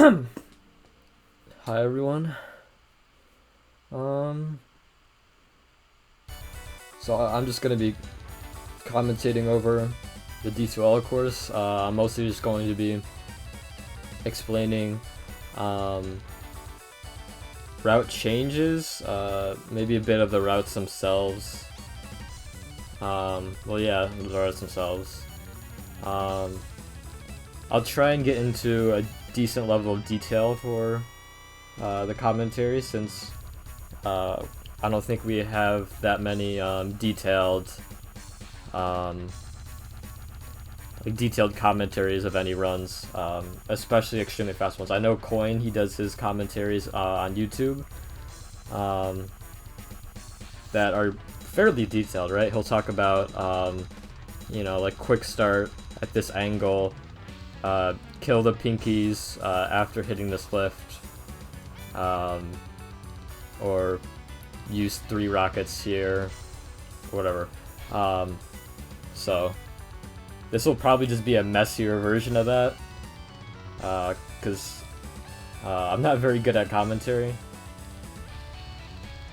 Hi everyone. So I'm just gonna be commentating over the D2All course. I'm mostly just going to be explaining route changes, maybe a bit of the routes themselves. Well, yeah, the routes themselves. I'll try and get into a decent level of detail for the commentary, since I don't think we have that many detailed commentaries of any runs, especially extremely fast ones. I know Coin, he does his commentaries on YouTube that are fairly detailed, right? He'll talk about like quick start at this angle, kill the pinkies after hitting this lift, or use 3 rockets here, whatever. So this will probably just be a messier version of that, because I'm not very good at commentary,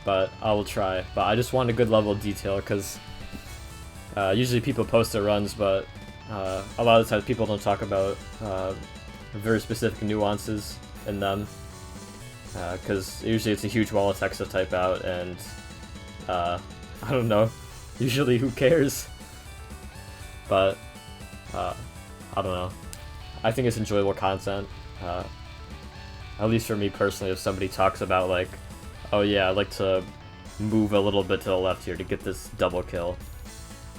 but I will try. But I just want a good level of detail, because usually people post their runs, but a lot of times people don't talk about very specific nuances in them, because usually it's a huge wall of text to type out, and I don't know, usually who cares? But I don't know, I think it's enjoyable content, at least for me personally. If somebody talks about like, oh yeah, I'd like to move a little bit to the left here to get this double kill,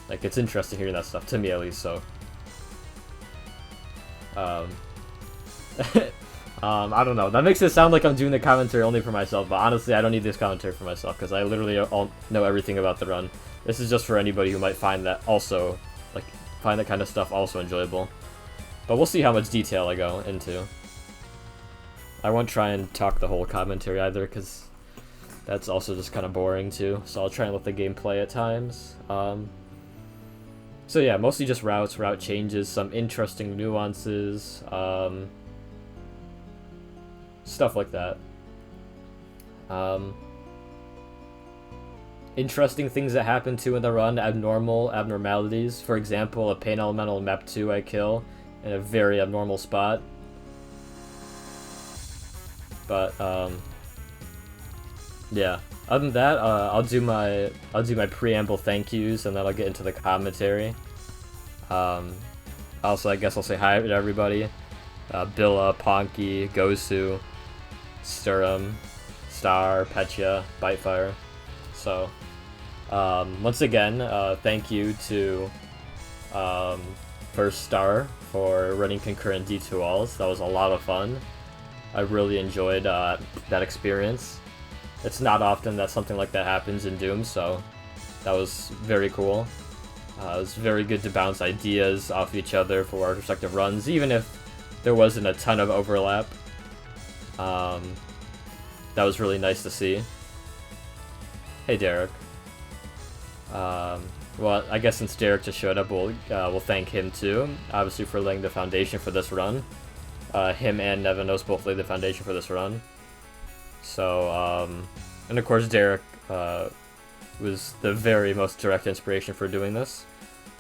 like, it's interesting hearing that stuff, to me at least. So I don't know, that makes it sound like I'm doing the commentary only for myself, but honestly I don't need this commentary for myself, because I literally all know everything about the run. This is just for anybody who might find that also, like, find that kind of stuff also enjoyable. But we'll see how much detail I go into. I won't try and talk the whole commentary either, because that's also just kind of boring too, so I'll try and let the game play at times. So yeah, mostly just routes, route changes, some interesting nuances, stuff like that. Interesting things that happen too in the run, abnormalities. For example, a pain elemental in map 2 I kill in a very abnormal spot. But yeah. Other than that, I'll do my preamble thank yous, and then I'll get into the commentary. Also, I guess I'll say hi to everybody. Billa, Ponky, Gosu, Sturm, Star, Petya, Bitefire. So, once again, thank you to First Star for running concurrent D2Alls. That was a lot of fun. I really enjoyed that experience. It's not often that something like that happens in Doom, so that was very cool. It was very good to bounce ideas off each other for our respective runs, even if there wasn't a ton of overlap. That was really nice to see. Hey, Derek. Well, I guess since Derek just showed up, we'll thank him too, obviously, for laying the foundation for this run. Him and Nevanos both laid the foundation for this run. So, and of course Derek was the very most direct inspiration for doing this,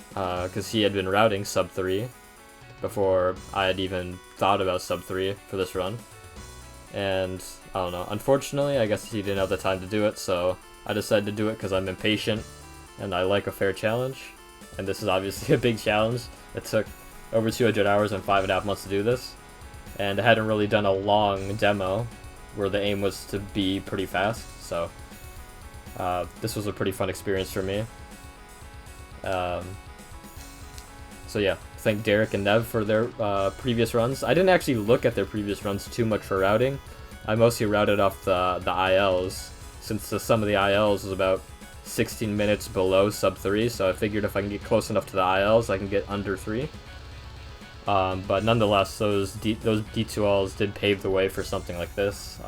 because he had been routing sub 3 before I had even thought about sub 3 for this run. And I don't know, unfortunately I guess he didn't have the time to do it, so I decided to do it because I'm impatient and I like a fair challenge. And this is obviously a big challenge. It took over 200 hours and 5.5 months to do this, and I hadn't really done a long demo where the aim was to be pretty fast, so this was a pretty fun experience for me. So yeah, thank Derek and Nev for their previous runs. I didn't actually look at their previous runs too much for routing. I mostly routed off the ILs, since the sum of the ILs was about 16 minutes below sub 3, so I figured if I can get close enough to the ILs, I can get under 3. But nonetheless, those D2Alls did pave the way for something like this.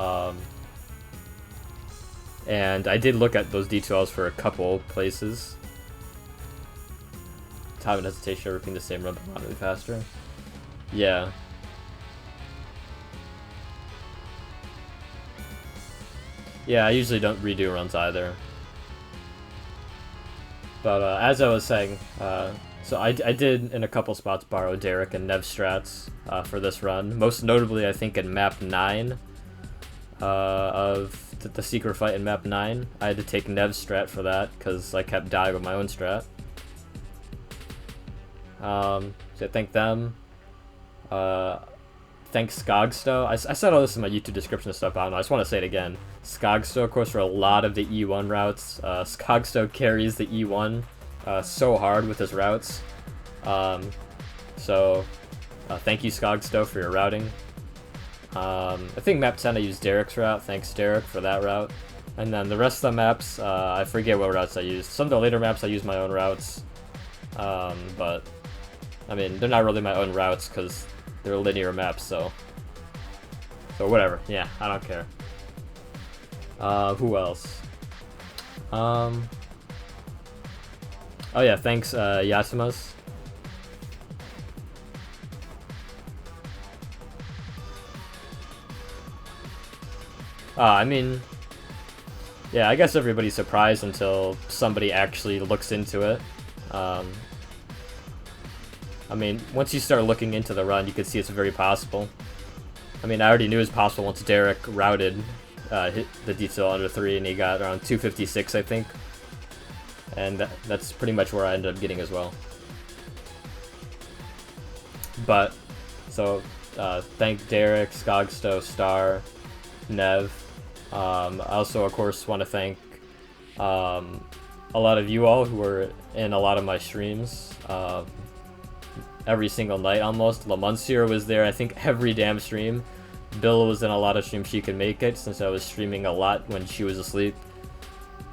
And I did look at those D2Alls for a couple places. Time and hesitation of repeating the same run but moderately faster. Yeah. Yeah, I usually don't redo runs either. But as I was saying, so I did in a couple spots borrow Derek and Nev strats for this run. Most notably, I think in map 9 of the secret fight in map 9, I had to take Nev's strat for that because I kept dying with my own strat. So I thank them. Thanks Skogsto. I said all this in my YouTube description and stuff, I don't know, I just want to say it again. Skogsto, of course, for a lot of the E1 routes. Skogsto carries the E1 so hard with his routes. So thank you, Skogsto, for your routing. I think map 10 I used Derek's route. Thanks, Derek, for that route. And then the rest of the maps, I forget what routes I used. Some of the later maps I used my own routes. But, I mean, they're not really my own routes because they're linear maps, so whatever. Yeah, I don't care. Who else? Oh yeah, thanks, Yasimas. I mean, yeah, I guess everybody's surprised until somebody actually looks into it. I mean, once you start looking into the run, you can see it's very possible. I mean, I already knew it was possible once Derek routed hit the D2All under 3, and he got around 256, I think. And that's pretty much where I ended up getting as well. But, so, thank Derek, Skogsto, Star, Nev. I also, of course, want to thank a lot of you all who were in a lot of my streams. Every single night almost. Lamuncier was there, I think, every damn stream. Bill was in a lot of streams she could make it, since I was streaming a lot when she was asleep.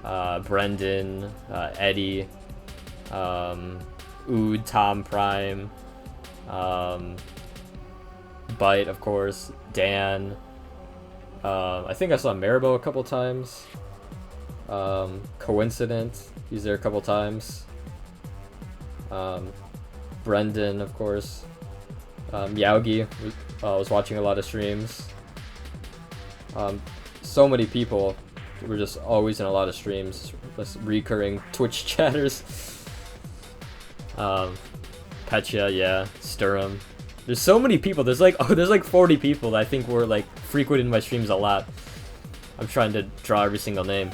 Brendan, Eddie, Ood, Tom Prime, Bite, of course, Dan. I think I saw Maribel a couple times. Coincident, he's there a couple times. Brendan, of course. Yaugi was watching a lot of streams. So many people were just always in a lot of streams. Just recurring Twitch chatters. Petya, yeah. Sturm. There's so many people. There's like 40 people that I think were like frequenting my streams a lot. I'm trying to draw every single name.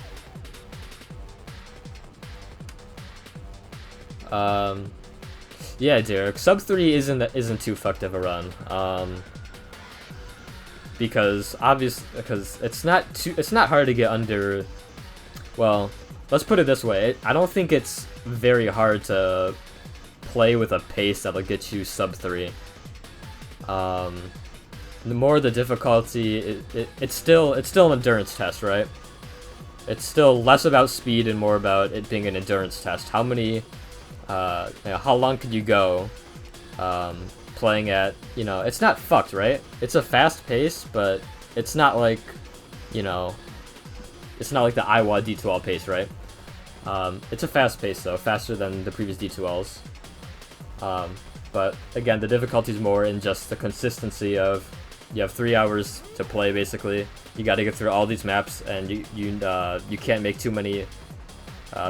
Yeah, Derek. Sub 3 isn't too fucked of a run. Because it's not hard to get under. Well, let's put it this way. I don't think it's very hard to play with a pace that'll get you sub 3. The more the difficulty, it's still an endurance test, right? It's still less about speed and more about it being an endurance test. How many, how long could you go playing at, it's not fucked, right? It's a fast pace, but it's not like, it's not like the Iowa D2All pace, right? It's a fast pace, though, faster than the previous D2Ls. But again, the difficulty is more in just the consistency of, you have 3 hours to play, basically. You got to get through all these maps, and you can't make too many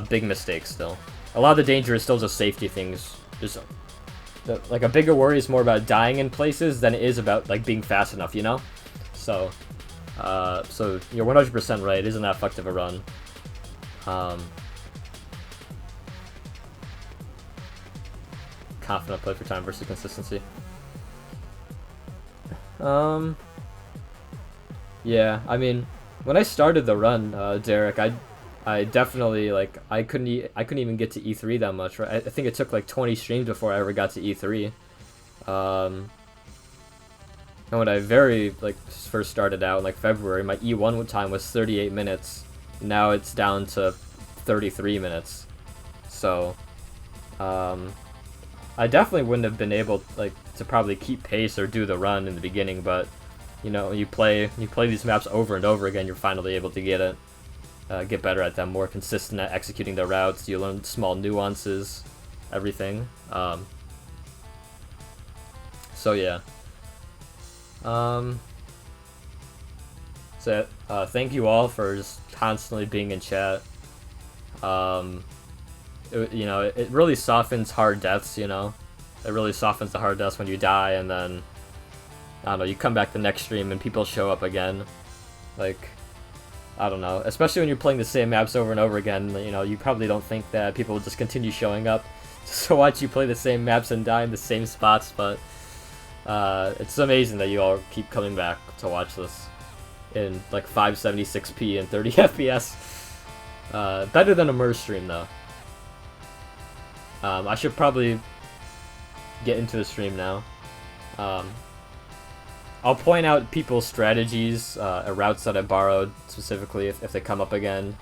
big mistakes still. A lot of the danger is still just safety things. Just like a bigger worry is more about dying in places than it is about like being fast enough, So, so you're 100% right. It isn't that fucked of a run. Confident play for time versus consistency. Yeah, I mean, when I started the run, Derek, I definitely, like, I couldn't even get to E3 that much, right? I think it took like 20 streams before I ever got to E3. And when I first started out in like February, my E1 time was 38 minutes. Now it's down to 33 minutes. So, I definitely wouldn't have been able to probably keep pace or do the run in the beginning, but you play these maps over and over again, you're finally able to get better at them, more consistent at executing the routes. You learn small nuances, everything. So yeah. So, thank you all for just constantly being in chat. You know, it really softens hard deaths, you know? It really softens the hard deaths when you die, and then, I don't know, you come back the next stream and people show up again. Like, I don't know. Especially when you're playing the same maps over and over again, you know, you probably don't think that people will just continue showing up just to watch you play the same maps and die in the same spots, but it's amazing that you all keep coming back to watch this in, like, 576p and 30 FPS. Better than a merge stream, though. I should probably get into the stream now. I'll point out people's strategies, routes that I borrowed specifically if they come up again.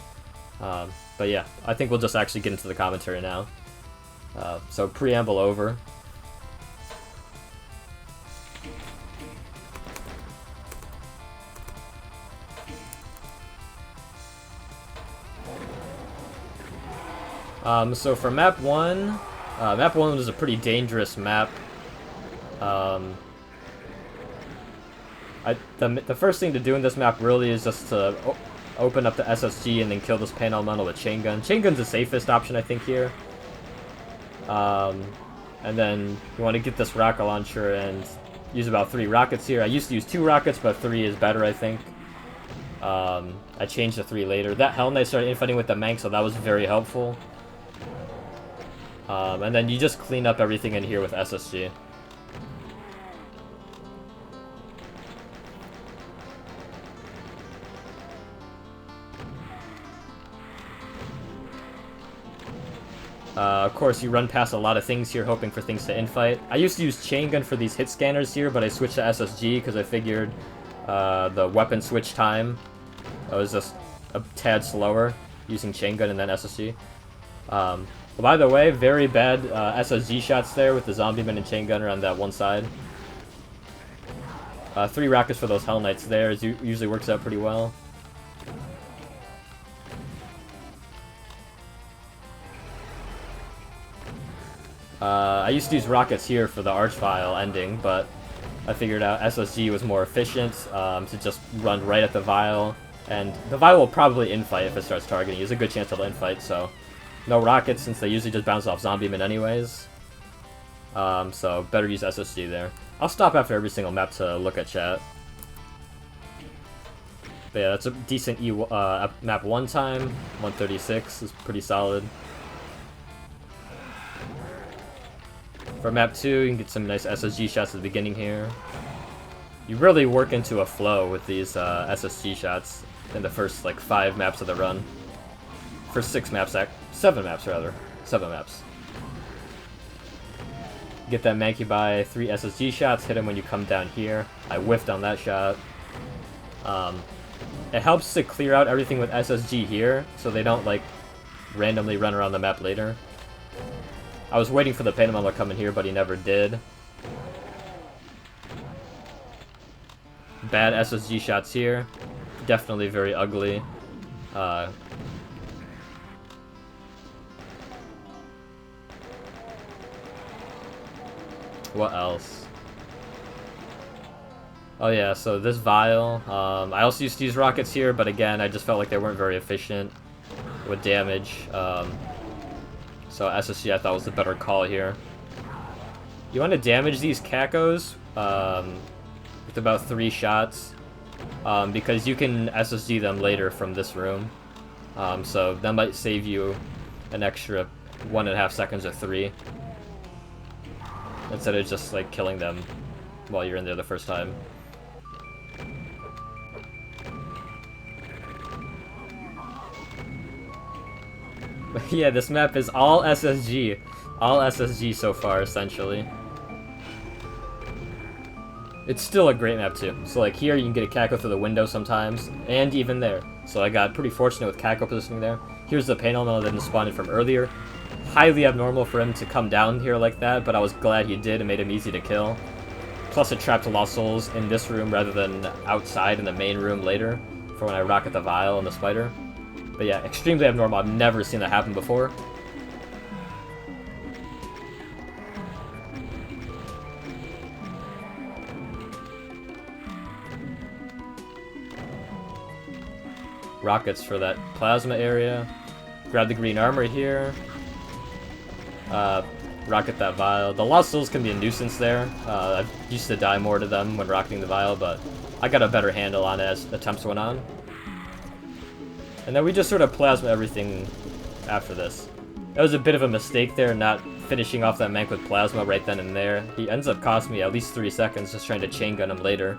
But yeah, I think we'll just actually get into the commentary now. So preamble over. So for map 1, map 1 was a pretty dangerous map. The first thing to do in this map really is just to open up the SSG and then kill this pain elemental with chain gun. Chain gun's the safest option, I think, here. And then you want to get this rocket launcher and use about 3 rockets here. I used to use 2 rockets, but 3 is better, I think. I changed to 3 later. That Hell Knight started infighting with the Mank, so that was very helpful. And then you just clean up everything in here with SSG. Of course, you run past a lot of things here, hoping for things to infight. I used to use chain gun for these hit scanners here, but I switched to SSG because I figured the weapon switch time was just a tad slower using chain gun and then SSG. By the way, very bad SSG shots there with the zombieman and chain gunner on that one side. 3 rockets for those Hell Knights there usually works out pretty well. I used to use rockets here for the Archvile ending, but I figured out SSG was more efficient to just run right at the Vile, and the Vile will probably infight if it starts targeting. There's a good chance it'll infight, so no rockets since they usually just bounce off zombiemen anyways. So better use SSG there. I'll stop after every single map to look at chat. But yeah, that's a decent map 1 time. 136 is pretty solid. For map 2, you can get some nice SSG shots at the beginning here. You really work into a flow with these SSG shots in the first, like, 5 maps of the run. First 6 maps, 7 maps rather. 7 maps. Get that Mankey by 3 SSG shots, hit him when you come down here. I whiffed on that shot. It helps to clear out everything with SSG here, so they don't, like, randomly run around the map later. I was waiting for the Pain Elemental to come in here, but he never did. Bad SSG shots here. Definitely very ugly. What else? Oh yeah, so this Vile. I also used to use rockets here, but again, I just felt like they weren't very efficient with damage. So SSG I thought was the better call here. You want to damage these Cacos with about 3 shots, because you can SSG them later from this room. So that might save you an extra 1.5 seconds or 3. Instead of just like killing them while you're in there the first time. Yeah, this map is all SSG. All SSG so far, essentially. It's still a great map, too. So, like, here you can get a Caco through the window sometimes, and even there. So I got pretty fortunate with Caco positioning there. Here's the Pain Elemental that didn't spawn in from earlier. Highly abnormal for him to come down here like that, but I was glad he did. It made him easy to kill. Plus it trapped Lost Souls in this room rather than outside in the main room later, for when I rocket the Vile and the Spider. But yeah, extremely abnormal. I've never seen that happen before. rockets for that plasma area. Grab the green armor here. Rocket that vial. The Lost Souls can be a nuisance there. I used to die more to them when rocketing the vial, but I got a better handle on it as attempts went on. And then we just sort of plasma everything after this. That was a bit of a mistake there, not finishing off that Mank with plasma right then and there. He ends up costing me at least 3 seconds just trying to chain gun him later.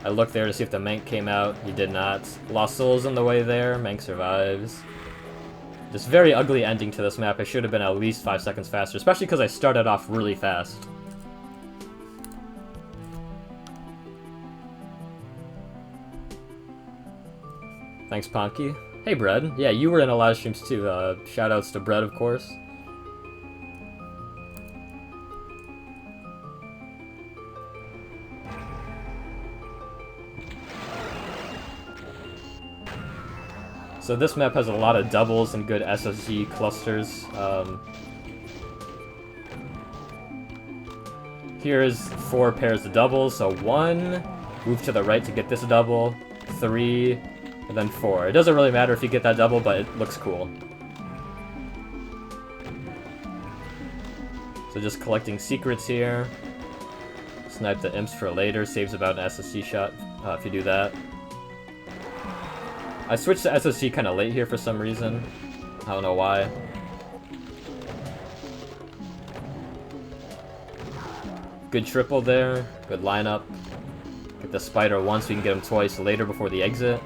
I looked there to see if the Mank came out. He did not. Lost Souls on the way there. Mank survives. This very ugly ending to this map. I should have been at least 5 seconds faster, especially because I started off really fast. Thanks, Ponky. Hey, Bread. Yeah, you were in a lot of streams too. Shoutouts to Bread, of course. So this map has a lot of doubles and good SSG clusters. Here's 4 pairs of doubles, so 1, move to the right to get this double, 3, and then 4. It doesn't really matter if you get that double, but it looks cool. So just collecting secrets here. Snipe the imps for later, saves about an SSC shot if you do that. I switched to SSC kind of late here for some reason. I don't know why. Good triple there. Good lineup. Get the spider once, so you can get him twice later before the exit.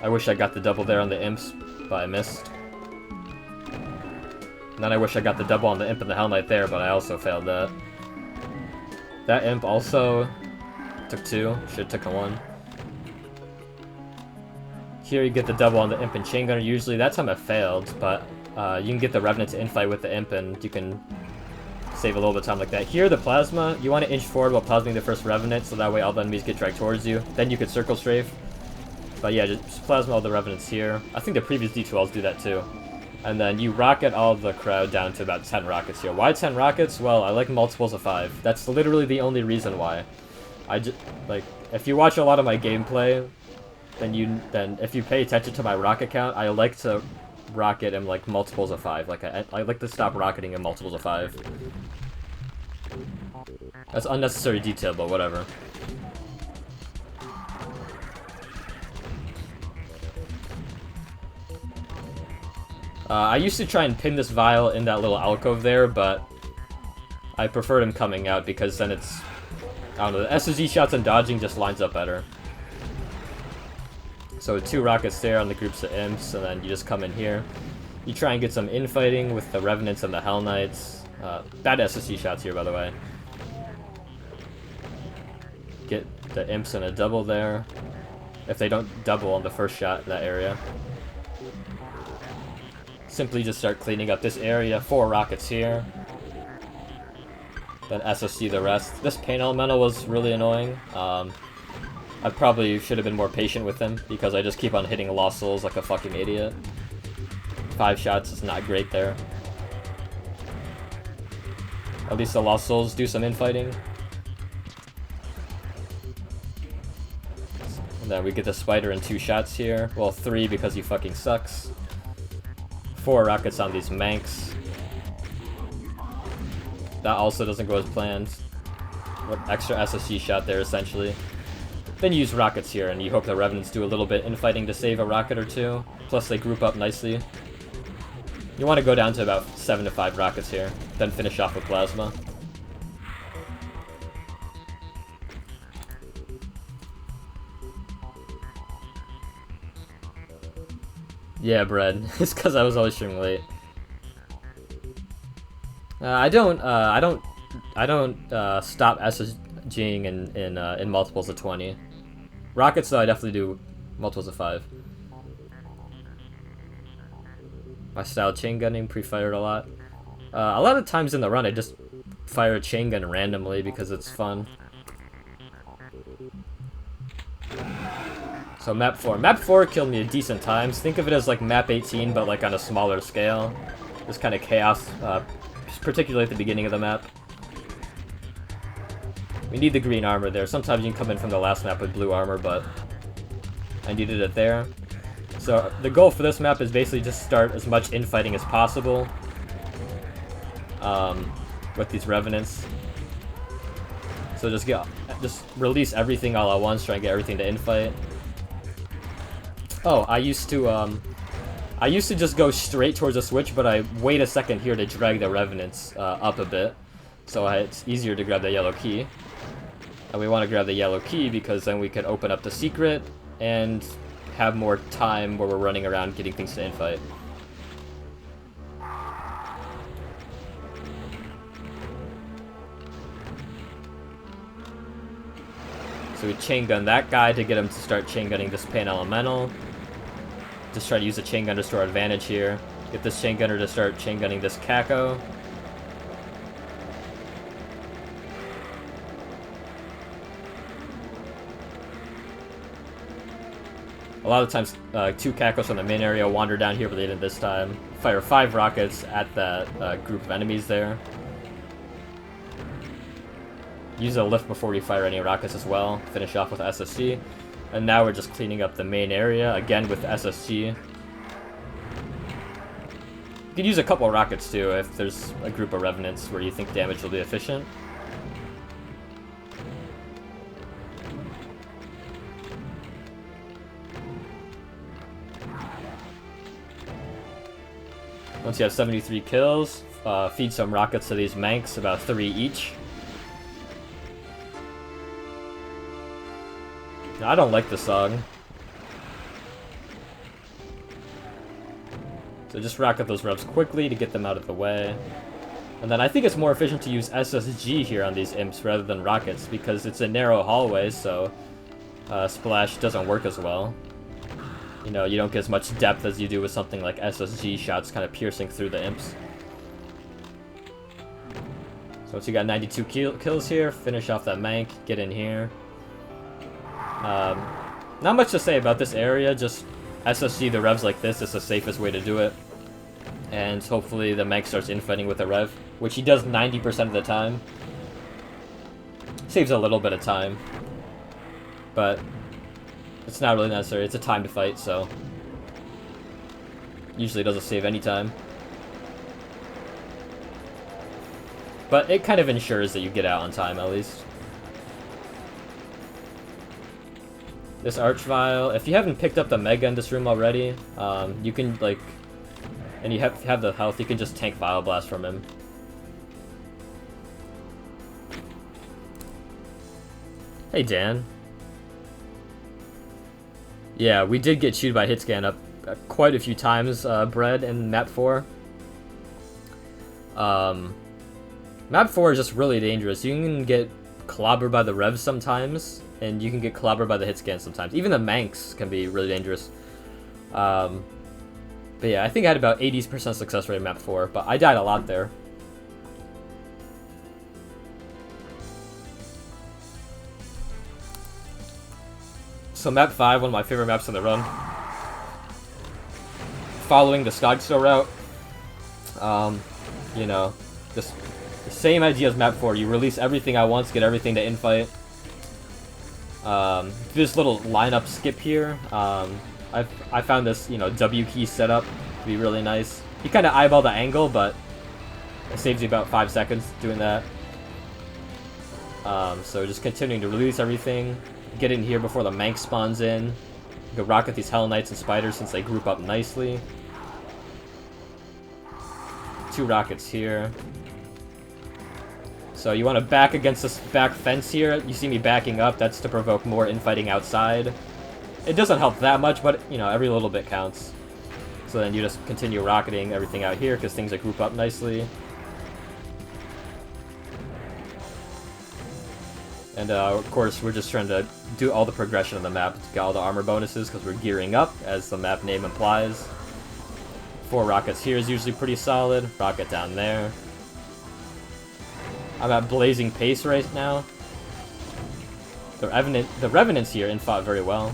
I wish I got the double there on the imps, but I missed. And then I wish I got the double on the imp and the Hell Knight there, but I also failed that. That imp also took 2. Should've taken 1. Here you get the double on the imp and chain gunner. Usually that time I failed, but you can get the Revenant to infight with the imp and you can save a little bit of time like that. Here, the plasma, you want to inch forward while plasming the first Revenant, so that way all the enemies get dragged towards you. Then you could circle strafe. But yeah, just plasma all the Revenants here. I think the previous D2Alls do that too. And then you rocket all the crowd down to about 10 rockets here. Why 10 rockets? Well, I like multiples of 5. That's literally the only reason why. Like, if you watch a lot of my gameplay, then if you pay attention to my rocket count, I like to rocket in like multiples of 5. Like I like to stop rocketing in multiples of 5. That's unnecessary detail, but whatever. I used to try and pin this vial in that little alcove there, but I preferred him coming out because then it's, I don't know, the SSG shots and dodging just lines up better. So 2 rockets there on the groups of imps, and then you just come in here. You try and get some infighting with the Revenants and the Hell Knights. Bad SSG shots here, by the way. Get the imps in a double there, if they don't double on the first shot in that area. Simply just start cleaning up this area. 4 rockets here. Then SSC the rest. This pain elemental was really annoying. I probably should have been more patient with him because I just keep on hitting Lost Souls like a fucking idiot. 5 shots is not great there. At least the Lost Souls do some infighting. And then we get the spider in 2 shots here. Well, 3 because he fucking sucks. 4 rockets on these Manks. That also doesn't go as planned. What extra SSC shot there, essentially. Then you use rockets here, and you hope the Revenants do a little bit infighting to save a rocket or 2. Plus, they group up nicely. You want to go down to about 7 to 5 rockets here, then finish off with plasma. Yeah, Bread. It's because I was always streaming late. I don't stop SSGing in multiples of 20. Rockets, though, I definitely do multiples of 5. My style chain gunning, pre-fired a lot. A lot of times in the run, I just fire a chain gun randomly because it's fun. So map 4. Map 4 killed me a decent times. Think of it as like map 18, but like on a smaller scale. Just kind of chaos, particularly at the beginning of the map. We need the green armor there. Sometimes you can come in from the last map with blue armor, but I needed it there. So the goal for this map is basically just start as much infighting as possible with these revenants. So just release everything all at once, try and get everything to infight. Oh, I used to just go straight towards the switch, but I wait a second here to drag the revenants up a bit, so it's easier to grab the yellow key. And we want to grab the yellow key because then we can open up the secret and have more time where we're running around getting things to infight. So we chain gun that guy to get him to start chain gunning this Pan Elemental. Just try to use the chain gunner to our advantage here. Get this chain gunner to start chain gunning this Kako. A lot of times, 2 Kakos from the main area wander down here, but they didn't this time. Fire 5 rockets at that group of enemies there. Use a lift before we fire any rockets as well. Finish off with SSG. And now we're just cleaning up the main area, again with SSG. You could use a couple of rockets too if there's a group of revenants where you think damage will be efficient. Once you have 73 kills, feed some rockets to these Manx, about 3 each. I don't like this song. So just rocket those revs quickly to get them out of the way. And then I think it's more efficient to use SSG here on these imps rather than rockets because it's a narrow hallway, so splash doesn't work as well. You know, you don't get as much depth as you do with something like SSG shots kind of piercing through the imps. So once you got 92 kills here, finish off that Mank, get in here. Not much to say about this area, just SSG the revs like this is the safest way to do it. And hopefully the Mank starts infighting with a rev, which he does 90% of the time. Saves a little bit of time. But it's not really necessary, it's a time to fight, so usually doesn't save any time. But it kind of ensures that you get out on time, at least. This Archvile, if you haven't picked up the Mega in this room already, you can, like, and you have the health, you can just tank Vile Blast from him. Hey, Dan. Yeah, we did get chewed by hitscan up quite a few times, Bread, in map 4. Map 4 is just really dangerous. You can get clobbered by the revs sometimes, and you can get clobbered by the hitscan sometimes. Even the Manx can be really dangerous. But yeah, I think I had about 80% success rate in map 4, but I died a lot there. So map 5, one of my favorite maps in the run. Following the Skogstow route. You know, just the same idea as map 4. You release everything at once, get everything to infight. This little lineup skip here. I found this, you know, W key setup to be really nice. You kind of eyeball the angle, but it saves you about 5 seconds doing that. So just continuing to release everything. Get in here before the Manx spawns in. Go rocket these Hell Knights and Spiders since they group up nicely. 2 rockets here. So you want to back against this back fence here. You see me backing up. That's to provoke more infighting outside. It doesn't help that much, but, you know, every little bit counts. So then you just continue rocketing everything out here because things are group up nicely. And of course, we're just trying to do all the progression of the map to get all the armor bonuses because we're gearing up, as the map name implies. 4 rockets here is usually pretty solid. Rocket down there. I'm at blazing pace right now. The Revenants here fought very well.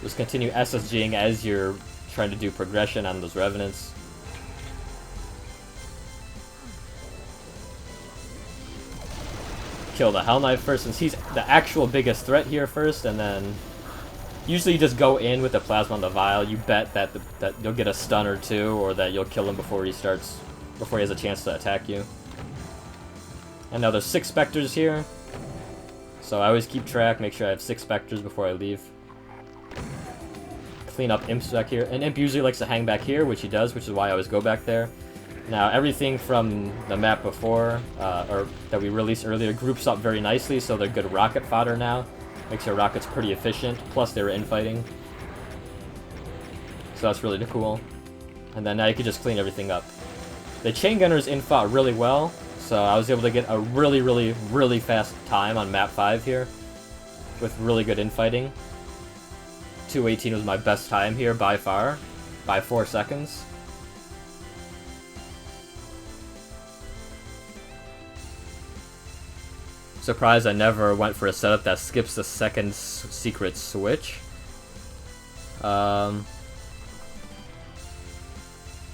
Just continue SSGing as you're trying to do progression on those Revenants. Kill the Hell Knight first, since he's the actual biggest threat here first, and then usually you just go in with the Plasma on the Vial. You bet that that you'll get a stun or two, or that you'll kill him before he has a chance to attack you. And now there's 6 Spectres here, so I always keep track, make sure I have 6 Spectres before I leave. Clean up Imps back here, and Imp usually likes to hang back here, which he does, which is why I always go back there. Now everything from the map before, or that we released earlier, groups up very nicely, so they're good rocket fodder now. Makes your rockets pretty efficient, plus they were infighting. So that's really cool. And then now you can just clean everything up. The Chain Gunners infought really well, so I was able to get a really fast time on map 5 here, with really good infighting. 2:18 was my best time here by far, by 4 seconds. Surprised I never went for a setup that skips the second secret switch.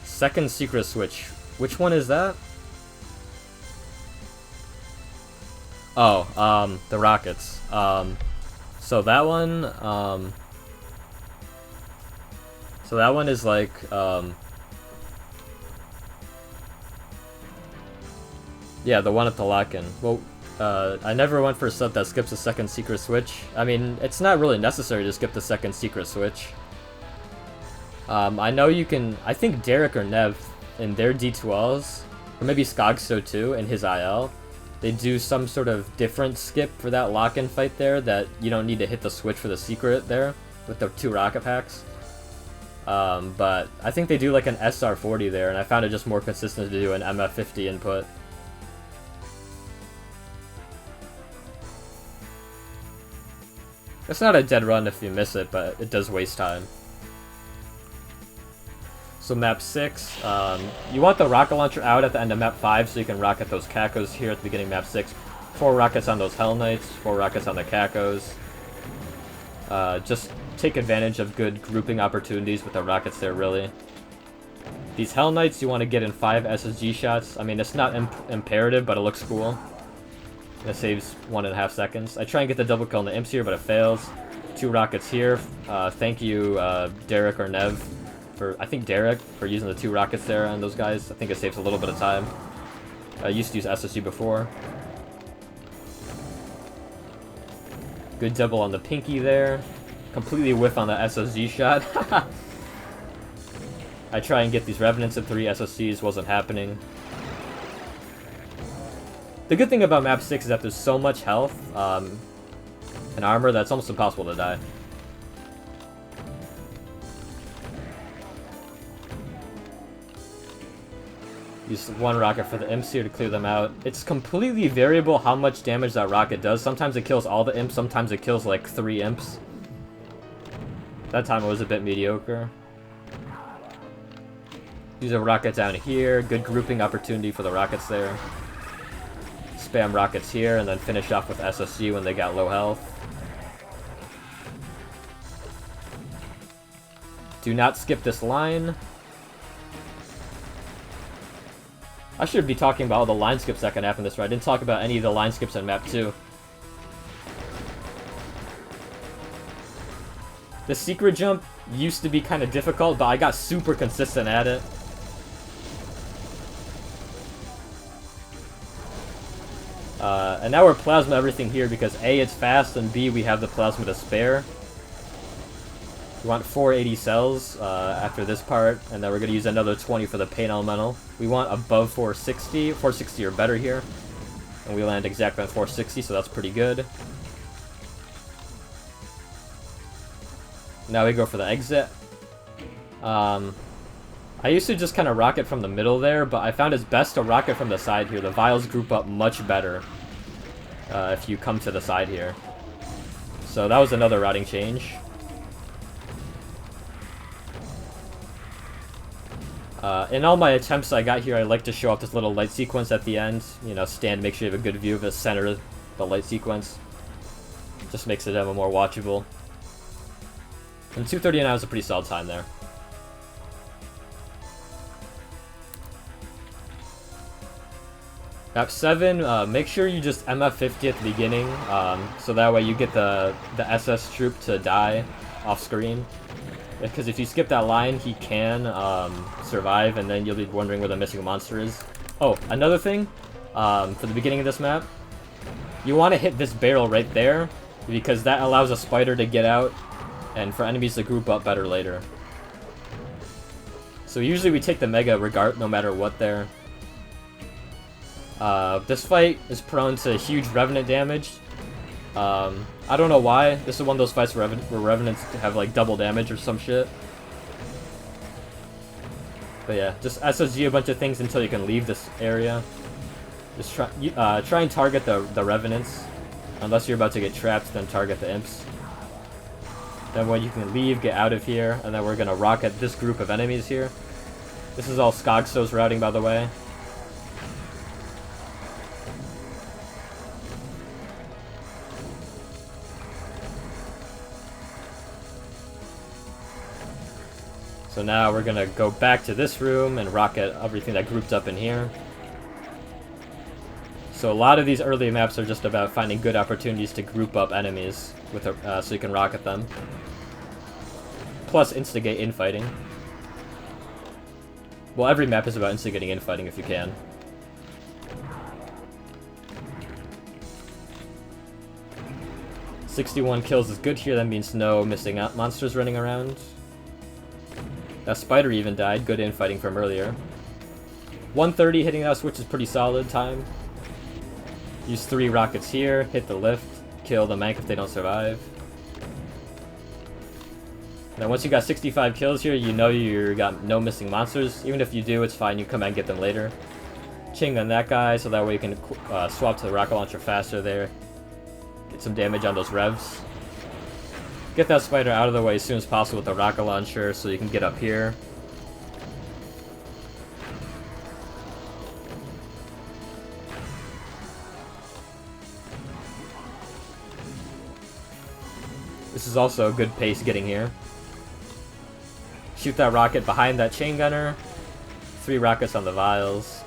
Second secret switch. Which one is that? Oh, the rockets. So that one, is like, yeah, the one at the lock-in. Well, I never went for a setup that skips the second secret switch. I mean, it's not really necessary to skip the second secret switch. I know you can, I think Derek or Nev in their D2Alls, or maybe Skogsto too in his IL, they do some sort of different skip for that lock-in fight there that you don't need to hit the switch for the secret there with the 2 rocket packs. But I think they do like an SR40 there, and I found it just more consistent to do an MF50 input. It's not a dead run if you miss it, but it does waste time. So map 6, you want the rocket launcher out at the end of map 5 so you can rocket those Cacos here at the beginning of map 6. 4 rockets on those Hell Knights, 4 rockets on the Cacos. Just take advantage of good grouping opportunities with the rockets there, really. These Hell Knights you want to get in 5 SSG shots. I mean, it's not imperative, but it looks cool. It saves 1.5 seconds. I try and get the double kill on the Imps here, but it fails. 2 rockets here. Thank you, Derek or Nev, I think Derek, for using the 2 rockets there on those guys. I think it saves a little bit of time. I used to use SSG before. Good double on the Pinky there. Completely whiff on the SSG shot. I try and get these Revenants at 3 SSGs, wasn't happening. The good thing about map 6 is that there's so much health and armor that it's almost impossible to die. Use 1 rocket for the Imps here to clear them out. It's completely variable how much damage that rocket does. Sometimes it kills all the Imps, sometimes it kills like 3 Imps. That time it was a bit mediocre. Use a rocket down here. Good grouping opportunity for the rockets there. Spam rockets here and then finish off with SSG when they got low health. Do not skip this line. I should be talking about all the line skips that can happen this run. I didn't talk about any of the line skips on map 2. The secret jump used to be kind of difficult, but I got super consistent at it. And now we're plasma everything here because A, it's fast, and B, we have the plasma to spare. We want 480 cells after this part, and then we're going to use another 20 for the pain elemental. We want above 460, 460 or better here. And we land exactly on 460, so that's pretty good. Now we go for the exit. I used to just kind of rocket from the middle there, but I found it's best to rocket from the side here. The vials group up much better if you come to the side here. So that was another routing change. In all my attempts I got here, I like to show off this little light sequence at the end. You know, stand, make sure you have a good view of the center of the light sequence. Just makes the demo more watchable. And 2:39 was a pretty solid time there. Map 7, make sure you just MF50 at the beginning, so that way you get the SS troop to die off screen. Because if you skip that line, he can survive, and then you'll be wondering where the missing monster is. Oh, another thing, for the beginning of this map, you want to hit this barrel right there, because that allows a spider to get out, and for enemies to group up better later. So usually we take the Mega no matter what there. This fight is prone to huge Revenant damage. I don't know why. This is one of those fights where Revenants have like double damage or some shit. But yeah, just SSG a bunch of things until you can leave this area. Just try and target the Revenants. Unless you're about to get trapped, then target the Imps. Then when you can leave, get out of here, and then we're gonna rocket this group of enemies here. This is all Skogstow's routing, by the way. So now we're gonna go back to this room and rocket everything that grouped up in here. So a lot of these early maps are just about finding good opportunities to group up enemies with so you can rocket them. Plus instigate infighting. Well, every map is about instigating infighting if you can. "61 kills is good here, that means no missing out monsters running around. That spider even died, good infighting from earlier. 130 hitting that switch is pretty solid time. Use 3 rockets here, hit the lift, kill the Mank if they don't survive. Now once you got 65 kills here, you know you got no missing monsters. Even if you do, it's fine, you come back and get them later. Ching on that guy, so that way you can swap to the rocket launcher faster there. Get some damage on those revs. Get that spider out of the way as soon as possible with the rocket launcher so you can get up here. This is also a good pace getting here. Shoot that rocket behind that chain gunner. 3 rockets on the vials.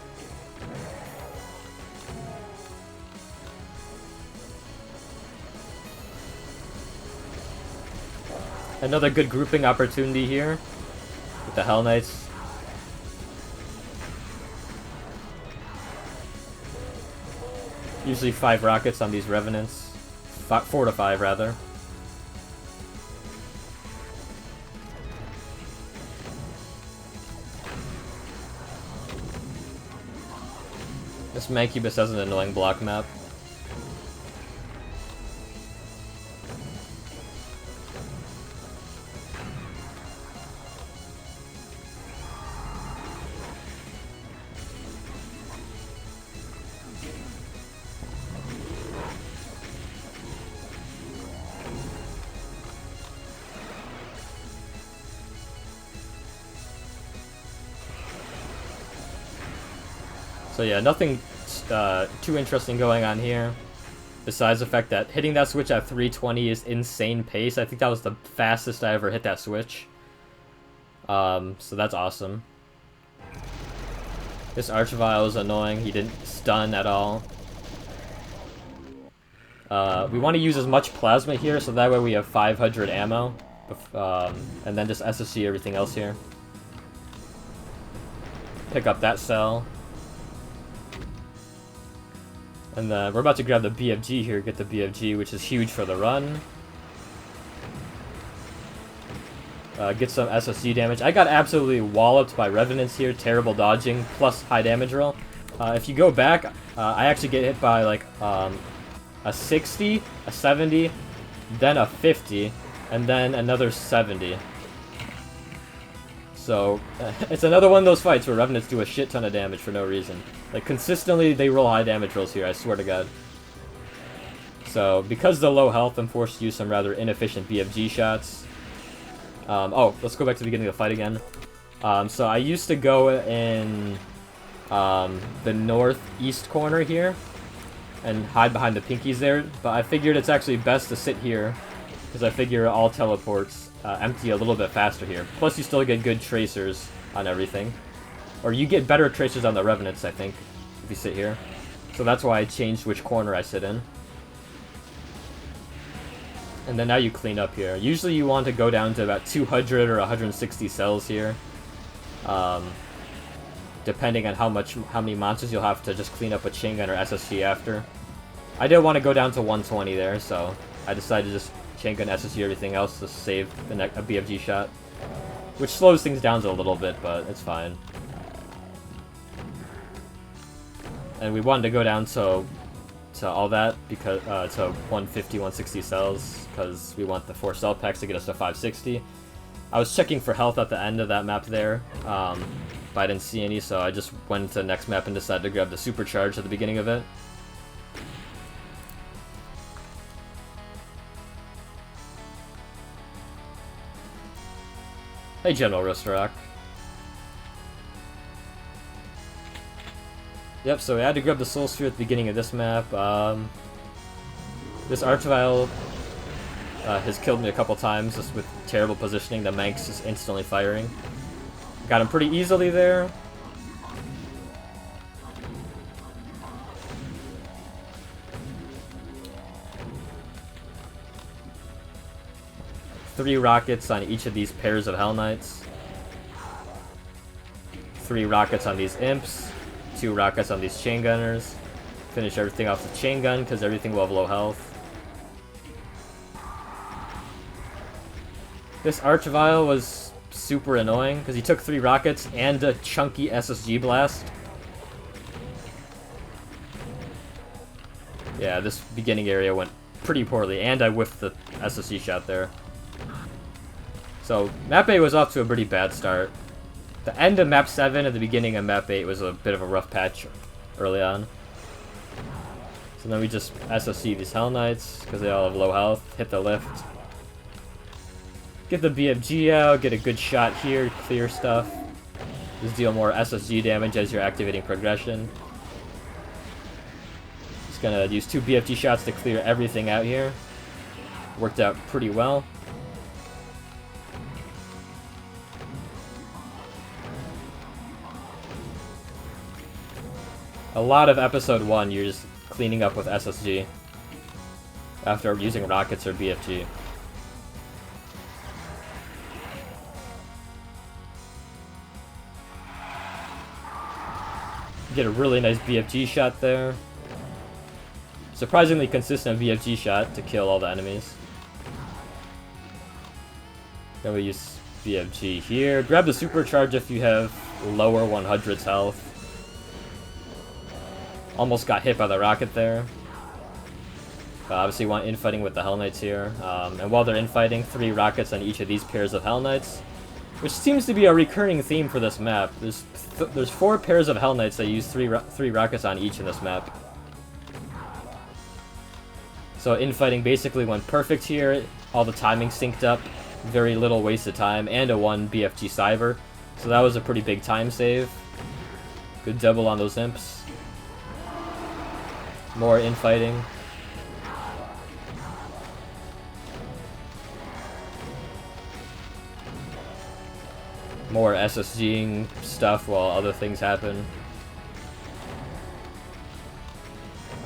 Another good grouping opportunity here with the Hell Knights. Usually 5 rockets on these Revenants. 4 to 5 rather. This Mancubus has an annoying block map. So yeah, nothing too interesting going on here, besides the fact that hitting that switch at 320 is insane pace. I think that was the fastest I ever hit that switch. So that's awesome. This Archvile is annoying, he didn't stun at all. We want to use as much plasma here, so that way we have 500 ammo, and then just SSC everything else here. Pick up that cell. And we're about to grab the BFG here, get the BFG, which is huge for the run. Get some SSC damage. I got absolutely walloped by Revenants here, terrible dodging, plus high damage roll. If you go back, I actually get hit by like a 60, a 70, then a 50, and then another 70. So, it's another one of those fights where Revenants do a shit ton of damage for no reason. Like, consistently, they roll high damage rolls here, I swear to God. So, because of the low health, I'm forced to use some rather inefficient BFG shots. Oh, let's go back to the beginning of the fight again. So, I used to go in the northeast corner here and hide behind the pinkies there, but I figured it's actually best to sit here because I figure all teleports empty a little bit faster here. Plus, you still get good tracers on everything. Or you get better tracers on the Revenants, I think, if you sit here. So that's why I changed which corner I sit in. And then now you clean up here. Usually you want to go down to about 200 or 160 cells here. Depending on how many monsters you'll have to just clean up with chain gun or SSG after. I did want to go down to 120 there, so I decided to just chain gun SSG everything else to save a BFG shot. Which slows things down a little bit, but it's fine. And we wanted to go down to all that because to 150, 160 cells because we want the 4 cell packs to get us to 560. I was checking for health at the end of that map there, but I didn't see any, so I just went to the next map and decided to grab the supercharge at the beginning of it. Hey, General Rostorak. Yep, so I had to grab the Soul Sphere at the beginning of this map. This Archvile has killed me a couple times just with terrible positioning. The Manx is instantly firing. Got him pretty easily there. Three rockets on each of these pairs of Hell Knights. 3 rockets on these Imps. 2 rockets on these chain gunners. Finish everything off with chain gun because everything will have low health. This Archvile was super annoying because he took 3 rockets and a chunky SSG blast. Yeah, this beginning area went pretty poorly, and I whiffed the SSG shot there. So map 8 was off to a pretty bad start. The end of map 7 and the beginning of map 8 was a bit of a rough patch early on. So then we just SSC these Hell Knights, because they all have low health, hit the lift. Get the BFG out, get a good shot here, clear stuff. Just deal more SSG damage as you're activating progression. Just gonna use 2 BFG shots to clear everything out here. Worked out pretty well. A lot of episode 1, you're just cleaning up with SSG after using rockets or BFG. Get a really nice BFG shot there. Surprisingly consistent BFG shot to kill all the enemies. Then we use BFG here. Grab the supercharge if you have lower 100s health. Almost got hit by the rocket there. Obviously want infighting with the Hell Knights here. And while they're infighting, 3 rockets on each of these pairs of Hell Knights. Which seems to be a recurring theme for this map. There's 4 pairs of Hell Knights that use 3 rockets on each in this map. So infighting basically went perfect here. All the timing synced up. Very little wasted time. And a 1 BFG Cyber. So that was a pretty big time save. Good double on those Imps. More infighting. More SSGing stuff while other things happen.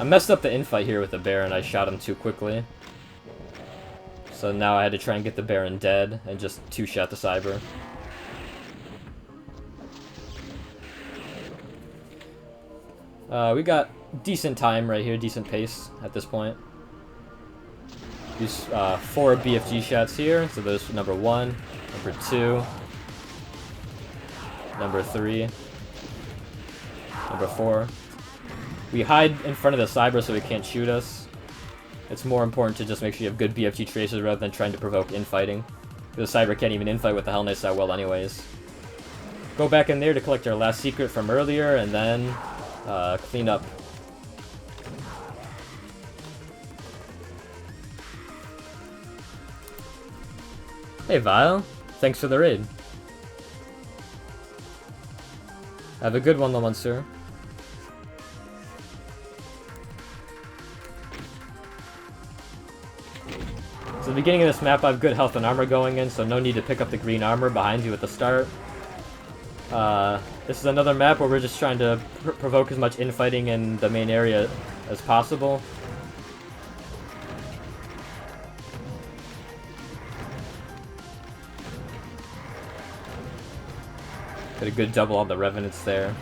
I messed up the infight here with the Baron. I shot him too quickly. So now I had to try and get the Baron dead and just 2-shot the Cyber. We got decent time right here, decent pace at this point. Use 4 BFG shots here, so those number 1, number 2, number 3, number 4. We hide in front of the Cyber so he can't shoot us. It's more important to just make sure you have good BFG tracers rather than trying to provoke infighting. The Cyber can't even infight with the Hell Knights that well anyways. Go back in there to collect our last secret from earlier, and then clean up. Hey Vile, thanks for the raid. Have a good one, Lamonster. So the beginning of this map, I have good health and armor going in, so no need to pick up the green armor behind you at the start. This is another map where we're just trying to provoke as much infighting in the main area as possible. Got a good double on the Revenants there.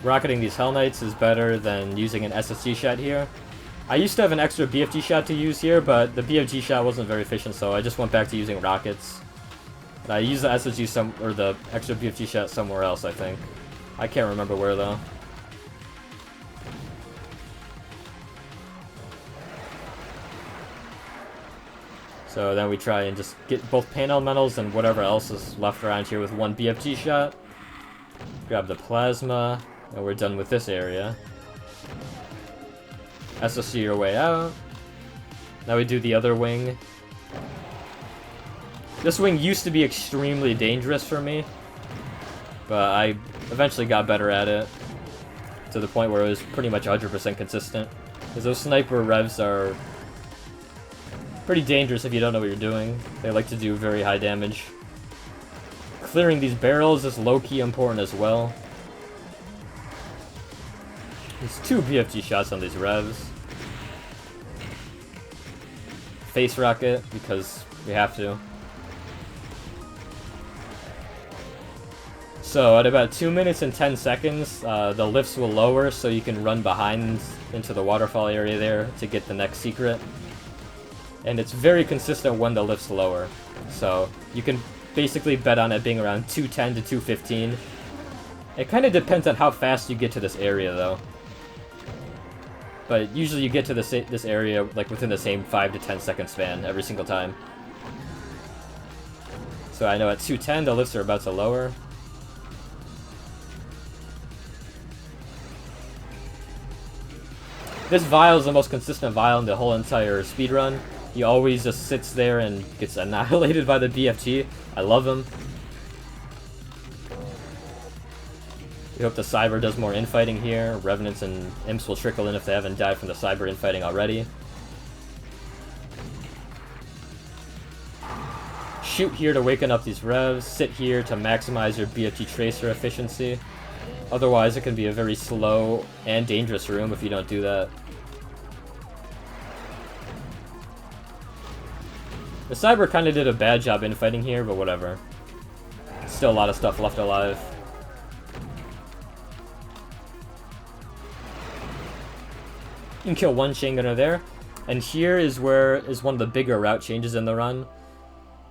Rocketing these Hell Knights is better than using an SSG shot here. I used to have an extra BFG shot to use here, but the BFG shot wasn't very efficient, so I just went back to using rockets. And I used the SSG or the extra BFG shot somewhere else, I think. I can't remember where though. So then we try and just get both Pain Elementals and whatever else is left around here with one BFG shot. Grab the Plasma, and we're done with this area. SSG your way out. Now we do the other wing. This wing used to be extremely dangerous for me, but I eventually got better at it to the point where it was pretty much 100% consistent. Because those sniper revs are pretty dangerous if you don't know what you're doing. They like to do very high damage. Clearing these barrels is low-key important as well. There's 2 BFG shots on these revs. Face rocket, because we have to. So at about 2 minutes and 10 seconds, the lifts will lower so you can run behind into the waterfall area there to get the next secret. And it's very consistent when the lifts lower. So you can basically bet on it being around 210 to 215. It kind of depends on how fast you get to this area though. But usually you get to this area like within the same 5 to 10 second span every single time. So I know at 210 the lifts are about to lower. This vial is the most consistent vial in the whole entire speedrun. He always just sits there and gets annihilated by the BFG. I love him. We hope the Cyber does more infighting here. Revenants and Imps will trickle in if they haven't died from the Cyber infighting already. Shoot here to waken up these revs. Sit here to maximize your BFG Tracer efficiency. Otherwise, it can be a very slow and dangerous room if you don't do that. The Cyber kind of did a bad job infighting here, but whatever. Still a lot of stuff left alive. You can kill one chain gunner there. And here is one of the bigger route changes in the run.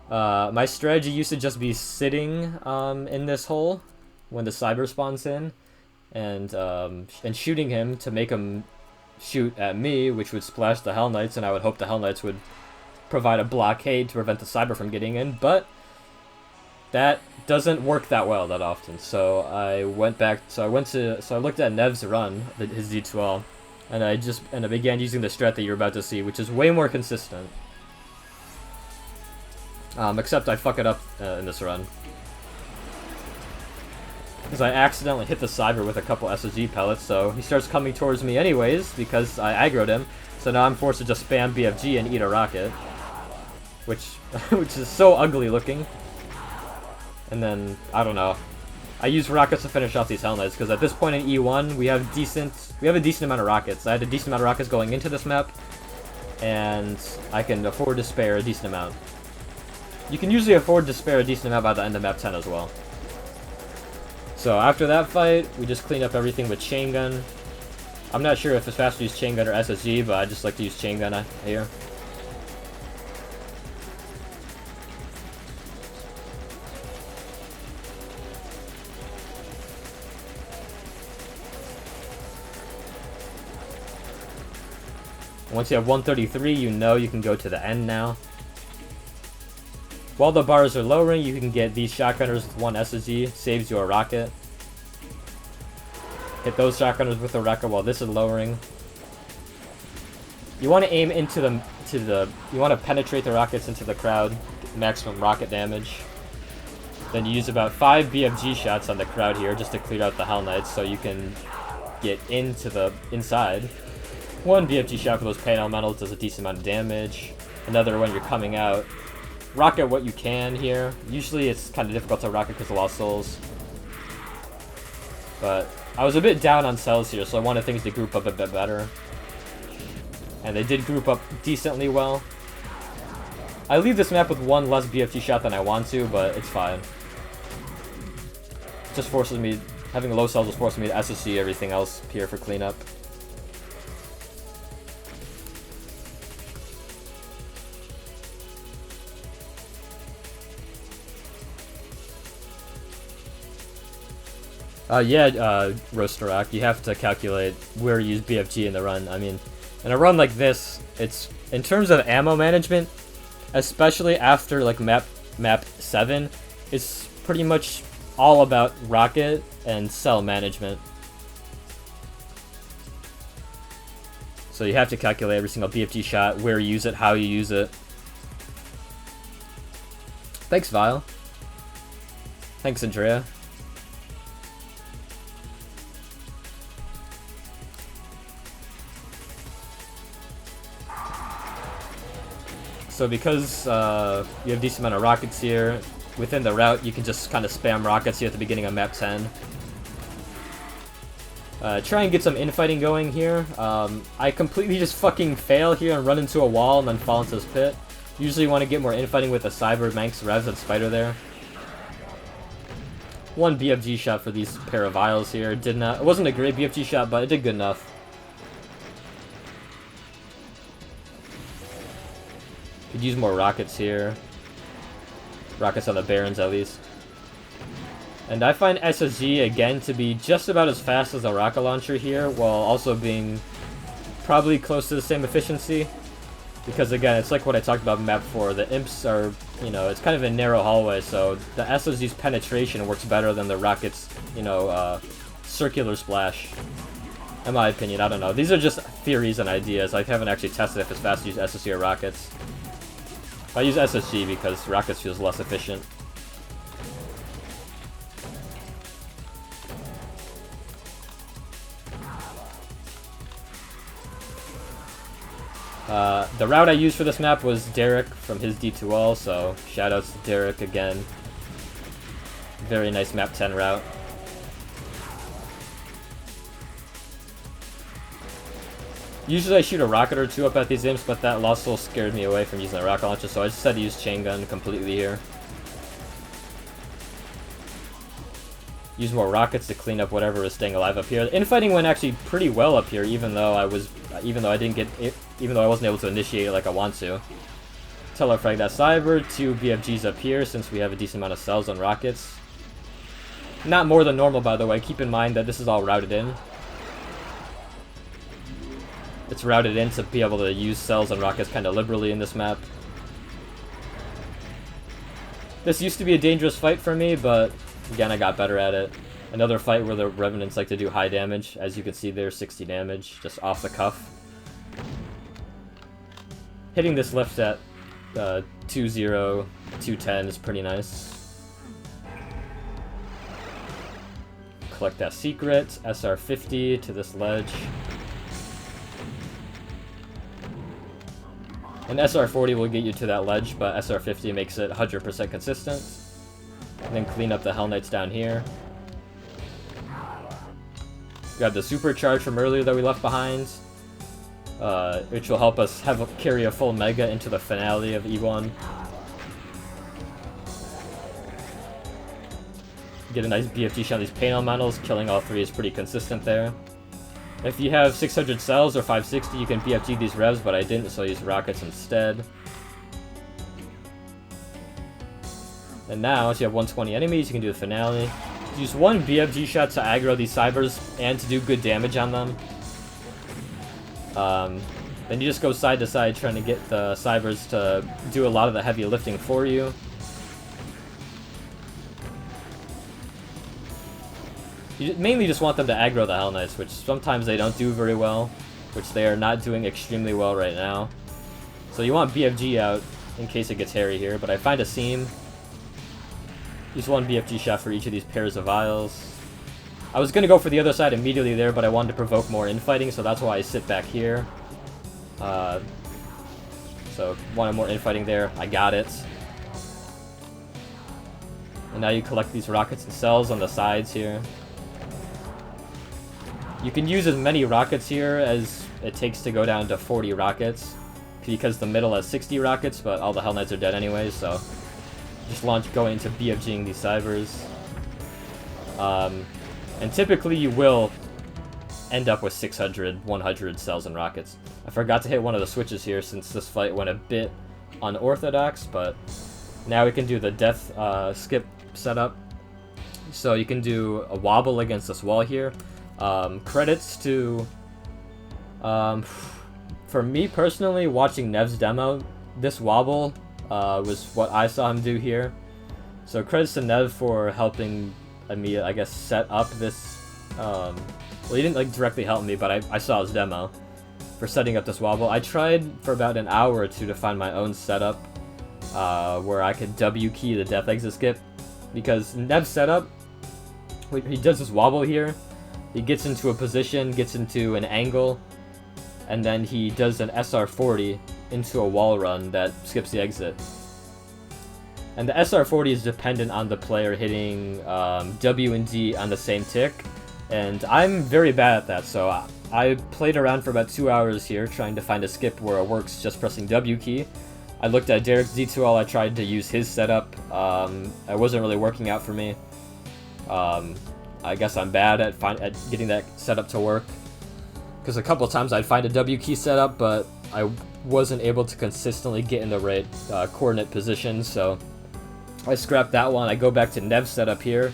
My strategy used to just be sitting in this hole when the Cyber spawns in, and shooting him to make him shoot at me, which would splash the Hell Knights, and I would hope the Hell Knights would provide a blockade to prevent the Cyber from getting in, but that doesn't work that well that often. So I went back, so I looked at Nev's run, his D2All, and I began using the strat that you're about to see, which is way more consistent. Except I fuck it up in this run. Because I accidentally hit the Cyber with a couple SSG pellets, so he starts coming towards me anyways, because I aggroed him. So now I'm forced to just spam BFG and eat a rocket. Which is so ugly looking. And then, I don't know. I use rockets to finish off these Hell Knights, because at this point in E1, we have a decent amount of rockets. I had a decent amount of rockets going into this map, and I can afford to spare a decent amount. You can usually afford to spare a decent amount by the end of map 10 as well. So after that fight, we just clean up everything with Chain Gun. I'm not sure if it's faster to use Chain Gun or SSG, but I just like to use Chain Gun here. Once you have 133, you know you can go to the end now. While the bars are lowering, you can get these shotgunners with one SSG, saves you a rocket. Hit those shotgunners with a rocket while this is lowering. You want to aim into you want to penetrate the rockets into the crowd, maximum rocket damage. Then you use about 5 BFG shots on the crowd here just to clear out the Hell Knights, so you can get into the inside. One BFG shot for those pain elementals does a decent amount of damage. Another when you're coming out. Rocket what you can here. Usually it's kind of difficult to rocket because of Lost Souls. But I was a bit down on cells here, so I wanted things to group up a bit better. And they did group up decently well. I leave this map with one less BFG shot than I want to, but it's fine. It just forces me, having low cells just forces me to SSG everything else here for cleanup. Roasterak, you have to calculate where you use BFG in the run. I mean, in a run like this, it's, in terms of ammo management, especially after like map 7, it's pretty much all about rocket and cell management. So you have to calculate every single BFG shot, where you use it, how you use it. Thanks, Vile. Thanks, Andrea. So because you have a decent amount of rockets here, within the route you can just kind of spam rockets here at the beginning of map 10. Try and get some infighting going here. I completely just fucking fail here and run into a wall and then fall into this pit. Usually you want to get more infighting with the Cyber, Manx, Revs, and Spider there. One BFG shot for these pair of vials here. It wasn't a great BFG shot, but it did good enough. Could use more rockets here. Rockets on the Barons, at least. And I find SSG, again, to be just about as fast as a rocket launcher here, while also being probably close to the same efficiency. Because, again, it's like what I talked about in map 4. The imps are, you know, it's kind of a narrow hallway, so the SSG's penetration works better than the rocket's, you know, circular splash. In my opinion, I don't know. These are just theories and ideas. I haven't actually tested if it's fast to use SSG or rockets. I use SSG because rockets feels less efficient. The route I used for this map was Derek from his D2All, so shoutouts to Derek again. Very nice map 10 route. Usually I shoot a rocket or two up at these imps, but that Lost Soul scared me away from using a rocket launcher, so I just had to use chain gun completely here. Use more rockets to clean up whatever is staying alive up here. The infighting went actually pretty well up here, even though I wasn't able to initiate it like I want to. Telefrag that Cyber, 2 BFGs up here since we have a decent amount of cells and rockets. Not more than normal, by the way. Keep in mind that this is all routed in. It's routed in to be able to use cells and rockets kind of liberally in this map. This used to be a dangerous fight for me, but again, I got better at it. Another fight where the Revenants like to do high damage. As you can see there, 60 damage, just off the cuff. Hitting this lift at 2-0, 210 is pretty nice. Collect that secret, SR50 to this ledge. An SR40 will get you to that ledge, but SR50 makes it 100% consistent. And then clean up the Hell Knights down here. Grab the supercharge from earlier that we left behind, which will help us carry a full mega into the finale of E1. Get a nice BFG shot on these pain elementals. Killing all 3 is pretty consistent there. If you have 600 cells or 560, you can BFG these revs, but I didn't, so I used rockets instead. And now, if you have 120 enemies, you can do the finale. Use 1 BFG shot to aggro these Cybers and to do good damage on them. Then you just go side to side trying to get the Cybers to do a lot of the heavy lifting for you. You mainly just want them to aggro the Hell Knights, which sometimes they don't do very well, which they are not doing extremely well right now. So you want BFG out in case it gets hairy here, but I find a seam. Use 1 BFG shot for each of these pairs of vials. I was gonna go for the other side immediately there, but I wanted to provoke more infighting, so that's why I sit back here. So wanted more infighting there. I got it. And now you collect these rockets and cells on the sides here. You can use as many rockets here as it takes to go down to 40 rockets, because the middle has 60 rockets, but all the Hell Knights are dead anyways, so just going into BFGing these cybers. And typically you will end up with 600, 100 cells and rockets. I forgot to hit one of the switches here since this fight went a bit unorthodox, but now we can do the death skip setup. So you can do a wobble against this wall here. Credits to... for me personally, watching Nev's demo, this wobble was what I saw him do here. So credits to Nev for helping me, I guess, set up this... well, he didn't like directly help me, but I saw his demo for setting up this wobble. I tried for about an hour or two to find my own setup where I could W key the death exit skip, because Nev's setup, he does this wobble here, he gets into a position, gets into an angle, and then he does an SR40 into a wall run that skips the exit. And the SR40 is dependent on the player hitting W and D on the same tick, and I'm very bad at that, so I played around for about 2 hours here trying to find a skip where it works just pressing W key. I looked at Derek's D2All, I tried to use his setup, it wasn't really working out for me. I guess I'm bad at getting that setup to work, because a couple times I'd find a W key setup, but I wasn't able to consistently get in the right coordinate position, so I scrapped that one. I go back to Nev's setup here,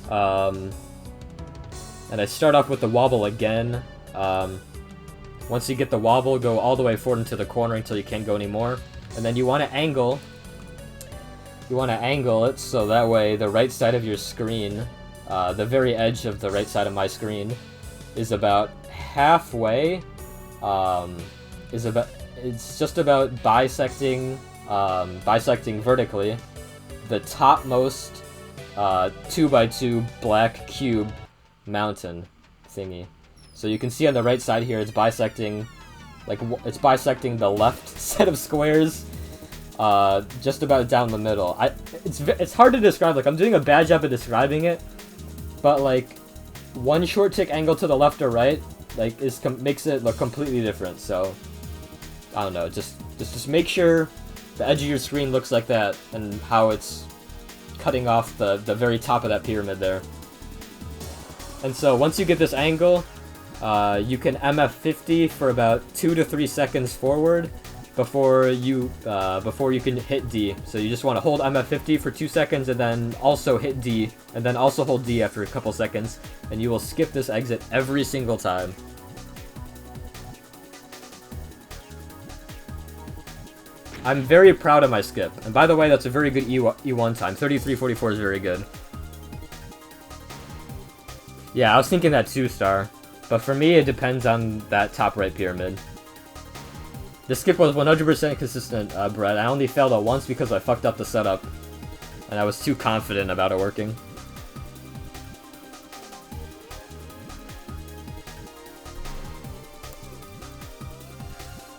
and I start off with the wobble again. Once you get the wobble, go all the way forward into the corner until you can't go anymore, and then you want to angle. You want to angle it so that way the right side of your screen, the very edge of the right side of my screen, is about halfway. It's just about bisecting vertically the topmost 2x2 black cube mountain thingy. So you can see on the right side here, it's bisecting, the left set of squares, just about down the middle. It's hard to describe. Like, I'm doing a bad job of describing it, but like one short tick angle to the left or right, like, makes it look completely different. So I don't know. Just make sure the edge of your screen looks like that, and how it's cutting off the very top of that pyramid there. And so once you get this angle, you can MF50 for about 2 to 3 seconds forward before you can hit D. So you just want to hold MF50 for 2 seconds and then also hit D, and then also hold D after a couple seconds, and you will skip this exit every single time. I'm very proud of my skip. And by the way, that's a very good E1 time. 33:44 is very good. Yeah, I was thinking that 2-star. But for me, it depends on that top right pyramid. The skip was 100% consistent, Brett. I only failed it once because I fucked up the setup. And I was too confident about it working.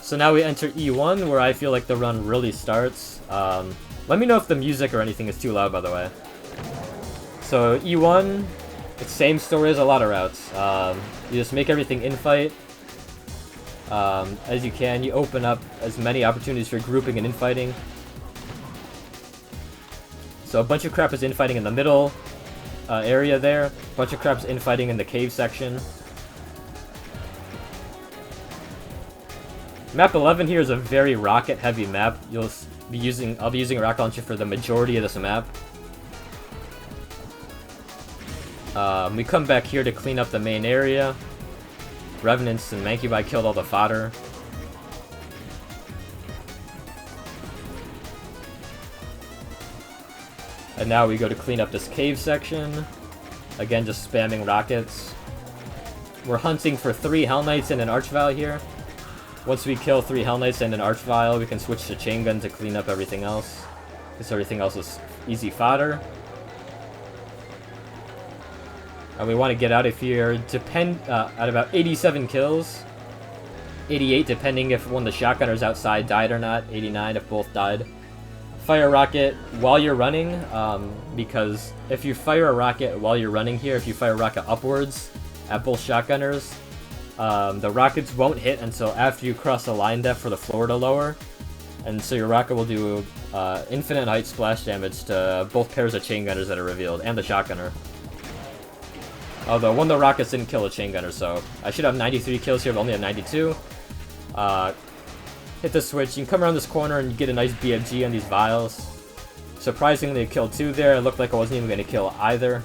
So now we enter E1, where I feel like the run really starts. Let me know if the music or anything is too loud, by the way. So E1, it's same story as a lot of routes. You just make everything infight as you can. You open up as many opportunities for grouping and infighting. So a bunch of crap is infighting in the middle area there. A bunch of crap is infighting in the cave section. Map 11 here is a very rocket-heavy map. I'll be using a rocket launcher for the majority of this map. We come back here to clean up the main area. Revenants and Mancubi killed all the fodder. And now we go to clean up this cave section. Again, just spamming rockets. We're hunting for 3 Hell Knights and an Archvile here. Once we kill 3 Hell Knights and an Archvile, we can switch to Chain Gun to clean up everything else, because everything else is easy fodder. And we want to get out of here at about 87 kills. 88 depending if one of the shotgunners outside died or not. 89 if both died. Fire a rocket while you're running, because if you fire a rocket while you're running here, if you fire a rocket upwards at both shotgunners, the rockets won't hit until after you cross the line depth for the floor to lower. And so your rocket will do infinite height splash damage to both pairs of chain gunners that are revealed, and the shotgunner. Although one of the rockets didn't kill a chain gunner, so I should have 93 kills here, but only have 92. Hit the switch, you can come around this corner and you get a nice BFG on these vials. Surprisingly, I killed 2 there. It looked like I wasn't even going to kill either.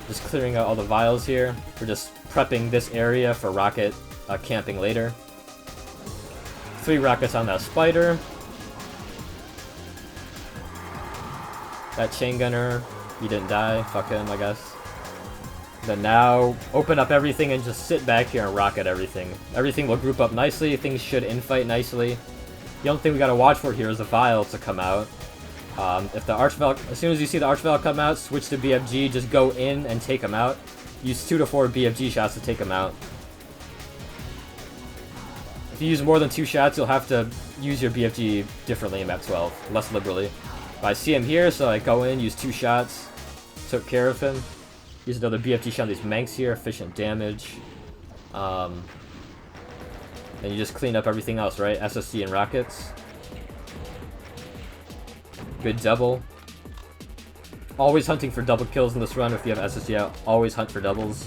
Just clearing out all the vials here. We're just prepping this area for rocket camping later. 3 rockets on that spider. That chain gunner, he didn't die. Fuck him, I guess. Then now, open up everything and just sit back here and rocket everything. Everything will group up nicely. Things should infight nicely. The only thing we gotta watch for here is the vial to come out. If the Archvile, as soon as you see the Archvile come out, switch to BFG, just go in and take them out. Use 2 to 4 BFG shots to take them out. If you use more than 2 shots, you'll have to use your BFG differently in map 12, less liberally. But I see him here, so I go in, use 2 shots, took care of him. Use another BFG shot on these Manx here, efficient damage. And you just clean up everything else, right? SSC and rockets. Good double. Always hunting for double kills in this run if you have SSC out. Always hunt for doubles.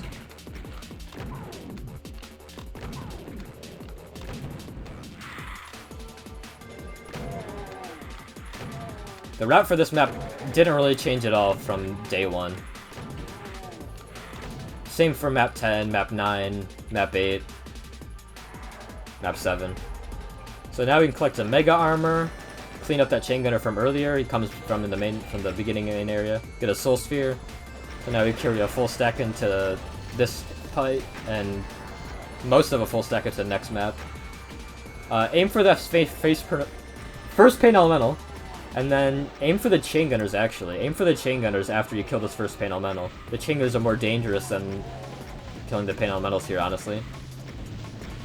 The route for this map didn't really change at all from day 1. Same for map 10, map 9, map 8, map 7. So now we can collect a mega armor, clean up that chain gunner from earlier. He comes from the beginning main area. Get a soul sphere. So now we carry a full stack into this fight and most of a full stack into the next map. Aim for that first pain elemental. And then aim for the chain gunners, actually. Aim for the chain gunners after you kill this first pain elemental. The chain gunners are more dangerous than killing the pain elementals here, honestly.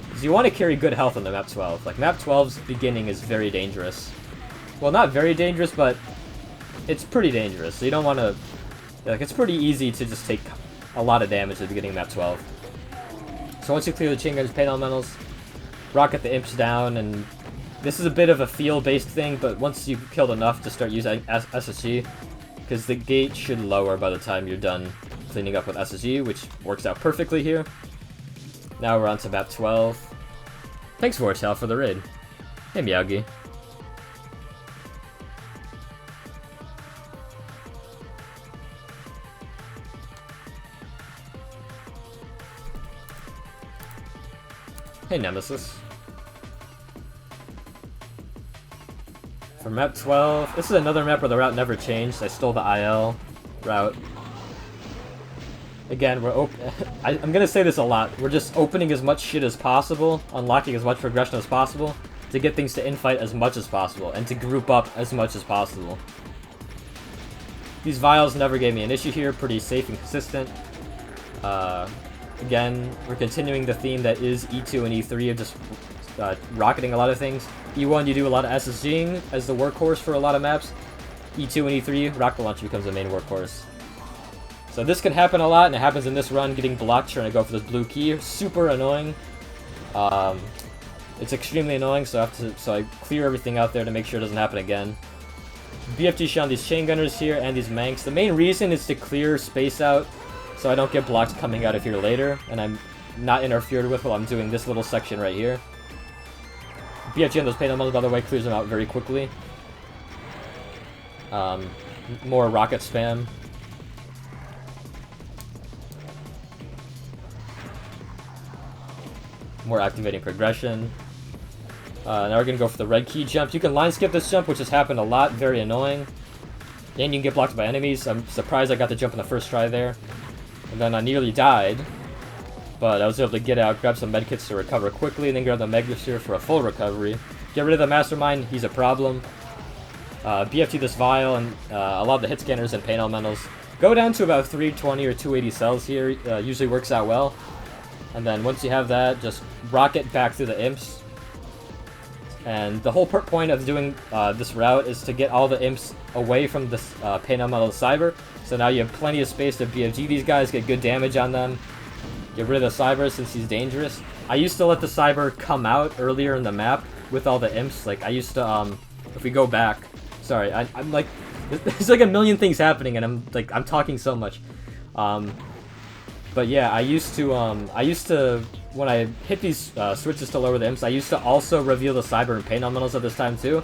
Because you want to carry good health on the map 12. Like, map 12's beginning is very dangerous. Well, not very dangerous, but it's pretty dangerous. So you don't want to... Like, it's pretty easy to just take a lot of damage at the beginning of map 12. So once you clear the chain gunners, pain elementals, rocket the imps down, and... This is a bit of a feel-based thing, but once you've killed enough to start using SSG, because the gate should lower by the time you're done cleaning up with SSG, which works out perfectly here. Now we're on to map 12. Thanks, Vortel, for the raid. Hey, Miyagi. Hey, Nemesis. For map 12, this is another map where the route never changed. I stole the IL route. Again, I'm gonna say this a lot. We're just opening as much shit as possible, unlocking as much progression as possible, to get things to infight as much as possible, and to group up as much as possible. These vials never gave me an issue here, pretty safe and consistent. Again, we're continuing the theme that is E2 and E3 of just rocketing a lot of things. E1, you do a lot of SSGing as the workhorse for a lot of maps. E2 and E3, rocket launch becomes the main workhorse. So this can happen a lot, and it happens in this run, getting blocked trying to go for this blue key. Super annoying. It's extremely annoying, so I clear everything out there to make sure it doesn't happen again. BFG shot on these chain gunners here and these Manx. The main reason is to clear space out so I don't get blocks coming out of here later, and I'm not interfered with while I'm doing this little section right here. BFG on those pain elementals, by the way, clears them out very quickly. More rocket spam. More activating progression. Now we're going to go for the red key jump. You can line skip this jump, which has happened a lot. Very annoying. And you can get blocked by enemies. I'm surprised I got the jump on the first try there. And then I nearly died. But I was able to get out, grab some medkits to recover quickly, and then grab the Megasphere for a full recovery. Get rid of the Mastermind, he's a problem. BFT this vial and a lot of the hit scanners and pain elementals. Go down to about 320 or 280 cells here, usually works out well. And then once you have that, just rocket back through the imps. And the whole point of doing this route is to get all the imps away from the pain elemental cyber. So now you have plenty of space to BFG these guys, get good damage on them. Get rid of the cyber since he's dangerous. I used to let the cyber come out earlier in the map with all the imps. Like, I used to, if we go back... Sorry, I'm like... There's like a million things happening and I'm talking so much. But yeah, I used to, when I hit these switches to lower the imps, I used to also reveal the cyber and pain elementals at this time too.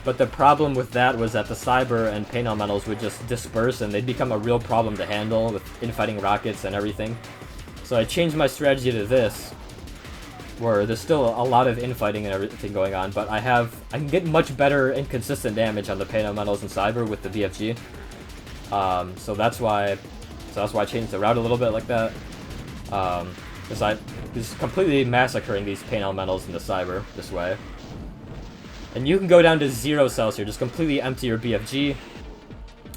But the problem with that was that the cyber and pain elementals would just disperse and they'd become a real problem to handle with infighting rockets and everything. So I changed my strategy to this, where there's still a lot of infighting and everything going on, but I can get much better and consistent damage on the pain elementals and cyber with the BFG. So that's why I changed the route a little bit like that. Because I was completely massacring these pain elementals and the cyber this way. And you can go down to 0 cells here, just completely empty your BFG,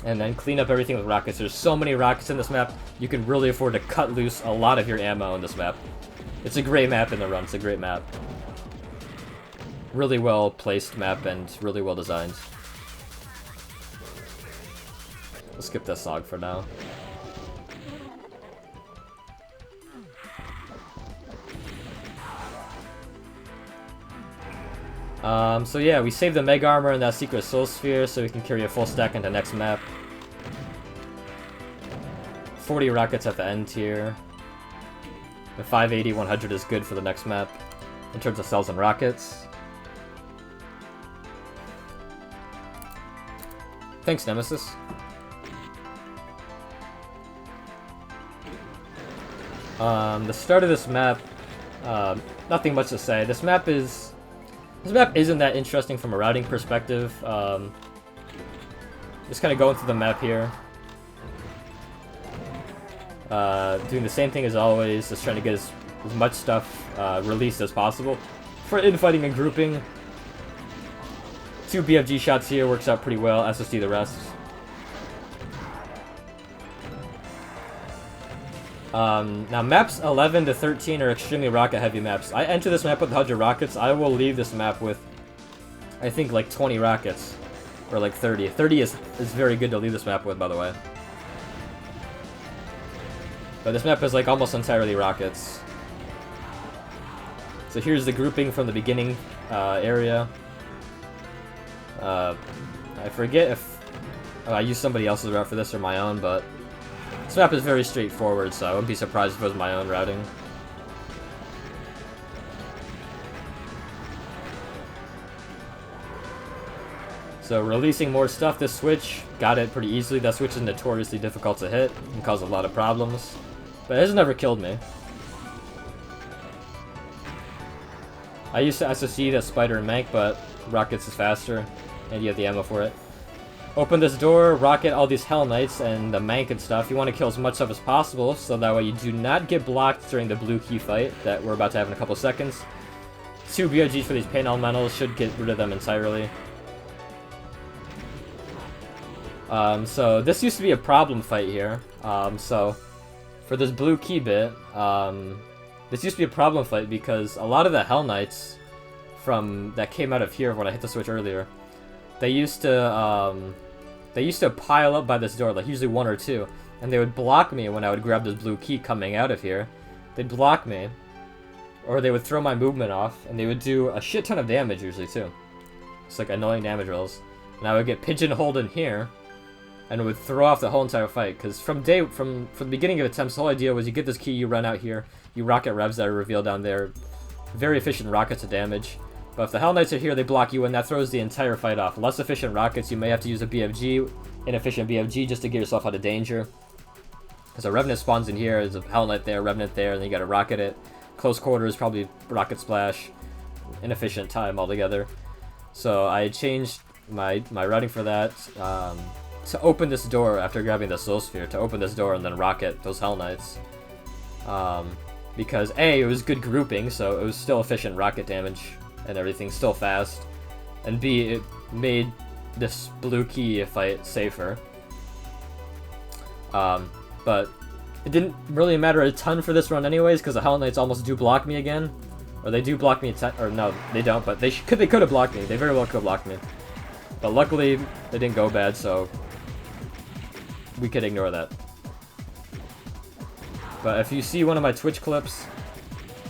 and then clean up everything with rockets. There's so many rockets in this map, you can really afford to cut loose a lot of your ammo in this map. It's a great map in the run, it's a great map. Really well placed map and really well designed. We'll skip this SOG for now. So yeah, we saved the Mega Armor and that Secret Soul Sphere so we can carry a full stack into next map. 40 rockets at the end here. The 580, 100 is good for the next map in terms of cells and rockets. Thanks, Nemesis. The start of this map, nothing much to say. This map isn't that interesting from a routing perspective. Just kind of going through the map here. Doing the same thing as always, just trying to get as much stuff released as possible. For infighting and grouping, 2 BFG shots here works out pretty well, SSD the rest. Now maps 11 to 13 are extremely rocket heavy maps. I enter this map with 100 rockets, I will leave this map with, I think, like 20 rockets. Or like 30. 30 is very good to leave this map with, by the way. But this map is like almost entirely rockets. So here's the grouping from the beginning area. I forget if I used somebody else's route for this or my own, but this map is very straightforward, so I wouldn't be surprised if it was my own routing. So releasing more stuff, this switch, got it pretty easily. That switch is notoriously difficult to hit and cause a lot of problems. But it has never killed me. I used to SSG the Spider and Mank, but Rockets is faster, and you have the ammo for it. Open this door, rocket all these Hell Knights and the Mank and stuff. You want to kill as much stuff as possible, so that way you do not get blocked during the blue key fight that we're about to have in a couple seconds. 2 BOGs for these pain elementals should get rid of them entirely. So this used to be a problem fight here. So for this blue key bit, this used to be a problem fight because a lot of the Hell Knights that came out of here when I hit the switch earlier, they used to pile up by this door, like usually 1 or 2, and they would block me when I would grab this blue key coming out of here. They'd block me, or they would throw my movement off, and they would do a shit ton of damage usually too. It's like annoying damage rolls. And I would get pigeonholed in here, and it would throw off the whole entire fight. Because from the beginning of attempts, the whole idea was you get this key, you run out here, you rocket revs that are revealed down there, very efficient rockets of damage. But if the Hell Knights are here, they block you, and that throws the entire fight off. Less efficient rockets, you may have to use a BFG, inefficient BFG, just to get yourself out of danger. Because a Revenant spawns in here, there's a Hell Knight there, Revenant there, and then you gotta rocket it. Close quarters, probably rocket splash. Inefficient time altogether. So I changed my routing for that to open this door after grabbing the Soul Sphere, to open this door and then rocket those Hell Knights. Because A, it was good grouping, so it was still efficient rocket damage and everything, still fast. And B, it made this blue key fight safer. But it didn't really matter a ton for this run anyways, because the Hell Knights almost do block me again. Or they do block me, or no, they don't, but they could have blocked me. They very well could have blocked me. But luckily, they didn't go bad, so we could ignore that. But if you see one of my Twitch clips,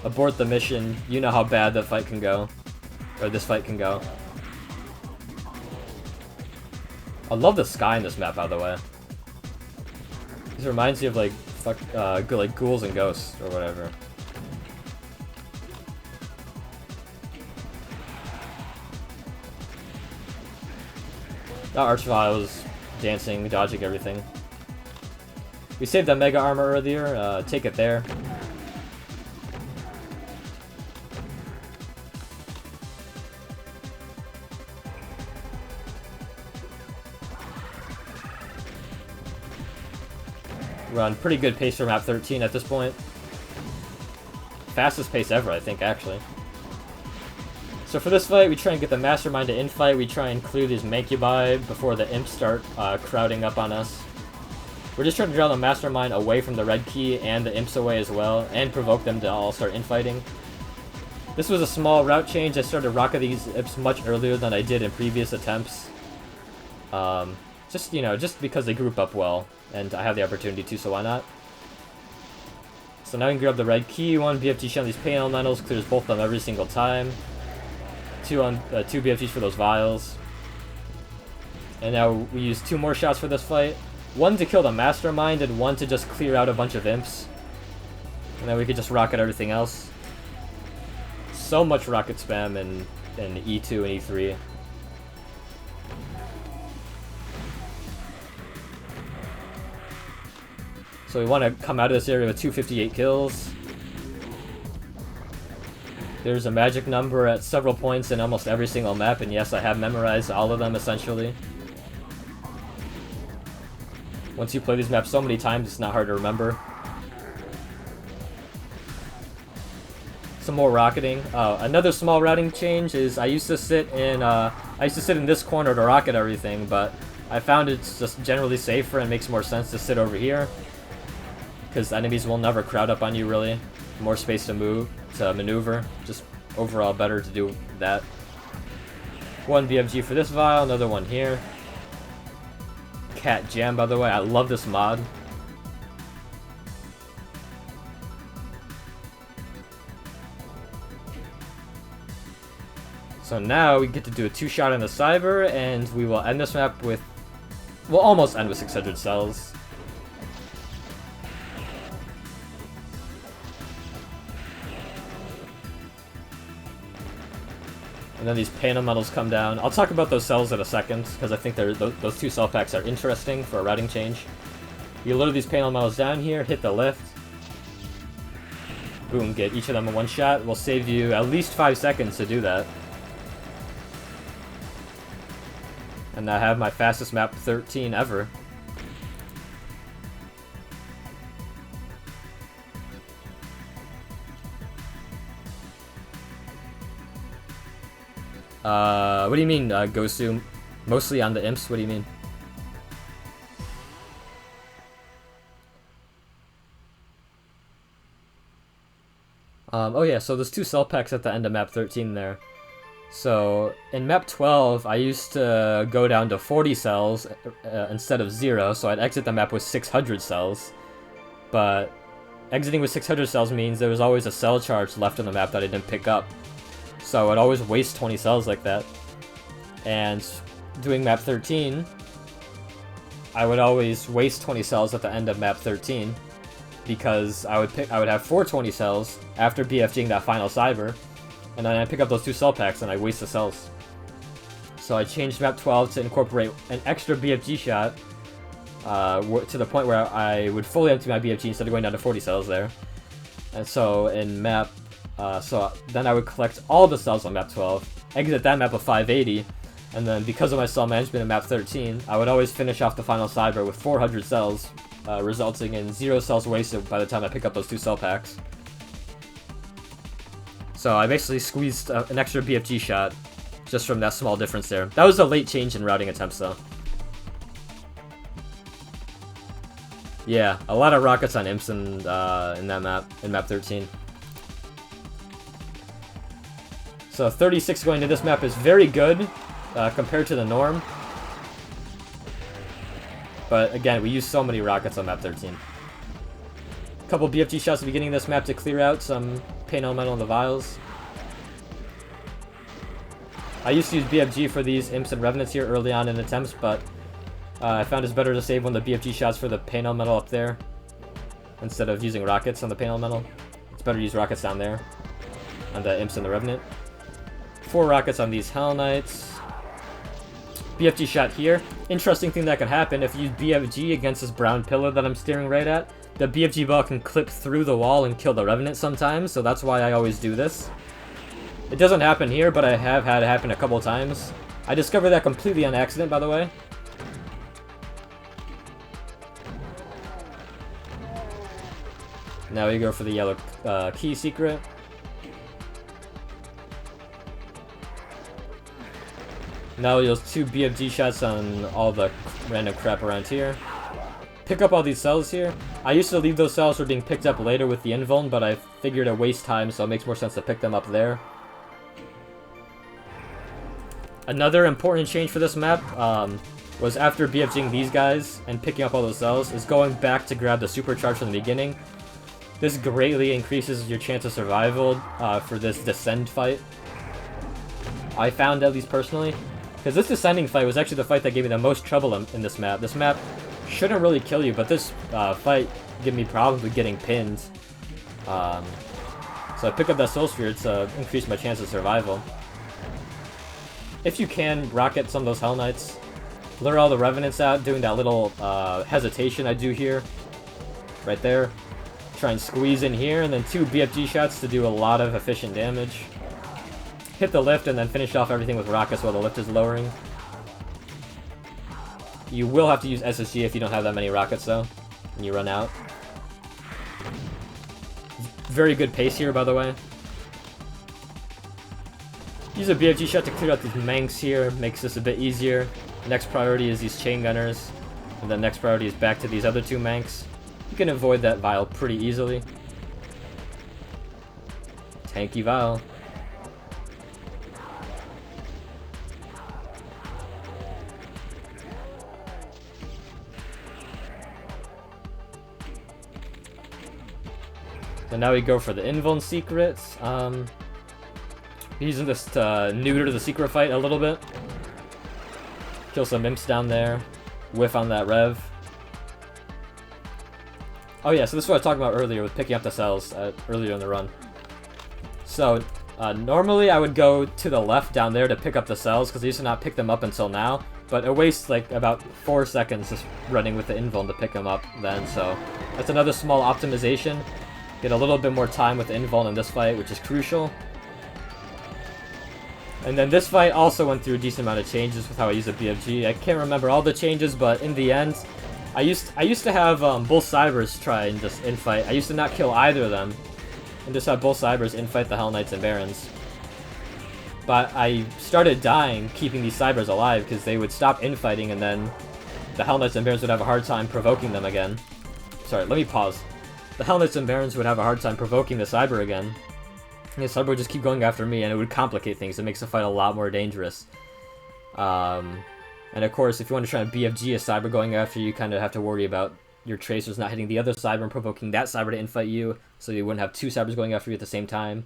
abort the mission, you know how bad that fight can go. Or this fight can go. I love the sky in this map, by the way. This reminds me of like like ghouls and ghosts or whatever. That Archvile was dancing, dodging everything. We saved that Mega Armor earlier, take it there. We're on pretty good pace for map 13 at this point. Fastest pace ever, I think, actually. So for this fight, we try and get the Mastermind to infight. We try and clear these Mancubi before the imps start crowding up on us. We're just trying to draw the Mastermind away from the red key and the imps away as well, and provoke them to all start infighting. This was a small route change. I started rocking these imps much earlier than I did in previous attempts. Just, you know, just because they group up well, and I have the opportunity to, so why not? So now we can grab the red key. One BFG shot on these pain elementals, clears both of them every single time. Two BFGs for those vials. And now we use 2 more shots for this fight. One to kill the Mastermind, and one to just clear out a bunch of imps. And then we could just rocket everything else. So much rocket spam in E2 and E3. So we want to come out of this area with 258 kills. There's a magic number at several points in almost every single map, and yes, I have memorized all of them, essentially. Once you play these maps so many times, it's not hard to remember. Some more rocketing. Another small routing change is I used to sit in this corner to rocket everything, but I found it's just generally safer and makes more sense to sit over here, because enemies will never crowd up on you, really. More space to maneuver. Just overall better to do that. One BFG for this vial, another one here. Cat Jam, by the way, I love this mod. So now we get to do a 2-shot on the Cyber, and we will end this map with... we'll almost end with 600 cells. And then these pain elementals come down. I'll talk about those cells in a second, because I think those 2 cell packs are interesting for a routing change. You load these pain elementals down here, hit the lift. Boom, get each of them in 1 shot. Will save you at least 5 seconds to do that. And I have my fastest map 13 ever. What do you mean, Gosu? Mostly on the imps? What do you mean? Oh yeah, so there's 2 cell packs at the end of map 13 there. So, in map 12, I used to go down to 40 cells instead of 0, so I'd exit the map with 600 cells. But exiting with 600 cells means there was always a cell charge left on the map that I didn't pick up. So I'd always waste 20 cells like that. And doing map 13, I would always waste 20 cells at the end of map 13, because I would have 420 cells after BFGing that final Cyber, and then I pick up those 2 cell packs and I waste the cells. So I changed map 12 to incorporate an extra BFG shot to the point where I would fully empty my BFG instead of going down to 40 cells there. And so in map so then I would collect all the cells on map 12, exit that map with 580, and then because of my cell management in map 13, I would always finish off the final Cyber with 400 cells, resulting in 0 cells wasted by the time I pick up those 2 cell packs. So I basically squeezed an extra BFG shot just from that small difference there. That was a late change in routing attempts, though. Yeah, a lot of rockets on imps in that map, in map 13. So 36 going to this map is very good compared to the norm. But again, we use so many rockets on map 13. A couple BFG shots at the beginning of this map to clear out some pain elemental in the vials. I used to use BFG for these imps and revenants here early on in attempts, but I found it's better to save one of the BFG shots for the pain elemental up there instead of using rockets on the pain elemental. It's better to use rockets down there on the imps and the revenant. 4 rockets on these Hell Knights. BFG shot here. Interesting thing that can happen if you use BFG against this brown pillar that I'm staring right at. The BFG ball can clip through the wall and kill the revenant sometimes, so that's why I always do this. It doesn't happen here, but I have had it happen a couple of times. I discovered that completely on accident, by the way. Now we go for the yellow key secret. Now we use 2 BFG shots on all the random crap around here. Pick up all these cells here. I used to leave those cells for being picked up later with the invuln, but I figured it waste time, so it makes more sense to pick them up there. Another important change for this map was after BFGing these guys and picking up all those cells, is going back to grab the supercharge from the beginning. This greatly increases your chance of survival for this descend fight. I found, at least personally, because this descending fight was actually the fight that gave me the most trouble in this map. This map shouldn't really kill you, but this fight gave me problems with getting pinned. So I pick up that soul sphere to increase my chance of survival. If you can, rocket some of those Hell Knights. Lure all the Revenants out, doing that little hesitation I do here. Right there. Try and squeeze in here, and then 2 BFG shots to do a lot of efficient damage. Hit the lift, and then finish off everything with rockets while the lift is lowering. You will have to use SSG if you don't have that many rockets, though, and you run out. Very good pace here, by the way. Use a BFG shot to clear out these Manx here, makes this a bit easier. Next priority is these Chain Gunners, and the next priority is back to these other 2 Manx. You can avoid that vial pretty easily. Tanky vial. So now we go for the invuln secrets. Using this to neuter the secret fight a little bit. Kill some imps down there. Whiff on that rev. Oh yeah, so this is what I was talking about earlier with picking up the cells earlier in the run. So normally I would go to the left down there to pick up the cells because I used to not pick them up until now. But it wastes like about 4 seconds just running with the invuln to pick them up then. So that's another small optimization. Get a little bit more time with the invuln in this fight, which is crucial. And then this fight also went through a decent amount of changes with how I use a BFG. I can't remember all the changes, but in the end, I used to have both Cybers try and just infight. I used to not kill either of them, and just have both Cybers infight the Hell Knights and Barons. But I started dying keeping these Cybers alive because they would stop infighting, and then the Hell Knights and Barons would have a hard time provoking them again. Sorry, let me pause. The Hell Knights and Barons would have a hard time provoking the Cyber again. And the Cyber would just keep going after me, and it would complicate things. It makes the fight a lot more dangerous. And of course, if you want to try and BFG a Cyber going after you, kind of have to worry about your Tracers not hitting the other Cyber and provoking that Cyber to infight you, so you wouldn't have 2 Cybers going after you at the same time.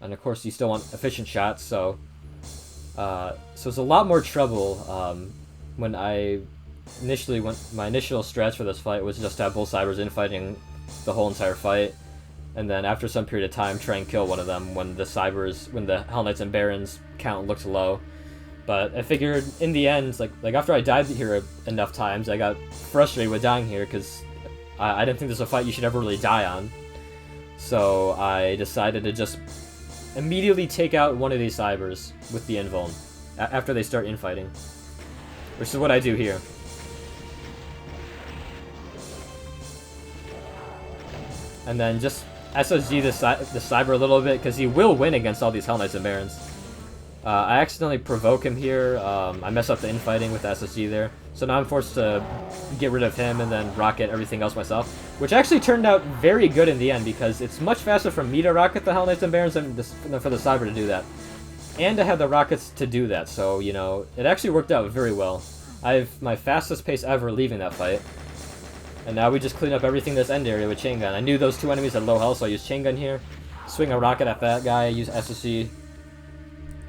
And of course, you still want efficient shots, so it's a lot more trouble when my initial stretch for this fight was just to have both Cybers infighting the whole entire fight, and then after some period of time try and kill one of them when the Hell Knights and Barons count looked low. But I figured in the end, like after I died here enough times, I got frustrated with dying here because I didn't think this was a fight you should ever really die on. So I decided to just immediately take out one of these Cybers with the invuln after they start infighting, which is what I do here. And then just SSG the Cyber a little bit, because he will win against all these Hell Knights and Barons. I accidentally provoke him here. I mess up the infighting with the SSG there. So now I'm forced to get rid of him and then rocket everything else myself. Which actually turned out very good in the end, because it's much faster for me to rocket the Hell Knights and Barons than for the Cyber to do that. And to have the rockets to do that, so, you know, it actually worked out very well. I have my fastest pace ever leaving that fight. And now we just clean up everything this end area with Chain Gun. I knew those two enemies had low health, so I used Chain Gun here. Swing a rocket at that guy, use SSG.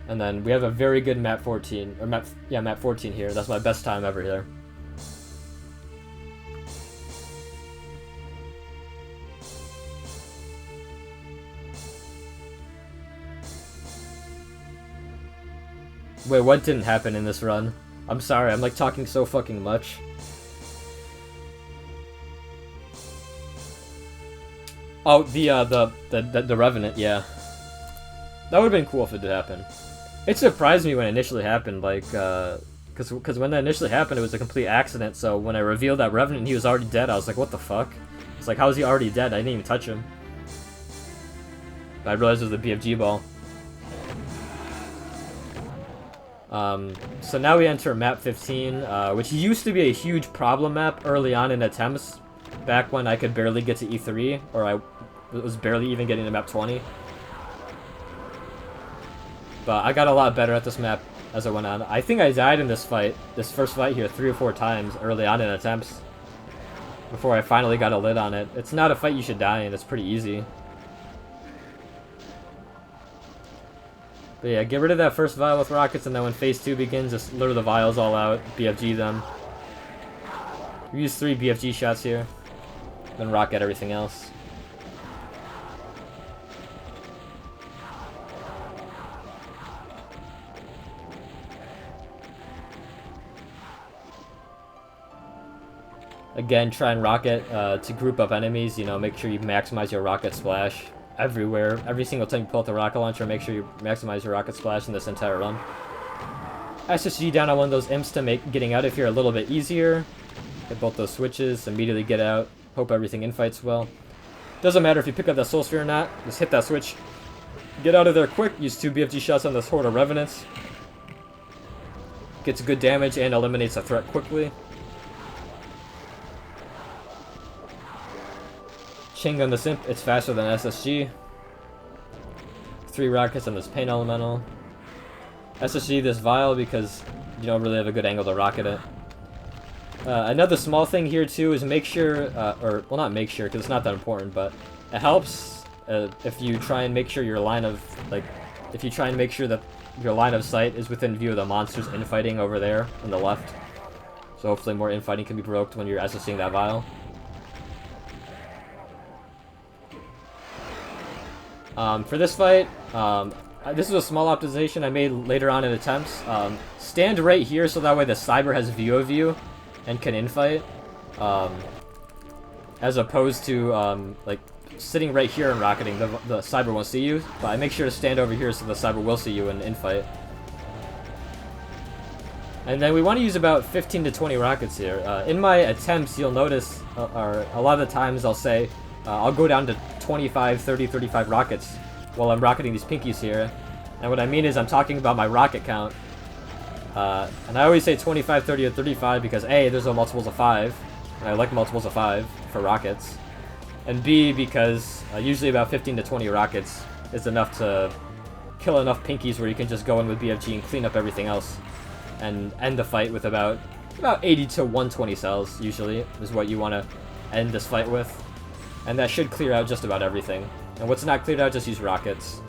And then we have a very good map 14, or map 14 here. That's my best time ever here. Wait, what didn't happen in this run? I'm sorry, I'm like talking so fucking much. Oh, the Revenant, yeah. That would've been cool if it did happen. It surprised me when it initially happened, like, cause when that initially happened, it was a complete accident, so when I revealed that Revenant and he was already dead, I was like, what the fuck? It's like, how is he already dead? I didn't even touch him. But I realized it was a BFG ball. So now we enter map 15, which used to be a huge problem map early on in attempts, back when I could barely get to E3, or I was barely even getting to map 20. But I got a lot better at this map as I went on. I think I died in this fight, this first fight here, 3 or 4 times early on in attempts, before I finally got a lid on it. It's not a fight you should die in, it's pretty easy. But yeah, get rid of that first vial with rockets, and then when phase 2 begins, just lure the vials all out, BFG them. Use 3 BFG shots here, then rocket everything else. Again, try and rocket to group up enemies, you know, make sure you maximize your rocket splash everywhere. Every single time you pull out the rocket launcher, make sure you maximize your rocket splash in this entire run. SSG down on one of those imps to make getting out of here a little bit easier. Hit both those switches, immediately get out. Hope everything infights well. Doesn't matter if you pick up that soul sphere or not, just hit that switch. Get out of there quick, use 2 BFG shots on this horde of revenants. Gets good damage and eliminates a threat quickly. Chain Gun this imp, it's faster than SSG. 3 rockets on this pain elemental. SSG this vial because you don't really have a good angle to rocket it. Another small thing here too is make sure, or well, not make sure because it's not that important, but it helps if you try and make sure your line of if you try and make sure that your line of sight is within view of the monsters infighting over there on the left. So hopefully more infighting can be provoked when you're SSGing that vial. For this fight, this is a small optimization I made later on in attempts. Stand right here so that way the Cyber has view of you and can infight, as opposed to like sitting right here and rocketing. The Cyber won't see you, but I make sure to stand over here so the Cyber will see you and infight. And then we want to use about 15 to 20 rockets here. In my attempts, you'll notice, or a lot of the times I'll say, I'll go down to 25, 30, 35 rockets while I'm rocketing these pinkies here. And what I mean is I'm talking about my rocket count. And I always say 25, 30, or 35 because A, there's no multiples of 5. And I like multiples of 5 for rockets. And B, because usually about 15 to 20 rockets is enough to kill enough pinkies where you can just go in with BFG and clean up everything else. And end the fight with about 80 to 120 cells, usually, is what you want to end this fight with. And that should clear out just about everything. And what's not cleared out, just use rockets.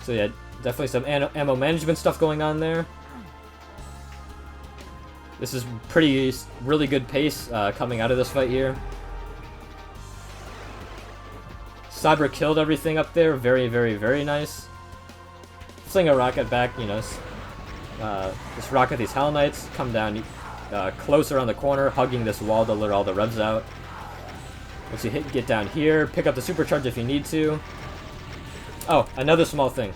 So yeah, definitely some ammo management stuff going on there. This is really good pace coming out of this fight here. Cyber killed everything up there. Very, very, very nice. Fling a rocket back, you know. Just rocket these Hell Knights. Come down close around the corner, hugging this wall to lure all the revs out. Once you get down here, pick up the supercharge if you need to. Oh, another small thing.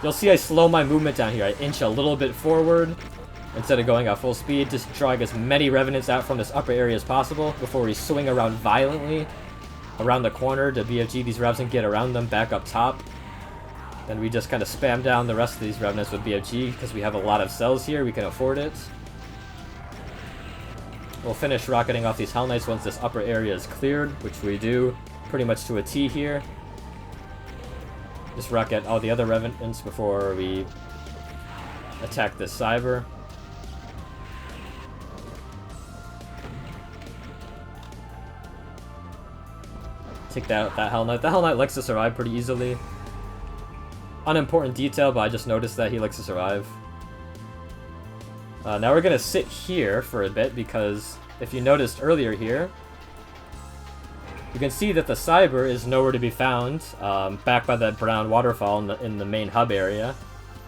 You'll see I slow my movement down here. I inch a little bit forward instead of going at full speed, just drawing as many revenants out from this upper area as possible before we swing around violently around the corner to BFG these revs and get around them back up top. Then we just kind of spam down the rest of these Revenants with BFG because we have a lot of cells here, we can afford it. We'll finish rocketing off these Hell Knights once this upper area is cleared, which we do pretty much to a T here. Just rocket all the other Revenants before we attack this Cyber. Take that Hell Knight. The Hell Knight likes to survive pretty easily. Unimportant detail, but I just noticed that he likes to survive. Now we're gonna sit here for a bit, because if you noticed earlier here, you can see that the Cyber is nowhere to be found, back by that brown waterfall in the main hub area.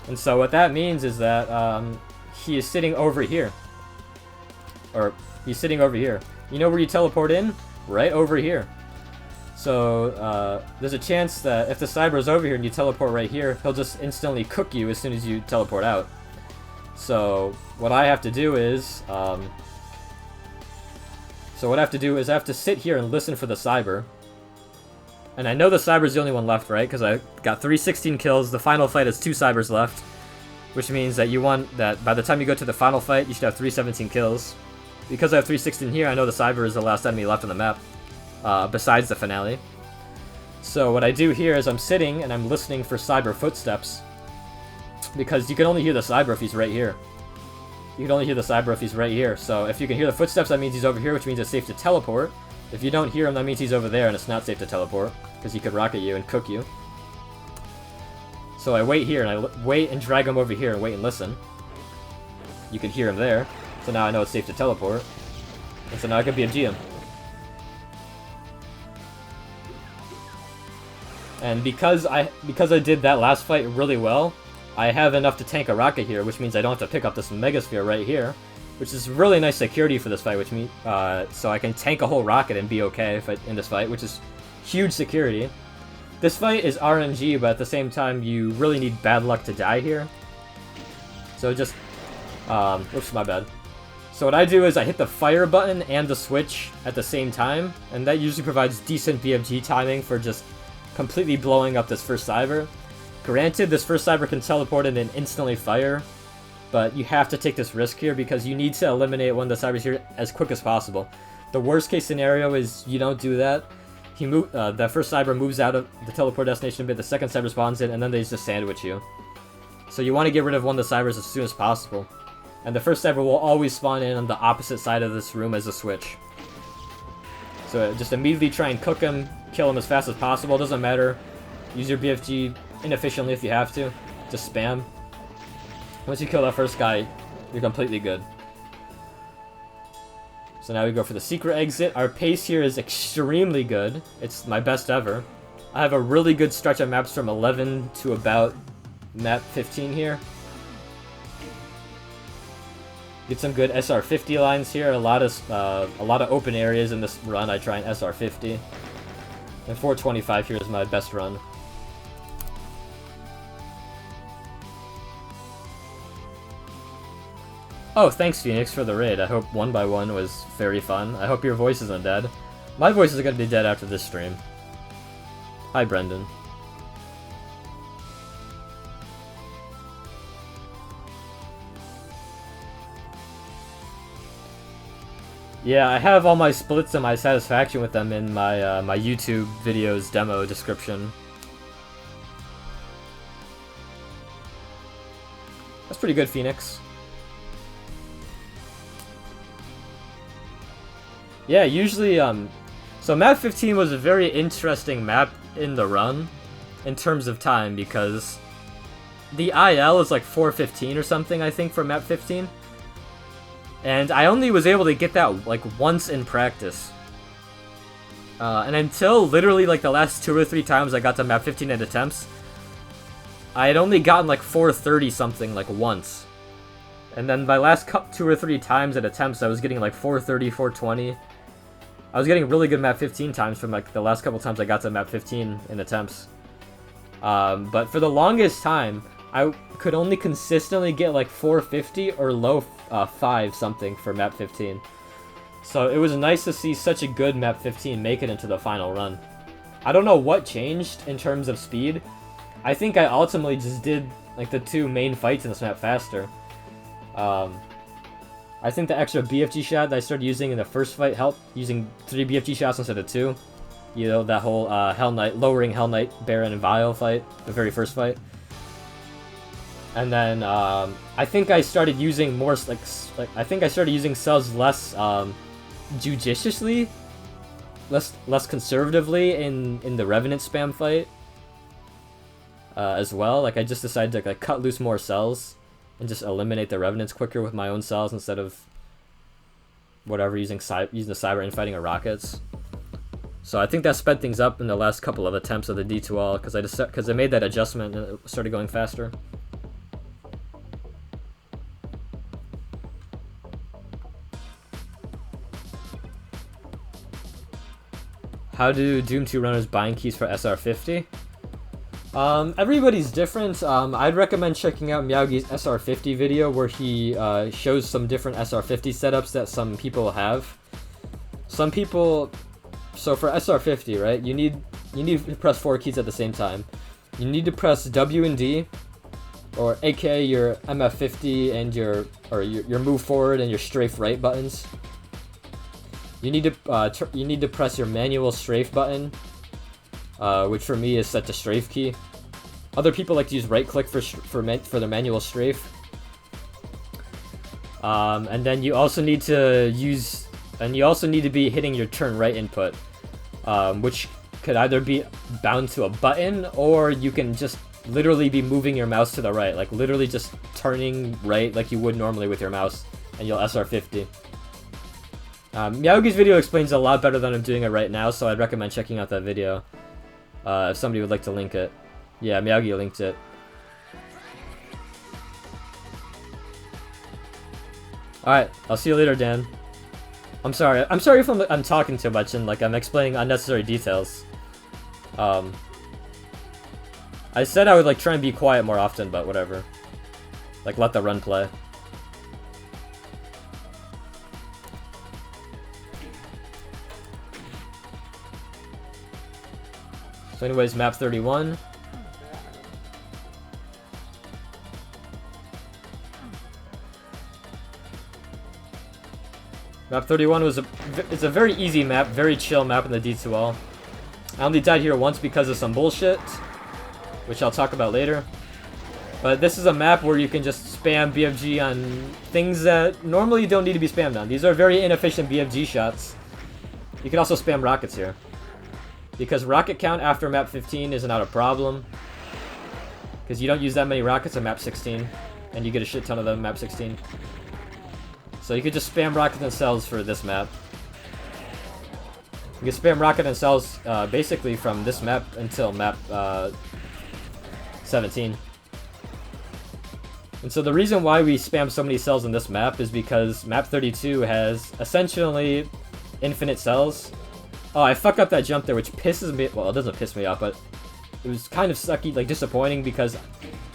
And so what that means is that he is sitting over here. Or, he's sitting over here. You know where you teleport in? Right over here. So, there's a chance that if the Cyber is over here and you teleport right here, he'll just instantly cook you as soon as you teleport out. So, what I have to do is, I have to sit here and listen for the Cyber. And I know the Cyber's the only one left, right? Because I got 316 kills, the final fight has 2 Cybers left. Which means that by the time you go to the final fight, you should have 317 kills. Because I have 316 here, I know the Cyber is the last enemy left on the map. Besides the finale. So what I do here is I'm sitting and I'm listening for Cyber footsteps. Because you can only hear the Cyber if he's right here. You can only hear the Cyber if he's right here. So if you can hear the footsteps, that means he's over here, which means it's safe to teleport. If you don't hear him, that means he's over there and it's not safe to teleport. Because he could rocket you and cook you. So I wait here and I wait and drag him over here and wait and listen. You can hear him there. So now I know it's safe to teleport. And so now I can BFG him. And because I did that last fight really well, I have enough to tank a rocket here, which means I don't have to pick up this Megasphere right here, which is really nice security for this fight, which means so I can tank a whole rocket and be okay in this fight, which is huge security. This fight is RNG, but at the same time, you really need bad luck to die here. So just, oops, my bad. So what I do is I hit the fire button and the switch at the same time, and that usually provides decent BFG timing for just completely blowing up this first Cyber. Granted, this first Cyber can teleport in and instantly fire, but you have to take this risk here because you need to eliminate one of the Cybers here as quick as possible. The worst case scenario is you don't do that. That first Cyber moves out of the teleport destination bit, the second Cyber spawns in, and then they just sandwich you. So you want to get rid of one of the Cybers as soon as possible. And the first Cyber will always spawn in on the opposite side of this room as a switch. So just immediately try and cook him, kill him as fast as possible, doesn't matter. Use your BFG inefficiently if you have to. Just spam. Once you kill that first guy, you're completely good. So now we go for the secret exit. Our pace here is extremely good. It's my best ever. I have a really good stretch of maps from 11 to about map 15 here. Get some good SR50 lines here. A lot of open areas in this run. I try an SR50. And 425 here is my best run. Oh, thanks Phoenix for the raid. I hope 1x1 was very fun. I hope your voice isn't dead. My voice is gonna be dead after this stream. Hi, Brendan. Yeah, I have all my splits and my satisfaction with them in my my YouTube videos demo description. That's pretty good, Phoenix. Yeah, usually, so map 15 was a very interesting map in the run, in terms of time, because the IL is like 415 or something, I think, for map 15. And I only was able to get that, like, once in practice. And until literally, like, the last 2 or 3 times I got to map 15 at attempts, I had only gotten, like, 430 something, like, once. And then my last 2 or 3 times at attempts, I was getting, like, 430, 420. I was getting really good map 15 times from, like, the last couple times I got to map 15 in attempts. But for the longest time, I could only consistently get, like, 450 or low 5 something for map 15. So it was nice to see such a good map 15 make it into the final run. I don't know what changed in terms of speed. I think I ultimately just did like the 2 main fights in this map faster. I think the extra BFG shot that I started using in the first fight helped, using 3 BFG shots instead of 2. You know, that whole Hell Knight, lowering Hell Knight, Baron, and Vile fight, the very first fight. And then I think I started using more I think I started using cells less judiciously, less conservatively in the Revenant spam fight as well. Like I just decided to like cut loose more cells and just eliminate the Revenants quicker with my own cells instead of whatever using the cyber infighting or rockets. So I think that sped things up in the last couple of attempts of the D2All because I made that adjustment and it started going faster. How do Doom 2 runners bind keys for SR50? Everybody's different. I'd recommend checking out Meowgi's SR50 video where he shows some different SR50 setups that some people have. Some people... So for SR50, right, you need to press 4 keys at the same time. You need to press W and D, or aka your MF50 and your move forward and your strafe right buttons. You need to press your manual strafe button, which for me is set to strafe key. Other people like to use right click for the manual strafe. And then you also need to be hitting your turn right input, which could either be bound to a button or you can just literally be moving your mouse to the right, like literally just turning right like you would normally with your mouse, and you'll SR50. Meowgi's video explains it a lot better than I'm doing it right now, so I'd recommend checking out that video if somebody would like to link it. Yeah, Meowgi linked it. Alright, I'll see you later, Dan. I'm sorry if I'm talking too much and like I'm explaining unnecessary details. I said I would like try and be quiet more often, but whatever. Like let the run play. So anyways, map 31. Map 31 it's a very easy map, very chill map in the D2All. I only died here once because of some bullshit, which I'll talk about later. But this is a map where you can just spam BFG on things that normally don't need to be spammed on. These are very inefficient BFG shots. You can also spam rockets here, because rocket count after map 15 is not a problem, because you don't use that many rockets on map 16, and you get a shit ton of them in map 16. So you could just spam rockets and cells for this map. You can spam rocket and cells basically from this map until map 17. And so the reason why we spam so many cells in this map is because map 32 has essentially infinite cells. Oh, I fuck up that jump there, which pisses me... Well, it doesn't piss me off, but it was kind of sucky, like disappointing, because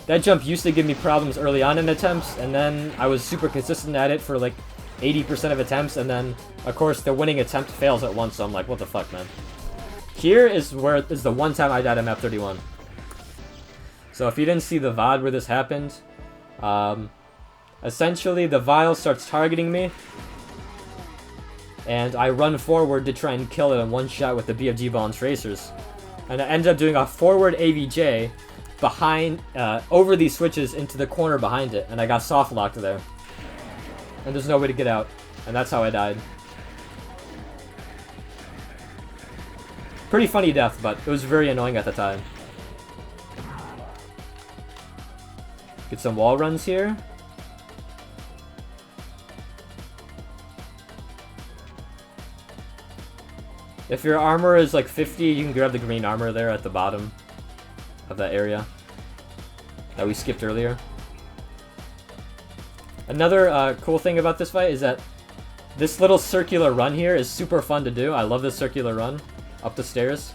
that jump used to give me problems early on in attempts, and then I was super consistent at it for like 80% of attempts, and then, of course, the winning attempt fails at once, so I'm like, what the fuck, man? Here is the one time I died at map 31. So if you didn't see the VOD where this happened, essentially the Vile starts targeting me, and I run forward to try and kill it in one shot with the BFG ball and tracers. And I ended up doing a forward AVJ behind, over these switches into the corner behind it, and I got soft locked there. And there's no way to get out, and that's how I died. Pretty funny death, but it was very annoying at the time. Get some wall runs here. If your armor is like 50, you can grab the green armor there at the bottom of that area that we skipped earlier. Another cool thing about this fight is that this little circular run here is super fun to do. I love this circular run up the stairs.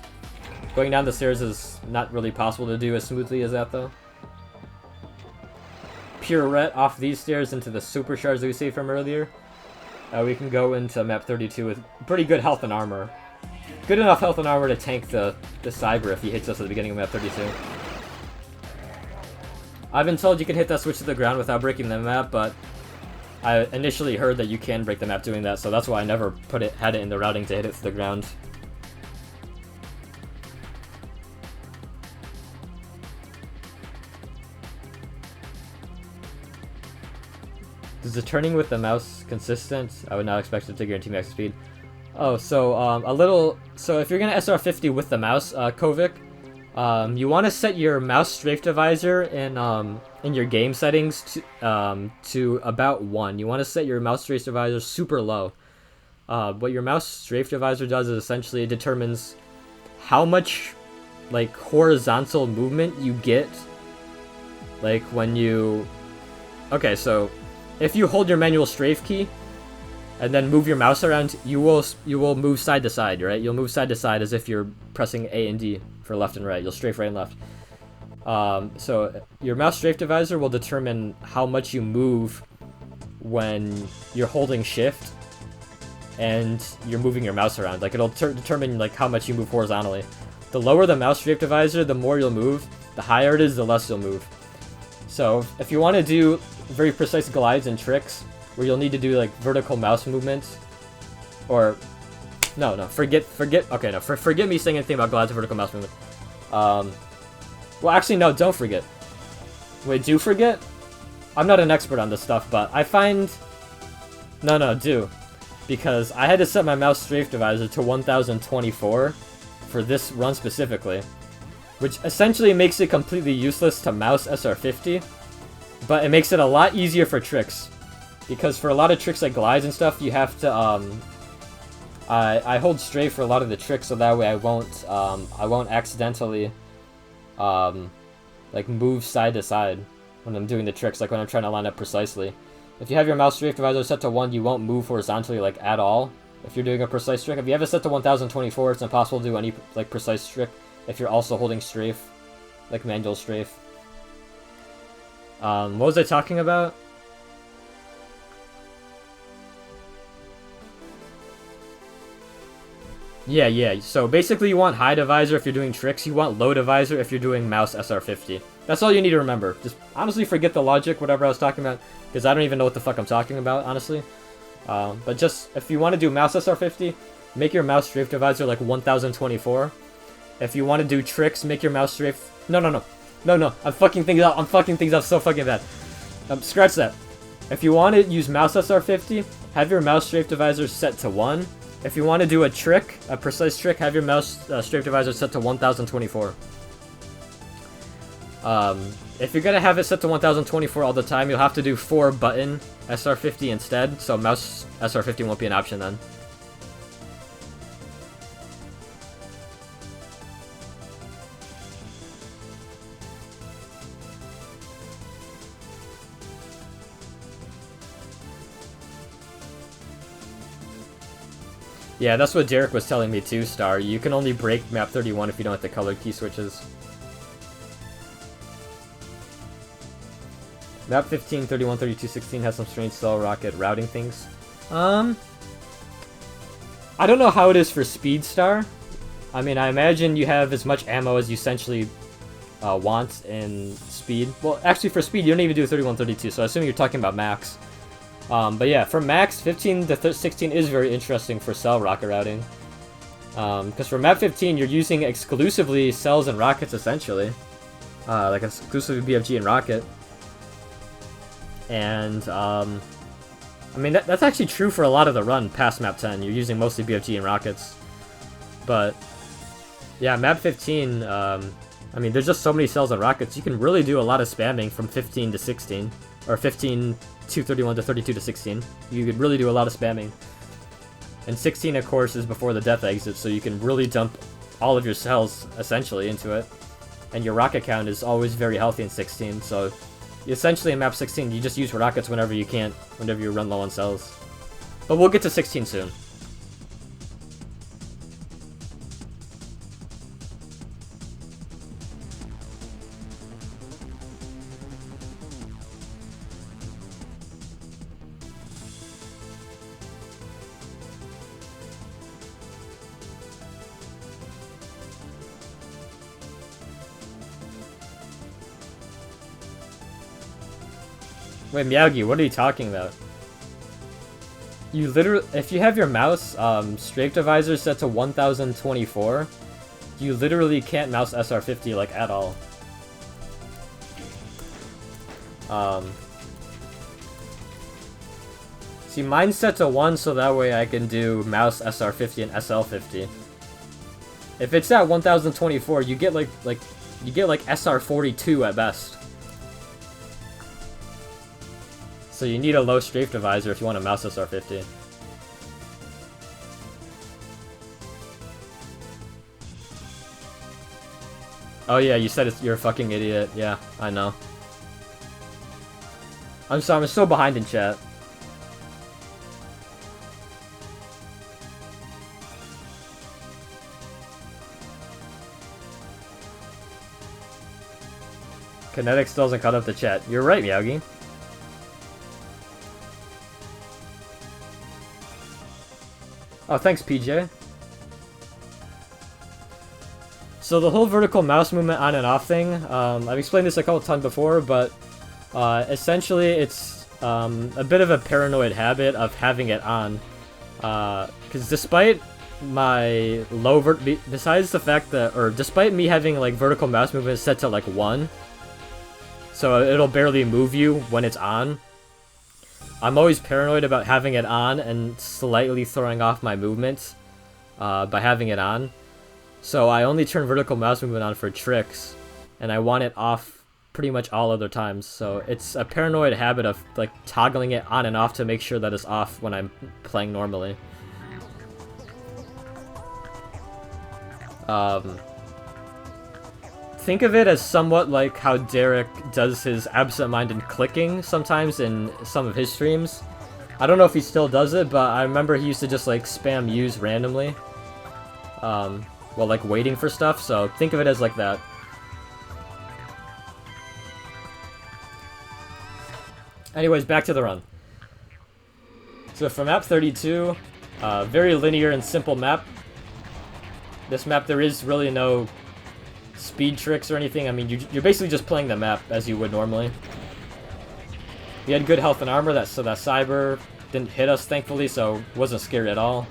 Going down the stairs is not really possible to do as smoothly as that, though. Pirouette off these stairs into the supercharge that we saved from earlier. We can go into map 32 with pretty good health and armor. Good enough health and armor to tank the Cyber if he hits us at the beginning of map 32. I've been told you can hit that switch to the ground without breaking the map, but I initially heard that you can break the map doing that, so that's why I never had it in the routing to hit it to the ground. Is the turning with the mouse consistent? I would not expect it to guarantee max speed. Oh, so so if you're gonna SR50 with the mouse, Kovic, you want to set your mouse strafe divisor in your game settings to about 1. You want to set your mouse strafe divisor super low. What your mouse strafe divisor does is essentially it determines how much like horizontal movement you get, like when you. Okay, so if you hold your manual strafe key and then move your mouse around, you will move side to side, right? You'll move side to side as if you're pressing A and D for left and right. You'll strafe right and left. So your mouse strafe divisor will determine how much you move when you're holding shift and you're moving your mouse around. Like it'll determine like how much you move horizontally. The lower the mouse strafe divisor, the more you'll move. The higher it is, the less you'll move. So if you want to do very precise glides and tricks where you'll need to do like vertical mouse movements, or forget me saying anything about glides and vertical mouse movement. Well, actually, no, don't forget. Wait, do forget? I'm not an expert on this stuff, but I find do, because I had to set my mouse strafe divisor to 1024 for this run specifically, which essentially makes it completely useless to mouse SR50. But it makes it a lot easier for tricks, because for a lot of tricks like glides and stuff, you have to I hold strafe for a lot of the tricks, so that way I won't accidentally like move side to side when I'm doing the tricks, like when I'm trying to line up precisely. If you have your mouse strafe divisor set to 1, you won't move horizontally like at all if you're doing a precise trick. If you have it set to 1024, it's impossible to do any like precise trick if you're also holding strafe, like manual strafe. What was I talking about? Yeah. So basically you want high divisor if you're doing tricks, you want low divisor if you're doing mouse SR50. That's all you need to remember. Just honestly forget the logic, whatever I was talking about, because I don't even know what the fuck I'm talking about, honestly. But just, if you want to do mouse SR50, make your mouse strafe divisor like 1024. If you want to do tricks, make your mouse strafe... No. I'm fucking things up so fucking bad. Scratch that. If you want to use mouse SR50, have your mouse strafe divisor set to 1. If you want to do a trick, a precise trick, have your mouse strafe divisor set to 1024. If you're gonna have it set to 1024 all the time, you'll have to do 4 button SR50 instead, so mouse SR50 won't be an option then. Yeah, that's what Derek was telling me too, Star. You can only break map 31 if you don't hit the colored key switches. Map 15, 31, 32, 16 has some strange cell rocket routing things. I don't know how it is for Speed Star. I mean, I imagine you have as much ammo as you essentially want in Speed. Well, actually for Speed, you don't even do 31, 32, so I assume you're talking about Max. But yeah, for Max, 15 to 16 is very interesting for cell rocket routing. Because for map 15, you're using exclusively cells and rockets, essentially. Like exclusively BFG and rocket. And, I mean, that's actually true for a lot of the run past map 10. You're using mostly BFG and rockets. But, yeah, map 15, I mean, there's just so many cells and rockets. You can really do a lot of spamming from 15 to 16. Or 15 to 31 to 32 to 16. You could really do a lot of spamming. And 16, of course, is before the death exit, so you can really dump all of your cells, essentially, into it. And your rocket count is always very healthy in 16, so essentially in map 16, you just use rockets whenever you run low on cells. But we'll get to 16 soon. Wait, Miyagi, what are you talking about? You literally, if you have your mouse strafe divisor set to 1024, you literally can't mouse SR50 like at all. See, mine's set to 1 so that way I can do mouse SR50 and SL50. If it's at 1024, you get like SR42 at best. So you need a low strafe divisor if you want to mouse SR50. Oh yeah, you said you're a fucking idiot. Yeah, I know. I'm sorry, I'm so behind in chat. Kinetics doesn't cut up the chat. You're right, Miyagi. Oh, thanks, PJ. So the whole vertical mouse movement on and off thing, I've explained this a couple times before, but essentially it's a bit of a paranoid habit of having it on. Because despite my low besides the fact that, or despite me having like vertical mouse movement set to like 1, so it'll barely move you when it's on, I'm always paranoid about having it on and slightly throwing off my movements by having it on. So I only turn vertical mouse movement on for tricks, and I want it off pretty much all other times. So it's a paranoid habit of like toggling it on and off to make sure that it's off when I'm playing normally. Think of it as somewhat like how Derek does his absent-minded clicking sometimes in some of his streams. I don't know if he still does it, but I remember he used to just like spam use randomly while like waiting for stuff, so think of it as like that. Anyways, back to the run. So for map 32, very linear and simple map. This map, there is really no speed tricks or anything. I mean, you're basically just playing the map as you would normally. We had good health and armor, so that Cyber didn't hit us, thankfully, so wasn't scared at all.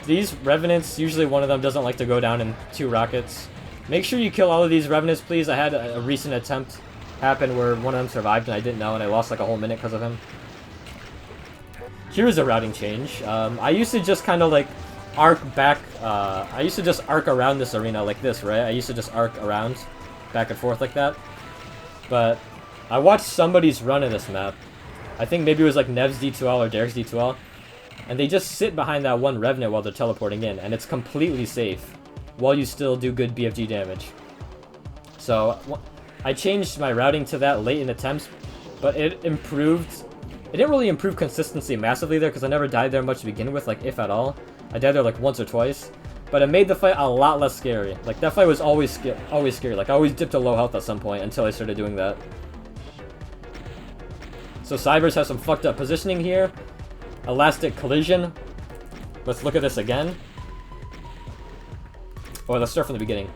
These Revenants, usually one of them doesn't like to go down in 2 rockets. Make sure you kill all of these Revenants, please. I had a recent attempt happen where one of them survived and I didn't know, and I lost like a whole minute because of him. Here's a routing change. I used to just kind of like arc back, I used to just arc around this arena like this, right? I used to just arc around, back and forth like that. But I watched somebody's run in this map. I think maybe it was like Nev's D2All or Derek's D2All. And they just sit behind that one Revenant while they're teleporting in, and it's completely safe, while you still do good BFG damage. So, I changed my routing to that late in attempts, but it improved. It didn't really improve consistency massively there, because I never died there much to begin with, like, if at all. I died there like once or twice, but it made the fight a lot less scary. Like, that fight was always scary. Like, I always dipped to low health at some point until I started doing that. So Cybers has some fucked up positioning here. Elastic collision. Let's look at this again. Or let's start from the beginning.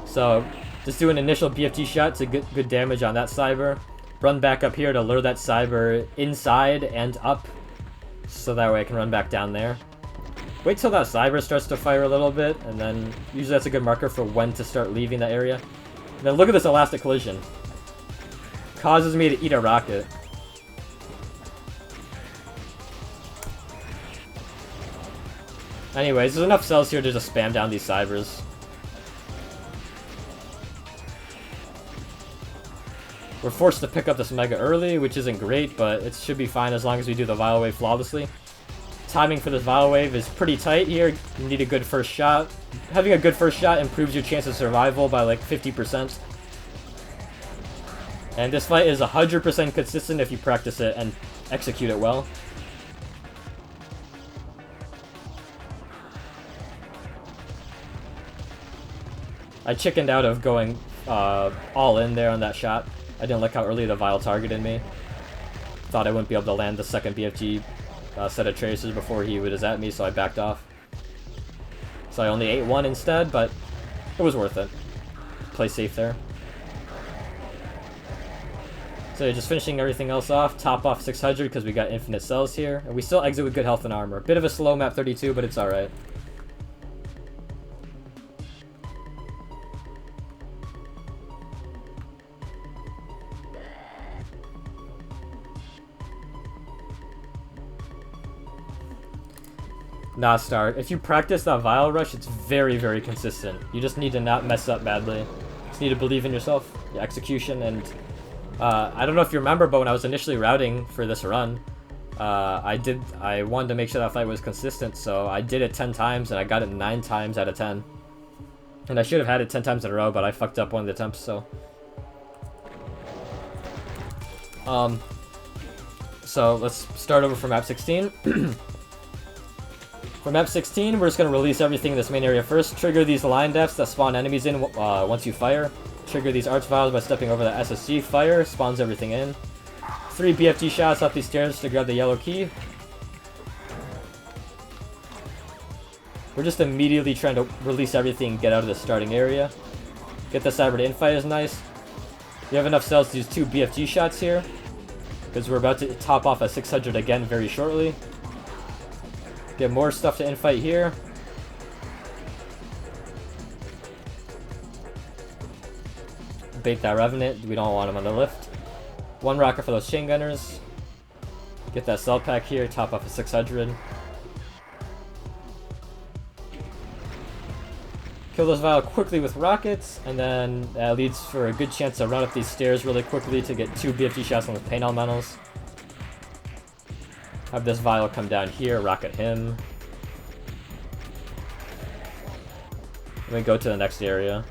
So, just do an initial BFG shot to get good damage on that Cyber. Run back up here to lure that Cyber inside and up, so that way I can run back down there. Wait till that Cyber starts to fire a little bit, and then usually that's a good marker for when to start leaving that area. And then look at this elastic collision. Causes me to eat a rocket. Anyways, there's enough cells here to just spam down these Cybers. We're forced to pick up this Mega early, which isn't great, but it should be fine as long as we do the Vile Wave flawlessly. Timing for this Vile Wave is pretty tight here. You need a good first shot. Having a good first shot improves your chance of survival by like 50%. And this fight is 100% consistent if you practice it and execute it well. I chickened out of going all in there on that shot. I didn't like how early the Vile targeted me. Thought I wouldn't be able to land the second BFG set of tracers before he was at me, so I backed off. So I only ate one instead, but it was worth it. Play safe there. So just finishing everything else off, top off 600 because we got infinite cells here. And we still exit with good health and armor. Bit of a slow map 32, but it's alright. Nah, Star. If you practice that Vile Rush, it's very, very consistent. You just need to not mess up badly. You just need to believe in yourself, your execution, and... I don't know if you remember, but when I was initially routing for this run, I wanted to make sure that fight was consistent, so I did it 10 times, and I got it 9 times out of 10. And I should have had it 10 times in a row, but I fucked up one of the attempts, so... So, let's start over from map 16. For map 16, we're just going to release everything in this main area first. Trigger these line depths that spawn enemies in once you fire. Trigger these arch vials by stepping over the SSG. Fire spawns everything in. 3 BFG shots up these stairs to grab the yellow key. We're just immediately trying to release everything and get out of the starting area. Get the cyber to infight is nice. We have enough cells to use 2 BFG shots here, because we're about to top off at 600 again very shortly. Get more stuff to infight here. Bait that Revenant. We don't want him on the lift. 1 rocket for those chain gunners. Get that cell pack here. Top off at 600. Kill those Vile quickly with rockets, and then that leads for a good chance to run up these stairs really quickly to get 2 BFG shots on the pain elementals. Have this Vile come down here, rocket him. Then we go to the next area.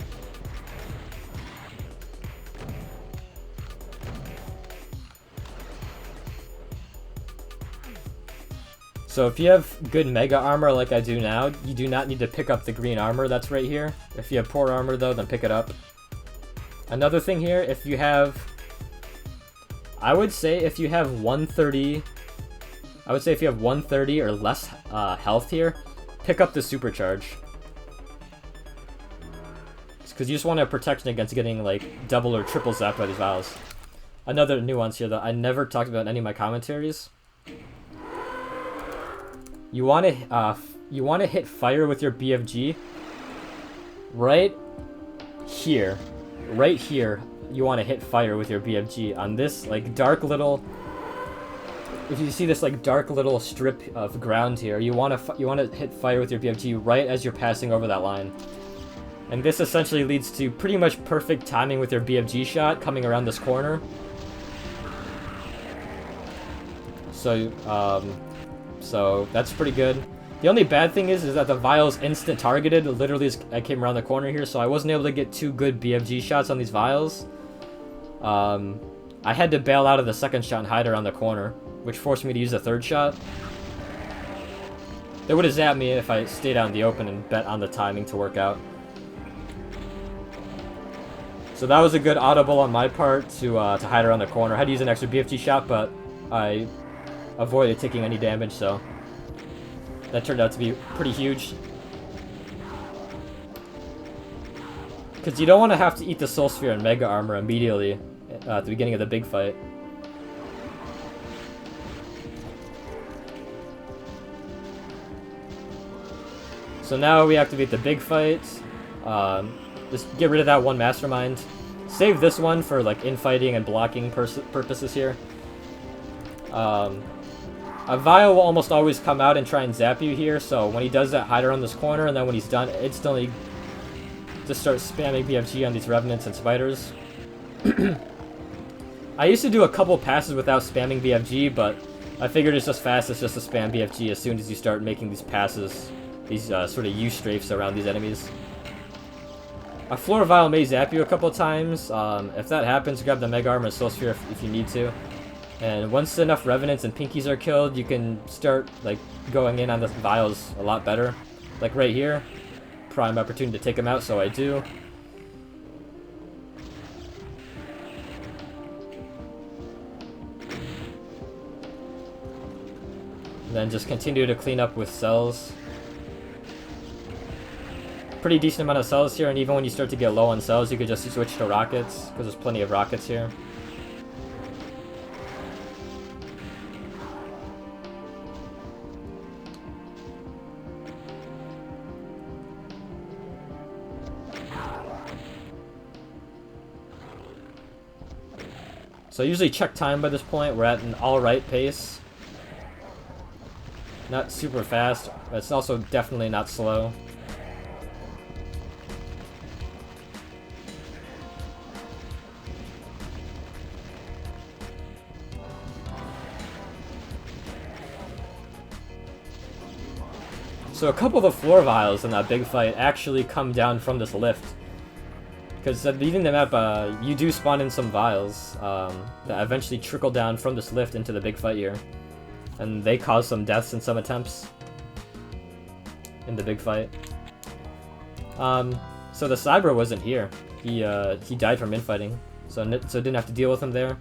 So if you have good mega armor like I do now, you do not need to pick up the green armor that's right here. If you have poor armor though, then pick it up. Another thing here, if you have... I would say if you have 130... I would say if you have 130 or less health here, pick up the supercharge. Because you just want to have protection against getting like double or triple zapped by these Vials. Another nuance here that I never talked about in any of my commentaries. You want to hit fire with your BFG right here. Right here, you want to hit fire with your BFG on this like dark little... If you see this like dark little strip of ground here, you want to hit fire with your BFG right as you're passing over that line. And this essentially leads to pretty much perfect timing with your BFG shot coming around this corner. So that's pretty good. The only bad thing is that the Vial's instant targeted literally as I came around the corner here, so I wasn't able to get 2 good BFG shots on these Vials. I had to bail out of the second shot and hide around the corner, which forced me to use a third shot. They would have zapped me if I stayed out in the open and bet on the timing to work out. So that was a good audible on my part to hide around the corner. I had to use an extra BFG shot, but I avoided taking any damage, so that turned out to be pretty huge. Because you don't want to have to eat the Soul Sphere and Mega Armor immediately at the beginning of the big fight. So now we activate the big fight. Just get rid of that one Mastermind. Save this one for like infighting and blocking purposes here. A Vial will almost always come out and try and zap you here, so when he does that, hide around this corner, and then when he's done, instantly just start spamming BFG on these Revenants and Spiders. I used to do a couple passes without spamming BFG, but I figured it's just fastest just to spam BFG as soon as you start making these passes, these sort of U-strafes around these enemies. A Floor Vial may zap you a couple times. If that happens, grab the Mega Armor and Soul Sphere if you need to. And once enough Revenants and Pinkies are killed, you can start like going in on the Vials a lot better. Like right here, prime opportunity to take them out, so I do. And then just continue to clean up with cells. Pretty decent amount of cells here, and even when you start to get low on cells, you could just switch to rockets, because there's plenty of rockets here. So I usually check time by this point. We're at an alright pace. Not super fast, but it's also definitely not slow. So a couple of the floor vials in that big fight actually come down from this lift. Because at the beginning of the map, you do spawn in some vials that eventually trickle down from this lift into the big fight here. And they cause some deaths in some attempts in the big fight. So the Cyber wasn't here. He died from infighting, so didn't have to deal with him there.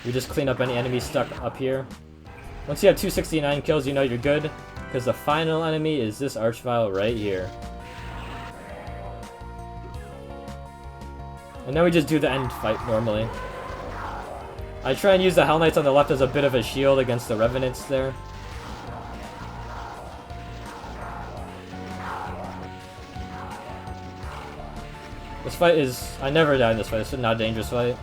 We just clean up any enemies stuck up here. Once you have 269 kills, you know you're good, because the final enemy is this Archvile right here. And then we just do the end fight normally. I try and use the Hell Knights on the left as a bit of a shield against the Revenants there. This fight is... I never die in this fight. It's not a dangerous fight.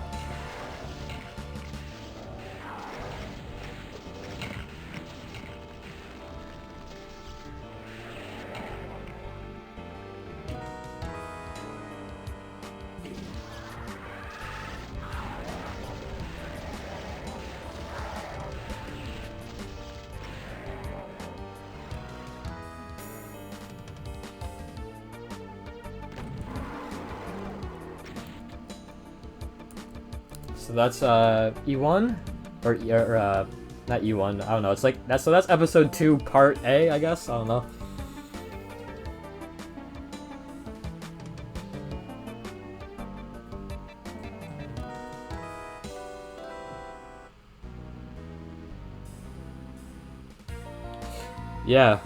So that's E1 or not E1. I don't know. It's like that's so that's episode 2, part A, I guess. I don't know. Yeah,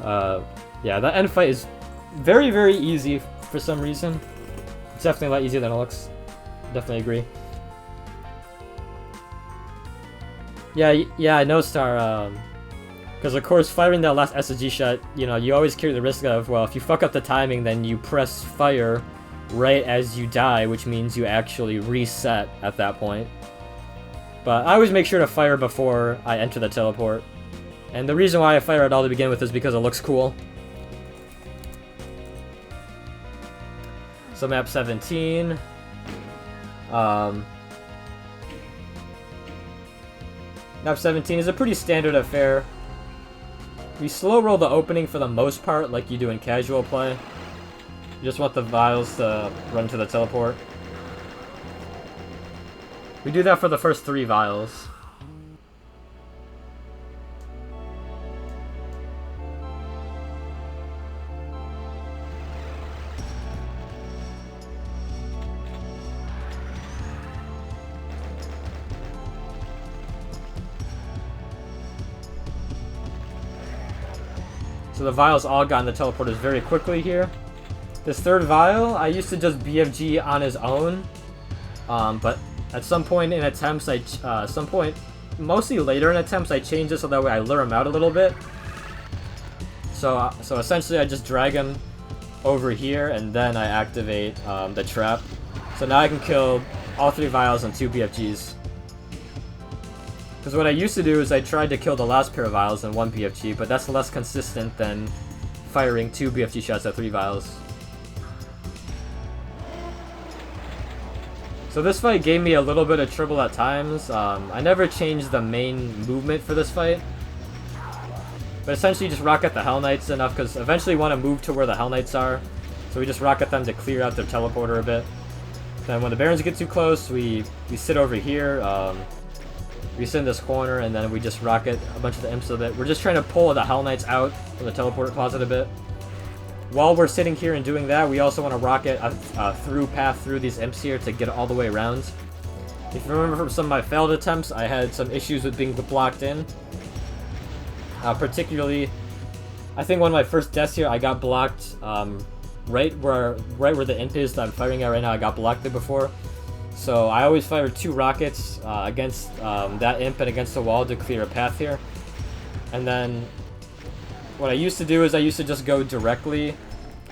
that end fight is very, very easy for some reason. It's definitely a lot easier than it looks. Definitely agree. Yeah, I know, Star, because of course firing that last SSG shot, you know, you always carry the risk of, well, if you fuck up the timing, then you press fire right as you die, which means you actually reset at that point. But I always make sure to fire before I enter the teleport. And the reason why I fire it all to begin with is because it looks cool. So map 17. Map 17 is a pretty standard affair. We slow roll the opening for the most part, like you do in casual play. You just want the vials to run to the teleport. We do that for the first 3 vials. So the vials all got in the teleporters very quickly here. This third vial, I used to just BFG on his own, but at some point in attempts, mostly later in attempts, I changed it so that way I lure him out a little bit. So essentially I just drag him over here and then I activate the trap. So now I can kill all 3 vials and 2 BFGs. Because what I used to do is I tried to kill the last pair of vials in 1 BFG, but that's less consistent than firing 2 BFG shots at 3 vials. So this fight gave me a little bit of trouble at times. I never changed the main movement for this fight. But essentially just rocket the Hell Knights enough, because eventually we want to move to where the Hell Knights are. So we just rocket them to clear out their teleporter a bit. Then when the Barons get too close, we sit over here. We sit in this corner, and then we just rocket a bunch of the imps so that we're just trying to pull the Hell Knights out from the teleporter closet a bit. While we're sitting here and doing that, we also want to rocket a through path through these imps here to get all the way around. If you remember from some of my failed attempts, I had some issues with being blocked in. Particularly, I think one of my first deaths here, I got blocked right where the imp is that I'm firing at right now. I got blocked there before. So I always fire 2 rockets against that imp and against the wall to clear a path here. And then what I used to do is I used to just go directly.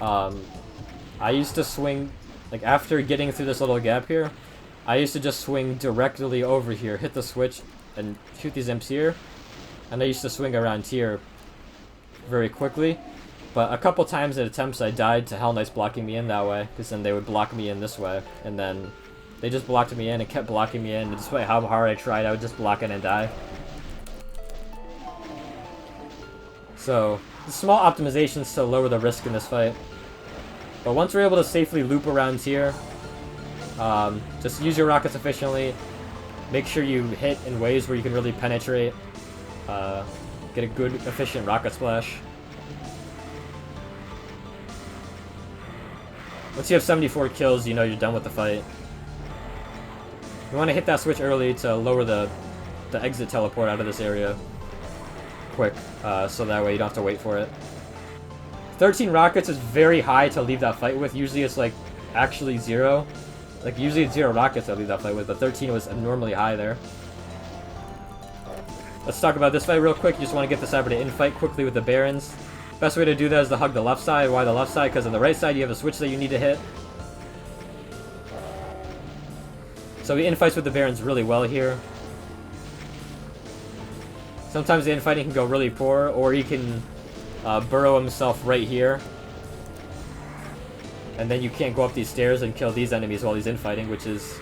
I used to swing, like after getting through this little gap here, I used to just swing directly over here, hit the switch, and shoot these imps here. And I used to swing around here very quickly. But a couple times in attempts I died to Hell Knights blocking me in that way, because then they would block me in this way. And then they just blocked me in and kept blocking me in. And despite how hard I tried, I would just block in and die. So, small optimizations to lower the risk in this fight. But once we're able to safely loop around here, just use your rockets efficiently. Make sure you hit in ways where you can really penetrate. Get a good, efficient rocket splash. Once you have 74 kills, you know you're done with the fight. You want to hit that switch early to lower the exit teleport out of this area quick, so that way you don't have to wait for it. 13 rockets is very high to leave that fight with. Usually it's like actually 0. Like usually it's 0 rockets I leave that fight with, but 13 was abnormally high there. Let's talk about this fight real quick. You just want to get the Cyber to infight quickly with the Barons. Best way to do that is to hug the left side. Why the left side? Because on the right side you have a switch that you need to hit. So he infights with the Barons really well here. Sometimes the infighting can go really poor, or he can burrow himself right here. And then you can't go up these stairs and kill these enemies while he's infighting, which is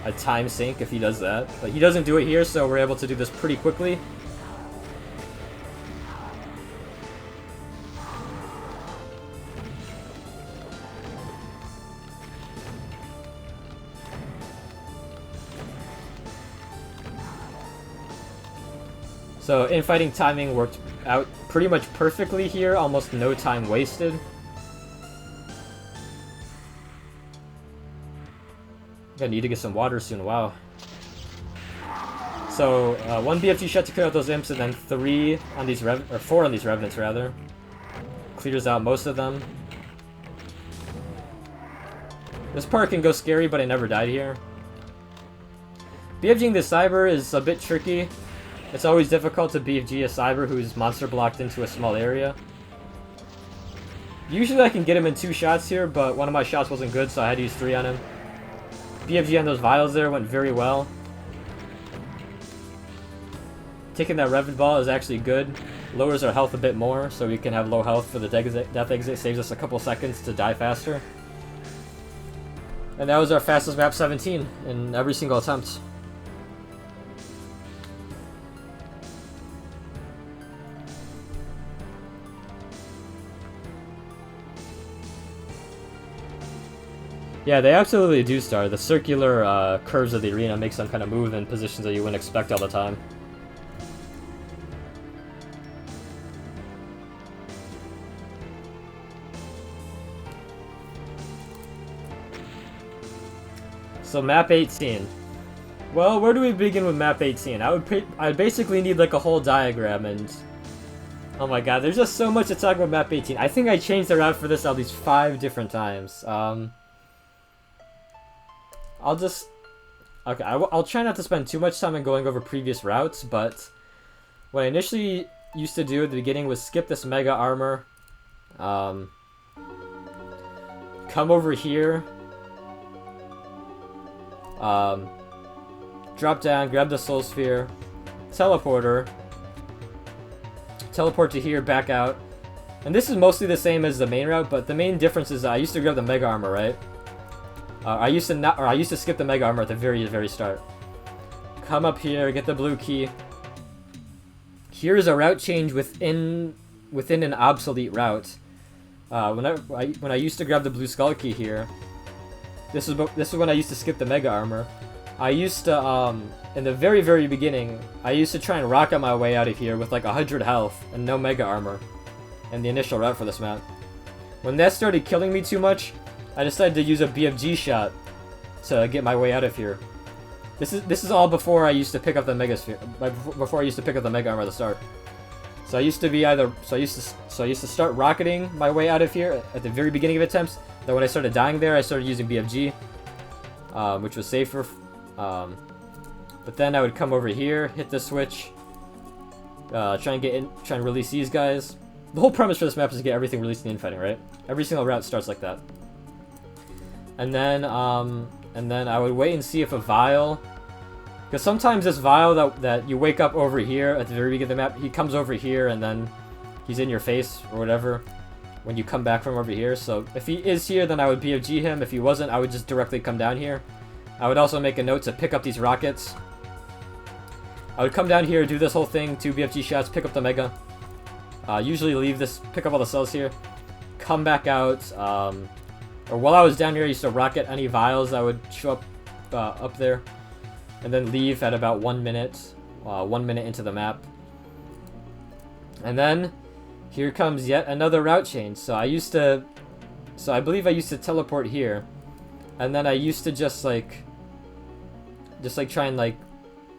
a time sink if he does that. But he doesn't do it here, so we're able to do this pretty quickly. So infighting timing worked out pretty much perfectly here, almost no time wasted. I need to get some water soon, wow. So, 1 BFG shot to clear out those imps, and then 4 on these revenants rather. Clears out most of them. This part can go scary, but I never died here. BFGing this Cyber is a bit tricky. It's always difficult to BFG a Cyber who's monster blocked into a small area. Usually I can get him in 2 shots here, but one of my shots wasn't good, so I had to use 3 on him. BFG on those vials there went very well. Taking that Revenant Ball is actually good. Lowers our health a bit more, so we can have low health for the death exit. Saves us a couple seconds to die faster. And that was our fastest map 17 in every single attempt. Yeah, they absolutely do star. The circular curves of the arena makes them kind of move in positions that you wouldn't expect all the time. So map 18. Well, where do we begin with map 18? I'd basically need like a whole diagram, and oh my god, there's just so much to talk about map 18. I think I changed the route for this at least 5 different times. I'll try not to spend too much time on going over previous routes, but what I initially used to do at the beginning was skip this mega armor, come over here, drop down, grab the soul sphere, teleport to here, back out, and this is mostly the same as the main route, but the main difference is I used to grab the mega armor, right? I used to skip the mega armor at the very start. Come up here, get the blue key. Here's a route change within an obsolete route. When I used to grab the blue skull key here, this is when I used to skip the mega armor. I used to in the very beginning, I used to try and rocket my way out of here with like 100 health and no mega armor in the initial route for this map. When that started killing me too much, I decided to use a BFG shot to get my way out of here. This is all before I used to pick up the mega sphere, before I used to pick up the mega armor at the start. So I used to start rocketing my way out of here at the very beginning of attempts. Then when I started dying there, I started using BFG, which was safer. But then I would come over here, hit the switch, try and release these guys. The whole premise for this map is to get everything released in the infighting, right? Every single route starts like that. And then and then I would wait and see if a Vile... Because sometimes this Vile that you wake up over here at the very beginning of the map, he comes over here and then he's in your face or whatever when you come back from over here. So if he is here, then I would BFG him. If he wasn't, I would just directly come down here. I would also make a note to pick up these rockets. I would come down here, do this whole thing, 2 BFG shots, pick up the Mega. Usually leave this, pick up all the cells here. Come back out, or while I was down here, I used to rocket any Viles that would show up there. And then leave at about 1 minute, 1 minute into the map. And then, here comes yet another route change. So I believe I used to teleport here. And then I used to just like try and like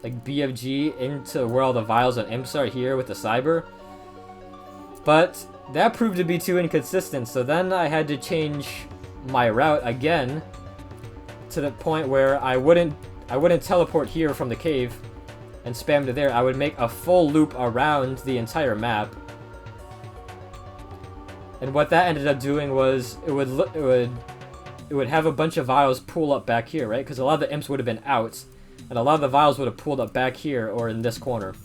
BFG into where all the Viles and Imps are here with the Cyber. But that proved to be too inconsistent, so then I had to change my route again to the point where I wouldn't teleport here from the cave and spam to there. I would make a full loop around the entire map. And what that ended up doing was it would have a bunch of Viles pull up back here, right? Because a lot of the Imps would have been out, and a lot of the Viles would have pulled up back here or in this corner.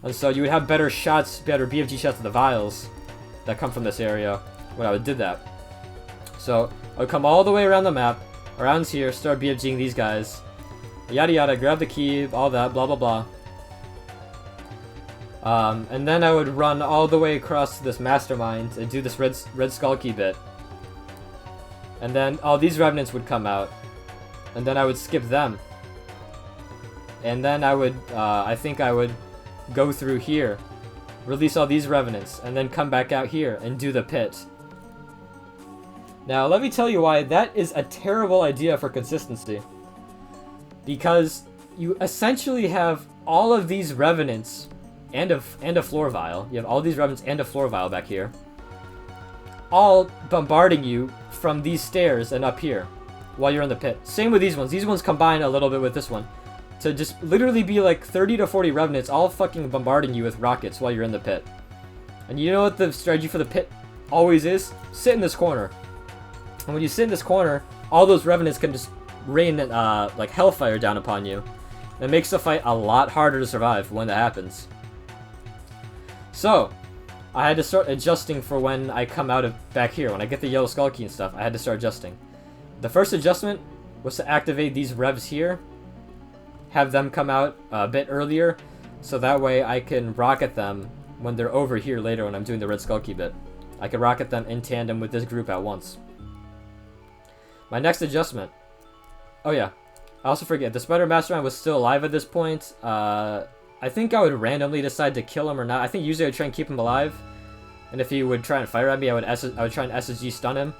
And so you would have better shots, better BFG shots of the Viles that come from this area when I did that. So I would come all the way around the map, around here, start BFGing these guys, yada yada, grab the key, all that, blah blah blah. And then I would run all the way across this mastermind and do this red skull key bit. And then all these revenants would come out, and then I would skip them. And then I would, I think I would go through here, release all these revenants, and then come back out here and do the pit. Now, let me tell you why that is a terrible idea for consistency. Because you essentially have all of these revenants and a floor vial. You have all these revenants and a floor vial back here, all bombarding you from these stairs and up here while you're in the pit. Same with these ones. These ones combine a little bit with this one to just literally be like 30 to 40 revenants all fucking bombarding you with rockets while you're in the pit. And you know what the strategy for the pit always is? Sit in this corner. And when you sit in this corner, all those revenants can just rain like hellfire down upon you. It makes the fight a lot harder to survive when that happens. So, I had to start adjusting for when I come out of back here. When I get the yellow skull key and stuff, I had to start adjusting. The first adjustment was to activate these revs here, have them come out a bit earlier, so that way I can rocket them when they're over here later when I'm doing the red skull key bit. I can rocket them in tandem with this group at once. My next adjustment. Oh yeah, I also forget, the Spider Mastermind was still alive at this point. I think I would randomly decide to kill him or not. I think usually I would try and keep him alive. And if he would try and fire at me, I would try and SSG stun him.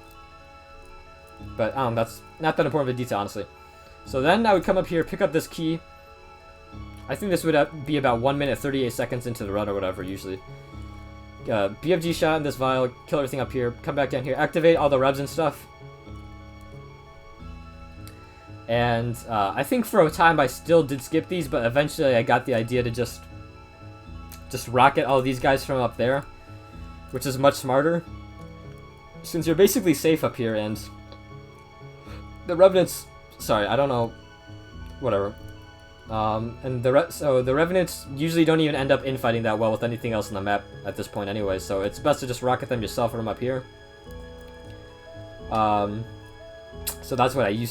But that's not that important of a detail, honestly. So then I would come up here, pick up this key. I think this would be about 1 minute 38 seconds into the run or whatever, usually. BFG shot in this vial, kill everything up here, come back down here, activate all the revs and stuff. And I think for a time I still did skip these, but eventually I got the idea to just rocket all these guys from up there, which is much smarter, since you're basically safe up here, and the revenants, sorry, I don't know, whatever. And the revenants usually don't even end up infighting that well with anything else on the map at this point anyway, so it's best to just rocket them yourself from up here. So that's what I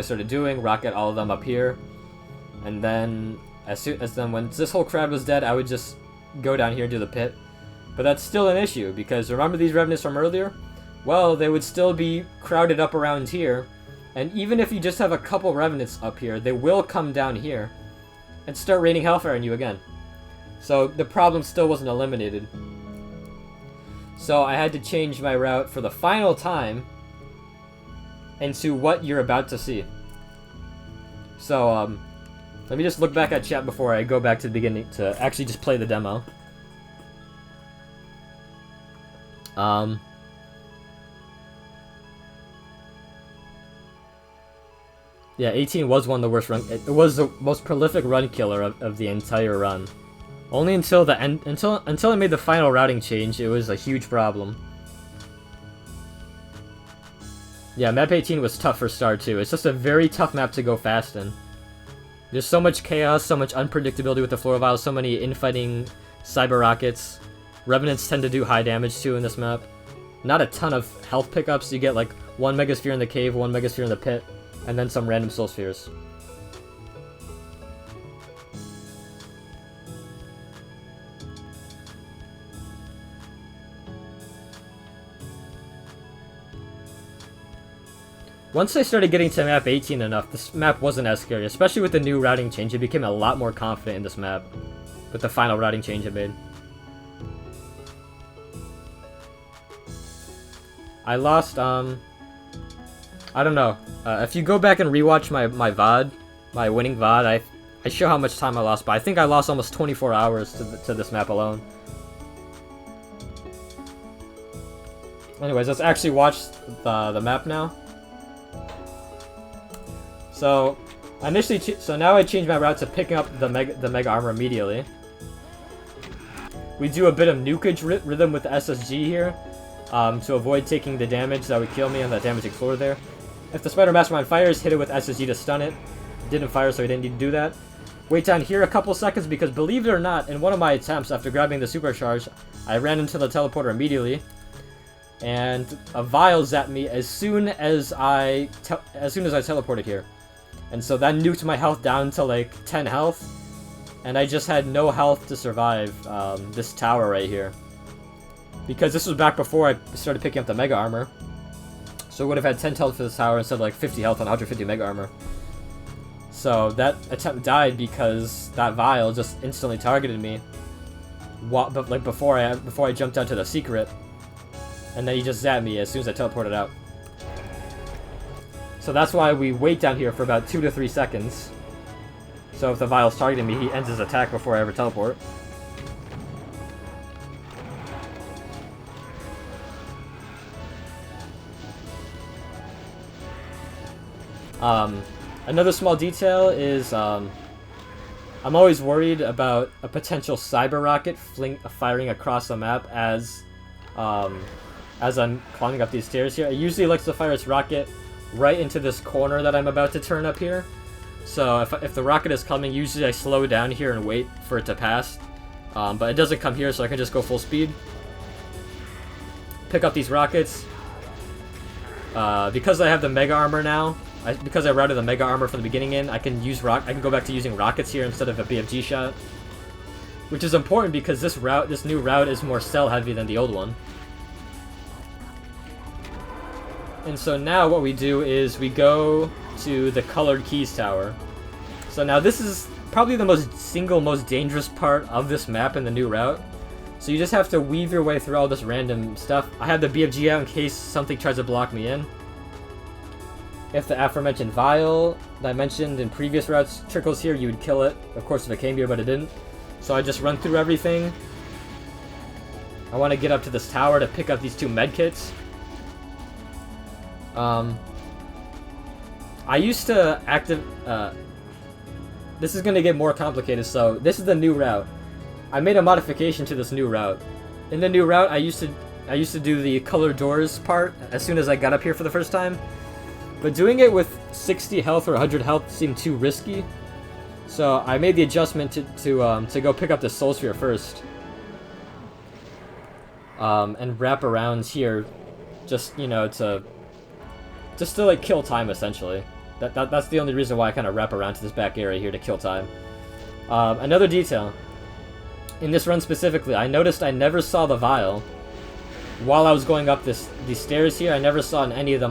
started doing, rocket all of them up here. And then when this whole crowd was dead, I would just go down here and do the pit. But that's still an issue, because remember these revenants from earlier? Well, they would still be crowded up around here. And even if you just have a couple revenants up here, they will come down here and start raining hellfire on you again. So the problem still wasn't eliminated. So I had to change my route for the final time into what you're about to see. So, let me just look back at chat before I go back to the beginning to actually just play the demo. Yeah, 18 was one of the worst run. It was the most prolific run killer of the entire run. Only until the end, until I made the final routing change, it was a huge problem. Yeah, map 18 was tough for Star too. It's just a very tough map to go fast in. There's so much chaos, so much unpredictability with the floor vials, so many infighting cyber rockets. Revenants tend to do high damage too in this map. Not a ton of health pickups. You get like 1 Megasphere in the cave, 1 Megasphere in the pit, and then some random Soul Spheres. Once I started getting to map 18 enough, this map wasn't as scary, especially with the new routing change. I became a lot more confident in this map with the final routing change it made. I lost, I don't know. If you go back and rewatch my VOD, my winning VOD, I show how much time I lost, but I think I lost almost 24 hours to this map alone. Anyways, let's actually watch the map now. So, now I changed my route to picking up the Mega Armor immediately. We do a bit of nukage rhythm with the SSG here, to avoid taking the damage that would kill me on that damaging floor there. If the Spider Mastermind fires, hit it with SSG to stun it. Didn't fire, so he didn't need to do that. Wait down here a couple seconds, because believe it or not, in one of my attempts after grabbing the supercharge, I ran into the teleporter immediately. And a vial zapped me as soon as I teleported here. And so that nuked my health down to like 10 health. And I just had no health to survive this tower right here. Because this was back before I started picking up the Mega Armor. So I would have had 10 health for this tower instead of like 50 health on 150 Mega Armor. So that attempt died because that vial just instantly targeted me. But like before I jumped out to the secret. And then he just zapped me as soon as I teleported out. So that's why we wait down here for about 2 to 3 seconds. So if the vial's targeting me, he ends his attack before I ever teleport. Another small detail is, I'm always worried about a potential cyber rocket firing across the map as I'm climbing up these stairs here. It usually likes to fire its rocket right into this corner that I'm about to turn up here. So if the rocket is coming, usually I slow down here and wait for it to pass. But it doesn't come here, so I can just go full speed. Pick up these rockets. Because I have the Mega Armor now, because I routed the Mega Armor from the beginning in, I can go back to using rockets here instead of a BFG shot. Which is important because this new route is more cell heavy than the old one. And so now what we do is we go to the Colored Keys Tower. So now this is probably the most dangerous part of this map in the new route. So you just have to weave your way through all this random stuff. I have the BFG out in case something tries to block me in. If the aforementioned vial that I mentioned in previous routes trickles here, you would kill it. Of course if it came here, but it didn't. So I just run through everything. I want to get up to this tower to pick up these 2 medkits. I used to this is gonna get more complicated, so this is the new route. I made a modification to this new route. In the new route, I used to do the colored doors part as soon as I got up here for the first time. But doing it with 60 health or 100 health seemed too risky. So I made the adjustment to go pick up the Soul Sphere first. And wrap around here, just, you know, to like kill time essentially. That's the only reason why I kind of wrap around to this back area here to kill time. Another detail. In this run specifically, I noticed I never saw the vial. While I was going up these stairs here, I never saw in any of the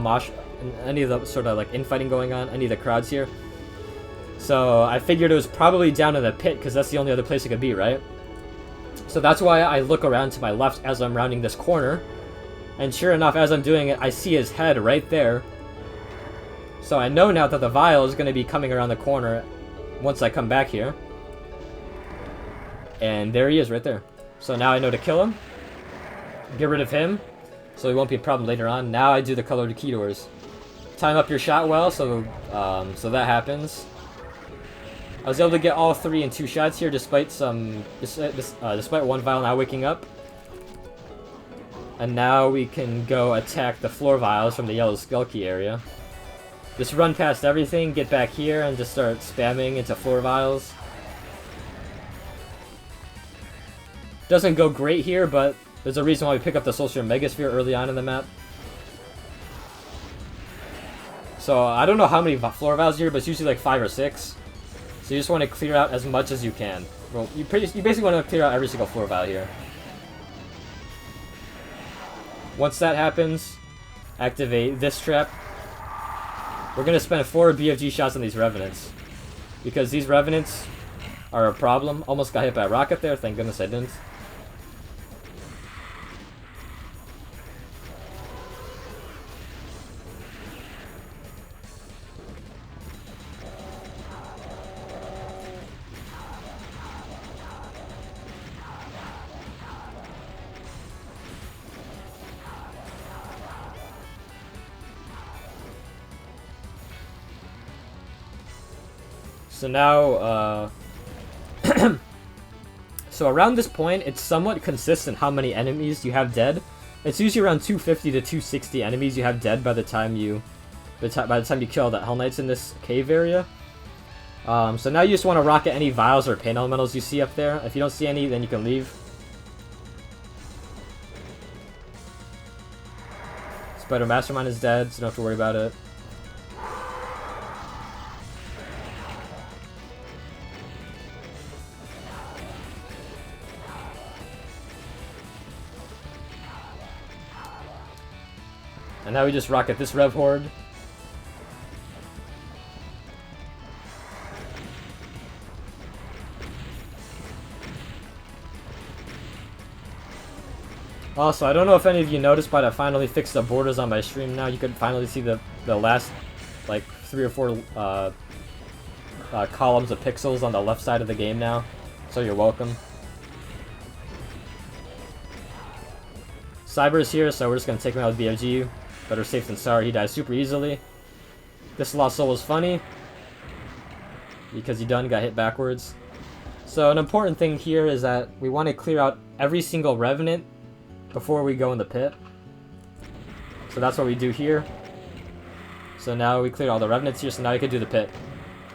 sort of like infighting going on, any of the crowds here. So I figured it was probably down in the pit, because that's the only other place it could be, right? So that's why I look around to my left as I'm rounding this corner. And sure enough, as I'm doing it, I see his head right there. So I know now that the vial is going to be coming around the corner once I come back here. And there he is right there. So now I know to kill him. Get rid of him, so he won't be a problem later on. Now I do the colored key doors. Time up your shot well, so that happens. I was able to get all 3 in 2 shots here, despite one vial now waking up. And now we can go attack the floor vials from the yellow skull key area. Just run past everything, get back here, and just start spamming into floor vials. Doesn't go great here, but there's a reason why we pick up the Social Megasphere early on in the map. So I don't know how many floor vials here, but it's usually like 5 or 6. So you just want to clear out as much as you can. Well, you basically want to clear out every single floor vial here. Once that happens, activate this trap. We're going to spend 4 BFG shots on these Revenants. Because these Revenants are a problem. Almost got hit by a rocket there, thank goodness I didn't. So now, so around this point, it's somewhat consistent how many enemies you have dead. It's usually around 250 to 260 enemies you have dead by the time you kill all the Hell Knights in this cave area. So now you just want to rocket any vials or pain elementals you see up there. If you don't see any, then you can leave. Spider Mastermind is dead, so don't have to worry about it. And now we just rocket this Rev Horde. Also, I don't know if any of you noticed, but I finally fixed the borders on my stream now. You can finally see the last, like, 3 or 4 columns of pixels on the left side of the game now. So you're welcome. Cyber is here, so we're just going to take him out with BFG. Better safe than sorry, he dies super easily. This Lost Soul was funny, because he got hit backwards. So an important thing here is that we want to clear out every single Revenant before we go in the pit. So that's what we do here. So now we clear all the Revenants here, so now we can do the pit.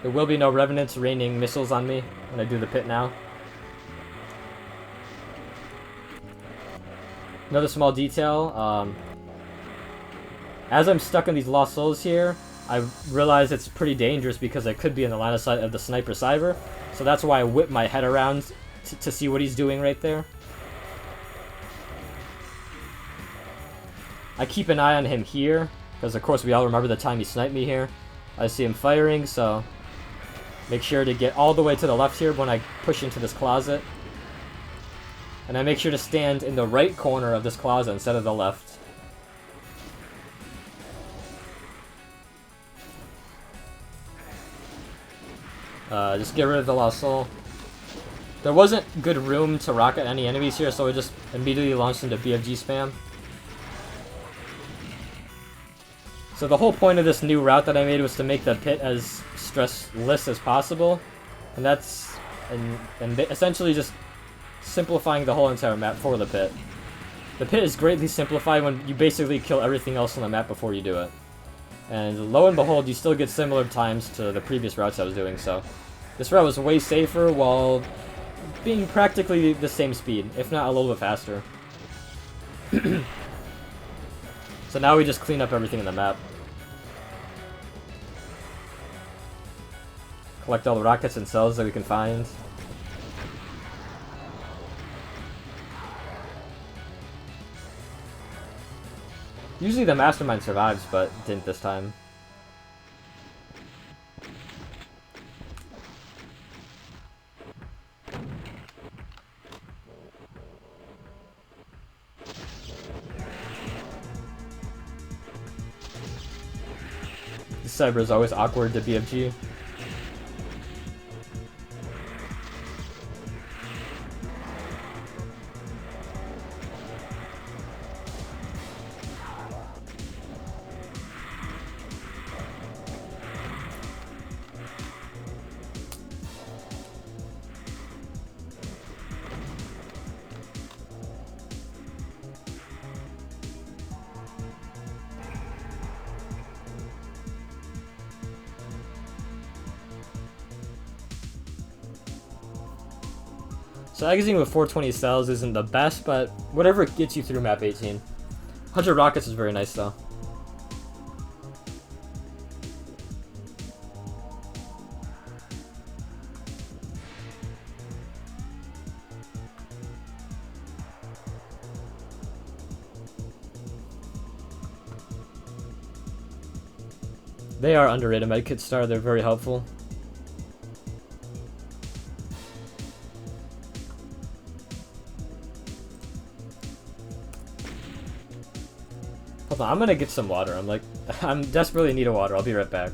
There will be no Revenants raining missiles on me when I do the pit now. Another small detail, as I'm stuck in these Lost Souls here, I realize it's pretty dangerous because I could be in the line of sight of the Sniper Cyber. So that's why I whip my head around to see what he's doing right there. I keep an eye on him here, because of course we all remember the time he sniped me here. I see him firing, so make sure to get all the way to the left here when I push into this closet. And I make sure to stand in the right corner of this closet instead of the left. Just get rid of the Lost Soul. There wasn't good room to rocket any enemies here, so we just immediately launched into BFG spam. So the whole point of this new route that I made was to make the pit as stressless as possible. And that's essentially just simplifying the whole entire map for the pit. The pit is greatly simplified when you basically kill everything else on the map before you do it. And lo and behold, you still get similar times to the previous routes I was doing, so this route was way safer while being practically the same speed, if not a little bit faster. So now we just clean up everything in the map. Collect all the rockets and cells that we can find. Usually the Mastermind survives, but didn't this time. This Cyber is always awkward to BFG. So exiting with 420 cells isn't the best, but whatever gets you through map 18. 100 rockets is very nice though. They are underrated medkit star, they're very helpful. Hold on, I'm gonna get some water. I'm desperately in need of water. I'll be right back.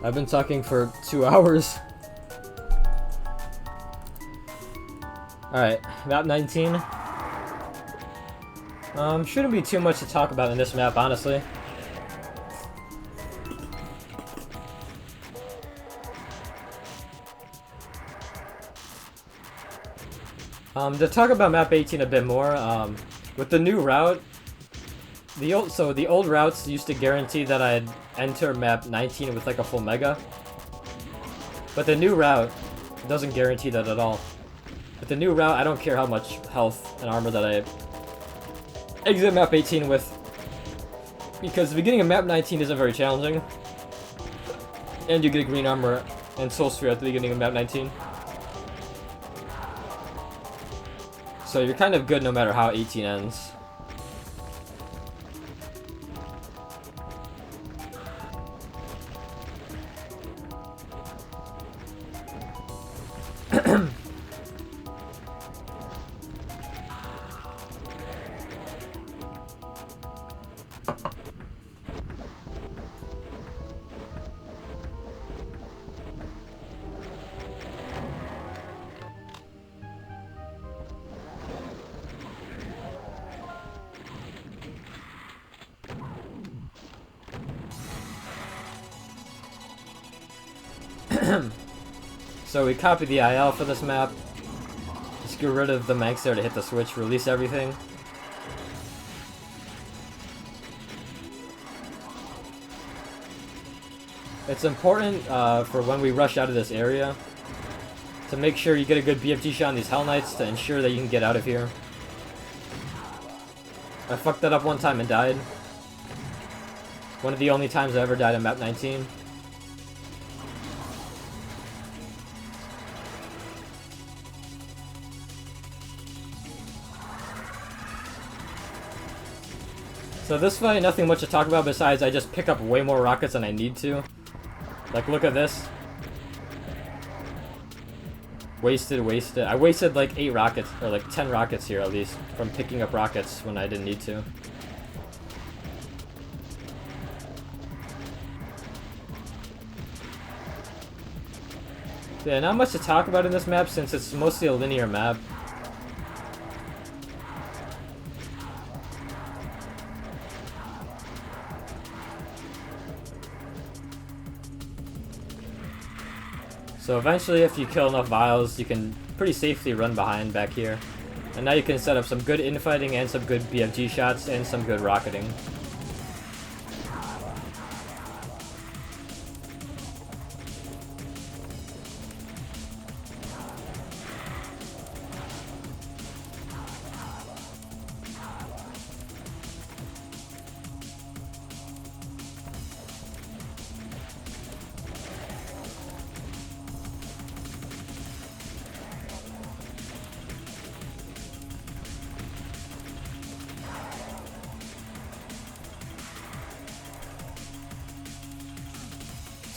I've been talking for 2 hours. Alright, map 19. Shouldn't be too much to talk about in this map, honestly. To talk about map 18 a bit more, with the new route, the old routes used to guarantee that I'd enter map 19 with like a full mega. But the new route doesn't guarantee that at all. With the new route, I don't care how much health and armor that I exit map 18 with, because the beginning of map 19 isn't very challenging. And you get green armor and soul sphere at the beginning of map 19. So you're kind of good no matter how 18 ends. So we copy the IL for this map. Just get rid of the Manx there to hit the switch, release everything. It's important for when we rush out of this area to make sure you get a good BFG shot on these Hell Knights to ensure that you can get out of here. I fucked that up one time and died. One of the only times I ever died on map 19. So this fight, nothing much to talk about besides I just pick up way more rockets than I need to. Like, look at this. Wasted. I wasted like 8 rockets, or like 10 rockets here at least, from picking up rockets when I didn't need to. Yeah, not much to talk about in this map since it's mostly a linear map. So eventually, if you kill enough vials, you can pretty safely run behind back here. And now you can set up some good infighting and some good BFG shots and some good rocketing.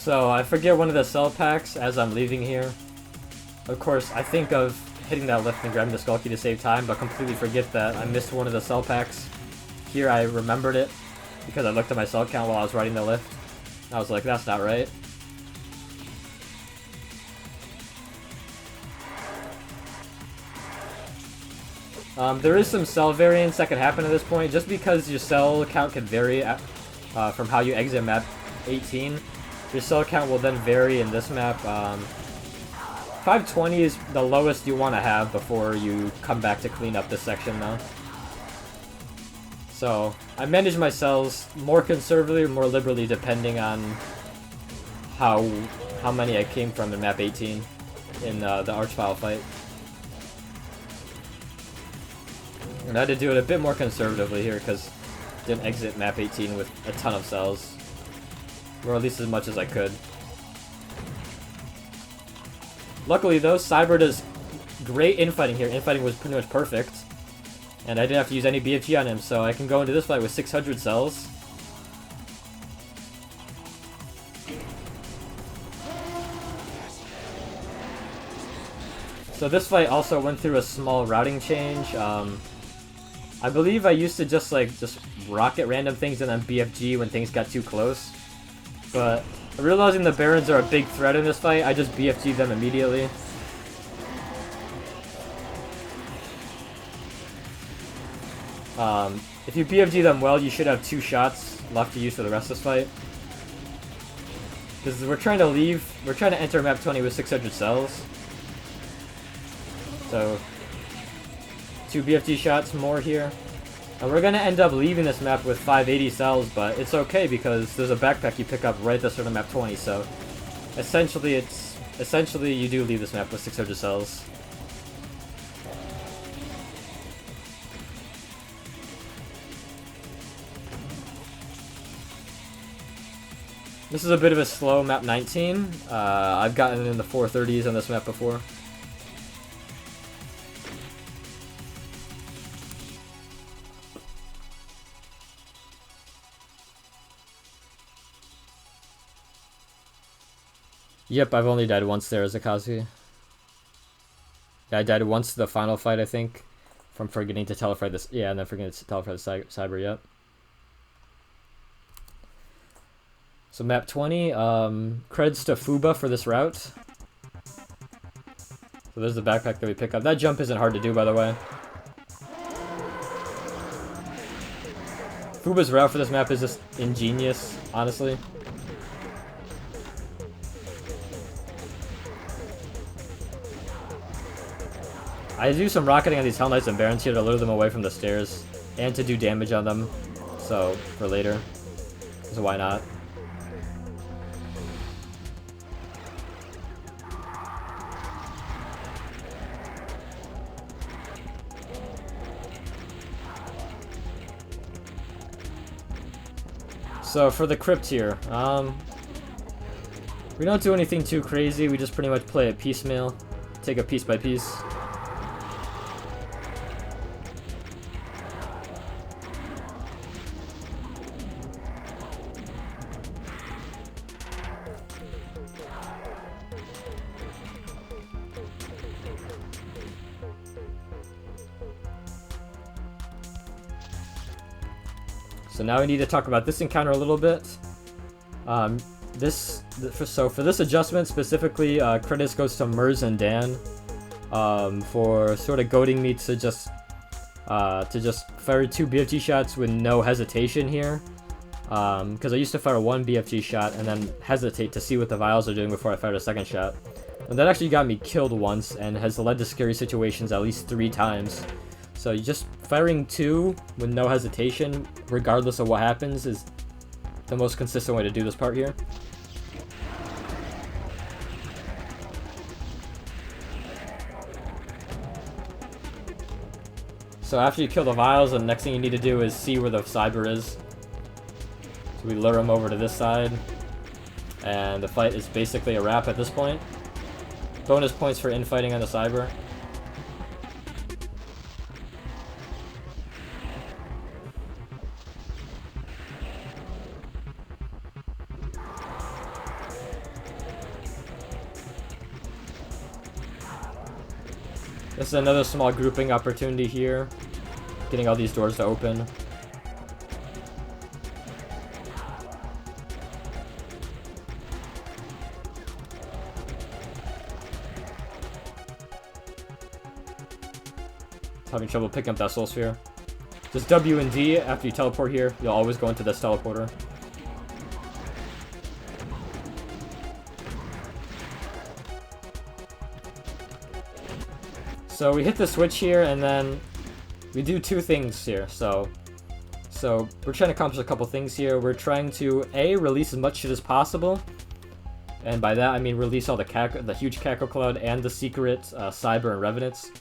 So I forget one of the cell packs as I'm leaving here. Of course, I think of hitting that lift and grabbing the skull key to save time, but completely forget that I missed one of the cell packs. Here I remembered it because I looked at my cell count while I was riding the lift. I was like, that's not right. There is some cell variance that can happen at this point, just because your cell count can vary from how you exit map 18. Your cell count will then vary in this map. 520 is the lowest you want to have before you come back to clean up this section though. So I manage my cells more conservatively or more liberally depending on how many I came from in map 18 in the Archvile fight. And I had to do it a bit more conservatively here because I didn't exit map 18 with a ton of cells. Or at least as much as I could. Luckily though, Cyber does great infighting here. Infighting was pretty much perfect. And I didn't have to use any BFG on him, so I can go into this fight with 600 cells. So this fight also went through a small routing change. I believe I used to just rocket random things and then BFG when things got too close. But realizing the Barons are a big threat in this fight, I just BFG them immediately. If you BFG them well, you should have 2 shots left to use for the rest of this fight. Because we're trying to enter map 20 with 600 cells. So 2 BFG shots more here. And we're gonna end up leaving this map with 580 cells, but it's okay because there's a backpack you pick up right at the start of map 20, so essentially you do leave this map with 600 cells. This is a bit of a slow map 19. I've gotten in the 430s on this map before. Yep, I've only died once there as a Kazuki. Yeah, I died once the final fight, I think, from forgetting to teleport this. Yeah, and then forgetting to teleport the Cyber, yep. So map 20, creds to Fuba for this route. So there's the backpack that we pick up. That jump isn't hard to do, by the way. Fuba's route for this map is just ingenious, honestly. I do some rocketing on these Hell Knights and Barons here to lure them away from the stairs and to do damage on them, so for later. So why not? So for the crypt here, we don't do anything too crazy, we just pretty much play it piecemeal, take it piece by piece. So now we need to talk about this encounter a little bit. For this adjustment specifically, credits goes to Mers and Dan for sort of goading me to just fire 2 BFG shots with no hesitation here. Because I used to fire 1 BFG shot and then hesitate to see what the vials are doing before I fired a second shot. And that actually got me killed once and has led to scary situations at least 3 times. So just firing 2 with no hesitation, regardless of what happens, is the most consistent way to do this part here. So after you kill the vials, the next thing you need to do is see where the Cyber is. So we lure him over to this side, and the fight is basically a wrap at this point. Bonus points for infighting on the Cyber. This is another small grouping opportunity here. Getting all these doors to open. Having trouble picking up that soul sphere. Just W and D after you teleport here. You'll always go into this teleporter. So we hit the switch here, and then we do two things here. So we're trying to accomplish a couple things here. We're trying to release as much shit as possible, and by that I mean release all the huge cackle cloud and the secret cyber and revenants.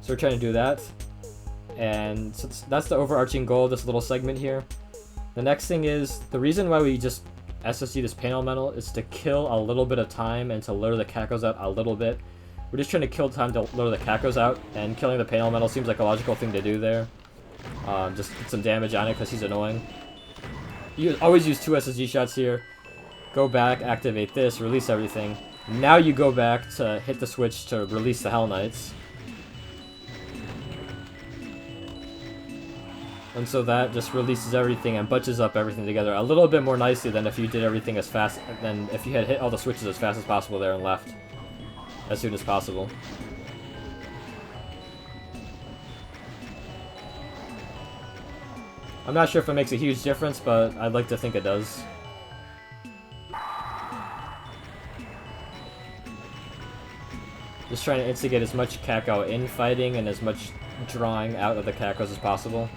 So we're trying to do that, and so that's the overarching goal of this little segment here. The next thing is the reason why we just SSD this pain elemental is to kill a little bit of time and to lure the cackles out a little bit. We're just trying to kill time to lure the Kakos out, and killing the pain elemental seems like a logical thing to do there. Just get some damage on it because he's annoying. You always use 2 SSG shots here. Go back, activate this, release everything. Now you go back to hit the switch to release the Hell Knights. And so that just releases everything and bunches up everything together a little bit more nicely than if you did everything as fast, than if you had hit all the switches as fast as possible there and left as soon as possible. I'm not sure if it makes a huge difference, but I'd like to think it does. Just trying to instigate as much Kako infighting and as much drawing out of the Kakos as possible.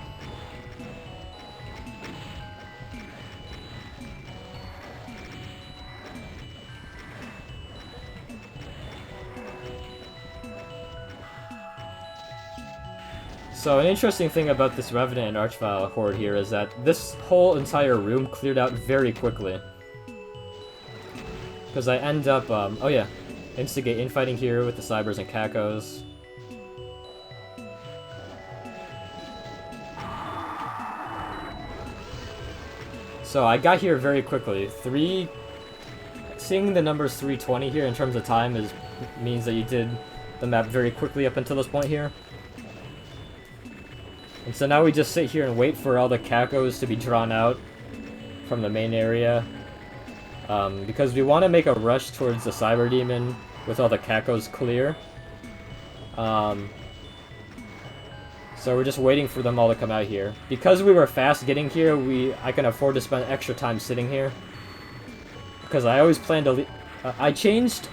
So an interesting thing about this Revenant and Archvile horde here is that this whole entire room cleared out very quickly. Because I end up, oh yeah, instigate infighting here with the Cybers and Kakos. So I got here very quickly. Seeing the numbers 320 here in terms of time means that you did the map very quickly up until this point here. And so now we just sit here and wait for all the Kakos to be drawn out from the main area. Because we want to make a rush towards the Cyber Demon with all the Kakos clear. So we're just waiting for them all to come out here. Because we were fast getting here, I can afford to spend extra time sitting here. Because I always plan to I changed,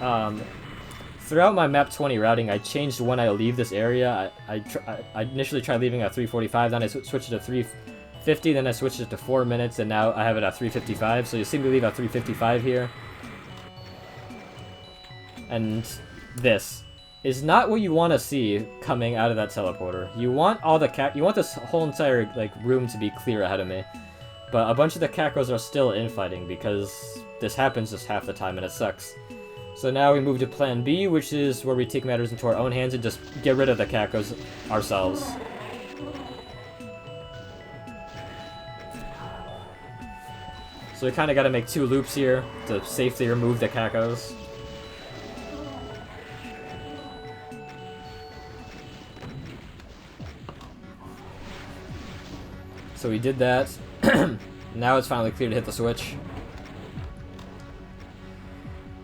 throughout my map 20 routing, I changed when I leave this area. I initially tried leaving at 3:45, then I switched it to 3:50, then I switched it to 4 minutes, and now I have it at 3:55. So you see me leave at 3:55 here. And this is not what you want to see coming out of that teleporter. You want all you want this whole entire room to be clear ahead of me. But a bunch of the Kakos are still infighting because this happens just half the time and it sucks. So now we move to plan B, which is where we take matters into our own hands and just get rid of the Kakos ourselves. So we kind of got to make 2 loops here to safely remove the Kakos. So we did that. Now it's finally clear to hit the switch.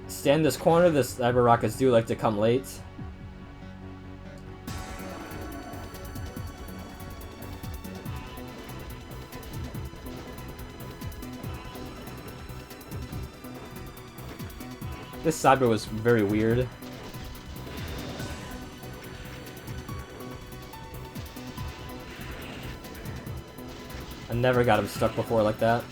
Stand this corner, the Cyber Rockets do like to come late. This Cyber was very weird. I never got him stuck before like that.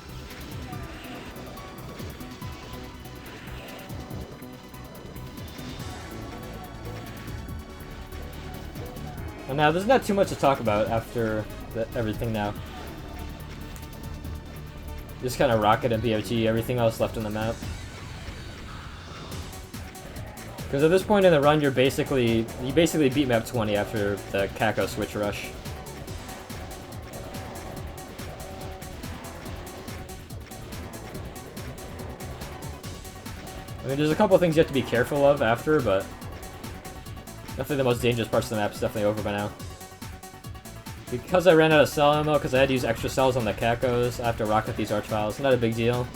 And now, there's not too much to talk about after everything now. Just kind of Rocket and BFG, everything else left on the map. Because at this point in the run, you basically beat map 20 after the Kako switch rush. I mean, there's a couple things you have to be careful of after, but Definitely the most dangerous parts of the map is definitely over by now. Because I ran out of cell ammo, because I had to use extra cells on the Cacos, I have to rocket these Archviles. Not a big deal.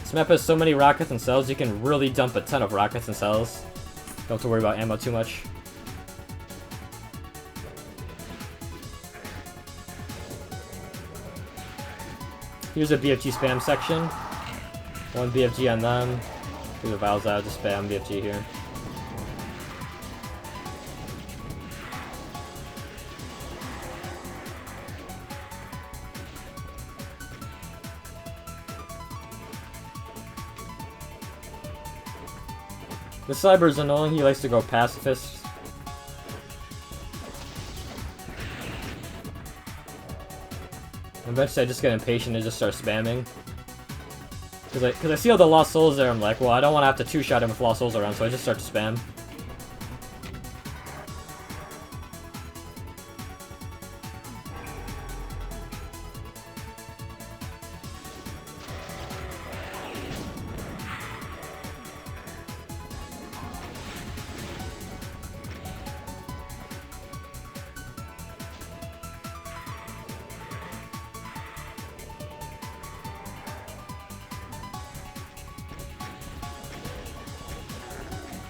This map has so many rockets and cells, you can really dump a ton of rockets and cells. Don't have to worry about ammo too much. Here's a BFG spam section. One BFG on them. Do the vials out, just spam BFG here. The Cyber is annoying, he likes to go pacifist. Eventually I just get impatient and just start spamming. Cause I see all the Lost Souls there, I'm like, well, I don't want to have to two-shot him with Lost Souls around, so I just start to spam.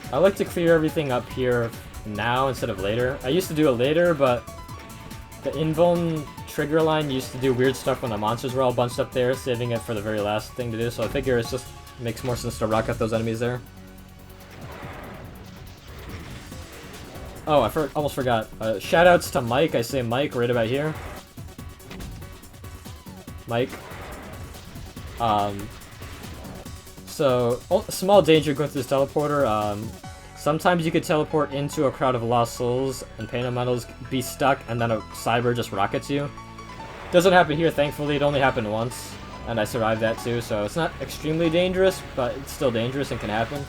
I like to clear everything up here now instead of later. I used to do it later, but the invuln trigger line used to do weird stuff when the monsters were all bunched up there, saving it for the very last thing to do, so I figure it just makes more sense to rocket those enemies there. Oh, I almost forgot. Shoutouts to Mike. I say Mike right about here. Mike. So, small danger going through this teleporter. Sometimes you could teleport into a crowd of Lost Souls and Pain Elementals, be stuck, and then a Cyber just rockets you. Doesn't happen here, thankfully. It only happened once, and I survived that too, so it's not extremely dangerous, but it's still dangerous and can happen.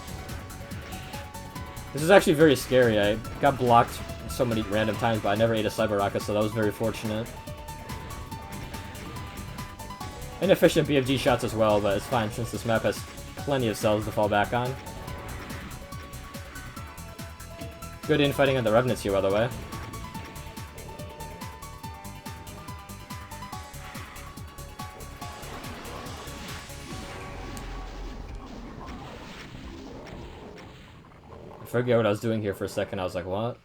This is actually very scary. I got blocked so many random times, but I never ate a Cyber Rocket, so that was very fortunate. Inefficient BFG shots as well, but it's fine since this map has plenty of cells to fall back on. Good infighting on the Revenants here, by the way. I forget what I was doing here for a second. I was like, what?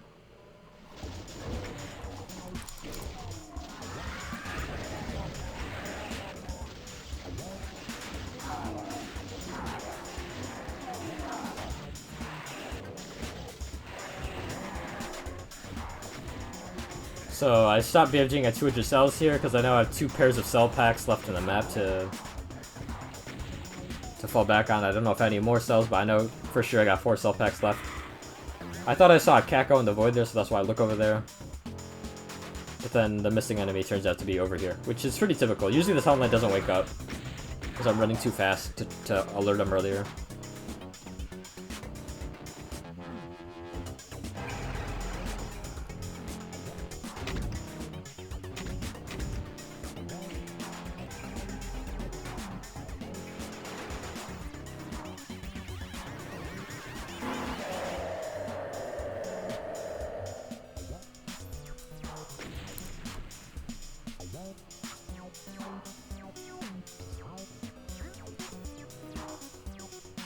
So I stopped BFGing at 200 cells here because I now have 2 pairs of cell packs left in the map to fall back on. I don't know if I have any more cells, but I know for sure I got 4 cell packs left. I thought I saw a Caco in the void there, so that's why I look over there. But then the missing enemy turns out to be over here, which is pretty typical. Usually the sunlight doesn't wake up because I'm running too fast to alert him earlier.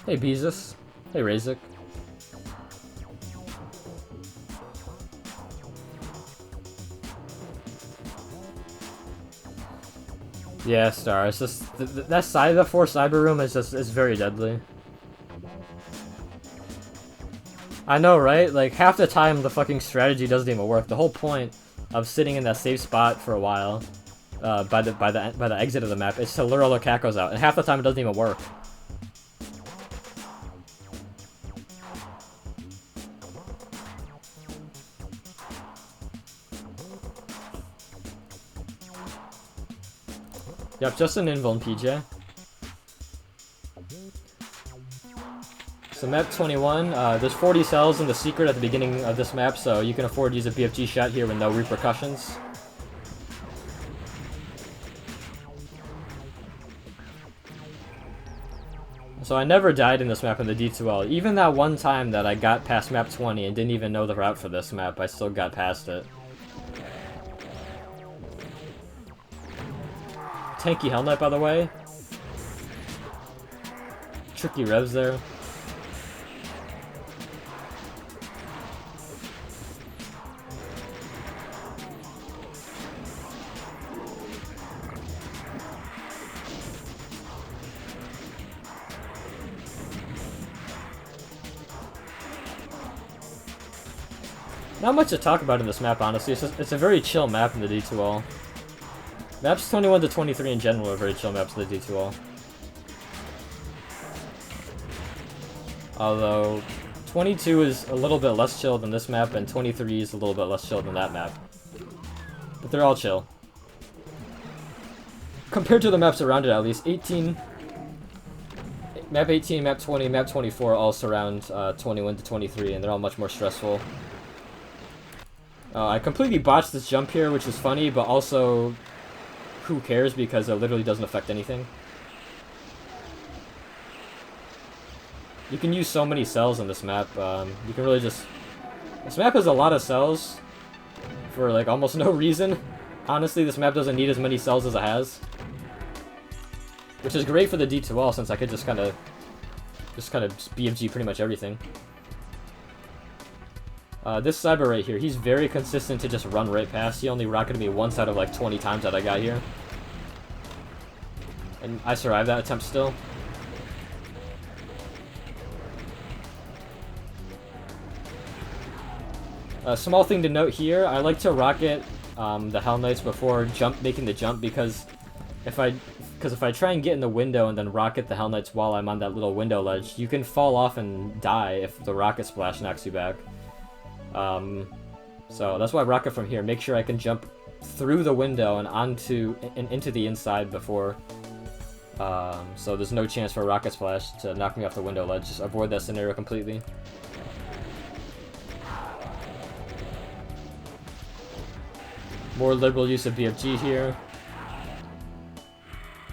Hey Beezus. Hey Razik. Yeah, Star. It's just that side of the 4 cyber room is very deadly. I know, right? Like half the time the fucking strategy doesn't even work. The whole point of sitting in that safe spot for a while, by the exit of the map, is to lure all the Cacos out, and half the time it doesn't even work. Yep, just an invuln PJ. So map 21, there's 40 cells in the secret at the beginning of this map, so you can afford to use a BFG shot here with no repercussions. So I never died in this map in the D2L. Even that one time that I got past map 20 and didn't even know the route for this map, I still got past it. Tanky Hell Knight, by the way. Tricky revs there. Not much to talk about in this map, honestly. It's a very chill map in the D2All. Maps 21 to 23 in general are very chill maps in the D2All. Although, 22 is a little bit less chill than this map, and 23 is a little bit less chill than that map. But they're all chill. Compared to the maps around it, at least, Map 18, Map 20, Map 24 all surround 21 to 23, and they're all much more stressful. I completely botched this jump here, which is funny, but also, who cares, because it literally doesn't affect anything. You can use so many cells in this map. You can really just... This map has a lot of cells for, like, almost no reason. Honestly, this map doesn't need as many cells as it has. Which is great for the D2L, since I could just kind of BFG pretty much everything. This Cyber right here, he's very consistent to just run right past. He only rocketed me once out of like 20 times that I got here. And I survived that attempt still. A small thing to note here, I like to rocket the Hell Knights before making the jump, because if I try and get in the window and then rocket the Hell Knights while I'm on that little window ledge, you can fall off and die if the rocket splash knocks you back. So that's why I rocket from here. Make sure I can jump through the window and into the inside before. So there's no chance for a rocket splash to knock me off the window ledge. Just avoid that scenario completely. More liberal use of BFG here.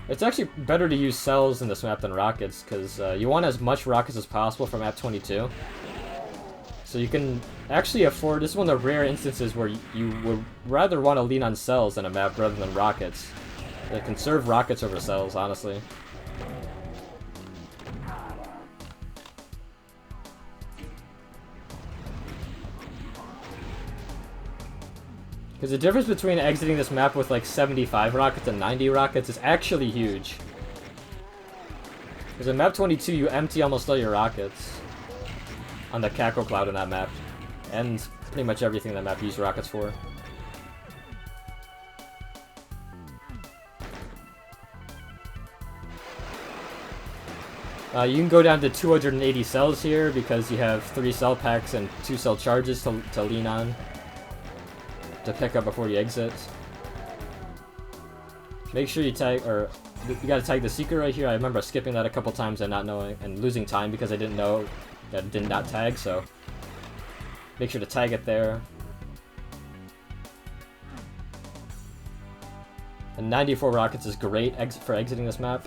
It's actually better to use cells in this map than rockets, because you want as much rockets as possible for map 22. So you can actually afford... This is one of the rare instances where you would rather want to lean on cells in a map rather than rockets. They conserve rockets over cells, honestly. Because the difference between exiting this map with like 75 rockets and 90 rockets is actually huge. Because in map 22 you empty almost all your rockets on the Cackle Cloud in that map. And pretty much everything that map you use rockets for. You can go down to 280 cells here because you have 3 cell packs and 2 cell charges to lean on. To pick up before you exit. Make sure you tag, or you gotta tag the secret right here. I remember skipping that a couple times and not knowing, and losing time because I didn't know that it did not tag, so make sure to tag it there. And 94 rockets is great for exiting this map.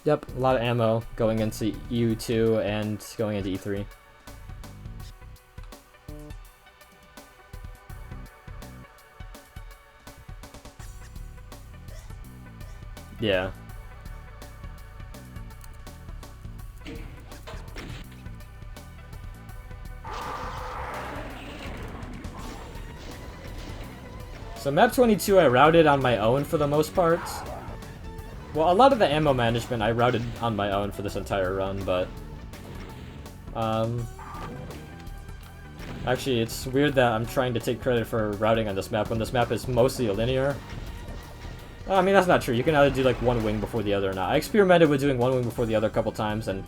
Yep, a lot of ammo going into EU2 and going into E3. Yeah. So map 22 I routed on my own for the most part. Well, a lot of the ammo management I routed on my own for this entire run, but... Actually, it's weird that I'm trying to take credit for routing on this map when this map is mostly a linear. I mean, that's not true. You can either do like one wing before the other or not. I experimented with doing one wing before the other a couple times, and...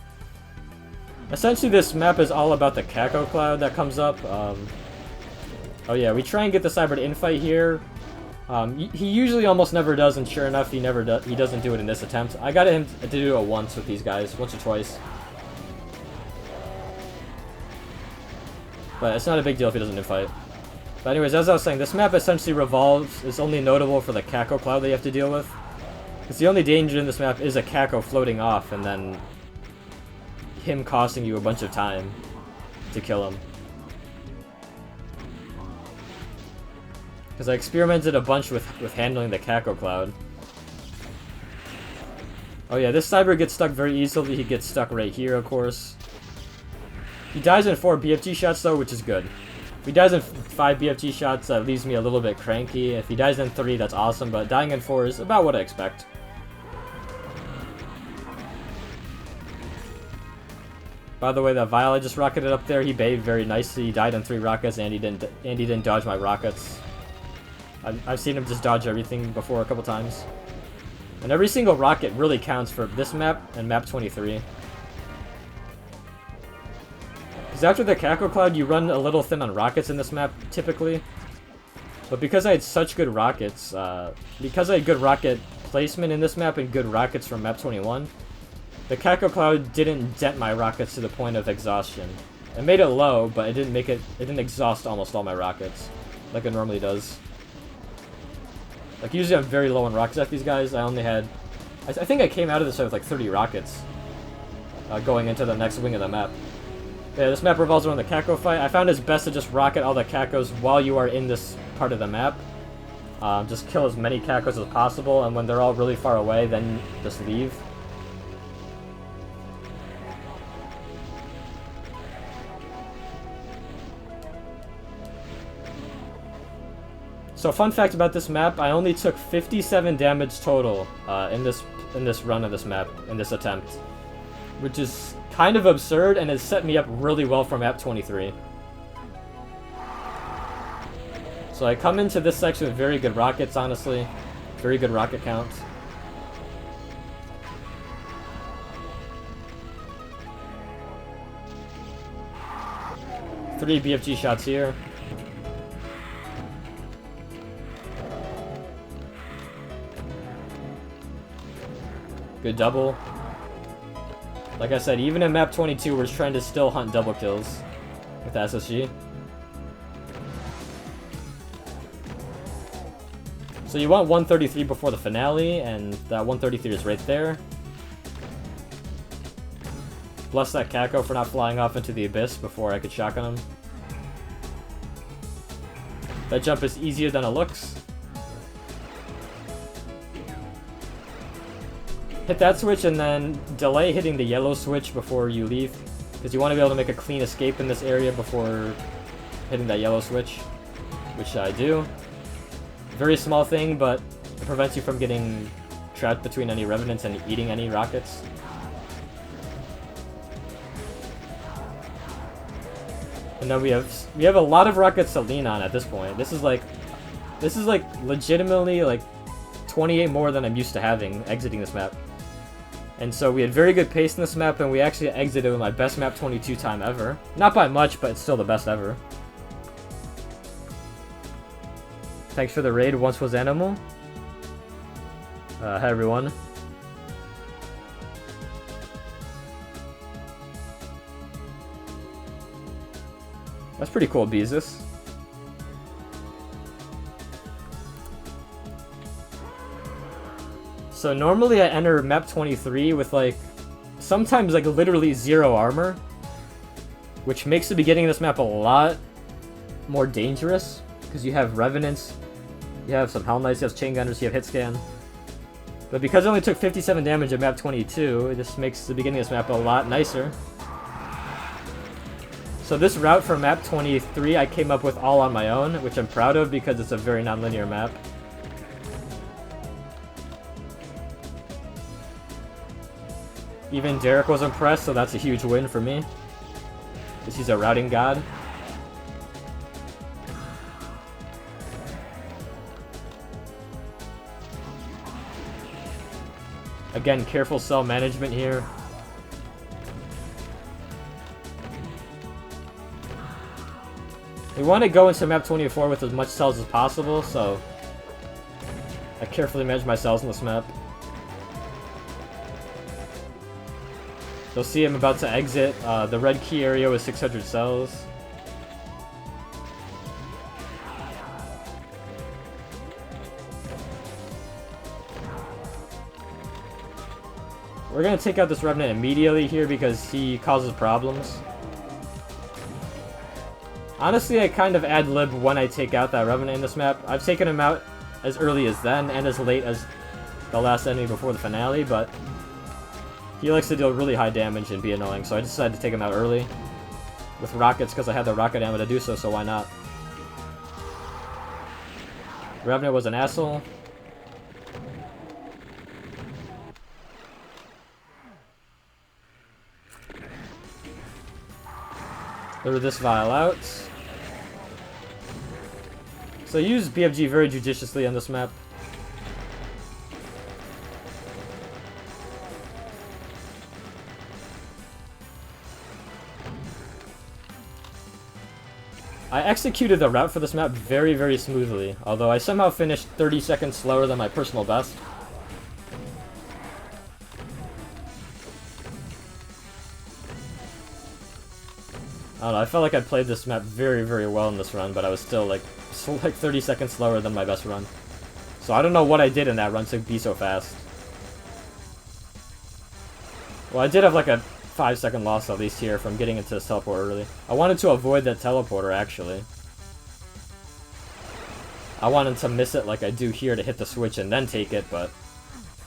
Essentially, this map is all about the Caco Cloud that comes up. Oh yeah, we try and get the Cyber to infight here. He usually almost never does, and sure enough, he doesn't do it in this attempt. I got him to do it once with these guys, once or twice. But it's not a big deal if he doesn't infight. But anyways, as I was saying, this map essentially revolves, is only notable for the Kako cloud that you have to deal with. Because the only danger in this map is a Kako floating off, and then him costing you a bunch of time to kill him. Because I experimented a bunch with handling the Kako cloud. Oh yeah, this cyber gets stuck very easily. He gets stuck right here, of course. He dies in 4 BFG shots though, which is good. If he dies in 5 BFG shots, that leaves me a little bit cranky. If he dies in 3, that's awesome, but dying in 4 is about what I expect. By the way, that Vile I just rocketed up there, he baited very nicely. He died in 3 rockets, and he didn't dodge my rockets. I've seen him just dodge everything before a couple times. And every single rocket really counts for this map and map 23. Because after the Kako Cloud, you run a little thin on rockets in this map, typically. But because I had such good rockets, because I had good rocket placement in this map and good rockets from map 21, the Kako Cloud didn't dent my rockets to the point of exhaustion. It made it low, but it didn't exhaust almost all my rockets, like it normally does. Like, usually I'm very low on rockets at these guys. I only had... I think I came out of this with like 30 rockets. Going into the next wing of the map. Yeah, this map revolves around the Kako fight. I found it's best to just rocket all the Kakos while you are in this part of the map. Just kill as many Kakos as possible, and when they're all really far away, then just leave. So fun fact about this map, I only took 57 damage total in this run of this map, in this attempt. Which is kind of absurd and has set me up really well for map 23. So I come into this section with very good rockets, honestly. Very good rocket counts. Three BFG shots here. Good double. Like I said, even in map 22, we're trying to still hunt double kills with SSG. So you want 133 before the finale, and that 133 is right there. Bless that Kako for not flying off into the abyss before I could shotgun him. That jump is easier than it looks. Hit that switch and then delay hitting the yellow switch before you leave, because you want to be able to make a clean escape in this area before hitting that yellow switch, which I do. Very small thing, but it prevents you from getting trapped between any revenants and eating any rockets. And then we have a lot of rockets to lean on at this point. This is like legitimately like 28 more than I'm used to having exiting this map. And so we had very good pace in this map, and we actually exited with my best map 22 time ever. Not by much, but it's still the best ever. Thanks for the raid, Once Was Animal. Hi everyone. That's pretty cool, Beezus. So normally I enter map 23 with like, sometimes like literally 0 armor, which makes the beginning of this map a lot more dangerous, because you have Revenants, you have some Hell Knights, you have Chain Gunners, you have Hit Scan. But because I only took 57 damage at map 22, it just makes the beginning of this map a lot nicer. So this route for map 23 I came up with all on my own, which I'm proud of because it's a very non-linear map. Even Derek was impressed, so that's a huge win for me, because he's a routing god. Again, careful cell management here. We want to go into map 24 with as much cells as possible, so I carefully manage my cells on this map. You'll see I'm about to exit the red key area with 600 cells. We're gonna take out this Revenant immediately here because he causes problems. Honestly, I kind of ad-lib when I take out that Revenant in this map. I've taken him out as early as then and as late as the last enemy before the finale, but he likes to deal really high damage and be annoying, so I decided to take him out early with rockets because I had the rocket ammo to do so, so why not? Revenant was an asshole. Lure this vial out. So I use BFG very judiciously on this map. I executed the route for this map very, very smoothly, although I somehow finished 30 seconds slower than my personal best. I don't know, I felt like I played this map very, very well in this run, but I was still like 30 seconds slower than my best run. So I don't know what I did in that run to be so fast. Well, I did have like a 5-second loss at least here from getting into this teleport early. I wanted to avoid that teleporter, actually. I wanted to miss it like I do here to hit the switch and then take it, but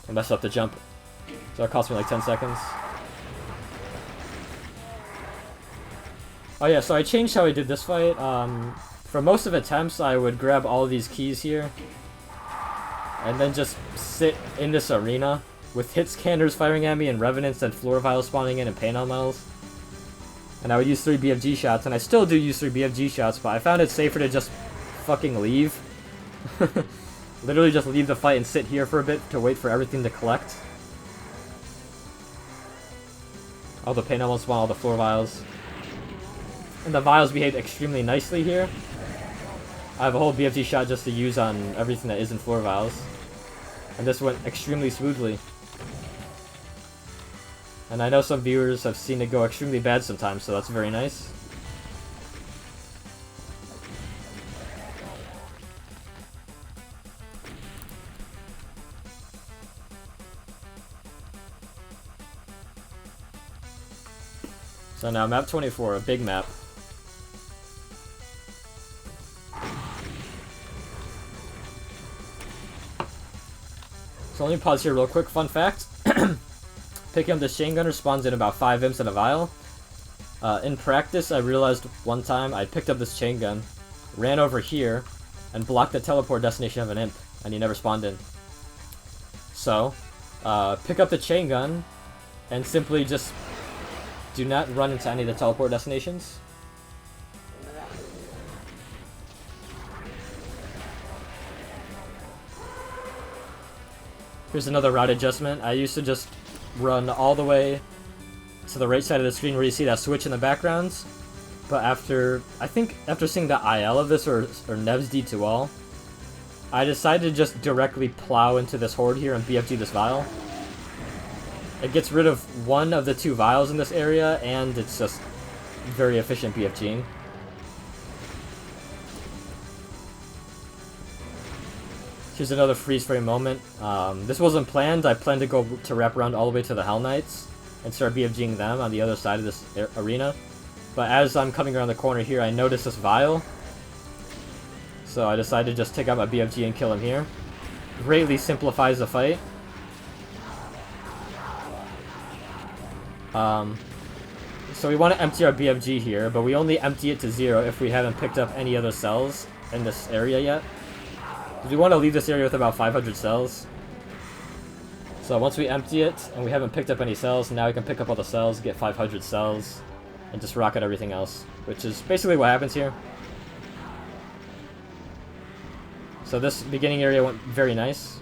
I messed up the jump. So it cost me like 10 seconds. Oh yeah, so I changed how I did this fight. For most of attempts, I would grab all of these keys here and then just sit in this arena with hit scanners firing at me and revenants and floor vials spawning in and pain elementals. And I would use 3 BFG shots, and I still do use 3 BFG shots, but I found it safer to just fucking leave. Literally just leave the fight and sit here for a bit to wait for everything to collect. All the pain elementals spawn, all the floor vials. And the vials behaved extremely nicely here. I have a whole BFG shot just to use on everything that isn't floor vials. And this went extremely smoothly. And I know some viewers have seen it go extremely bad sometimes, so that's very nice. So now map 24, a big map. So let me pause here real quick. Fun fact. Picking up the chain gunner spawns in about 5 imps in a vial. In practice, I realized one time I picked up this chain gun, ran over here, and blocked the teleport destination of an imp, and he never spawned in. So, pick up the chain gun, and simply just do not run into any of the teleport destinations. Here's another route adjustment. I used to just run all the way to the right side of the screen where you see that switch in the background. But after seeing the IL of this, or Nev's D2All, I decided to just directly plow into this horde here and BFG this vial. It gets rid of one of the 2 vials in this area, and it's just very efficient BFGing. Here's another freeze frame moment. This wasn't planned. I planned to go to wrap around all the way to the Hell Knights and start BFGing them on the other side of this arena. But as I'm coming around the corner here, I noticed this vial. So I decided to just take out my BFG and kill him here. Greatly simplifies the fight. So we want to empty our BFG here, but we only empty it to 0 if we haven't picked up any other cells in this area yet. We want to leave this area with about 500 cells. So once we empty it, and we haven't picked up any cells, now we can pick up all the cells, get 500 cells, and just rocket everything else. Which is basically what happens here. So this beginning area went very nice.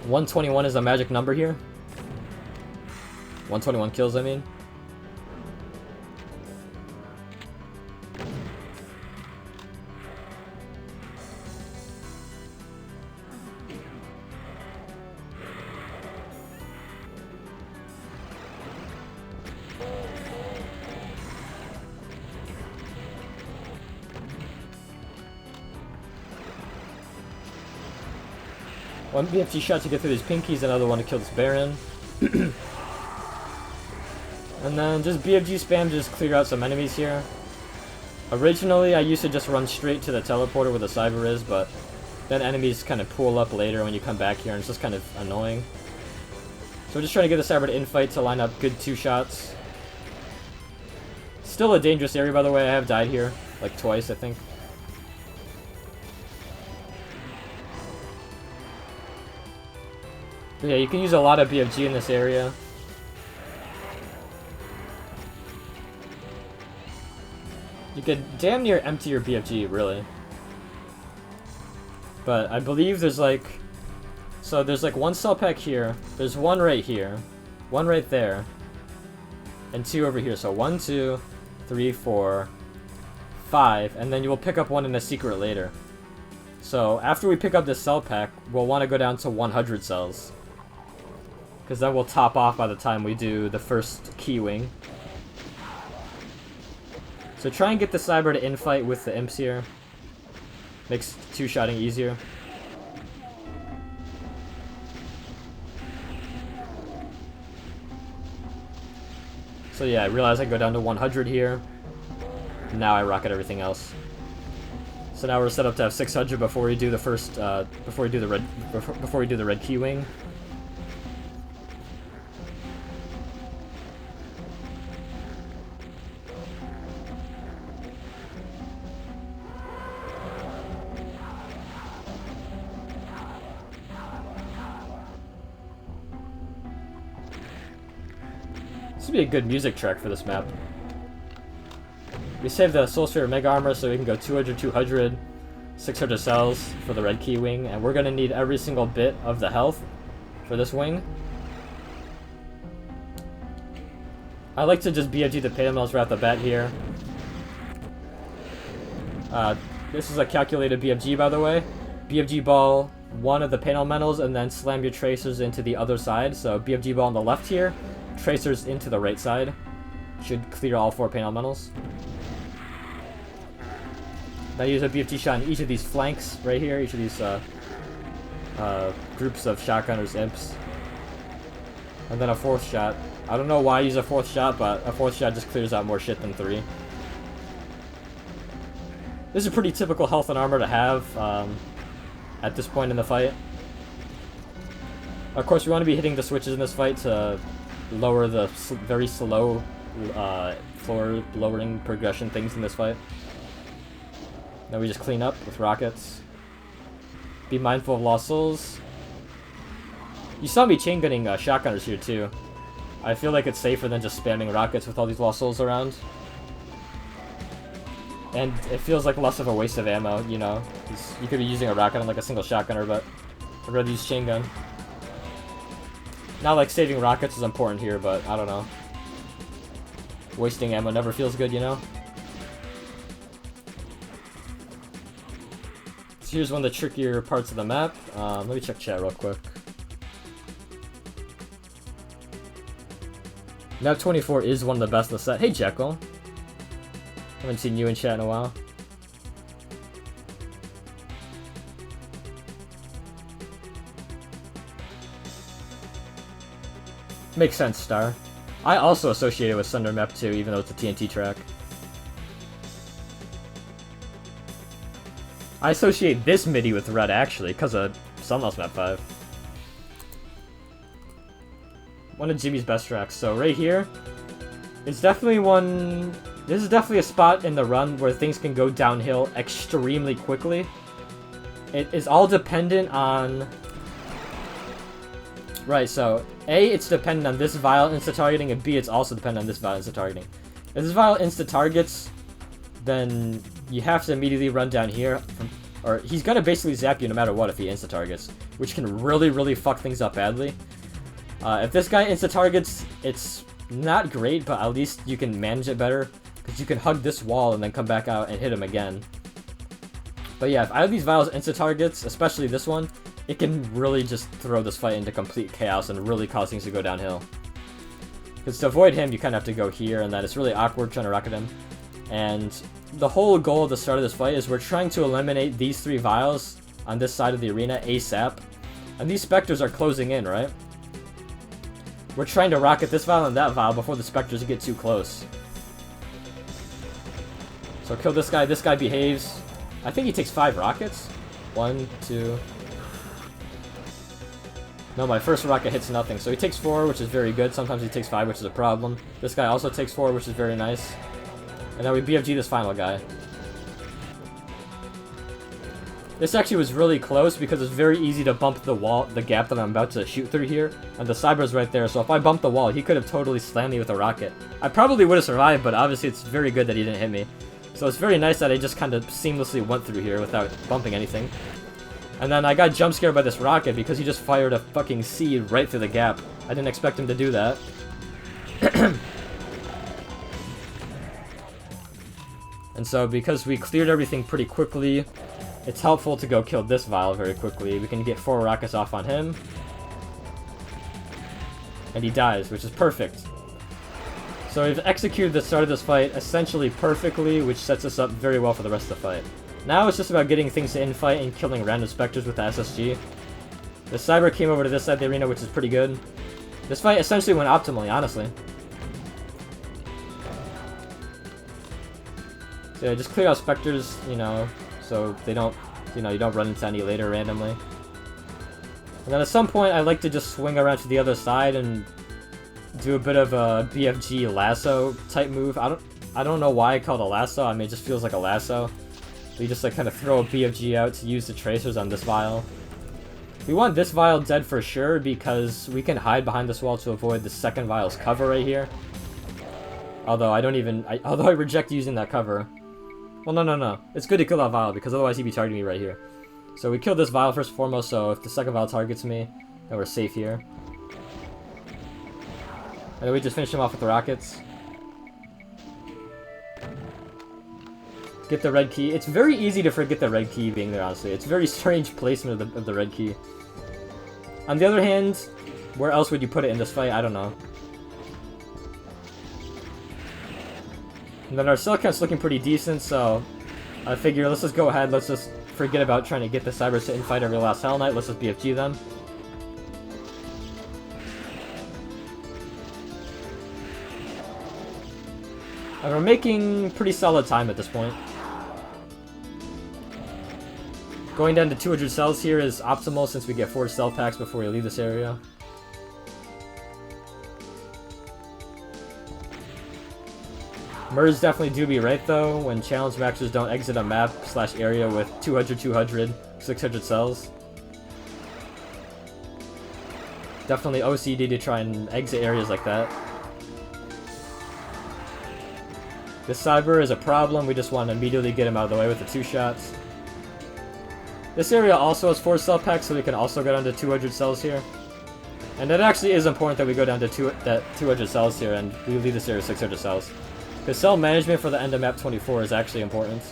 $121 is a magic number here. 121 kills, I mean. One BFG shot to get through these pinkies, another one to kill this Baron. And then just BFG spam to just clear out some enemies here. Originally, I used to just run straight to the teleporter where the Cyber is, but then enemies kind of pool up later when you come back here, and it's just kind of annoying. So we're just trying to get the Cyber to infight to line up good 2 shots. Still a dangerous area, by the way. I have died here, like twice, I think. But yeah, you can use a lot of BFG in this area. You could damn near empty your BFG, really. But I believe there's like... So there's like 1 cell pack here, there's 1 right here, 1 right there, and 2 over here. So 1, 2, 3, 4, 5, and then you will pick up 1 in a secret later. So after we pick up this cell pack, we'll want to go down to 100 cells. Because then we'll top off by the time we do the first key wing. So try and get the Cyber to infight with the imps here. Makes 2-shotting easier. So yeah, I realize I go down to 100 here. Now I rocket everything else. So now we're set up to have 600 before we do the first, before we do the red key wing. This would be a good music track for this map. We saved the Soul Sphere Mega Armor so we can go 200, 200, 600 cells for the red key wing, and we're gonna need every single bit of the health for this wing. I like to just BFG the Payload Metals right off the bat here. This is a calculated BFG, by the way. BFG ball 1 of the panel metals and then slam your tracers into the other side. So BFG ball on the left here, tracers into the right side. Should clear all 4 panel metals. Now use a BFG shot in each of these flanks right here, each of these groups of shotgunners, imps. And then a 4th shot. I don't know why I use a 4th shot, but a 4th shot just clears out more shit than 3. This is a pretty typical health and armor to have at this point in the fight. Of course, we want to be hitting the switches in this fight to lower the very slow floor lowering progression things in this fight. Now we just clean up with rockets. Be mindful of lost souls. You saw me chain gunning shotgunners here too. I feel like it's safer than just spamming rockets with all these lost souls around. And it feels like less of a waste of ammo, you know. You could be using a rocket on like a single shotgunner, but I'd rather use chain gun. Not like saving rockets is important here, but I don't know. Wasting ammo never feels good, you know? So here's one of the trickier parts of the map. Let me check chat real quick. Map 24 is one of the best in the set. Hey, Jekyll. Haven't seen you in chat in a while. Makes sense, Star. I also associate it with Thunder Map 2, even though it's a TNT track. I associate this MIDI with red, actually, because of Sunlust Map 5. One of Jimmy's best tracks. So right here, it's definitely one... This is definitely a spot in the run where things can go downhill extremely quickly. It is all dependent on... Right, so A, it's dependent on this vial insta-targeting, and B, it's also dependent on this vial insta-targeting. If this vial insta-targets, then you have to immediately run down here, or he's gonna basically zap you no matter what if he insta-targets, which can really, really fuck things up badly. If this guy insta-targets, it's not great, but at least you can manage it better. Because you can hug this wall and then come back out and hit him again. But yeah, if either of these vials insta-targets, especially this one, it can really just throw this fight into complete chaos and really cause things to go downhill. Because to avoid him, you kind of have to go here, and then it's really awkward trying to rocket him. And the whole goal at the start of this fight is we're trying to eliminate these 3 vials on this side of the arena ASAP. And these specters are closing in, right? We're trying to rocket this vial and that vial before the specters get too close. So kill this guy. This guy behaves. I think he takes 5 rockets. 1, 2... No, my first rocket hits nothing. So he takes 4, which is very good. Sometimes he takes 5, which is a problem. This guy also takes 4, which is very nice. And then we BFG this final guy. This actually was really close because it's very easy to bump the wall, the gap that I'm about to shoot through here. And the Cyber's right there, so if I bumped the wall, he could have totally slammed me with a rocket. I probably would have survived, but obviously it's very good that he didn't hit me. So it's very nice that I just kind of seamlessly went through here without bumping anything. And then I got jump scared by this rocket because he just fired a fucking seed right through the gap. I didn't expect him to do that. And so because we cleared everything pretty quickly, it's helpful to go kill this vial very quickly. We can get 4 rockets off on him. And he dies, which is perfect. So we've executed the start of this fight essentially perfectly, which sets us up very well for the rest of the fight. Now it's just about getting things to infight and killing random specters with the SSG. The Cyber came over to this side of the arena, which is pretty good. This fight essentially went optimally, honestly. So yeah, just clear out specters, you know, so they don't, you don't run into any later randomly. And then at some point, I like to just swing around to the other side and do a bit of a BFG lasso type move. I don't know why I call it a lasso. I mean, it just feels like a lasso. You just like kind of throw a BFG out to use the tracers on this vial. We want this vial dead for sure because we can hide behind this wall to avoid the second vial's cover right here. Although I reject using that cover. Well, no. It's good to kill that vial because otherwise he'd be targeting me right here. So we killed this vial first and foremost, so if the second vial targets me, then we're safe here. And then we just finish him off with the rockets. Get the red key. It's very easy to forget the red key being there, honestly. It's very strange placement of the red key. On the other hand, where else would you put it in this fight? I don't know. And then our cell count's looking pretty decent, so I figure let's just go ahead, let's just forget about trying to get the Cybers to infight every last Hell Knight, let's just BFG them. And we're making pretty solid time at this point. Going down to 200 cells here is optimal since we get 4 cell packs before we leave this area. Murs definitely do be right though, when challenge maxers don't exit a map/area with 200, 600 cells. Definitely OCD to try and exit areas like that. This Cyber is a problem, we just want to immediately get him out of the way with the 2 shots. This area also has 4 cell packs, so we can also go down to 200 cells here. And it actually is important that we go down to 200 cells here, and we leave this area 600 cells. Because cell management for the end of map 24 is actually important.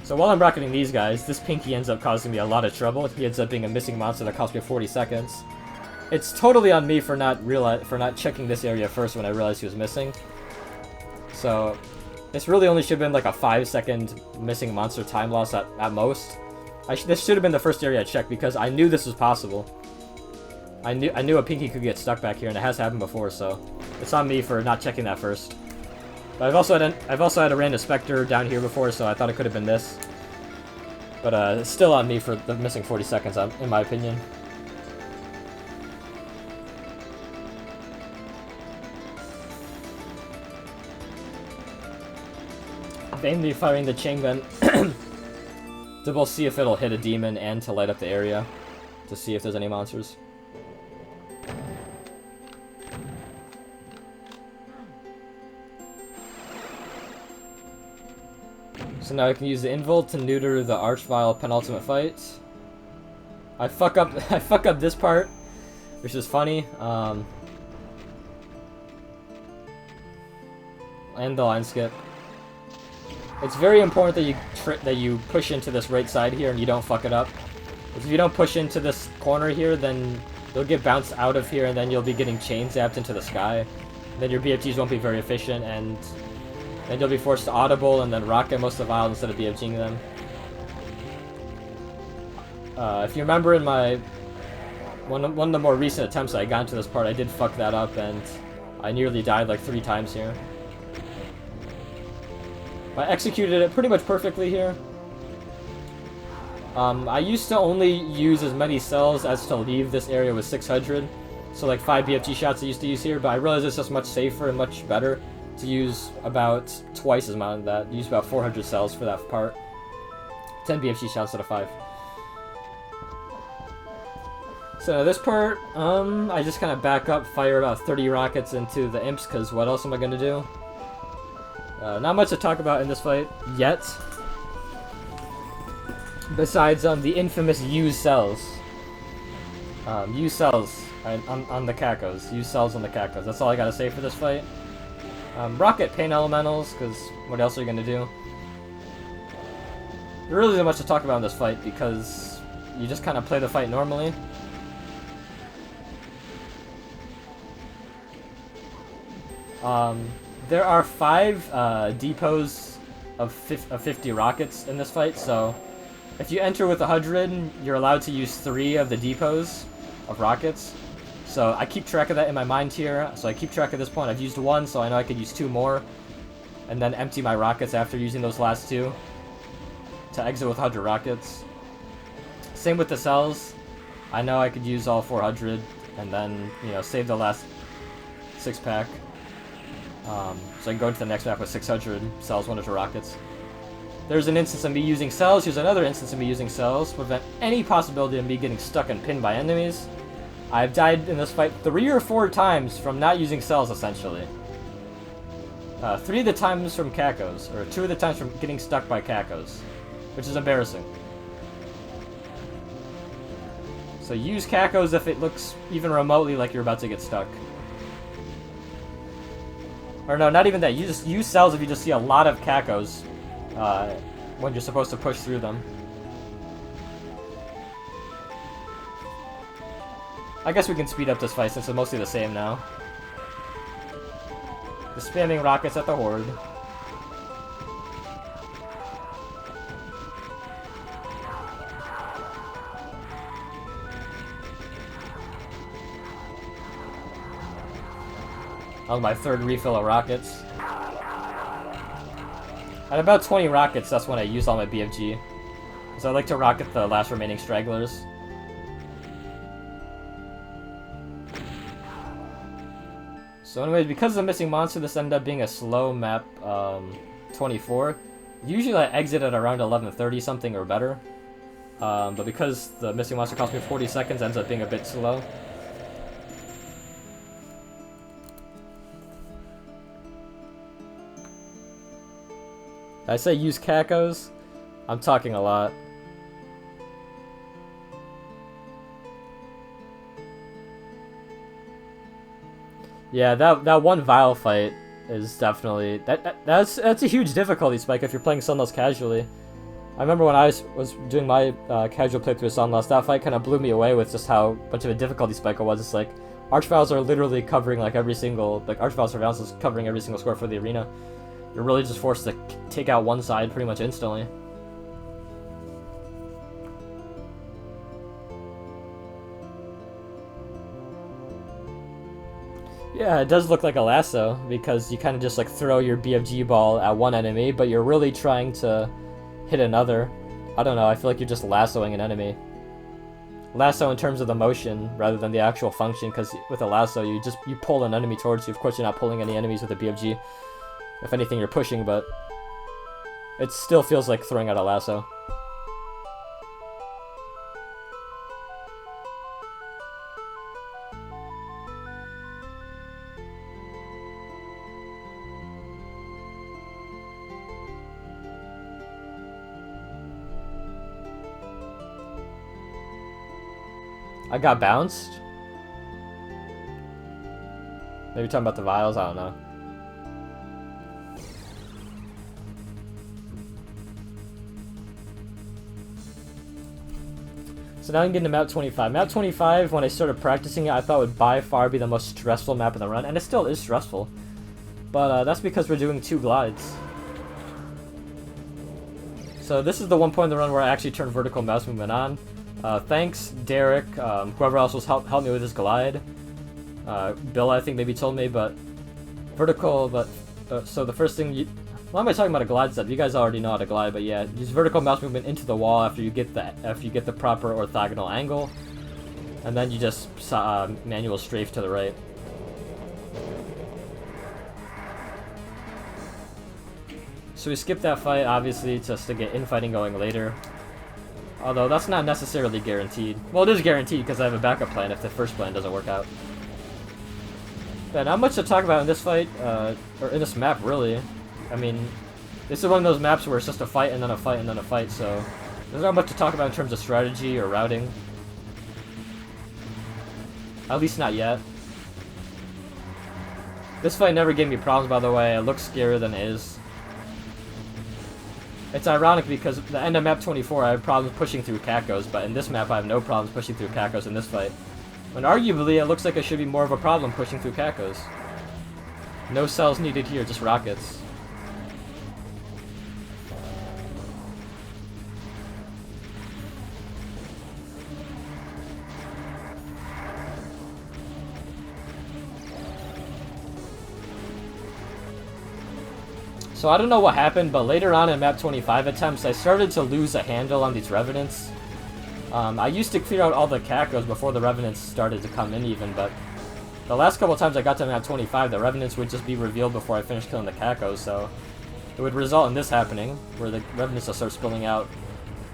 So while I'm rocketing these guys, this Pinky ends up causing me a lot of trouble. He ends up being a missing monster that cost me 40 seconds. It's totally on me for not checking this area first when I realized he was missing. So this really only should have been like a 5-second missing monster time loss at most. This should have been the first area I checked because I knew this was possible. I knew a Pinky could get stuck back here, and it has happened before, so it's on me for not checking that first. But I've also had a random Spectre down here before, so I thought it could have been this. But it's still on me for the missing 40 seconds, in my opinion. Vainly firing the chain gun to both see if it'll hit a demon and to light up the area to see if there's any monsters. So now I can use the invul to neuter the Archvile penultimate fight. I fuck up this part, which is funny. And the line skip. It's very important that you push into this right side here and you don't fuck it up. Because if you don't push into this corner here, then you'll get bounced out of here and then you'll be getting chain zapped into the sky. Then your BFGs won't be very efficient and then you'll be forced to audible and then rocket most of the vials instead of BFGing them. If you remember in my one of the more recent attempts I got into this part, I did fuck that up and I nearly died like 3 times here. I executed it pretty much perfectly here. I used to only use as many cells as to leave this area with 600. So like 5 BFG shots I used to use here, but I realized it's just much safer and much better to use about twice as amount of that. Use about 400 cells for that part. 10 BFG shots instead of 5. So this part, I just kind of back up, fire about 30 rockets into the imps, because what else am I going to do? Not much to talk about in this fight yet. Besides the infamous use cells. Use cells on the Kakos. Use cells on the Kakos. That's all I gotta say for this fight. Rocket pain elementals, because what else are you gonna do? There really isn't much to talk about in this fight, because you just kind of play the fight normally. There are 5 depots of 50 rockets in this fight, so if you enter with 100, you're allowed to use 3 of the depots of rockets. So I keep track of that in my mind here, so I keep track of this point. I've used 1, so I know I could use 2 more, and then empty my rockets after using those last 2 to exit with 100 rockets. Same with the cells. I know I could use all 400, and then, you know, save the last 6-pack. So I can go into the next map with 600 cells, 100 rockets. There's an instance of me using cells, here's another instance of me using cells to prevent any possibility of me getting stuck and pinned by enemies. I've died in this fight 3 or 4 times from not using cells, essentially. 3 of the times from Kakos, or 2 of the times from getting stuck by Kakos, which is embarrassing. So use Kakos if it looks even remotely like you're about to get stuck. Or no, not even that. You just use cells if you just see a lot of Kakos when you're supposed to push through them. I guess we can speed up this fight since it's mostly the same now. Just spamming rockets at the horde. On my 3rd refill of rockets. At about 20 rockets, that's when I use all my BFG. So I like to rocket the last remaining stragglers. So anyways, because of the missing monster, this ended up being a slow map 24. Usually I exit at around 11:30 something or better. But because the missing monster cost me 40 seconds, ends up being a bit slow. I say use Kakos, I'm talking a lot. Yeah, that one Vial fight is definitely that's a huge difficulty spike if you're playing Sunlust casually. I remember when I was doing my casual playthrough of Sunlust, that fight kind of blew me away with just how much of a difficulty spike it was. It's like Archviles are literally covering like every single Archvile surveillance is covering every single score for the arena. You're really just forced to take out one side pretty much instantly. Yeah, it does look like a lasso, because you kind of just like throw your BFG ball at one enemy, but you're really trying to hit another. I don't know, I feel like you're just lassoing an enemy. Lasso in terms of the motion, rather than the actual function, because with a lasso, you pull an enemy towards you. Of course, you're not pulling any enemies with a BFG. If anything, you're pushing, but it still feels like throwing out a lasso. I got bounced? Maybe talking about the vials? I don't know. So now I'm getting to map 25. Map 25, when I started practicing it, I thought would by far be the most stressful map in the run, and it still is stressful. But that's because we're doing 2 glides. So this is the one point in the run where I actually turned vertical mouse movement on. Thanks, Derek, whoever else was helped me with this glide. Bill, I think, maybe told me, but vertical, but so the first thing you... Why am I talking about a glide step? You guys already know how to glide, but yeah, use vertical mouse movement into the wall after you get the proper orthogonal angle, and then you just manual strafe to the right. So we skip that fight, obviously, just to get infighting going later. Although that's not necessarily guaranteed. Well, it is guaranteed because I have a backup plan if the first plan doesn't work out. But not much to talk about in this fight, or in this map, really. I mean, this is one of those maps where it's just a fight and then a fight and then a fight, so there's not much to talk about in terms of strategy or routing. At least not yet. This fight never gave me problems, by the way. It looks scarier than it is. It's ironic because at the end of map 24 I have problems pushing through Kakos, but in this map I have no problems pushing through Kakos in this fight. When arguably it looks like it should be more of a problem pushing through Kakos. No cells needed here, just rockets. So I don't know what happened, but later on in map 25 attempts, I started to lose a handle on these Revenants. I used to clear out all the Kakos before the Revenants started to come in even, but the last couple times I got to map 25, the Revenants would just be revealed before I finished killing the Kakos, so it would result in this happening, where the Revenants will start spilling out.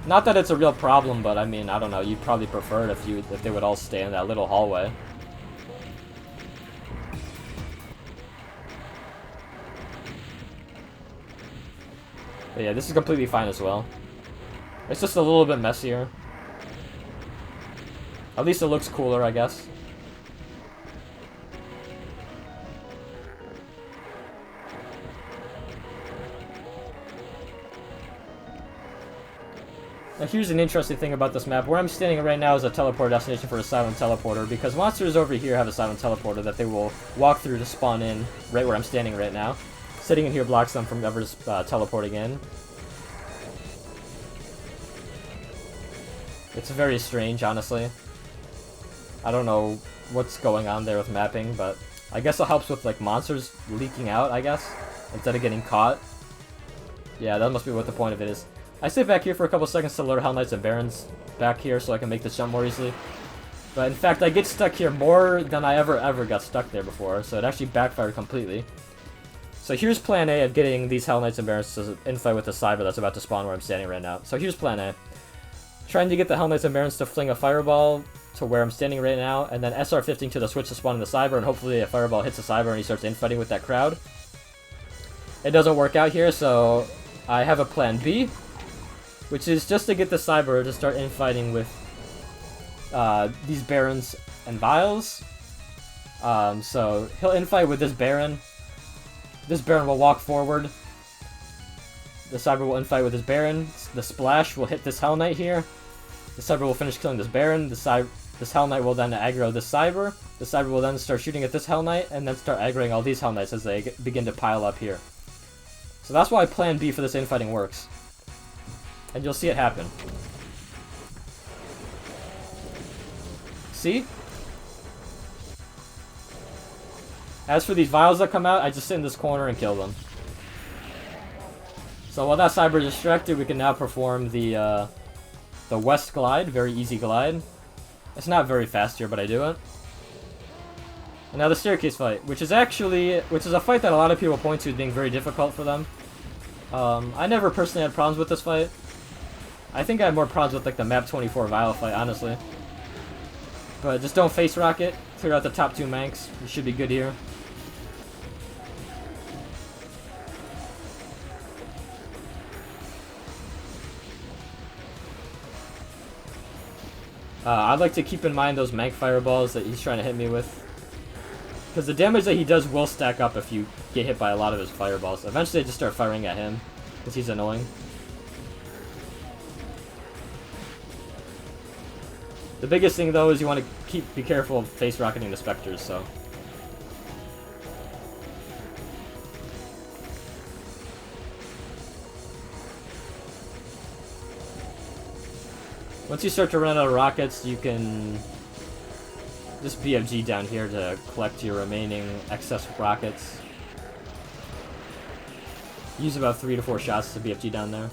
Not that it's a real problem, but I mean, I don't know, you'd probably prefer it if they would all stay in that little hallway. But yeah, this is completely fine as well. It's just a little bit messier. At least it looks cooler, I guess. Now here's an interesting thing about this map. Where I'm standing right now is a teleport destination for a silent teleporter, because monsters over here have a silent teleporter that they will walk through to spawn in right where I'm standing right now. Sitting in here blocks them from ever teleporting in. It's very strange, honestly. I don't know what's going on there with mapping, but I guess it helps with like monsters leaking out, I guess, instead of getting caught. Yeah, that must be what the point of it is. I sit back here for a couple seconds to lure Hell Knights and Barons back here so I can make this jump more easily. But in fact, I get stuck here more than I ever got stuck there before, so it actually backfired completely. So here's plan A of getting these Hell Knights and Barons to infight with the Cyber that's about to spawn where I'm standing right now. So here's plan A. Trying to get the Hell Knights and Barons to fling a Fireball to where I'm standing right now, and then SR-15 to the switch to spawn in the Cyber, and hopefully a Fireball hits the Cyber and he starts infighting with that crowd. It doesn't work out here, so I have a plan B, which is just to get the Cyber to start infighting with these Barons and Vials. So he'll infight with this Baron. This Baron will walk forward. The Cyber will infight with this Baron. The Splash will hit this Hell Knight here. The Cyber will finish killing this Baron. This Hell Knight will then aggro this Cyber. The Cyber will then start shooting at this Hell Knight, and then start aggroing all these Hell Knights as they begin to pile up here. So that's why plan B for this infighting works. And you'll see it happen. See? As for these Vials that come out, I just sit in this corner and kill them. So while that Cyber is distracted, we can now perform the West Glide, very easy glide. It's not very fast here, but I do it. And now the Staircase fight, which is a fight that a lot of people point to as being very difficult for them. I never personally had problems with this fight. I think I had more problems with like the map 24 Vial fight, honestly. But just don't face rocket, clear out the top 2 Manx, you should be good here. I'd like to keep in mind those Mank fireballs that he's trying to hit me with. Because the damage that he does will stack up if you get hit by a lot of his fireballs. Eventually I just start firing at him, because he's annoying. The biggest thing though is you want to be careful of face rocketing the specters, so. Once you start to run out of rockets, you can just BFG down here to collect your remaining excess rockets. Use about 3 to 4 shots to BFG down there.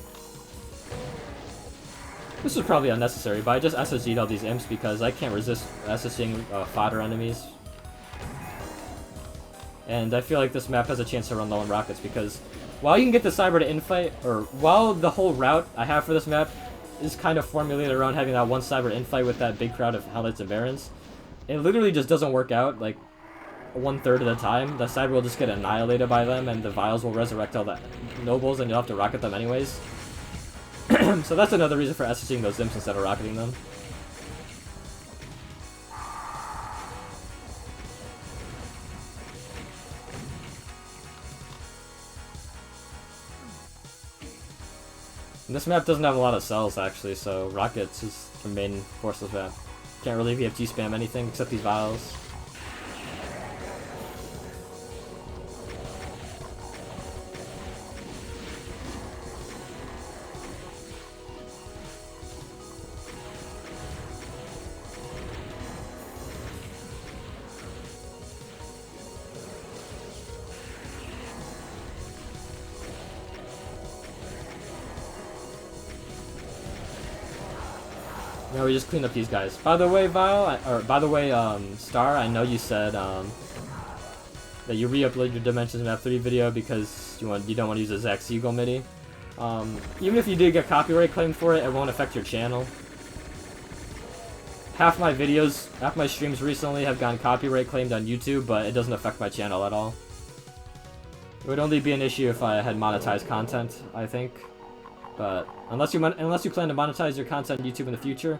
This was probably unnecessary, but I just SSG'd all these imps because I can't resist SSGing fodder enemies. And I feel like this map has a chance to run low on rockets because while you can get the Cyber to infight, or while the whole route I have for this map is kind of formulated around having that one Cyber to infight with that big crowd of Halites and Barons, it literally just doesn't work out. Like, 1/3 of the time, the Cyber will just get annihilated by them and the Vials will resurrect all the nobles and you'll have to rocket them anyways. So that's another reason for SSGing those imps instead of rocketing them. And this map doesn't have a lot of cells actually, so rockets is the main forceless map. Can't really VFG spam anything except these Vials. Now we just clean up these guys. By the way, Star, I know you said that you re-upload your Dimensions Map 3 video because you don't want to use a Zack Siegel MIDI. Even if you do get copyright claimed for it, it won't affect your channel. Half my streams recently have gotten copyright claimed on YouTube, but it doesn't affect my channel at all. It would only be an issue if I had monetized content, I think. But unless you plan to monetize your content on YouTube in the future,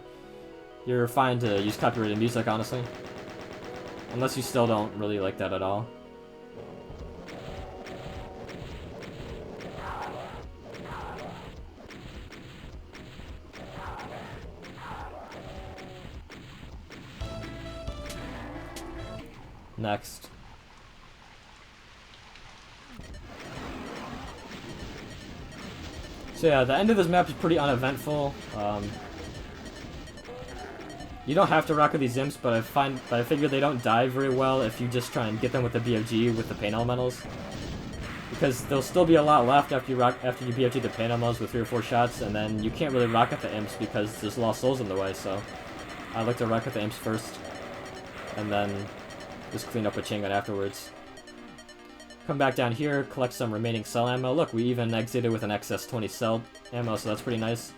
you're fine to use copyrighted music, honestly. Unless you still don't really like that at all. Next. So yeah, the end of this map is pretty uneventful. You don't have to rocket these imps, but I figure they don't die very well if you just try and get them with the BFG with the pain elementals. Because there'll still be a lot left after you BFG the pain elementals with 3 or 4 shots, and then you can't really rocket the imps because there's lost souls in the way. So I like to rocket the imps first, and then just clean up a chain gun afterwards. Come back down here, collect some remaining cell ammo. Look, we even exited with an excess 20 cell ammo, so that's pretty nice.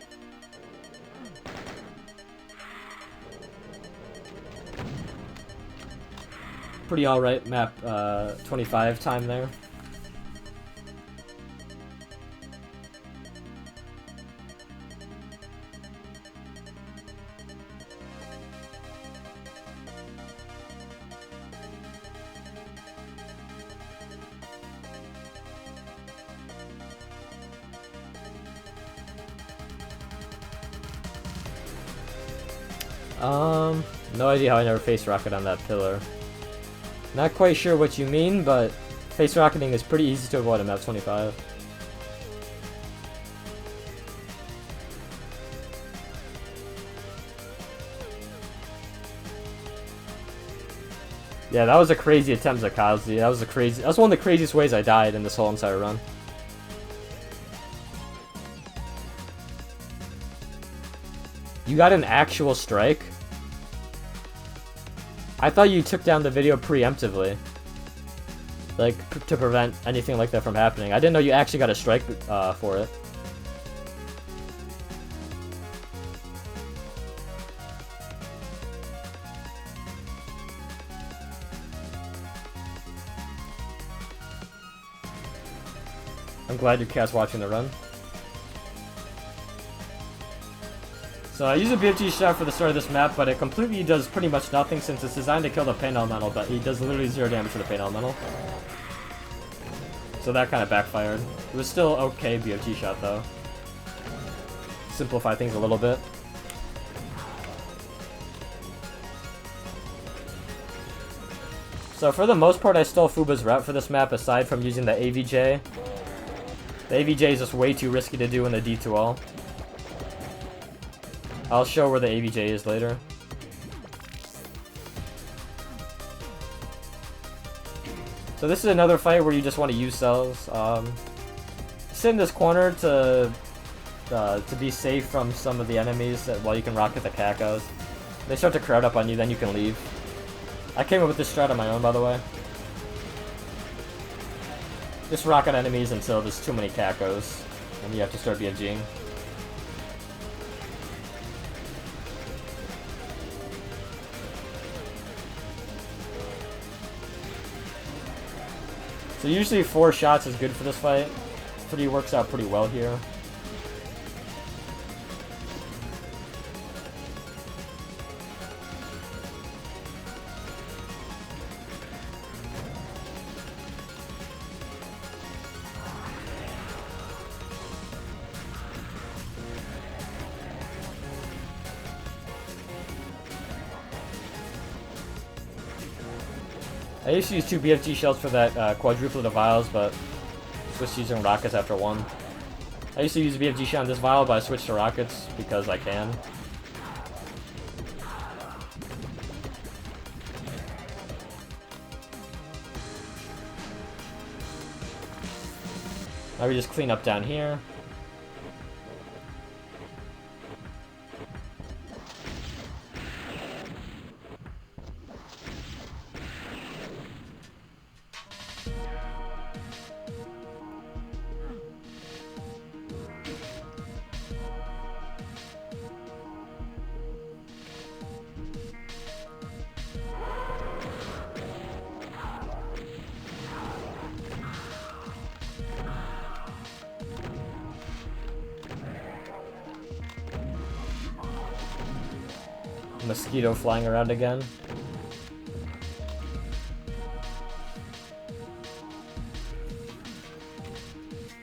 Pretty alright map 25 time there. No idea how I never face rocket on that pillar. Not quite sure what you mean, but face rocketing is pretty easy to avoid on map 25. Yeah, that was a crazy attempt, Zakazi. That was one of the craziest ways I died in this whole entire run. You got an actual strike? I thought you took down the video preemptively. Like, to prevent anything like that from happening. I didn't know you actually got a strike for it. I'm glad your cat's watching the run. So I use a BFG shot for the start of this map, but it completely does pretty much nothing since it's designed to kill the pain elemental, but he does literally 0 damage to the pain elemental. So that kind of backfired. It was still okay BFG shot though. Simplify things a little bit. So for the most part I stole Fuba's route for this map aside from using the AVJ. The AVJ is just way too risky to do in the D2All. I'll show where the AVJ is later. So this is another fight where you just want to use cells. Sit in this corner to be safe from some of the enemies while you can rocket the Cacos. They start to crowd up on you, then you can leave. I came up with this strat on my own, by the way. Just rocket enemies until there's too many Cacos, and you have to start BFGing. So usually 4 shots is good for this fight. Works out pretty well here. I used to use 2 BFG shells for that quadruplet of vials, but switched using rockets after 1. I used to use a BFG shot on this vial, but I switched to rockets because I can. Now we just clean up down here. Mosquito flying around again.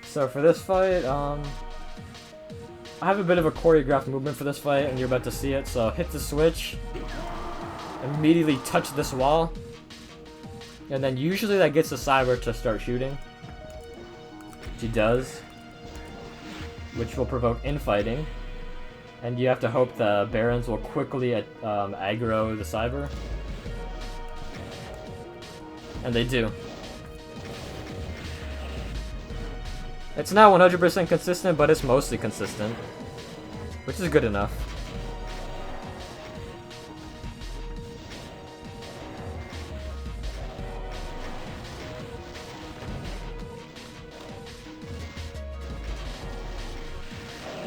So for this fight, I have a bit of a choreographed movement for this fight, and you're about to see it. So hit the switch, immediately touch this wall, and then usually that gets the Cyber to start shooting. She does, which will provoke infighting. And you have to hope the Barons will quickly aggro the Cyber. And they do. It's not 100% consistent, but it's mostly consistent. Which is good enough.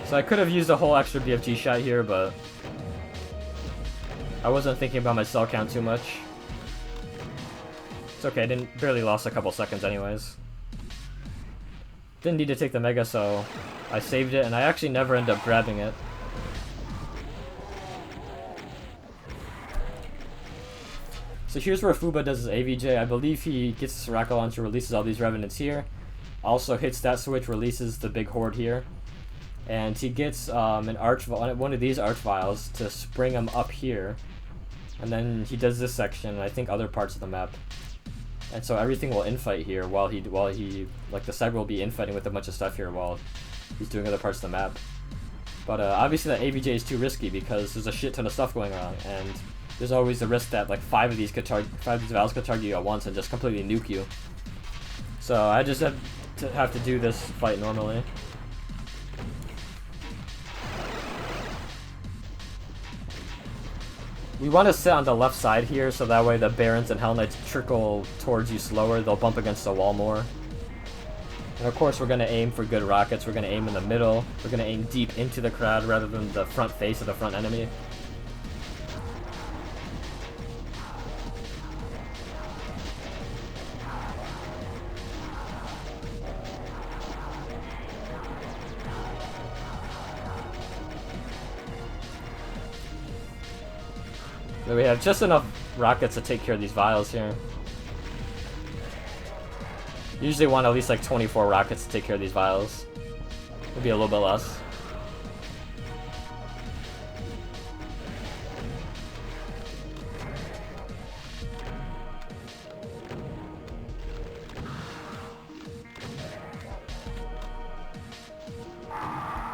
So I could have used a whole extra BFG shot here, but I wasn't thinking about my cell count too much. It's okay, I barely lost a couple seconds anyways. Didn't need to take the Mega, so I saved it, and I actually never end up grabbing it. So here's where Fuba does his AVJ. I believe he gets the Soraka launcher, releases all these Revenants here. Also hits that switch, releases the big horde here. And he gets one of these Arch Vials to spring him up here. And then he does this section, and I think other parts of the map. And so everything will infight here while he like the Cyber will be infighting with a bunch of stuff here while he's doing other parts of the map. But obviously that AVJ is too risky because there's a shit ton of stuff going on, and there's always the risk that like 5 of these Vials could target you at once and just completely nuke you. So I just have to do this fight normally. We want to sit on the left side here, so that way the Barons and Hell Knights trickle towards you slower. They'll bump against the wall more. And of course we're going to aim for good rockets. We're going to aim in the middle. We're going to aim deep into the crowd rather than the front face of the front enemy. But we have just enough rockets to take care of these vials here. Usually want at least like 24 rockets to take care of these vials. Maybe a little bit less.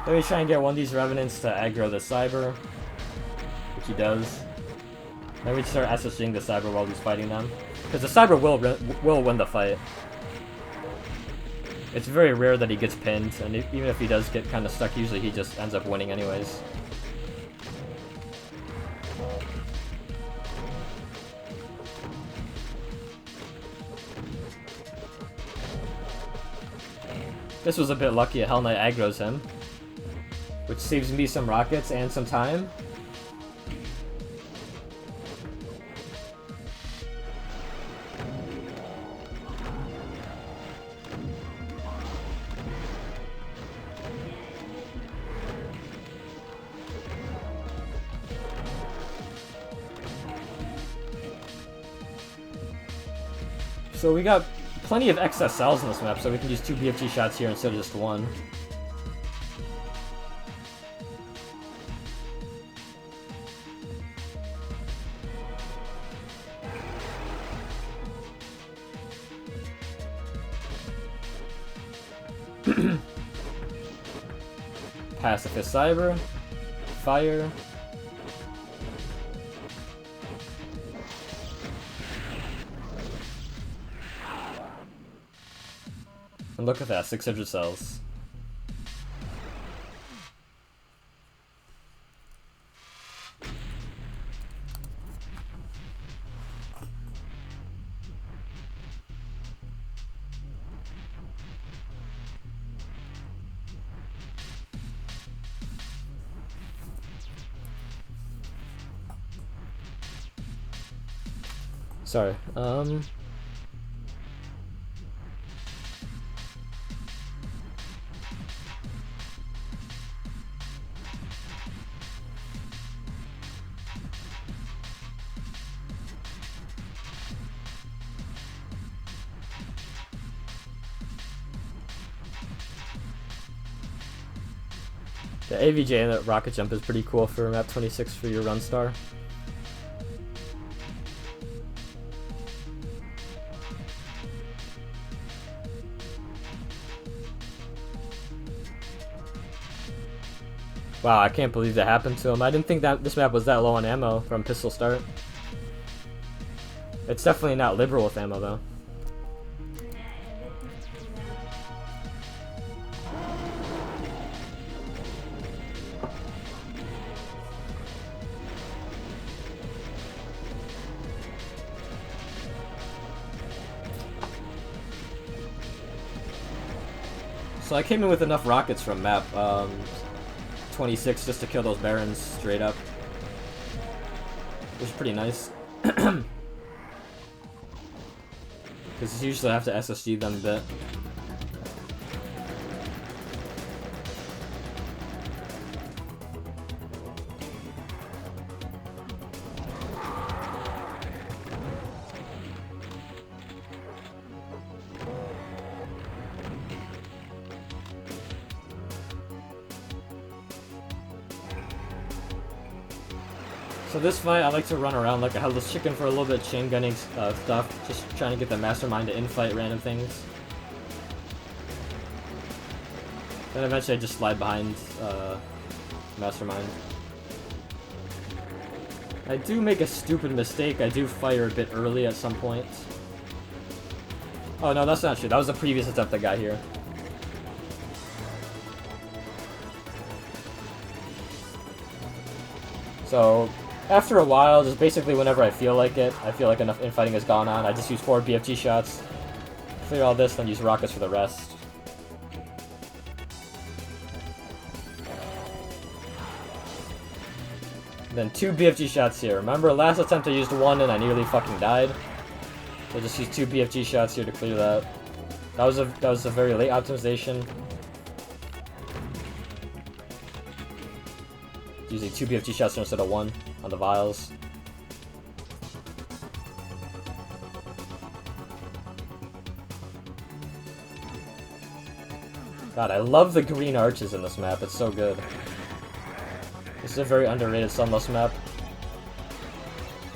Then we try and get one of these revenants to aggro the cyber, which he does. Then we start SSGing the cyber while he's fighting them, because the cyber will win the fight. It's very rare that he gets pinned, and even if he does get kind of stuck, usually he just ends up winning anyways. This was a bit lucky. Hell Knight aggro's him, which saves me some rockets and some time. So we got plenty of excess cells in this map, so we can use 2 BFG shots here instead of just 1. Pacifist Cyber. Fire. And look at that, 600 cells. Sorry, the AVJ and the rocket jump is pretty cool for map 26 for your run star. Wow, I can't believe that happened to him. I didn't think that this map was that low on ammo from pistol start. It's definitely not liberal with ammo though. So I came in with enough rockets from map 26 just to kill those barons straight up, which is pretty nice. Because usually I have to SSG them a bit. So this fight, I like to run around like a headless chicken for a little bit, chain gunning stuff, just trying to get the mastermind to infight random things. Then eventually I just slide behind mastermind. I do make a stupid mistake. I do fire a bit early at some point. Oh no, that's not true. That was the previous attempt I got here. So after a while, just basically whenever I feel like it, I feel like enough infighting has gone on, I just use 4 BFG shots, clear all this, then use rockets for the rest. Then 2 BFG shots here. Remember, last attempt I used 1 and I nearly fucking died. So just use 2 BFG shots here to clear that. That was a very late optimization. Using 2 BFG shots instead of 1 on the vials. God, I love the green arches in this map. It's so good. This is a very underrated Sunlust map.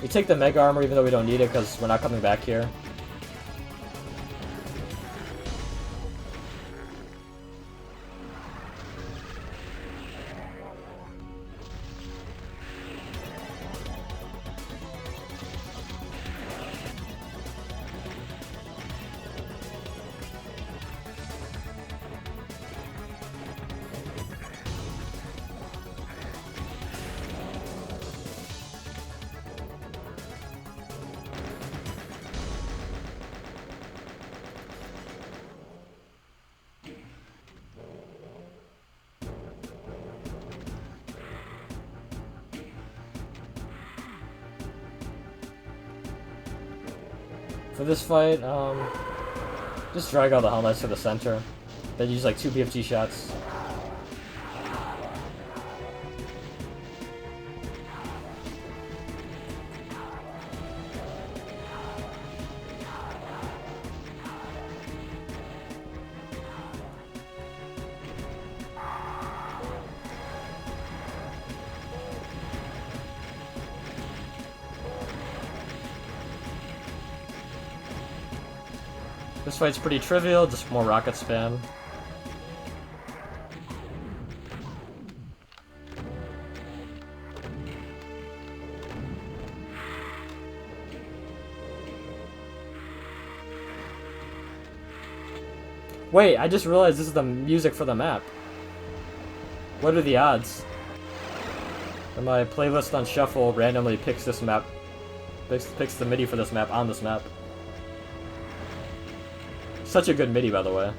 We take the Mega Armor even though we don't need it because we're not coming back here. For this fight, just drag all the helmets to the center. Then use like 2 BFG shots. This fight's pretty trivial, just more rocket spam. Wait, I just realized this is the music for the map. What are the odds? And my playlist on shuffle randomly picks this map, picks the MIDI for this map on this map. Such a good MIDI, by the way.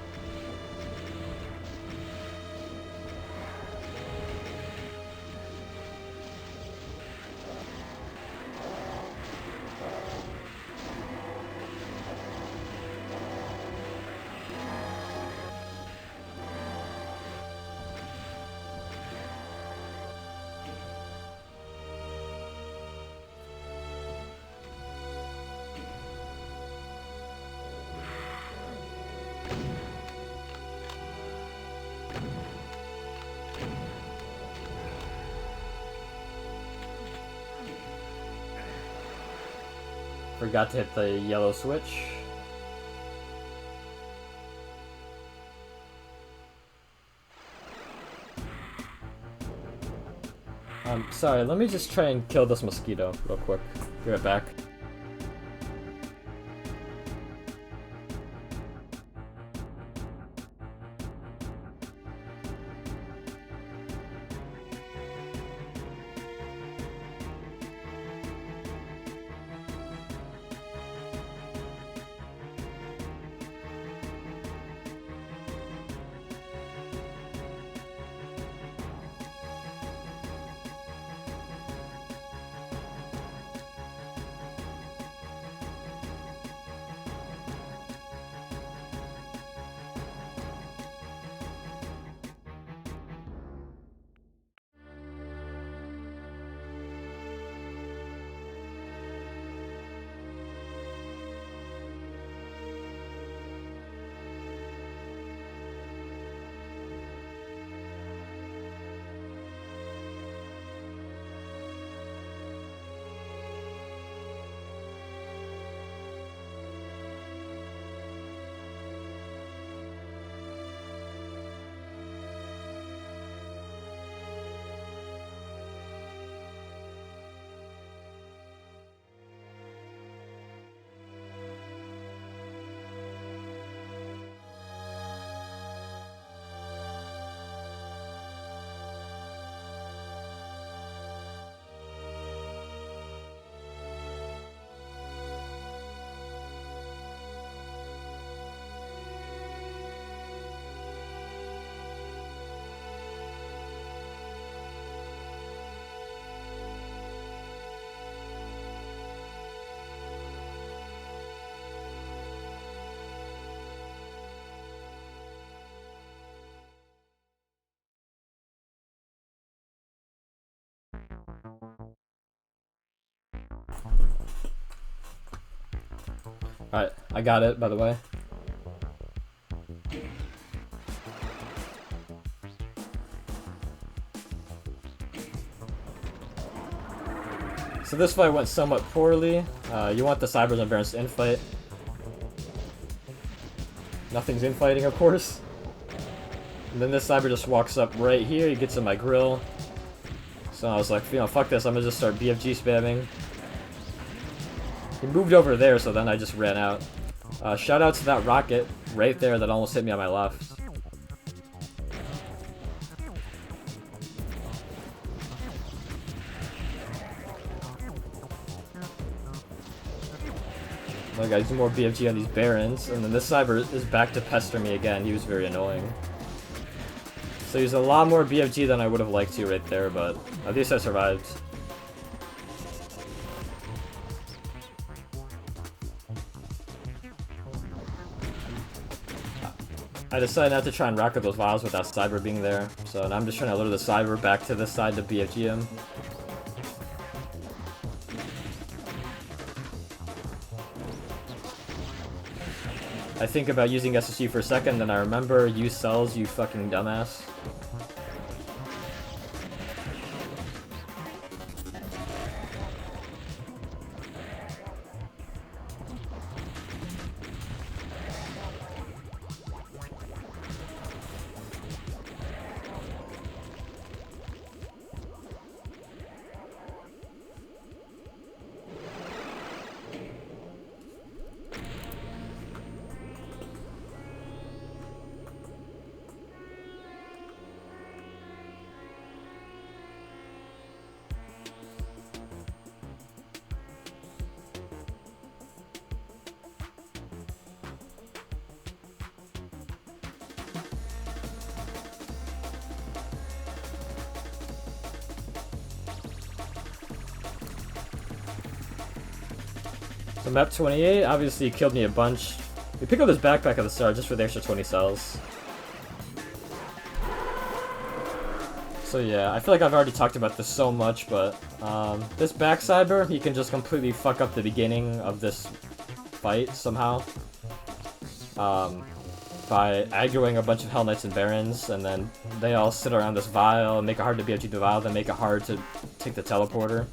Forgot to hit the yellow switch. Sorry, let me just try and kill this mosquito real quick. Be right back. Alright, I got it, by the way. So this fight went somewhat poorly. You want the Cybers and Barons to infight. Nothing's infighting, of course. And then this Cyber just walks up right here, he gets in my grill. So I was like, you know, fuck this, I'm gonna just start BFG spamming. He moved over there, so then I just ran out. Shout out to that rocket right there that almost hit me on my left. Look, I do more BFG on these Barons, and then this Cyber is back to pester me again. He was very annoying. So he's a lot more BFG than I would have liked to right there, but at least I survived. I decided not to try and rocket those vials without Cyber being there, so now I'm just trying to lure the Cyber back to this side to BFG him. I think about using SSG for a second, then I remember, use cells, you fucking dumbass. So map 28 obviously killed me a bunch. We pick up this backpack at the start just for the extra 20 cells. So yeah, I feel like I've already talked about this so much, but this back Cyber, he can just completely fuck up the beginning of this fight somehow. By aggroing a bunch of Hell Knights and Barons, and then they all sit around this vial and make it hard to BFG the vial, then make it hard to take the teleporter.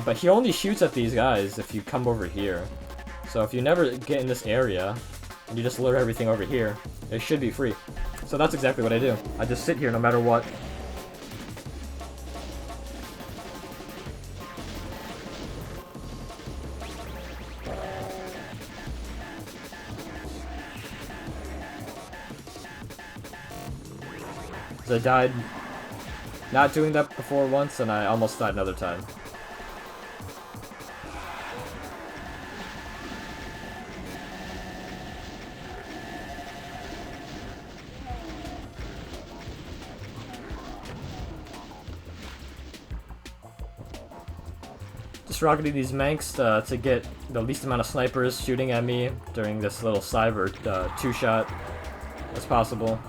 But he only shoots at these guys if you come over here. So if you never get in this area, and you just lure everything over here, it should be free. So that's exactly what I do. I just sit here no matter what. I died not doing that before once, and I almost died another time. Just rocketing these Manx to get the least amount of snipers shooting at me during this little Cyber two-shot as possible.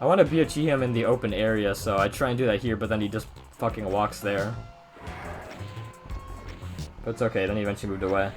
I want to BFG him in the open area, so I try and do that here, but then he just fucking walks there. But it's okay, then he eventually moved away.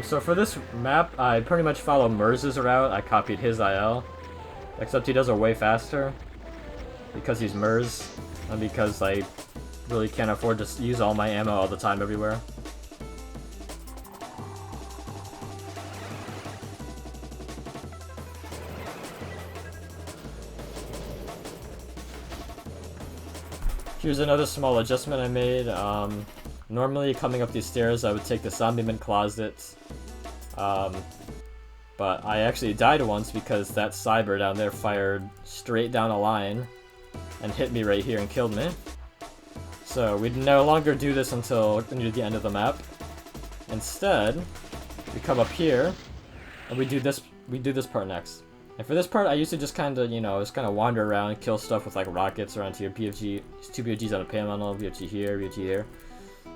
So for this map, I pretty much follow Merz's route. I copied his IL, except he does it way faster because he's Merz, and because I really can't afford to use all my ammo all the time everywhere. Here's another small adjustment I made. Normally, coming up these stairs, I would take the Zombieman closet, but I actually died once because that Cyber down there fired straight down a line and hit me right here and killed me. So we no longer do this until near the end of the map. Instead, we come up here, and we do this part next. And for this part, I used to just kind of, you know, just kind of wander around, kill stuff with like rockets around here. BFG, 2 BFGs on a panel, BFG here, BFG here.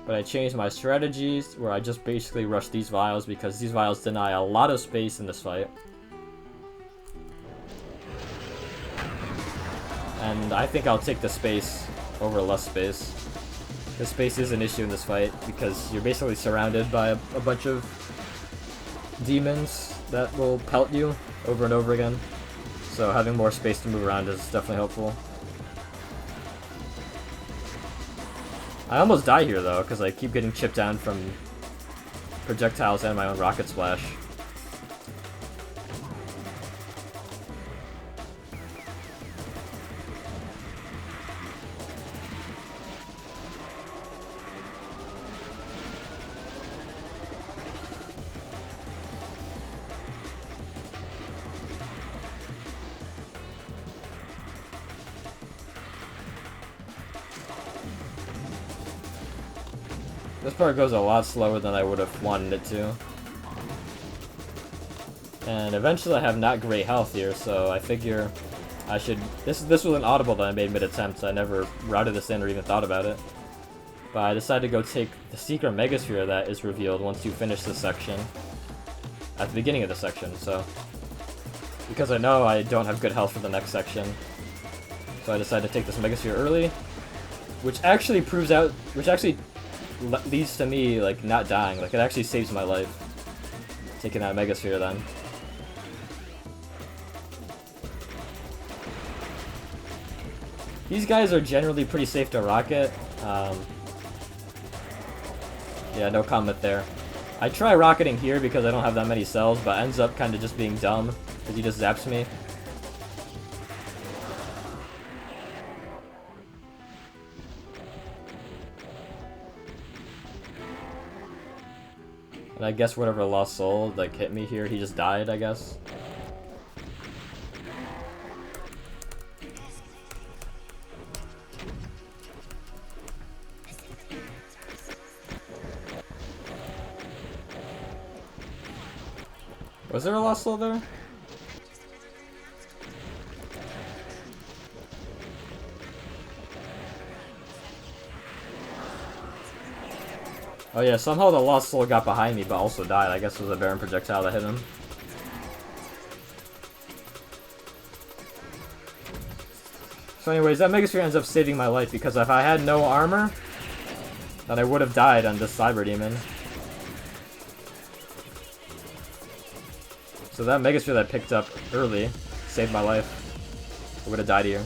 But I changed my strategies where I just basically rush these vials because these vials deny a lot of space in this fight. And I think I'll take the space over less space. The space is an issue in this fight because you're basically surrounded by a bunch of demons that will pelt you over and over again. So having more space to move around is definitely helpful. I almost die here though, because I keep getting chipped down from projectiles and my own rocket splash. This part goes a lot slower than I would have wanted it to. And eventually I have not great health here, so I figure I should... This was an audible that I made mid-attempt, so I never routed this in or even thought about it. But I decided to go take the secret megasphere that is revealed once you finish this section. At the beginning of the section, so... Because I know I don't have good health for the next section. So I decided to take this megasphere early. Which actually proves out... Which actually leads to me, like, not dying. Like, it actually saves my life. Taking that megasphere then. These guys are generally pretty safe to rocket. Yeah, no comment there. I try rocketing here because I don't have that many cells, but ends up kind of just being dumb, because he just zaps me. And I guess whatever lost soul, like, hit me here, he just died, I guess. Was there a lost soul there? Oh yeah, somehow the lost soul got behind me but also died. I guess it was a Baron projectile that hit him. So anyways, that megasphere ends up saving my life because if I had no armor, then I would have died on this Cyber Demon. So that megasphere that I picked up early saved my life. I would have died here.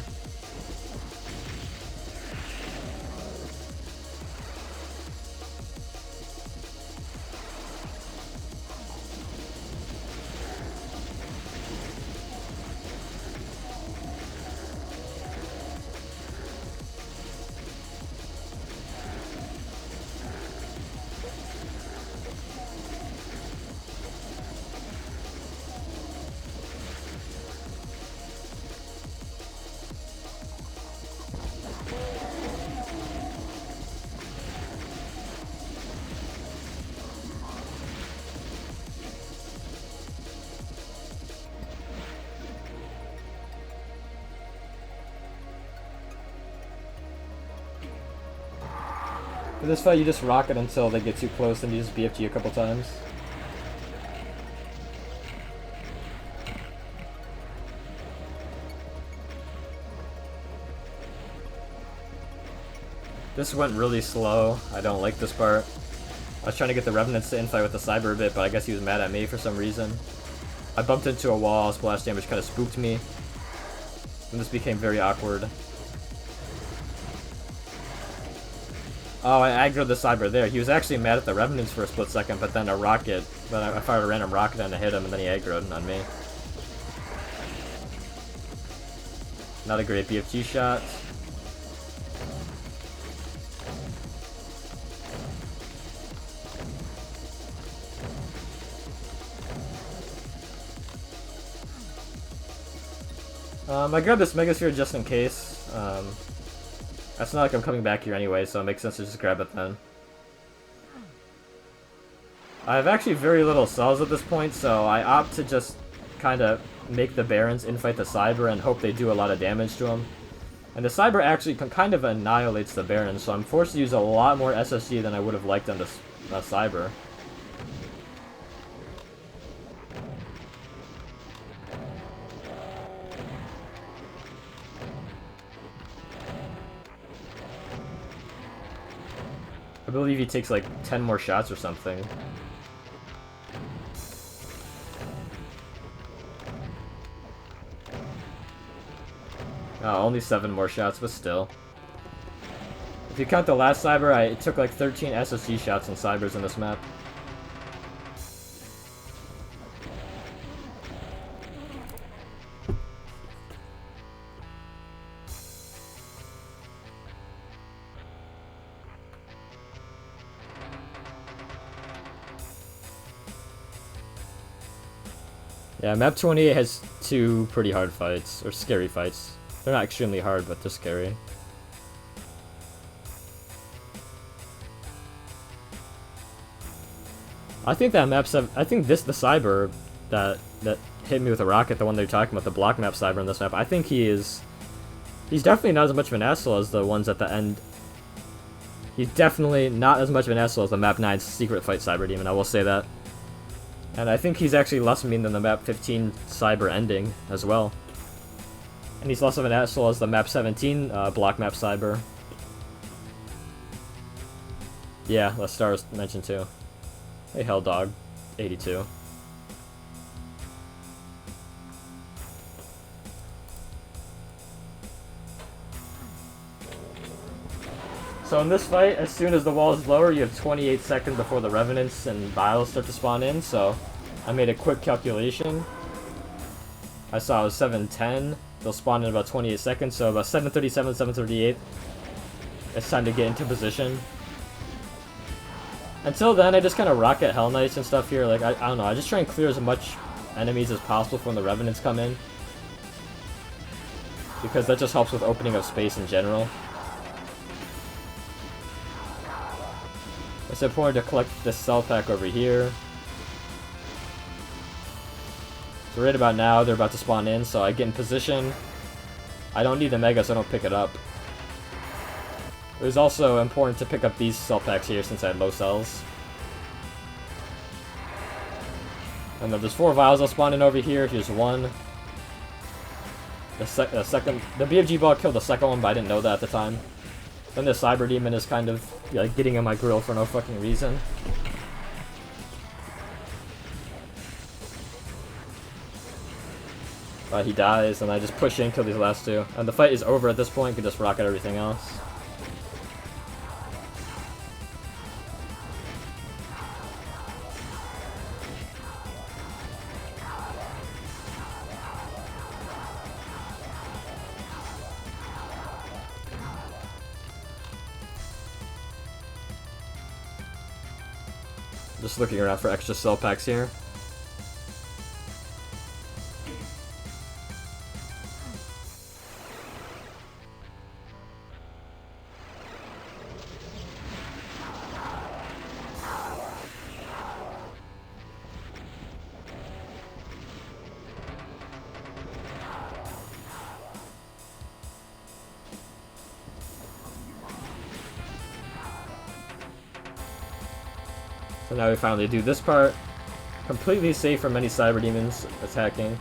For this fight, you just rocket until they get too close and you just BFG a couple times. This went really slow. I don't like this part. I was trying to get the Revenants to infight with the Cyber a bit, but I guess he was mad at me for some reason. I bumped into a wall, splash damage kind of spooked me. And this became very awkward. Oh, I aggroed the Cyber there. He was actually mad at the Revenants for a split second, but then a rocket, then I fired a random rocket and I hit him, and then he aggroed on me. Not a great BFG shot. I grabbed this Megasphere just in case. It's not like I'm coming back here anyway, so it makes sense to just grab it then. I have actually very little cells at this point, so I opt to just kind of make the Barons infight the Cyber and hope they do a lot of damage to him. And the Cyber actually kind of annihilates the Baron, so I'm forced to use a lot more SSG than I would have liked on the Cyber. I believe he takes like 10 more shots or something. Oh, only 7 more shots, but still. If you count the last Cyber, it took like 13 SSG shots on Cybers in this map. Yeah, map 28 has 2 pretty hard fights, or scary fights. They're not extremely hard, but they're scary. I think that map 7, I think the Cyber that hit me with a rocket, the one they're talking about, the block map Cyber in this map, I think he's definitely not as much of an asshole as the ones at the end. He's definitely not as much of an asshole as the map 9 secret fight Cyber Demon, I will say that. And I think he's actually less mean than the map 15 Cyber ending as well. And he's less of an asshole as the map 17 block map Cyber. Yeah, Lestar was mentioned too. Hey, Helldog, 82. So in this fight, as soon as the wall is lower, you have 28 seconds before the Revenants and Vials start to spawn in, so I made a quick calculation. I saw it was 7:10. They'll spawn in about 28 seconds, so about 7:37, 7:38. It's time to get into position. Until then, I just kind of rocket Hell Knights and stuff here. Like, I don't know, I just try and clear as much enemies as possible when the Revenants come in. Because that just helps with opening up space in general. It's important to collect this cell pack over here. So right about now, they're about to spawn in, so I get in position. I don't need the Mega, so I don't pick it up. It was also important to pick up these cell packs here since I had low cells. And then there's 4 Vials that'll spawn in over here. Here's 1. The BFG ball killed the second one, but I didn't know that at the time. Then the Cyber Demon is kind of like getting in my grill for no fucking reason. He dies, and I just push in, kill these last 2. And the fight is over at this point, you can just rocket everything else. Just looking around for extra cell packs here. So now we finally do this part. Completely safe from any Cyber Demons attacking.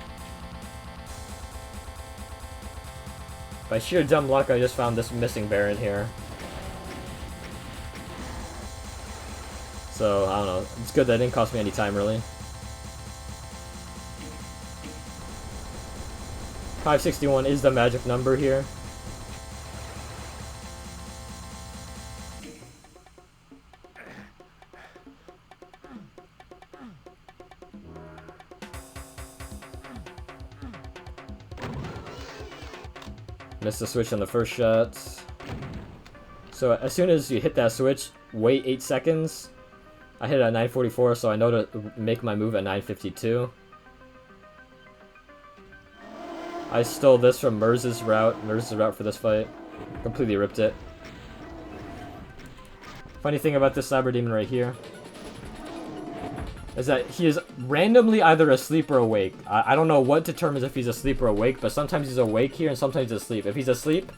By sheer dumb luck, I just found this missing Baron here. So, I don't know. It's good that it didn't cost me any time, really. 561 is the magic number here. Missed the switch on the first shot. So as soon as you hit that switch, wait 8 seconds. I hit it at 9:44, so I know to make my move at 9:52. I stole this from Merz's route for this fight. Completely ripped it. Funny thing about this Cyber Demon right here is that he is randomly either asleep or awake. I don't know what determines if he's asleep or awake, but sometimes he's awake here and sometimes he's asleep. If he's asleep,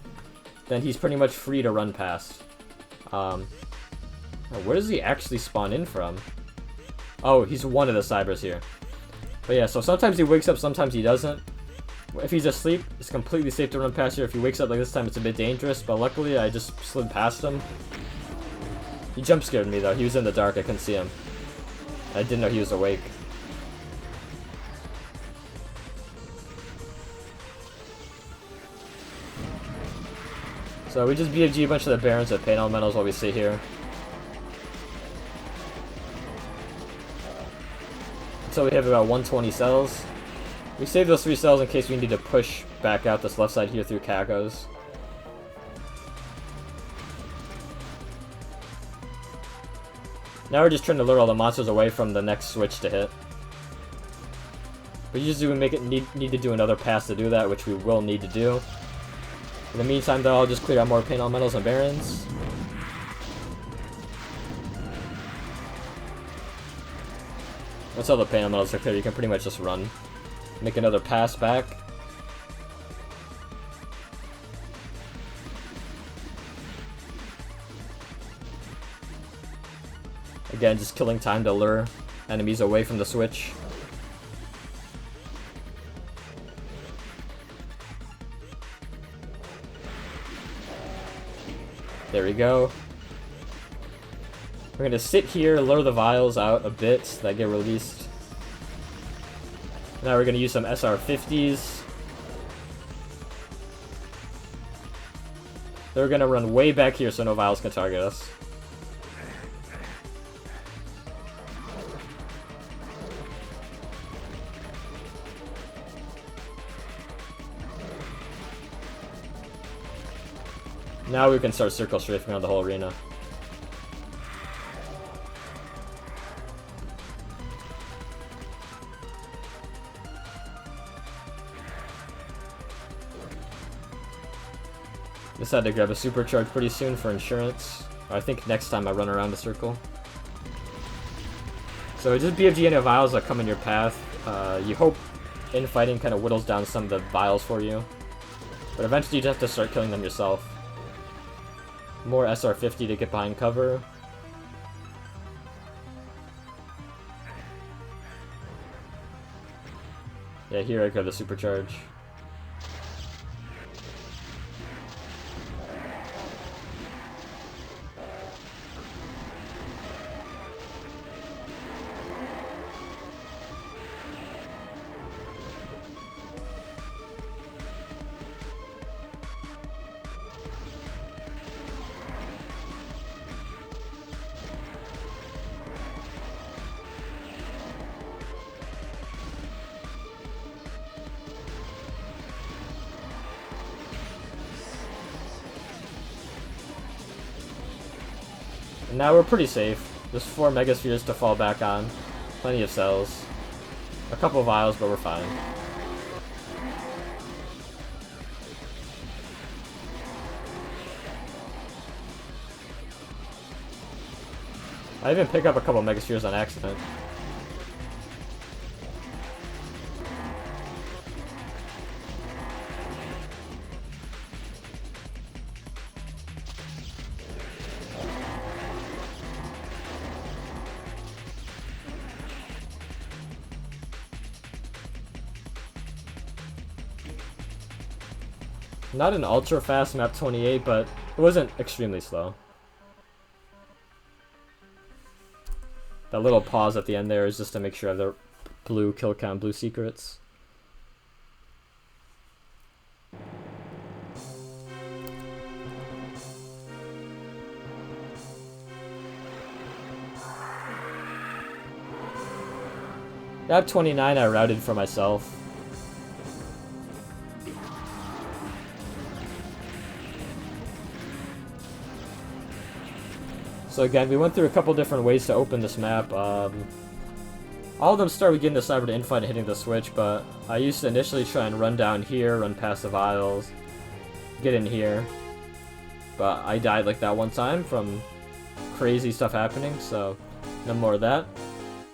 then he's pretty much free to run past. Where does he actually spawn in from? Oh, he's one of the Cybers here. But yeah, so sometimes he wakes up, sometimes he doesn't. If he's asleep, it's completely safe to run past here. If he wakes up like this time, it's a bit dangerous, but luckily I just slid past him. He jump scared me though. He was in the dark, I couldn't see him. I didn't know he was awake. So we just BFG a bunch of the Barons at Pain Elementals while we sit here. Until we have about 120 cells. We save those 3 cells in case we need to push back out this left side here through Kakos. Now we're just trying to lure all the monsters away from the next switch to hit. But usually we need to do another pass to do that, which we will need to do. In the meantime though, I'll just clear out more Pain Elementals and Barons. Once all the Pain Elementals are clear, you can pretty much just run. Make another pass back. Again, just killing time to lure enemies away from the switch. There we go. We're gonna sit here, lure the vials out a bit that get released. Now we're gonna use some SR50s. They're gonna run way back here so no vials can target us. Now we can start circle strafing around the whole arena. Decided to grab a supercharge pretty soon for insurance. I think next time I run around the circle. So just BFG any vials that come in your path. You hope infighting kind of whittles down some of the vials for you. But eventually you just have to start killing them yourself. More SR50 to get behind cover. Yeah, here I grab the supercharge. And now we're pretty safe. Just 4 Megaspheres to fall back on. Plenty of cells. A couple vials, but we're fine. I even pick up a couple Megaspheres on accident. Not an ultra fast map 28, but it wasn't extremely slow. That little pause at the end there is just to make sure I have the blue kill count, blue secrets. Map 29 I routed for myself. So again, we went through a couple different ways to open this map. All of them start with getting the Cyber to infight and hitting the switch, but I used to initially try and run down here, run past the vials, get in here. But I died like that one time from crazy stuff happening, so no more of that.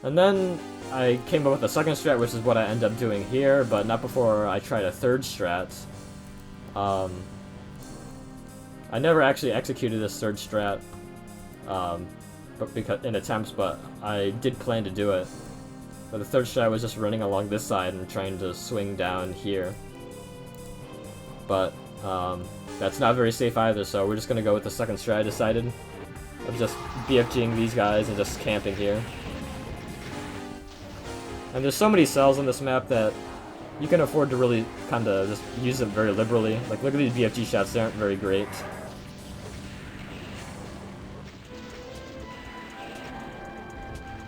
And then I came up with a second strat, which is what I end up doing here, but not before I tried a third strat. I never actually executed this third strat, but because in attempts, but I did plan to do it. But the third strat was just running along this side and trying to swing down here. But that's not very safe either, so we're just gonna go with the second strat I decided of just BFGing these guys and just camping here. And there's so many cells on this map that you can afford to really kind of just use them very liberally. Like, look at these BFG shots, they aren't very great.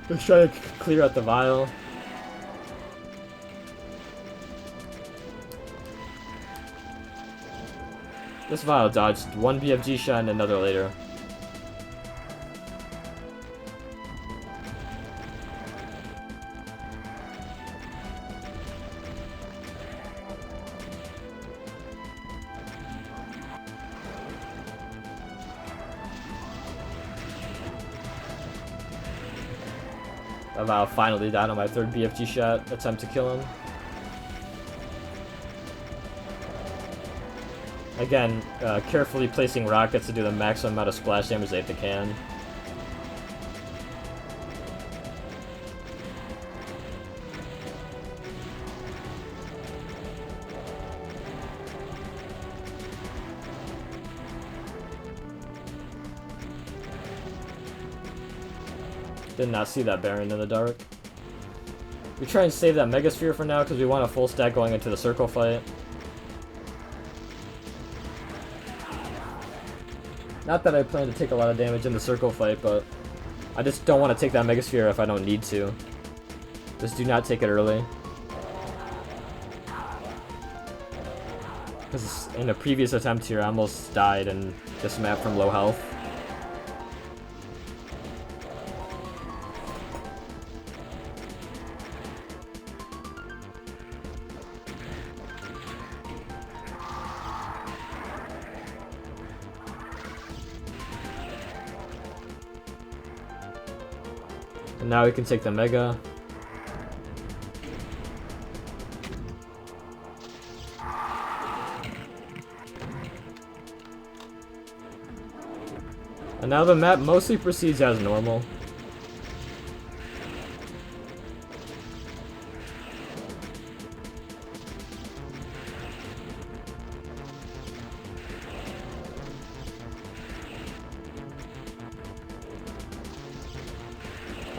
Let's try to clear out the vial. This vial dodged one BFG shot and another later. I'll finally died on my third BFG shot attempt to kill him. Again, carefully placing rockets to do the maximum amount of splash damage they can. Did not see that Baron in the dark. We try and save that Megasphere for now because we want a full stack going into the circle fight. Not that I plan to take a lot of damage in the circle fight, but I just don't want to take that Megasphere if I don't need to. Just do not take it early. Because in a previous attempt here, I almost died in this map from low health. And now we can take the Mega. And now the map mostly proceeds as normal.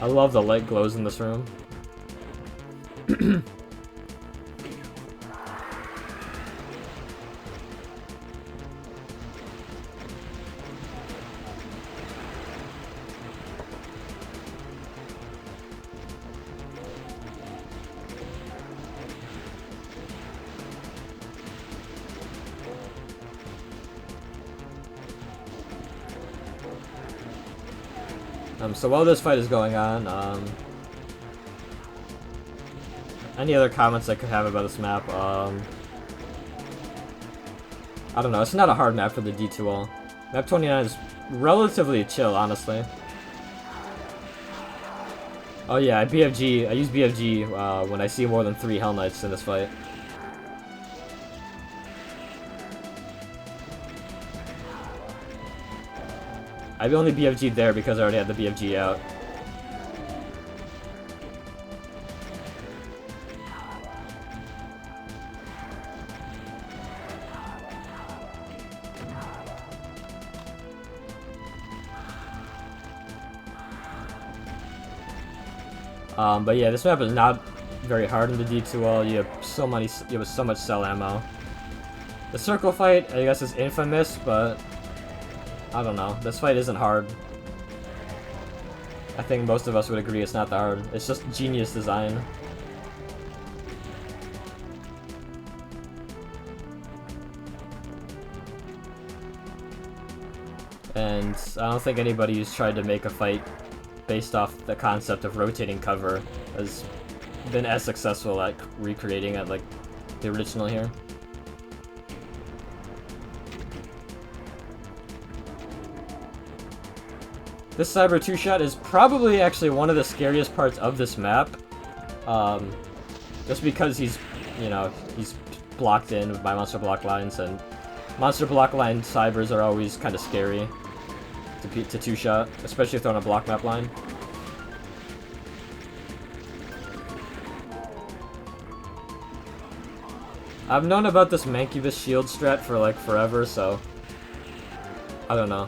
I love the light glows in this room. So while this fight is going on, any other comments I could have about this map? I don't know, it's not a hard map for the D2All. Map 29 is relatively chill, honestly. Oh yeah, I use BFG when I see more than 3 Hell Knights in this fight. I only BFG'd there because I already had the BFG out. But yeah, this map is not very hard in the D2All. You have so much cell ammo. The circle fight, I guess, is infamous, but I don't know. This fight isn't hard. I think most of us would agree it's not that hard. It's just genius design. And I don't think anybody who's tried to make a fight based off the concept of rotating cover has been as successful at recreating it like the original here. This Cyber 2-shot is probably actually one of the scariest parts of this map. Just because he's, you know, he's blocked in by monster block lines, and monster block line Cybers are always kind of scary to 2-shot, especially if they're on a block map line. I've known about this Mancubus shield strat for like forever, so I don't know.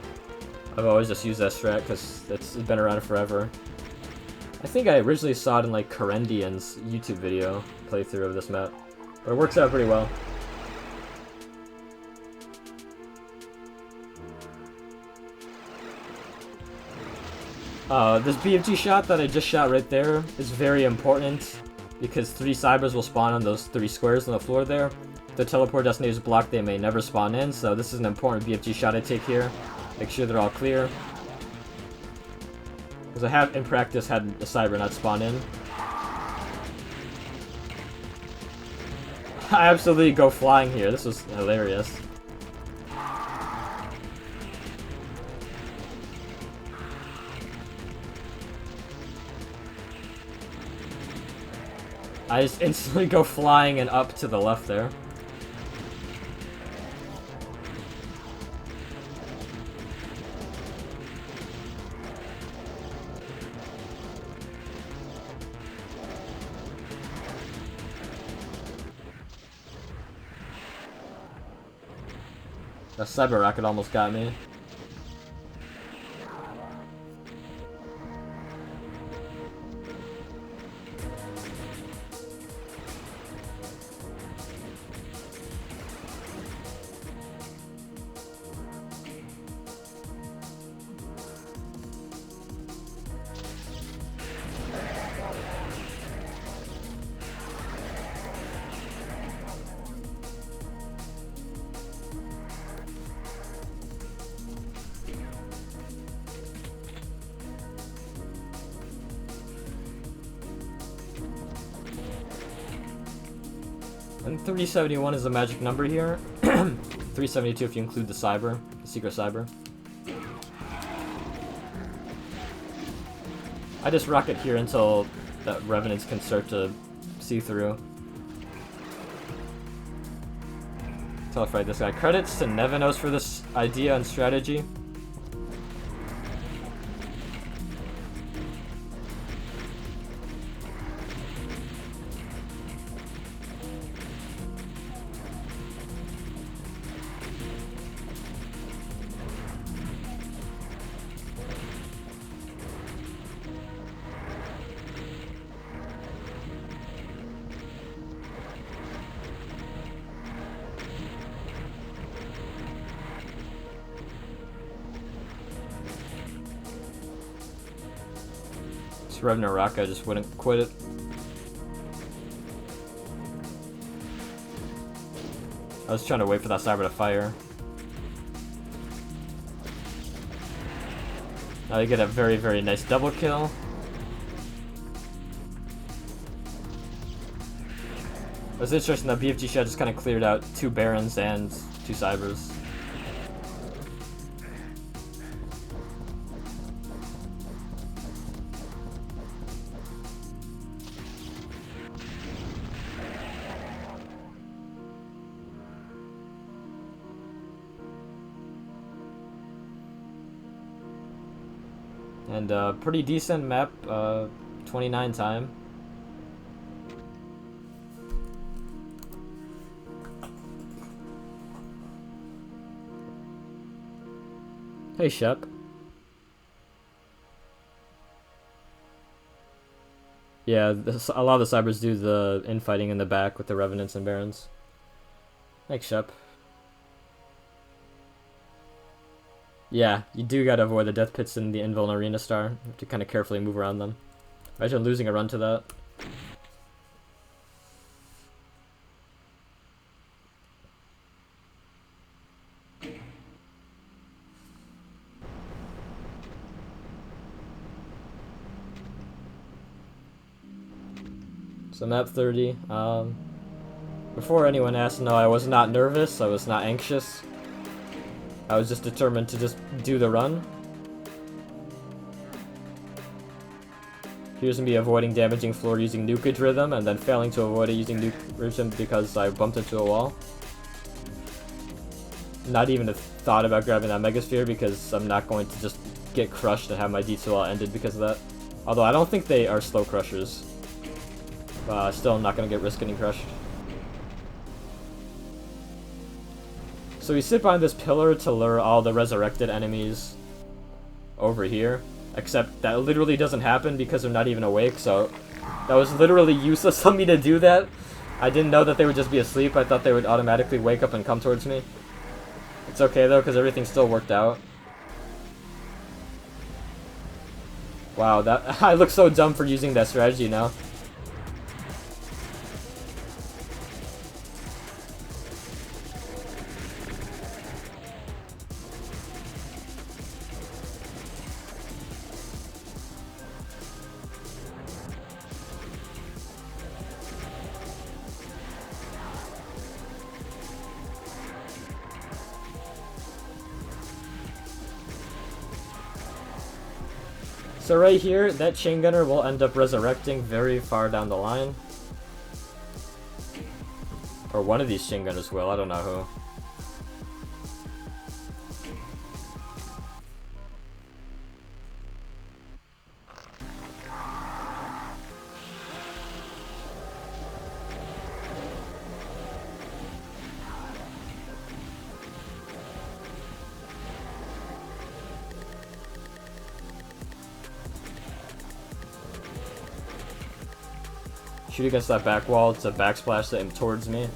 I've always just used that strat because it's been around forever. I think I originally saw it in like Karendian's YouTube video playthrough of this map, but it works out pretty well. This BFG shot that I just shot right there is very important because 3 Cybers will spawn on those 3 squares on the floor there. If the teleport destination is blocked, they may never spawn in, so this is an important BFG shot I take here. Make sure they're all clear. Because I have, in practice, had a Cyber not spawn in. I absolutely go flying here. This was hilarious. I just instantly go flying and up to the left there. That Cyber Rocket almost got me. And 371 is the magic number here. 372 if you include the Cyber, the secret Cyber. I just rocket here until the Revenants can start to see through. Telefight this guy. Credits to Nevenos for this idea and strategy. Revenant Raka just wouldn't quit it. I was trying to wait for that Cyber to fire. Now you get a very, very nice double kill. It was interesting that BFG shot just kind of cleared out 2 Barons and 2 Cybers. And pretty decent map, 29 time. Hey Shep. Yeah, a lot of the Cybers do the infighting in the back with the Revenants and Barons. Thanks, Shep. Yeah, you do gotta avoid the death pits in the Invul and Arena Star. You have to kind of carefully move around them. Imagine losing a run to that. So map 30. Before anyone asked, no, I was not nervous. I was not anxious. I was just determined to just do the run. Here's me avoiding damaging floor using Nukage Rhythm, and then failing to avoid it using Nukage Rhythm because I bumped into a wall. Not even a thought about grabbing that Mega Sphere because I'm not going to just get crushed and have my D2All ended because of that. Although I don't think they are slow crushers. Still, I'm not going to get risk getting crushed. So we sit behind this pillar to lure all the resurrected enemies over here. Except that literally doesn't happen because they're not even awake, so that was literally useless of me to do that. I didn't know that they would just be asleep. I thought they would automatically wake up and come towards me. It's okay though, because everything still worked out. Wow, that I look so dumb for using that strategy now. So right here, that Chain Gunner will end up resurrecting very far down the line. Or one of these Chain Gunners will, I don't know who. Shoot against that back wall, it's a backsplash that him towards me.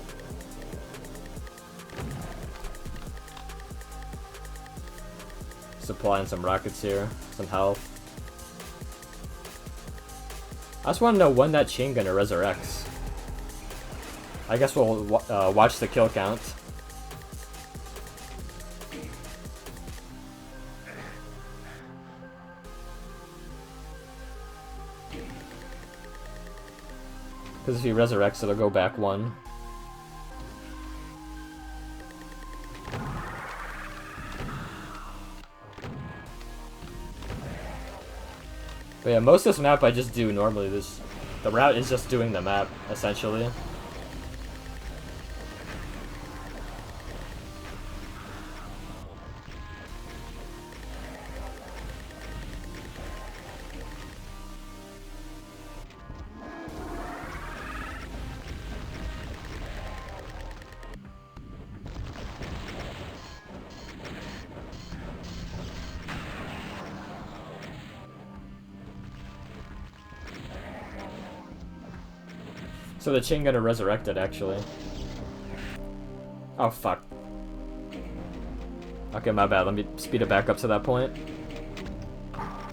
Supplying some rockets here, some health. I just want to know when that Chain Gunner resurrects. I guess we'll watch the kill count. Because if he resurrects, it'll go back one. But yeah, most of this map I just do normally. The route is just doing the map, essentially. So the Chain Gunner resurrected, actually. Oh, fuck. Okay, my bad. Let me speed it back up to that point.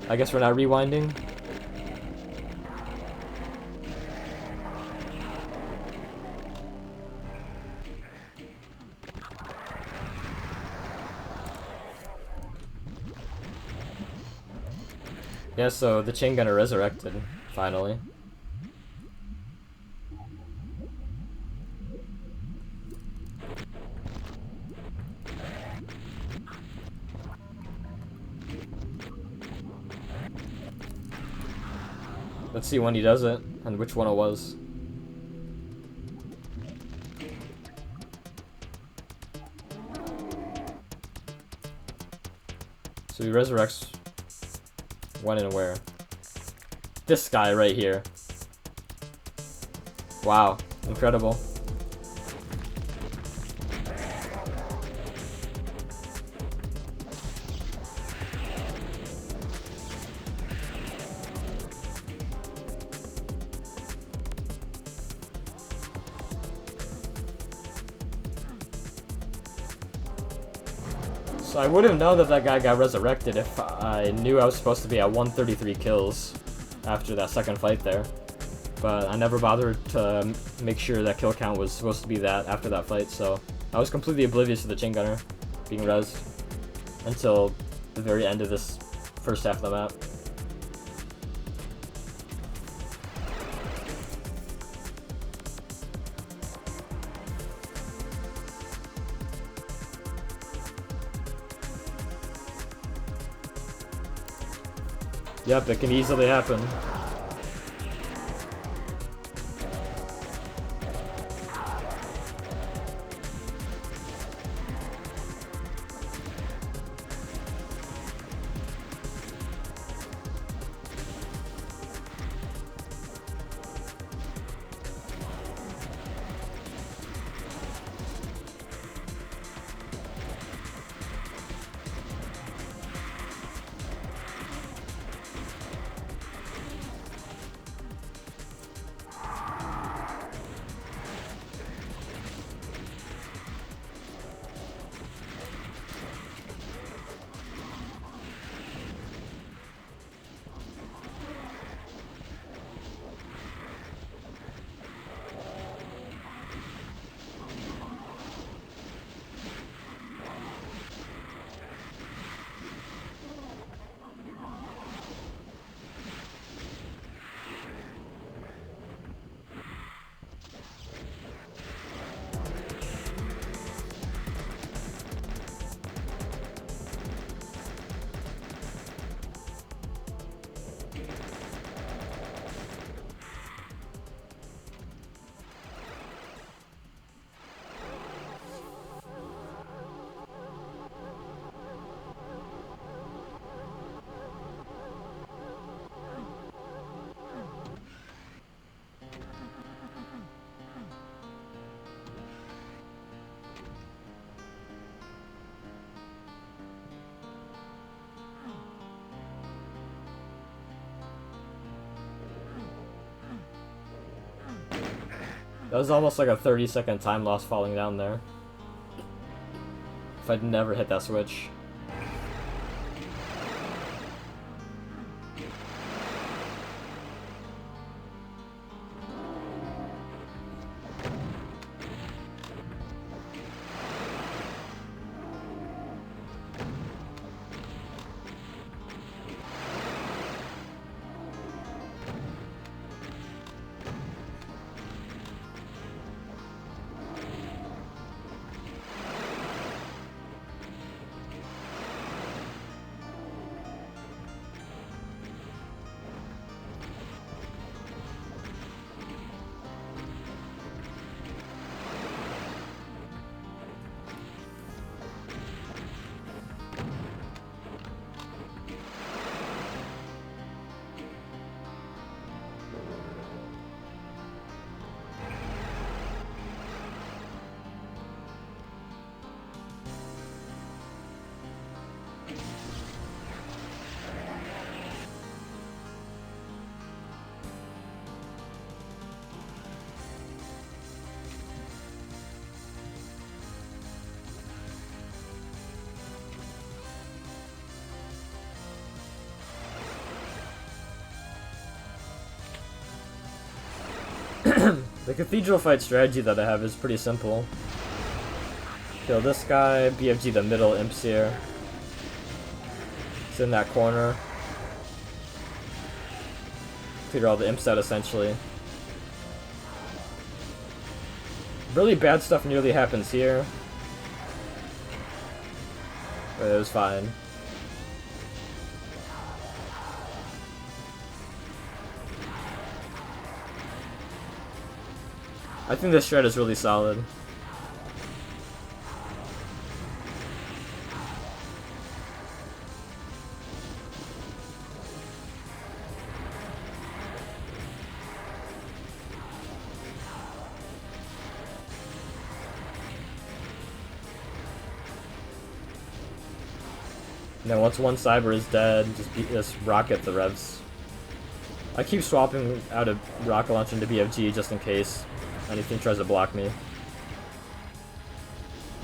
I guess we're not rewinding. Yeah, so the Chain Gunner resurrected, finally. Let's see when he does it, and which one it was. So he resurrects when and where? This guy right here. Wow, incredible. So I would have known that that guy got resurrected if I knew I was supposed to be at 133 kills after that second fight there. But I never bothered to make sure that kill count was supposed to be that after that fight, so I was completely oblivious to the Chain Gunner being rezzed until the very end of this first half of the map. Yep, it can easily happen. That was almost like a 30-second time loss falling down there. If I'd never hit that switch. The cathedral fight strategy that I have is pretty simple. Kill this guy, BFG the middle imps here. It's in that corner. Clear all the imps out essentially. Really bad stuff nearly happens here. But it was fine. I think this shred is really solid. And then once one cyber is dead, just rocket the revs. I keep swapping out of rocket launch into BFG just in case anything tries to block me.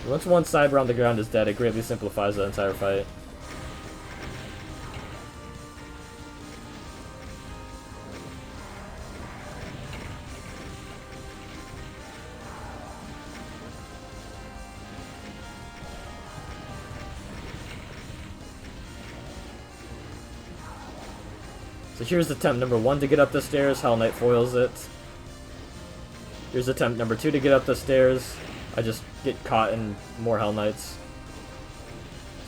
Once one cyber on the ground is dead, it greatly simplifies the entire fight. So here's attempt number 1 to get up the stairs, Hell Knight foils it. Here's attempt number 2 to get up the stairs. I just get caught in more Hell Knights.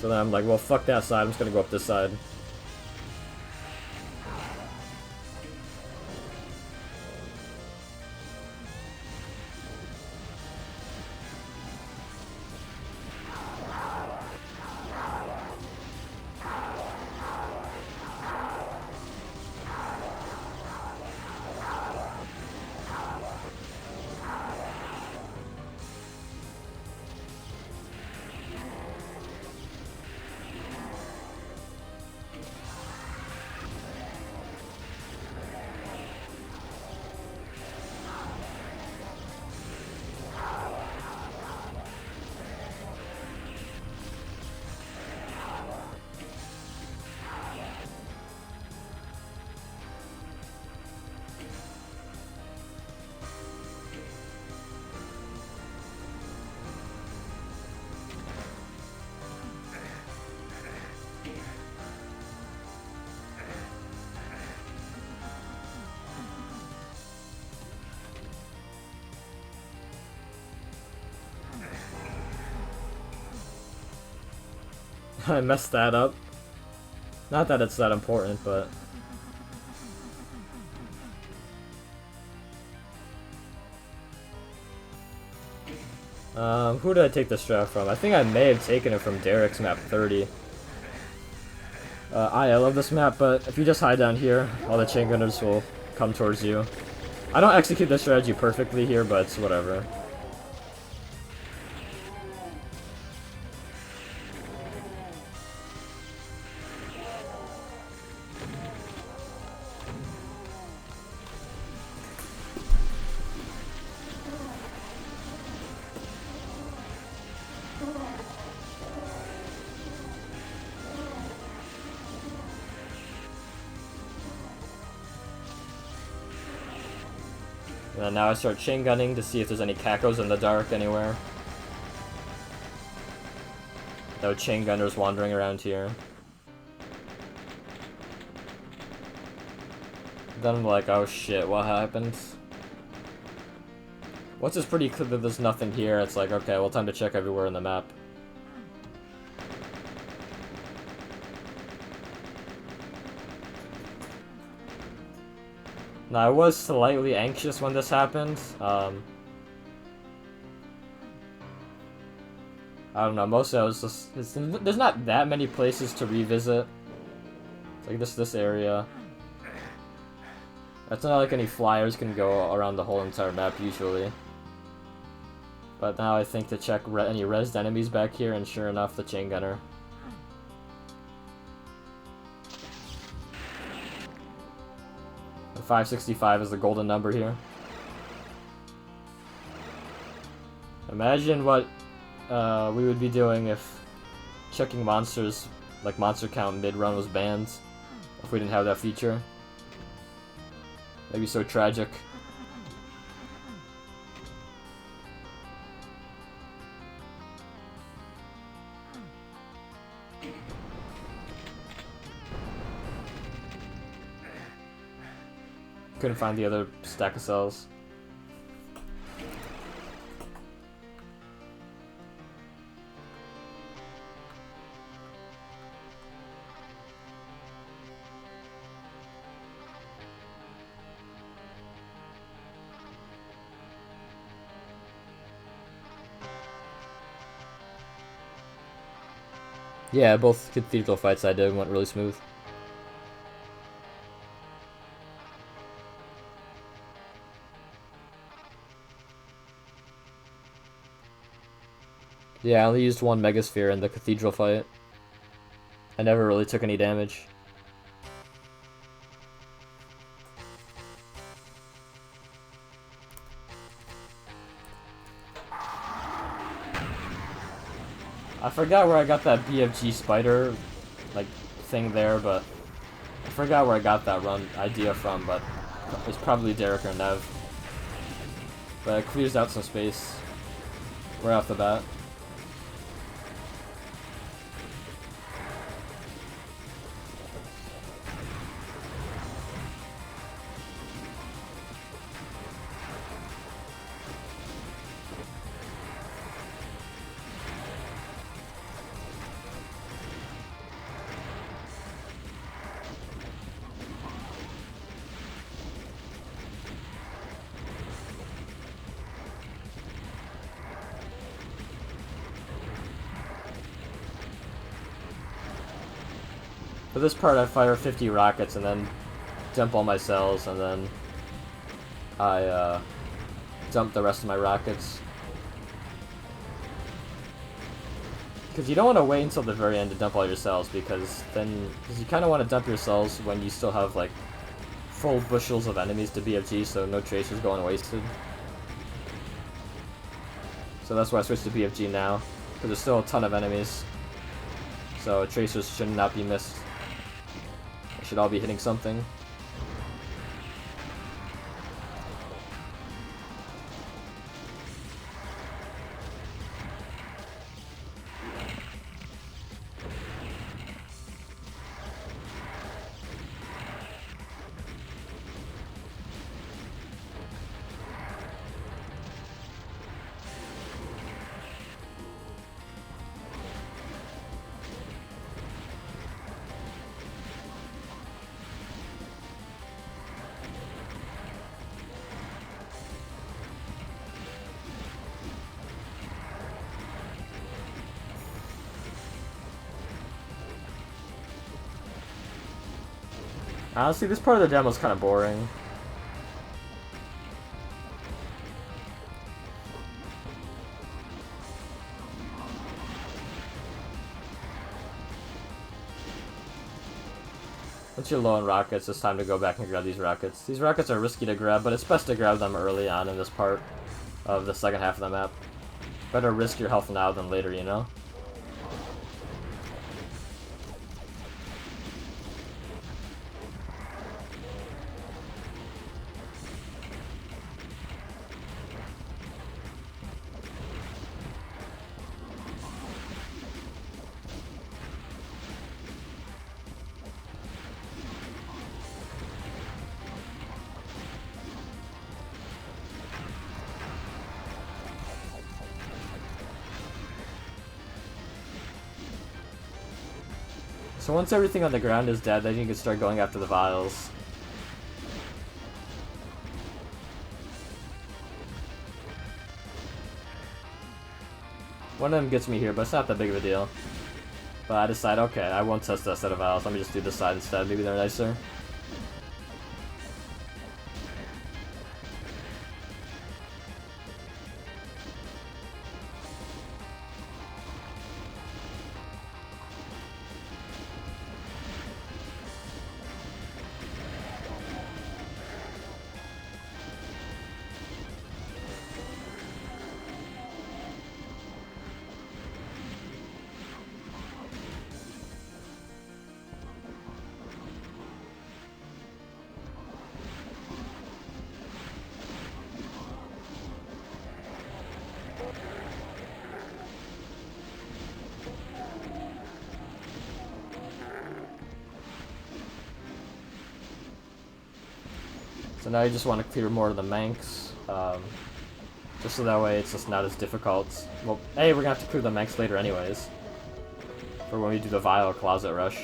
So then I'm like, well, fuck that side, I'm just gonna go up this side. I messed that up. Not that it's that important, but... who did I take this strat from? I think I may have taken it from Derek's map 30. I love this map, but if you just hide down here, all the chain gunners will come towards you. I don't execute this strategy perfectly here, but it's whatever. And then now I start chain gunning to see if there's any Kakos in the dark anywhere. No chain gunners wandering around here. Then I'm like, oh shit, what happened? Once it's pretty clear that there's nothing here, it's like, okay, well, time to check everywhere in the map. Now, I was slightly anxious when this happened. I don't know, mostly I was just... there's not that many places to revisit. It's like this area. It's not like any flyers can go around the whole entire map, usually. But now I think to check any rezzed enemies back here, and sure enough, the chain gunner. And 565 is the golden number here. Imagine what we would be doing if checking monsters, like monster count mid-run, was banned. If we didn't have that feature. That'd be so tragic. Couldn't find the other stack of cells. Yeah, both cathedral fights I did went really smooth. Yeah, I only used one Megasphere in the cathedral fight. I never really took any damage. I forgot where I got that BFG spider, like, thing there, but I forgot where I got that run idea from, but it's probably Derek or Nev. But it clears out some space right off the bat. For this part, I fire 50 rockets and then dump all my cells, and then I dump the rest of my rockets. Because you don't want to wait until the very end to dump all your cells, because you kind of want to dump your cells when you still have like full bushels of enemies to BFG, so no tracers going wasted. So that's why I switched to BFG now, because there's still a ton of enemies. So tracers should not be missed. They should all be hitting something. Honestly, this part of the demo is kind of boring. Once you're low on rockets, it's time to go back and grab these rockets. These rockets are risky to grab, but it's best to grab them early on in this part of the second half of the map. Better risk your health now than later, you know? So once everything on the ground is dead, then you can start going after the vials. One of them gets me here, but it's not that big of a deal. But I decide, okay, I won't test that set of vials. Let me just do this side instead. Maybe they're nicer. So now you just want to clear more of the Manx, just so that way it's just not as difficult. Well, hey, we're gonna have to clear the Manx later anyways, for when we do the Vial Closet Rush.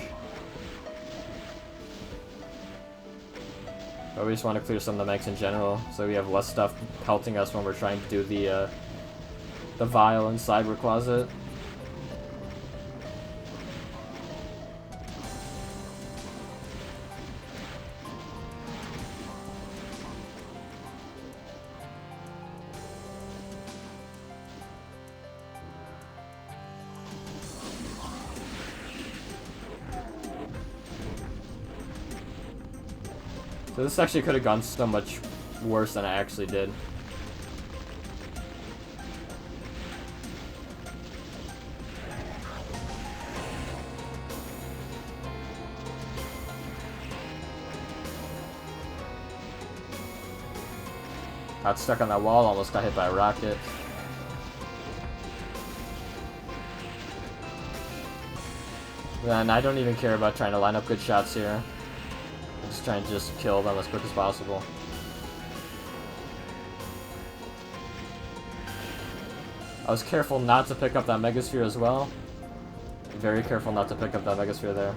But we just want to clear some of the Manx in general, so we have less stuff pelting us when we're trying to do the Vial and Cyber Closet. So this actually could have gone so much worse than I actually did. Got stuck on that wall, almost got hit by a rocket. And I don't even care about trying to line up good shots here. I'm just trying to just kill them as quick as possible. I was careful not to pick up that Megasphere as well. Very careful not to pick up that Megasphere there.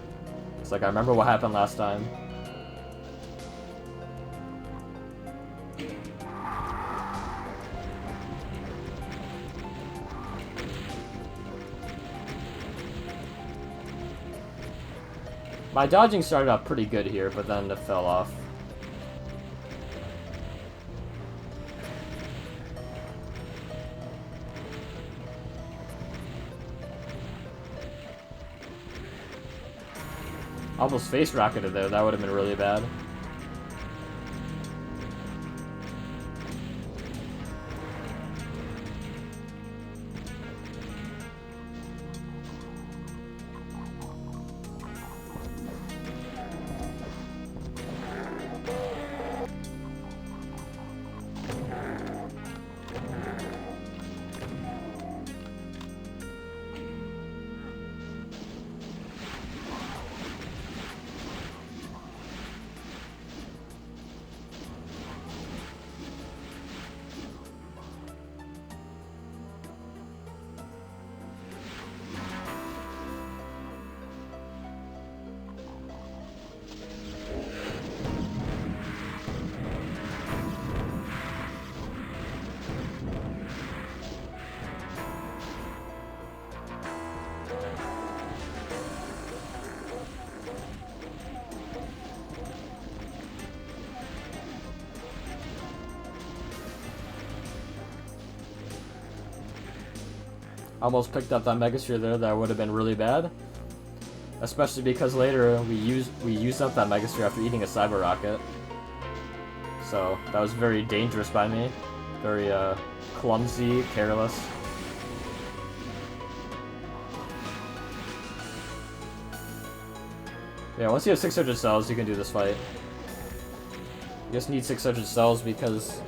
It's like, I remember what happened last time. My dodging started out pretty good here, but then it fell off. Almost face rocketed there, that would have been really bad. Almost picked up that Megasphere there, that would have been really bad. Especially because later we used up that Megasphere after eating a Cyber Rocket. So that was very dangerous by me. Very clumsy, careless. Yeah, once you have 600 cells, you can do this fight. You just need 600 cells because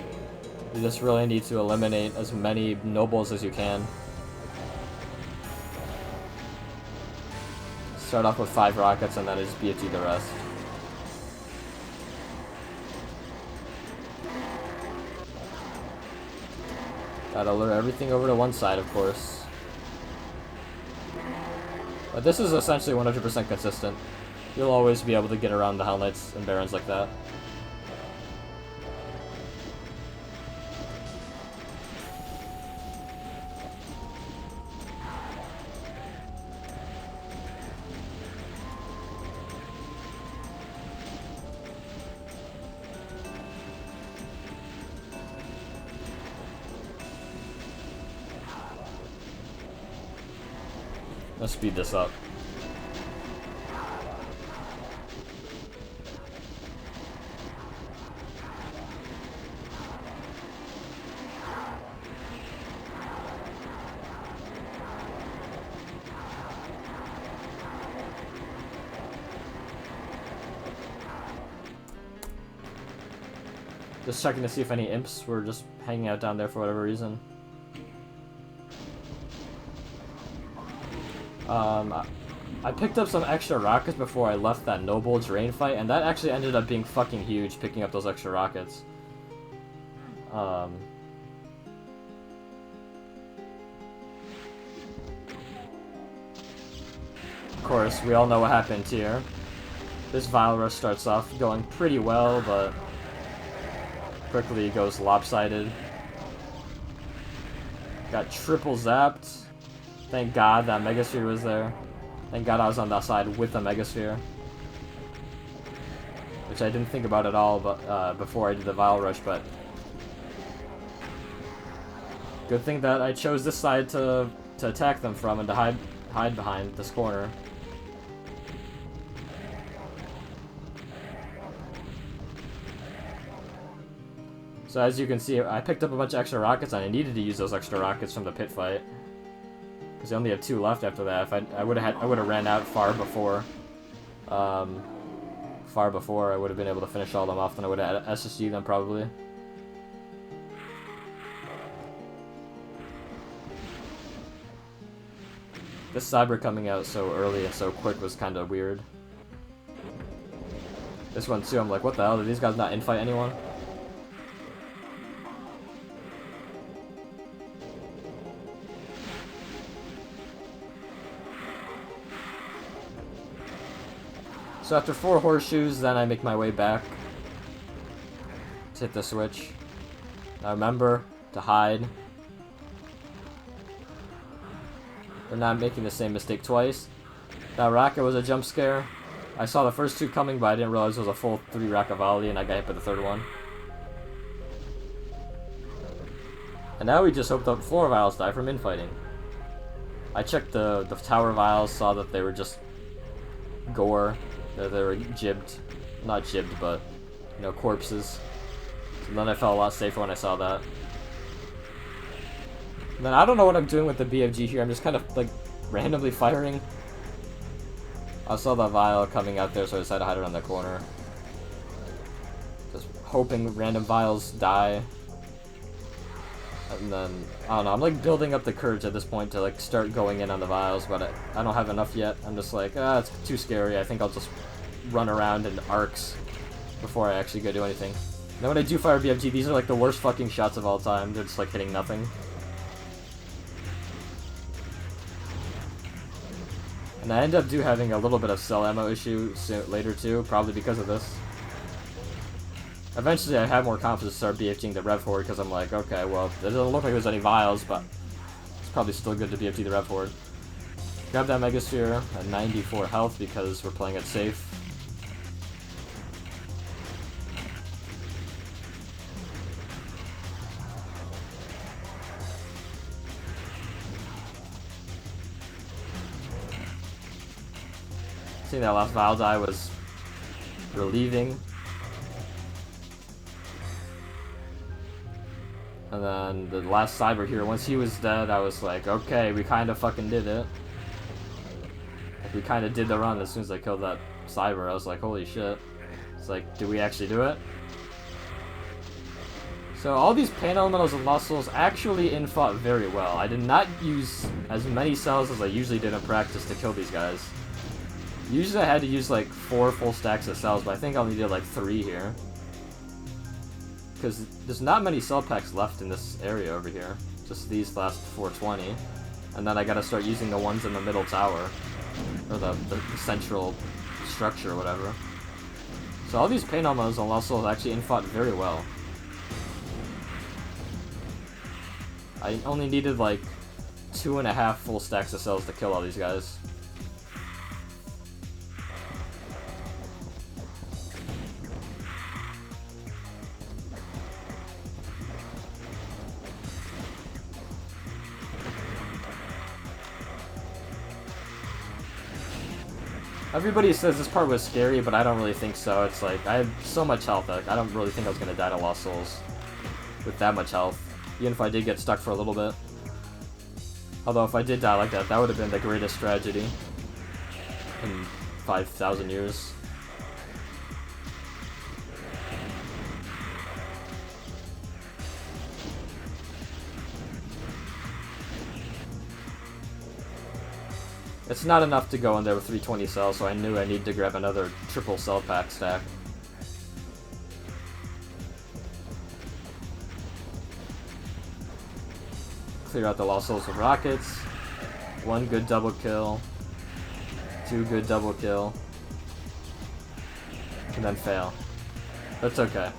you just really need to eliminate as many nobles as you can. Start off with 5 rockets and then just BFG the rest. Gotta lure everything over to one side, of course. But this is essentially 100% consistent. You'll always be able to get around the Hell Knights and Barons like that. Let's speed this up. Just checking to see if any imps were just hanging out down there for whatever reason. I picked up some extra rockets before I left that Noble Drain fight, and that actually ended up being fucking huge, picking up those extra rockets. Of course, we all know what happened here. This Vile Rush starts off going pretty well, but quickly goes lopsided. Got triple zapped. Thank God that Megasphere was there. Thank God I was on that side with the Megasphere. Which I didn't think about at all but before I did the Vile Rush, but good thing that I chose this side to attack them from and to hide behind this corner. So as you can see, I picked up a bunch of extra rockets and I needed to use those extra rockets from the pit fight. Because I only have 2 left after that. If I would have ran out far before. I would have been able to finish all them off, then I would have SSG them probably. This Cyber coming out so early and so quick was kind of weird. This one too, I'm like, what the hell? Did these guys not infight anyone? So after 4 horseshoes, then I make my way back to hit the switch. Now remember to hide. We're not making the same mistake twice. That rocket was a jump scare. I saw the first 2 coming, but I didn't realize it was a full 3 rocket volley, and I got hit by the 3rd one. And now we just hope the floor vials die from infighting. I checked the tower vials, saw that they were just gore. They were jibbed. Not jibbed, but, you know, corpses. So then I felt a lot safer when I saw that. And then I don't know what I'm doing with the BFG here. I'm just kind of, like, randomly firing. I saw the vial coming out there, so I decided to hide around that corner. Just hoping random vials die. And then, I don't know, I'm like building up the courage at this point to like start going in on the vials, but I don't have enough yet. I'm just like, it's too scary. I think I'll just run around in arcs before I actually go do anything. And then when I do fire BFG, these are like the worst fucking shots of all time. They're just like hitting nothing. And I end up having a little bit of cell ammo issue later too, probably because of this. Eventually I had more confidence to start BFGing the Rev Horde because I'm like, okay, well, it doesn't look like there's any vials, but it's probably still good to BFG the Rev Horde. Grab that Megasphere at 94 health because we're playing it safe. Seeing that last Vile die was relieving. And then the last Cyber here, once he was dead, I was like, okay, we kind of fucking did it. Like, we kind of did the run as soon as I killed that Cyber. I was like, holy shit. It's like, did we actually do it? So all these pain elementals and muscles actually infought very well. I did not use as many cells as I usually did in practice to kill these guys. Usually I had to use like 4 full stacks of cells, but I think I only did like 3 here. Because there's not many cell packs left in this area over here. Just these last 420. And then I gotta start using the ones in the middle tower. or the central structure or whatever. So all these pain almos on Lost Souls actually infought very well. I only needed like 2.5 full stacks of cells to kill all these guys. Everybody says this part was scary, but I don't really think so. It's like, I had so much health that I don't really think I was gonna die to Lost Souls with that much health, even if I did get stuck for a little bit. Although if I did die like that, that would have been the greatest tragedy in 5,000 years. It's not enough to go in there with 320 cells, so I knew I needed to grab another triple cell pack stack. Clear out the Lost Souls with rockets. 1 good double kill. 2 good double kill. And then fail. That's okay.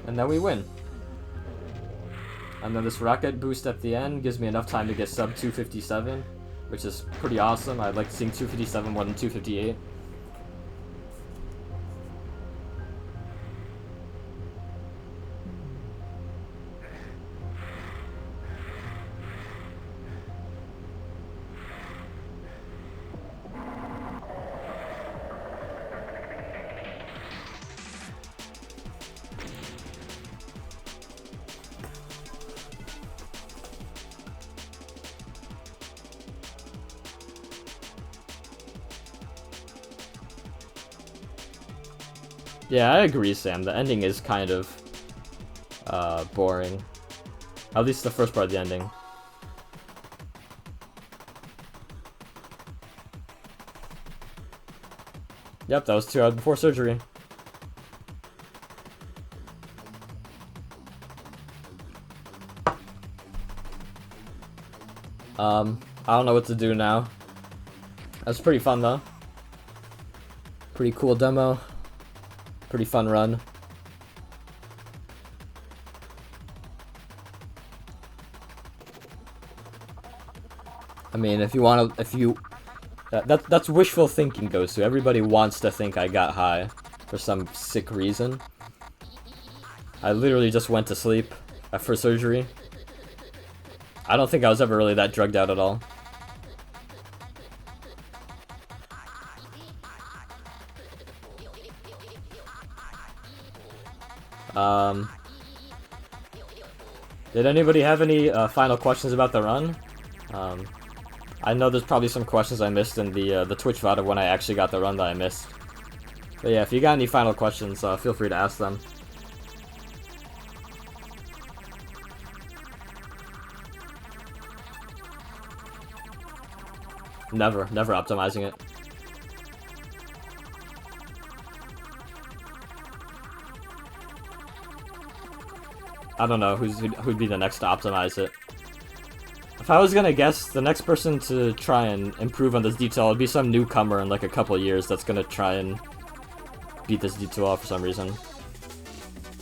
And then we win. And then this rocket boost at the end gives me enough time to get sub 257, which is pretty awesome. I'd like seeing 257 more than 258. Yeah, I agree, Sam. The ending is kind of boring. At least the first part of the ending. Yep, that was 2 hours before surgery. I don't know what to do now. That's pretty fun though. Pretty cool demo. Pretty fun run. I mean, if you want to, that's wishful thinking, Gosu. Everybody wants to think I got high for some sick reason. I literally just went to sleep after surgery. I don't think I was ever really that drugged out at all. Did anybody have any final questions about the run? I know there's probably some questions I missed in the Twitch VOD of when I actually got the run that I missed. But yeah, if you got any final questions, feel free to ask them. Never optimizing it. I don't know who'd be the next to optimize it. If I was gonna guess, the next person to try and improve on this D2All would be some newcomer in like a couple of years that's gonna try and beat this D2All for some reason.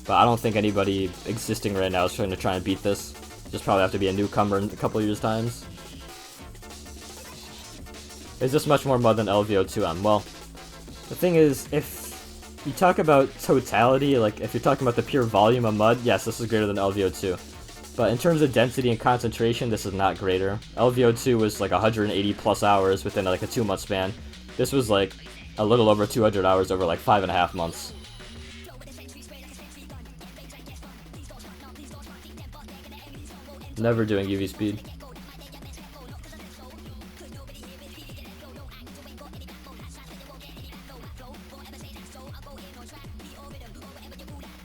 But I don't think anybody existing right now is trying to try and beat this. Just probably have to be a newcomer in a couple of years' times. It's just much more mud than LVO2M. Well, the thing is, if you talk about totality, like if you're talking about the pure volume of mud, yes, this is greater than LVO2. But in terms of density and concentration, this is not greater. LVO2 was like 180 plus hours within like a 2-month span. This was like a little over 200 hours over like 5.5 months. Never doing UV speed.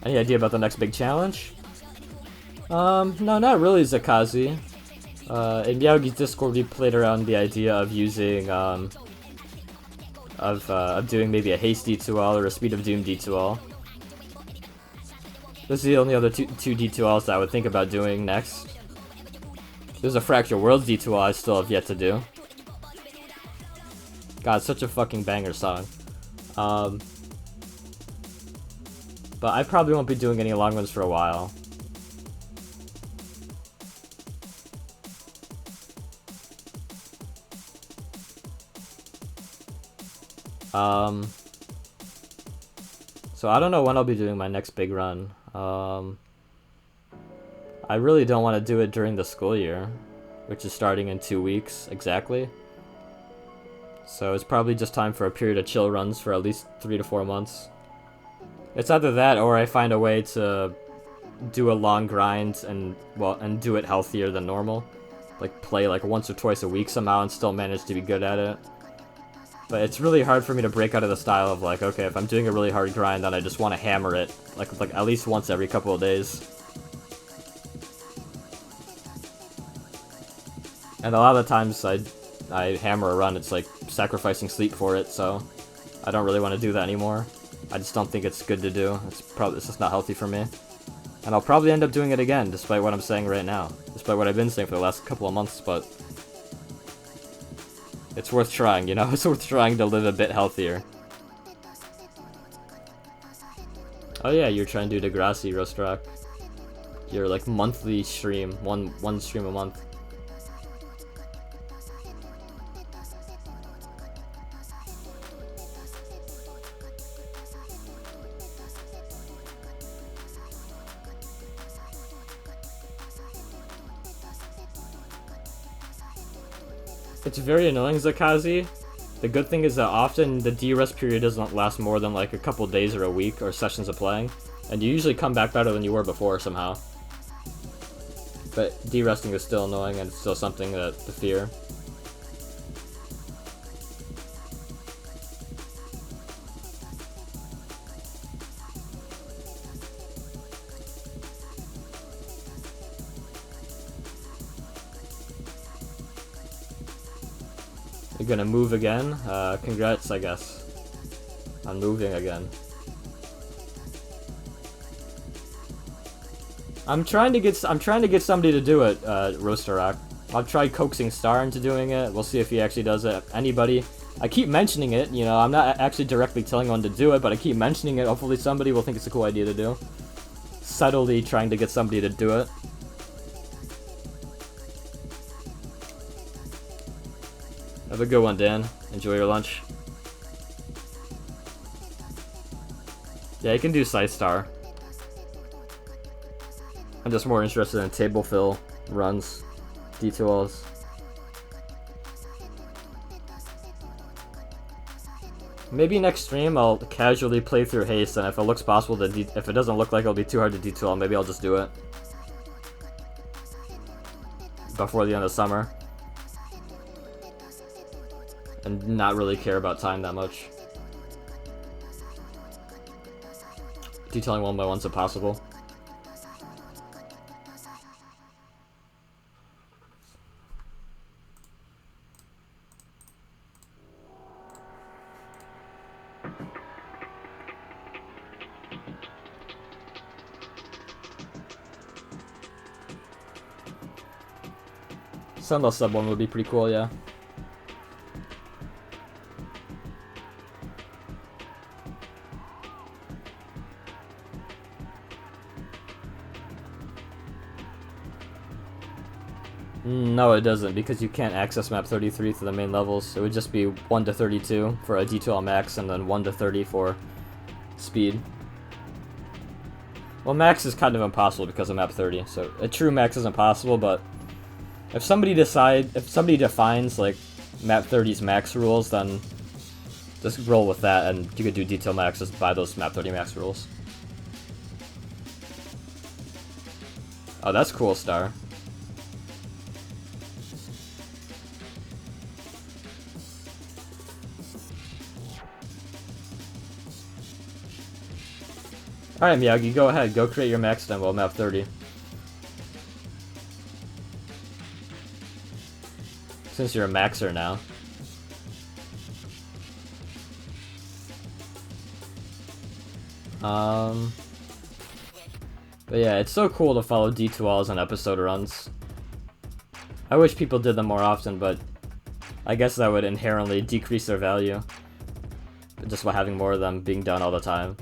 Any idea about the next big challenge? No, not really, Zakazi. In Miyagi Discord, we played around the idea of using, of doing maybe a haste D2All or a speed of doom D2All. Those are the only other two D2Alls that I would think about doing next. There's a Fractured Worlds D2All I still have yet to do. God, such a fucking banger song. But I probably won't be doing any long ones for a while. So I don't know when I'll be doing my next big run. I really don't want to do it during the school year, which is starting in 2 weeks exactly. So it's probably just time for a period of chill runs for at least 3 to 4 months. It's either that or I find a way to do a long grind and do it healthier than normal. Like play like once or twice a week somehow and still manage to be good at it. But it's really hard for me to break out of the style of like, okay, if I'm doing a really hard grind, then I just want to hammer it like at least once every couple of days. And a lot of the times I hammer a run, it's like sacrificing sleep for it, so I don't really want to do that anymore. I just don't think it's good to do. It's just not healthy for me. And I'll probably end up doing it again, despite what I'm saying right now. Despite what I've been saying for the last couple of months, but it's worth trying, you know? It's worth trying to live a bit healthier. Oh yeah, you're trying to do Degrassi, Roastrock. Your like monthly stream, one stream a month. It's very annoying, Zakazi. The good thing is that often the D-rest period doesn't last more than like a couple days or a week or sessions of playing, and you usually come back better than you were before somehow. But D-resting is still annoying and it's still something to fear. You're gonna move again? Congrats, I guess. On moving again. I'm trying to get somebody to do it, Roaster Rock. I'll try coaxing Star into doing it. We'll see if he actually does it. Anybody? I keep mentioning it, you know, I'm not actually directly telling one to do it, but I keep mentioning it. Hopefully somebody will think it's a cool idea to do. Subtly trying to get somebody to do it. Have a good one, Dan. Enjoy your lunch. Yeah, you can do Scythe Star. I'm just more interested in table fill runs, D2Ls. Maybe next stream I'll casually play through Haste, and if it looks possible to if it doesn't look like it'll be too hard to D2L, maybe I'll just do it before the end of summer. And not really care about time that much. Detailing one by one's impossible. Sunlust sub 1 would be pretty cool, yeah. No, it doesn't, because you can't access map 33 through the main levels. It would just be 1 to 32 for a D2L max, and then 1 to 30 for speed. Well, max is kind of impossible because of map 30, so a true max is impossible, but if somebody defines, like, map 30's max rules, then just roll with that, and you could do detail max just by those map 30 max rules. Oh, that's cool, Star. Alright, Miyagi, go ahead. Go create your max demo, map 30. Since you're a maxer now. But yeah, it's so cool to follow D2Alls on episode runs. I wish people did them more often, but I guess that would inherently decrease their value. Just by having more of them being done all the time.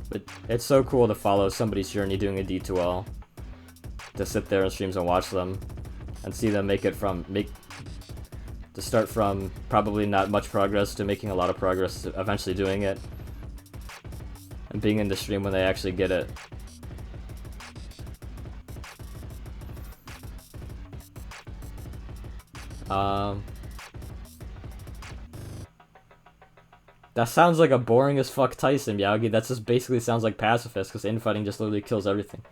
But it's so cool to follow somebody's journey doing a D2L. To sit there in streams and watch them. And see them to start from probably not much progress to making a lot of progress to eventually doing it. And being in the stream when they actually get it. That sounds like a boring as fuck Tyson, Miyagi. That just basically sounds like pacifist, because infighting just literally kills everything.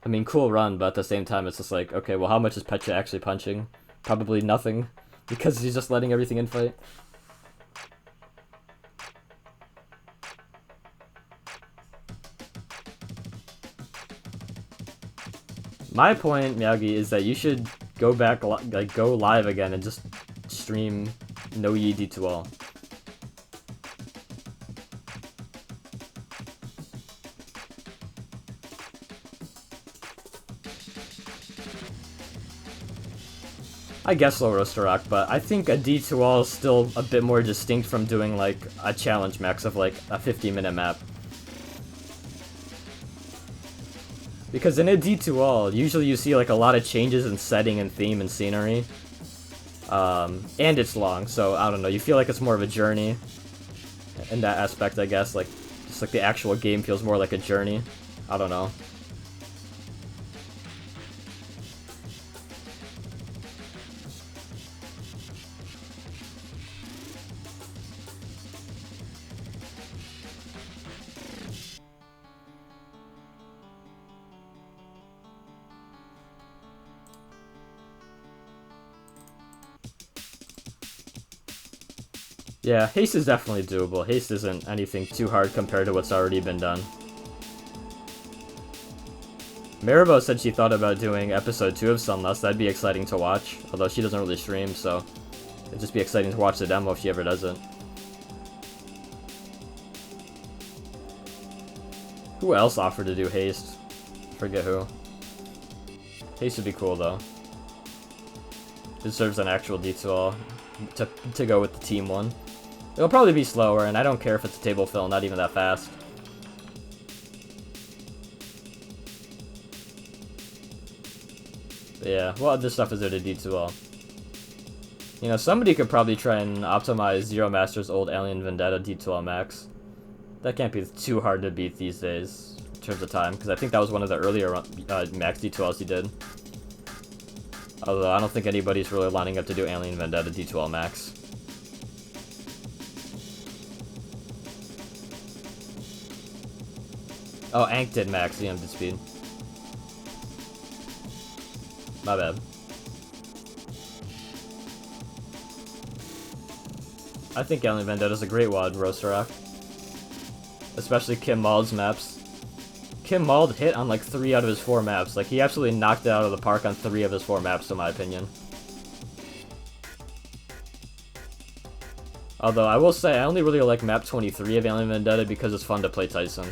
I mean, cool run, but at the same time, it's just like, okay, well, how much is Petra actually punching? Probably nothing, because he's just letting everything infight. My point, Miyagi, is that you should go back, like, go live again and just stream No Yi D2All. I guess Low Roaster Rock, but I think a D2All is still a bit more distinct from doing, like, a challenge max of, like, a 50-minute map. Because in a D2All, usually you see, like, a lot of changes in setting and theme and scenery. And it's long, so, I don't know, you feel like it's more of a journey. In that aspect, I guess, like, just like the actual game feels more like a journey. I don't know. Yeah, haste is definitely doable. Haste isn't anything too hard compared to what's already been done. Maribel said she thought about doing episode 2 of Sunlust. That'd be exciting to watch, although she doesn't really stream, so it'd just be exciting to watch the demo if she ever does it. Who else offered to do haste? Forget who. Haste would be cool though. Deserves an actual D2All to go with the team one. It'll probably be slower, and I don't care if it's a table fill, not even that fast. But yeah, what other stuff is there to D2L? You know, somebody could probably try and optimize Zero Master's old Alien Vendetta D2L max. That can't be too hard to beat these days, in terms of time, because I think that was one of the earlier max D2Ls he did. Although I don't think anybody's really lining up to do Alien Vendetta D2L max. Oh, Ankh did max the empty speed. My bad. I think Alien Vendetta's a great WOD, Roaster Rock. Especially Kim Mald's maps. Kim Mald hit on like 3 out of his 4 maps. Like, he absolutely knocked it out of the park on 3 of his 4 maps, in my opinion. Although, I will say, I only really like map 23 of Alien Vendetta because it's fun to play Tyson.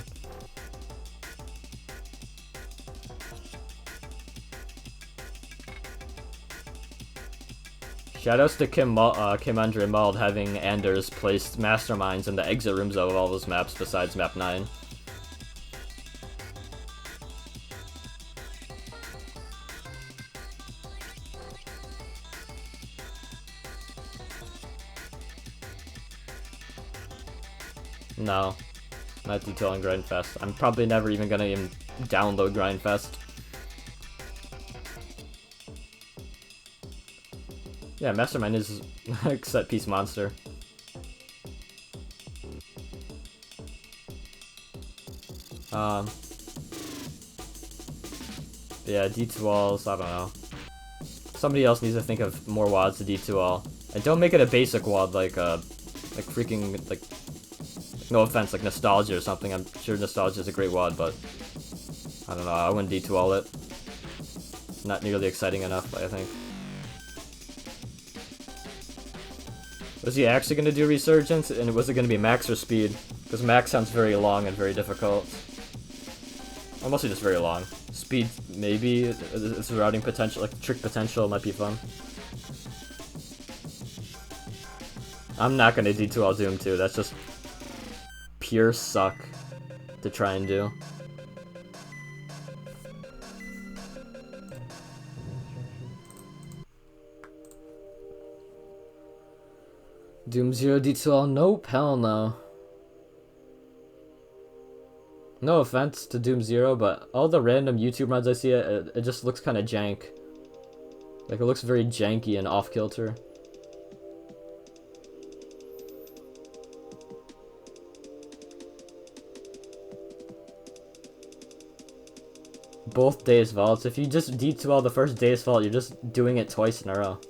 Shoutouts to Kim Andre Mald having Anders placed masterminds in the exit rooms of all those maps besides map 9. No, not detailing Grindfest. I'm probably never even gonna even download Grindfest. Yeah, Mastermind is like set piece monster. Yeah, D2Alls, I don't know. Somebody else needs to think of more WODs to D2All. And don't make it a basic WOD like freaking, like, no offense, like Nostalgia or something. I'm sure Nostalgia is a great WOD, but I don't know, I wouldn't D2All it. Not nearly exciting enough, I think. Was he actually going to do Resurgence, and was it going to be max or speed? Because max sounds very long and very difficult. Or mostly just very long. Speed, maybe, its routing potential, like trick potential might be fun. I'm not going to D2All Doom 2, that's just pure suck to try and do. Doom 0 D2All? Nope, hell no. No offense to Doom 0, but all the random YouTube runs I see, it just looks kind of jank. Like, it looks very janky and off-kilter. Both Days Vaults. If you just D2All the first Days Vault, you're just doing it twice in a row.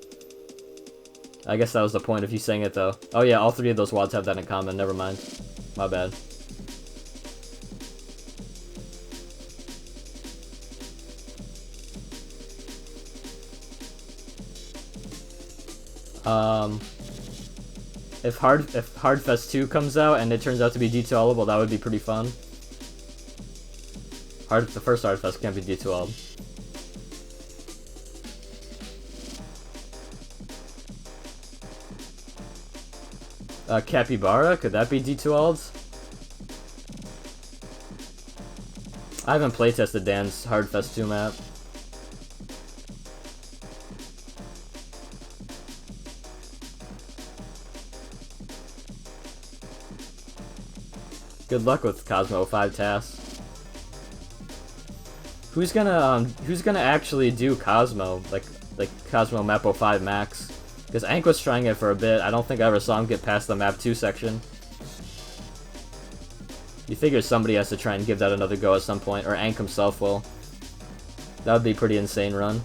I guess that was the point of you saying it, though. Oh yeah, all three of those WADs have that in common. Never mind. My bad. If Hardfest 2 comes out and it turns out to be D2Allable, that would be pretty fun. The first Hardfest can't be D2Alled. Capybara? Could that be D2Alled? I haven't playtested Dan's Hardfest 2 map. Good luck with Cosmo 5 tasks. Who's gonna actually do Cosmo, like Cosmo Map 05 Max? Because Ank was trying it for a bit. I don't think I ever saw him get past the Map 2 section. You figure somebody has to try and give that another go at some point, or Ank himself will. That would be a pretty insane run.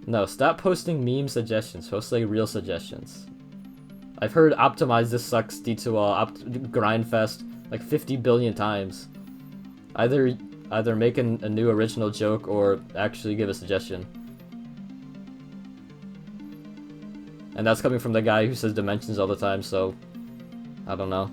No, stop posting meme suggestions. Post like real suggestions. I've heard optimize this sucks D2All, grindfest like 50 billion times. Either make a new original joke or actually give a suggestion. And that's coming from the guy who says dimensions all the time, so I don't know.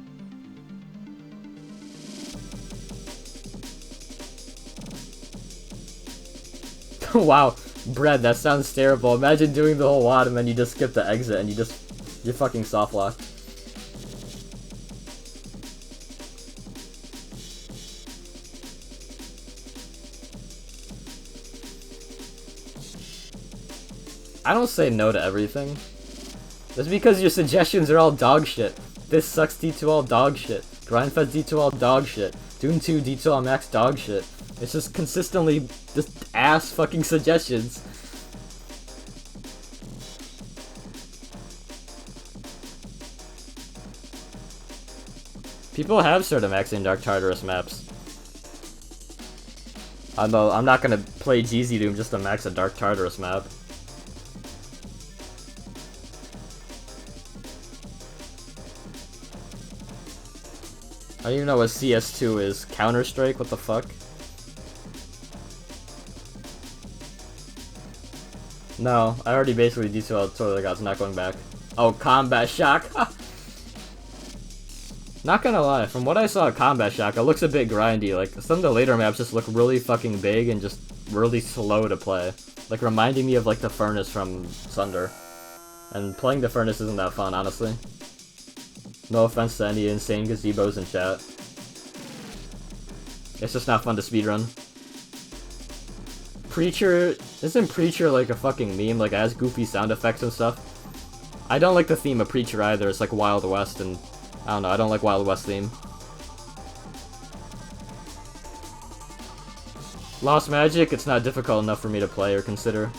Wow, Bread, that sounds terrible. Imagine doing the whole WAD and then you just skip the exit and you're fucking soft locked. I don't say no to everything. That's because your suggestions are all dog shit. This sucks D2All dog shit. Grindfest D2All dog shit. Doom 2 D2All Max dog shit. It's just consistently just ass fucking suggestions. People have started maxing Dark Tartarus maps. Although I'm not gonna play GZ Doom just to max a Dark Tartarus map. I don't even know what CS2 is. Counter-Strike? What the fuck? No, I already basically D2L'd Toilet Gods, not going back. Oh, Combat Shock! Not gonna lie, from what I saw of Combat Shock, it looks a bit grindy. Like, some of the later maps just look really fucking big and just really slow to play. Like, reminding me of, like, the Furnace from Sunder. And playing the Furnace isn't that fun, honestly. No offense to any insane gazebos in chat. It's just not fun to speedrun. Preacher... Isn't Preacher like a fucking meme? Like, it has goofy sound effects and stuff? I don't like the theme of Preacher either. It's like Wild West, and... I don't know, I don't like Wild West theme. Lost Magic, it's not difficult enough for me to play or consider.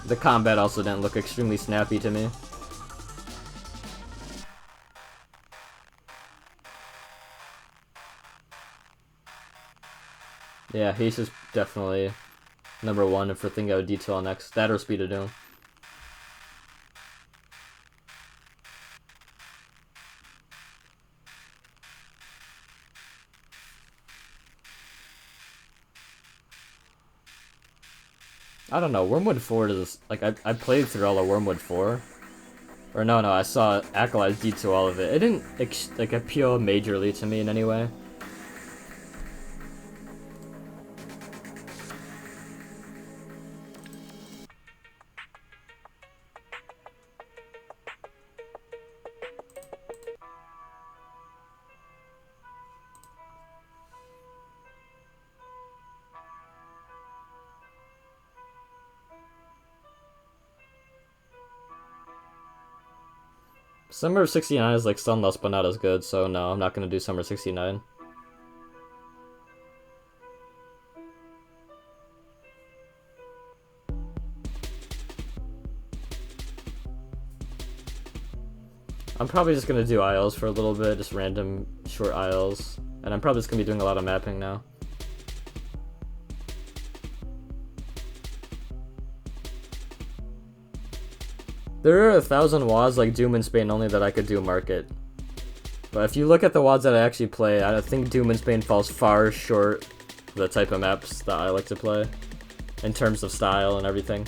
The combat also didn't look extremely snappy to me. Yeah, Haste is definitely number one for thing I would detail next. That or Speed of Doom. I don't know, Wormwood 4 is, like, I played through all of Wormwood 4. Or no, I saw Acolyte's D2All of it. It didn't, like, appeal majorly to me in any way. Summer of 69 is like Sunlust, but not as good, so no, I'm not gonna do Summer 69. I'm probably just gonna do ILs for a little bit, just random short ILs. And I'm probably just gonna be doing a lot of mapping now. There are 1,000 WADs like Doom and Spain only that I could do market. But if you look at the WADs that I actually play, I think Doom and Spain falls far short of the type of maps that I like to play. In terms of style and everything.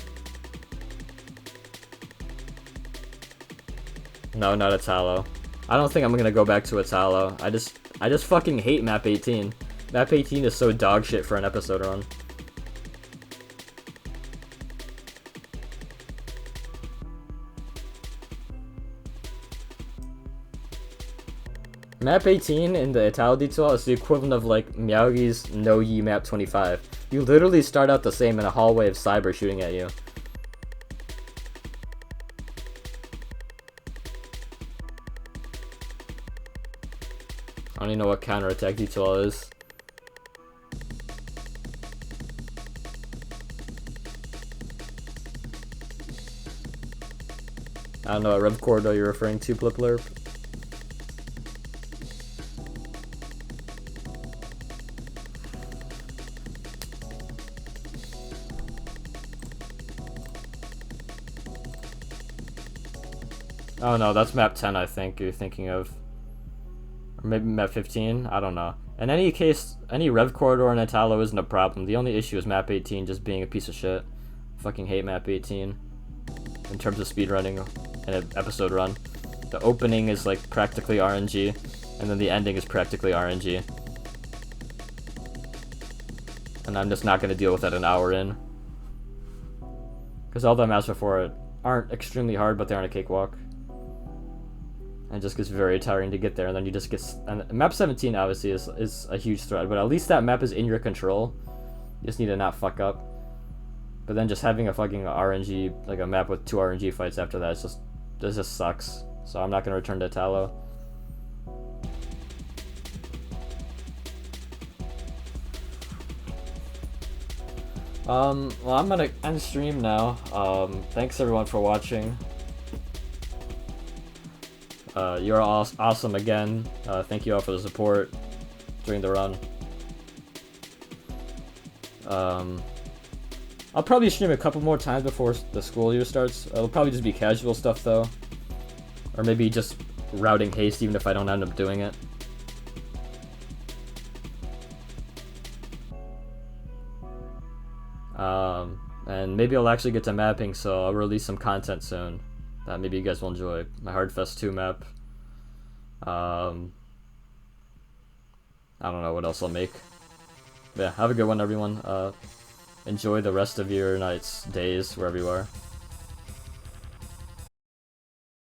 No, not Italo. I don't think I'm gonna go back to Italo. I just fucking hate map 18. Map 18 is so dog shit for an episode run. Map 18 in the Italo D2All is the equivalent of like Miyagi's No Yi map 25. You literally start out the same in a hallway of cyber shooting at you. I don't even know what counterattack D2All is. I don't know what rev corridor you're referring to, Blip Blurp. Oh no, that's map 10 I think you're thinking of. Or maybe map 15? I don't know. In any case, any rev corridor in Italo isn't a problem. The only issue is map 18 just being a piece of shit. Fucking hate map 18. In terms of speedrunning in an episode run. The opening is like practically RNG, and then the ending is practically RNG. And I'm just not gonna deal with that an hour in. Because all the maps before it aren't extremely hard, but they're on a cakewalk. And it just gets very tiring to get there, and then you just get... And map 17 obviously is a huge threat, but at least that map is in your control. You just need to not fuck up. But then just having a fucking RNG, like a map with 2 RNG fights after that, it just sucks. So I'm not going to return to Italo. Well, I'm going to end stream now. Thanks everyone for watching. You're all awesome again. Thank you all for the support during the run. I'll probably stream a couple more times before the school year starts. It'll probably just be casual stuff though. Or maybe just routing haste even if I don't end up doing it. And maybe I'll actually get to mapping, so I'll release some content soon that maybe you guys will enjoy. My Hardfest 2 map. I don't know what else I'll make. But yeah, have a good one everyone. Enjoy the rest of your nights, days, wherever you are.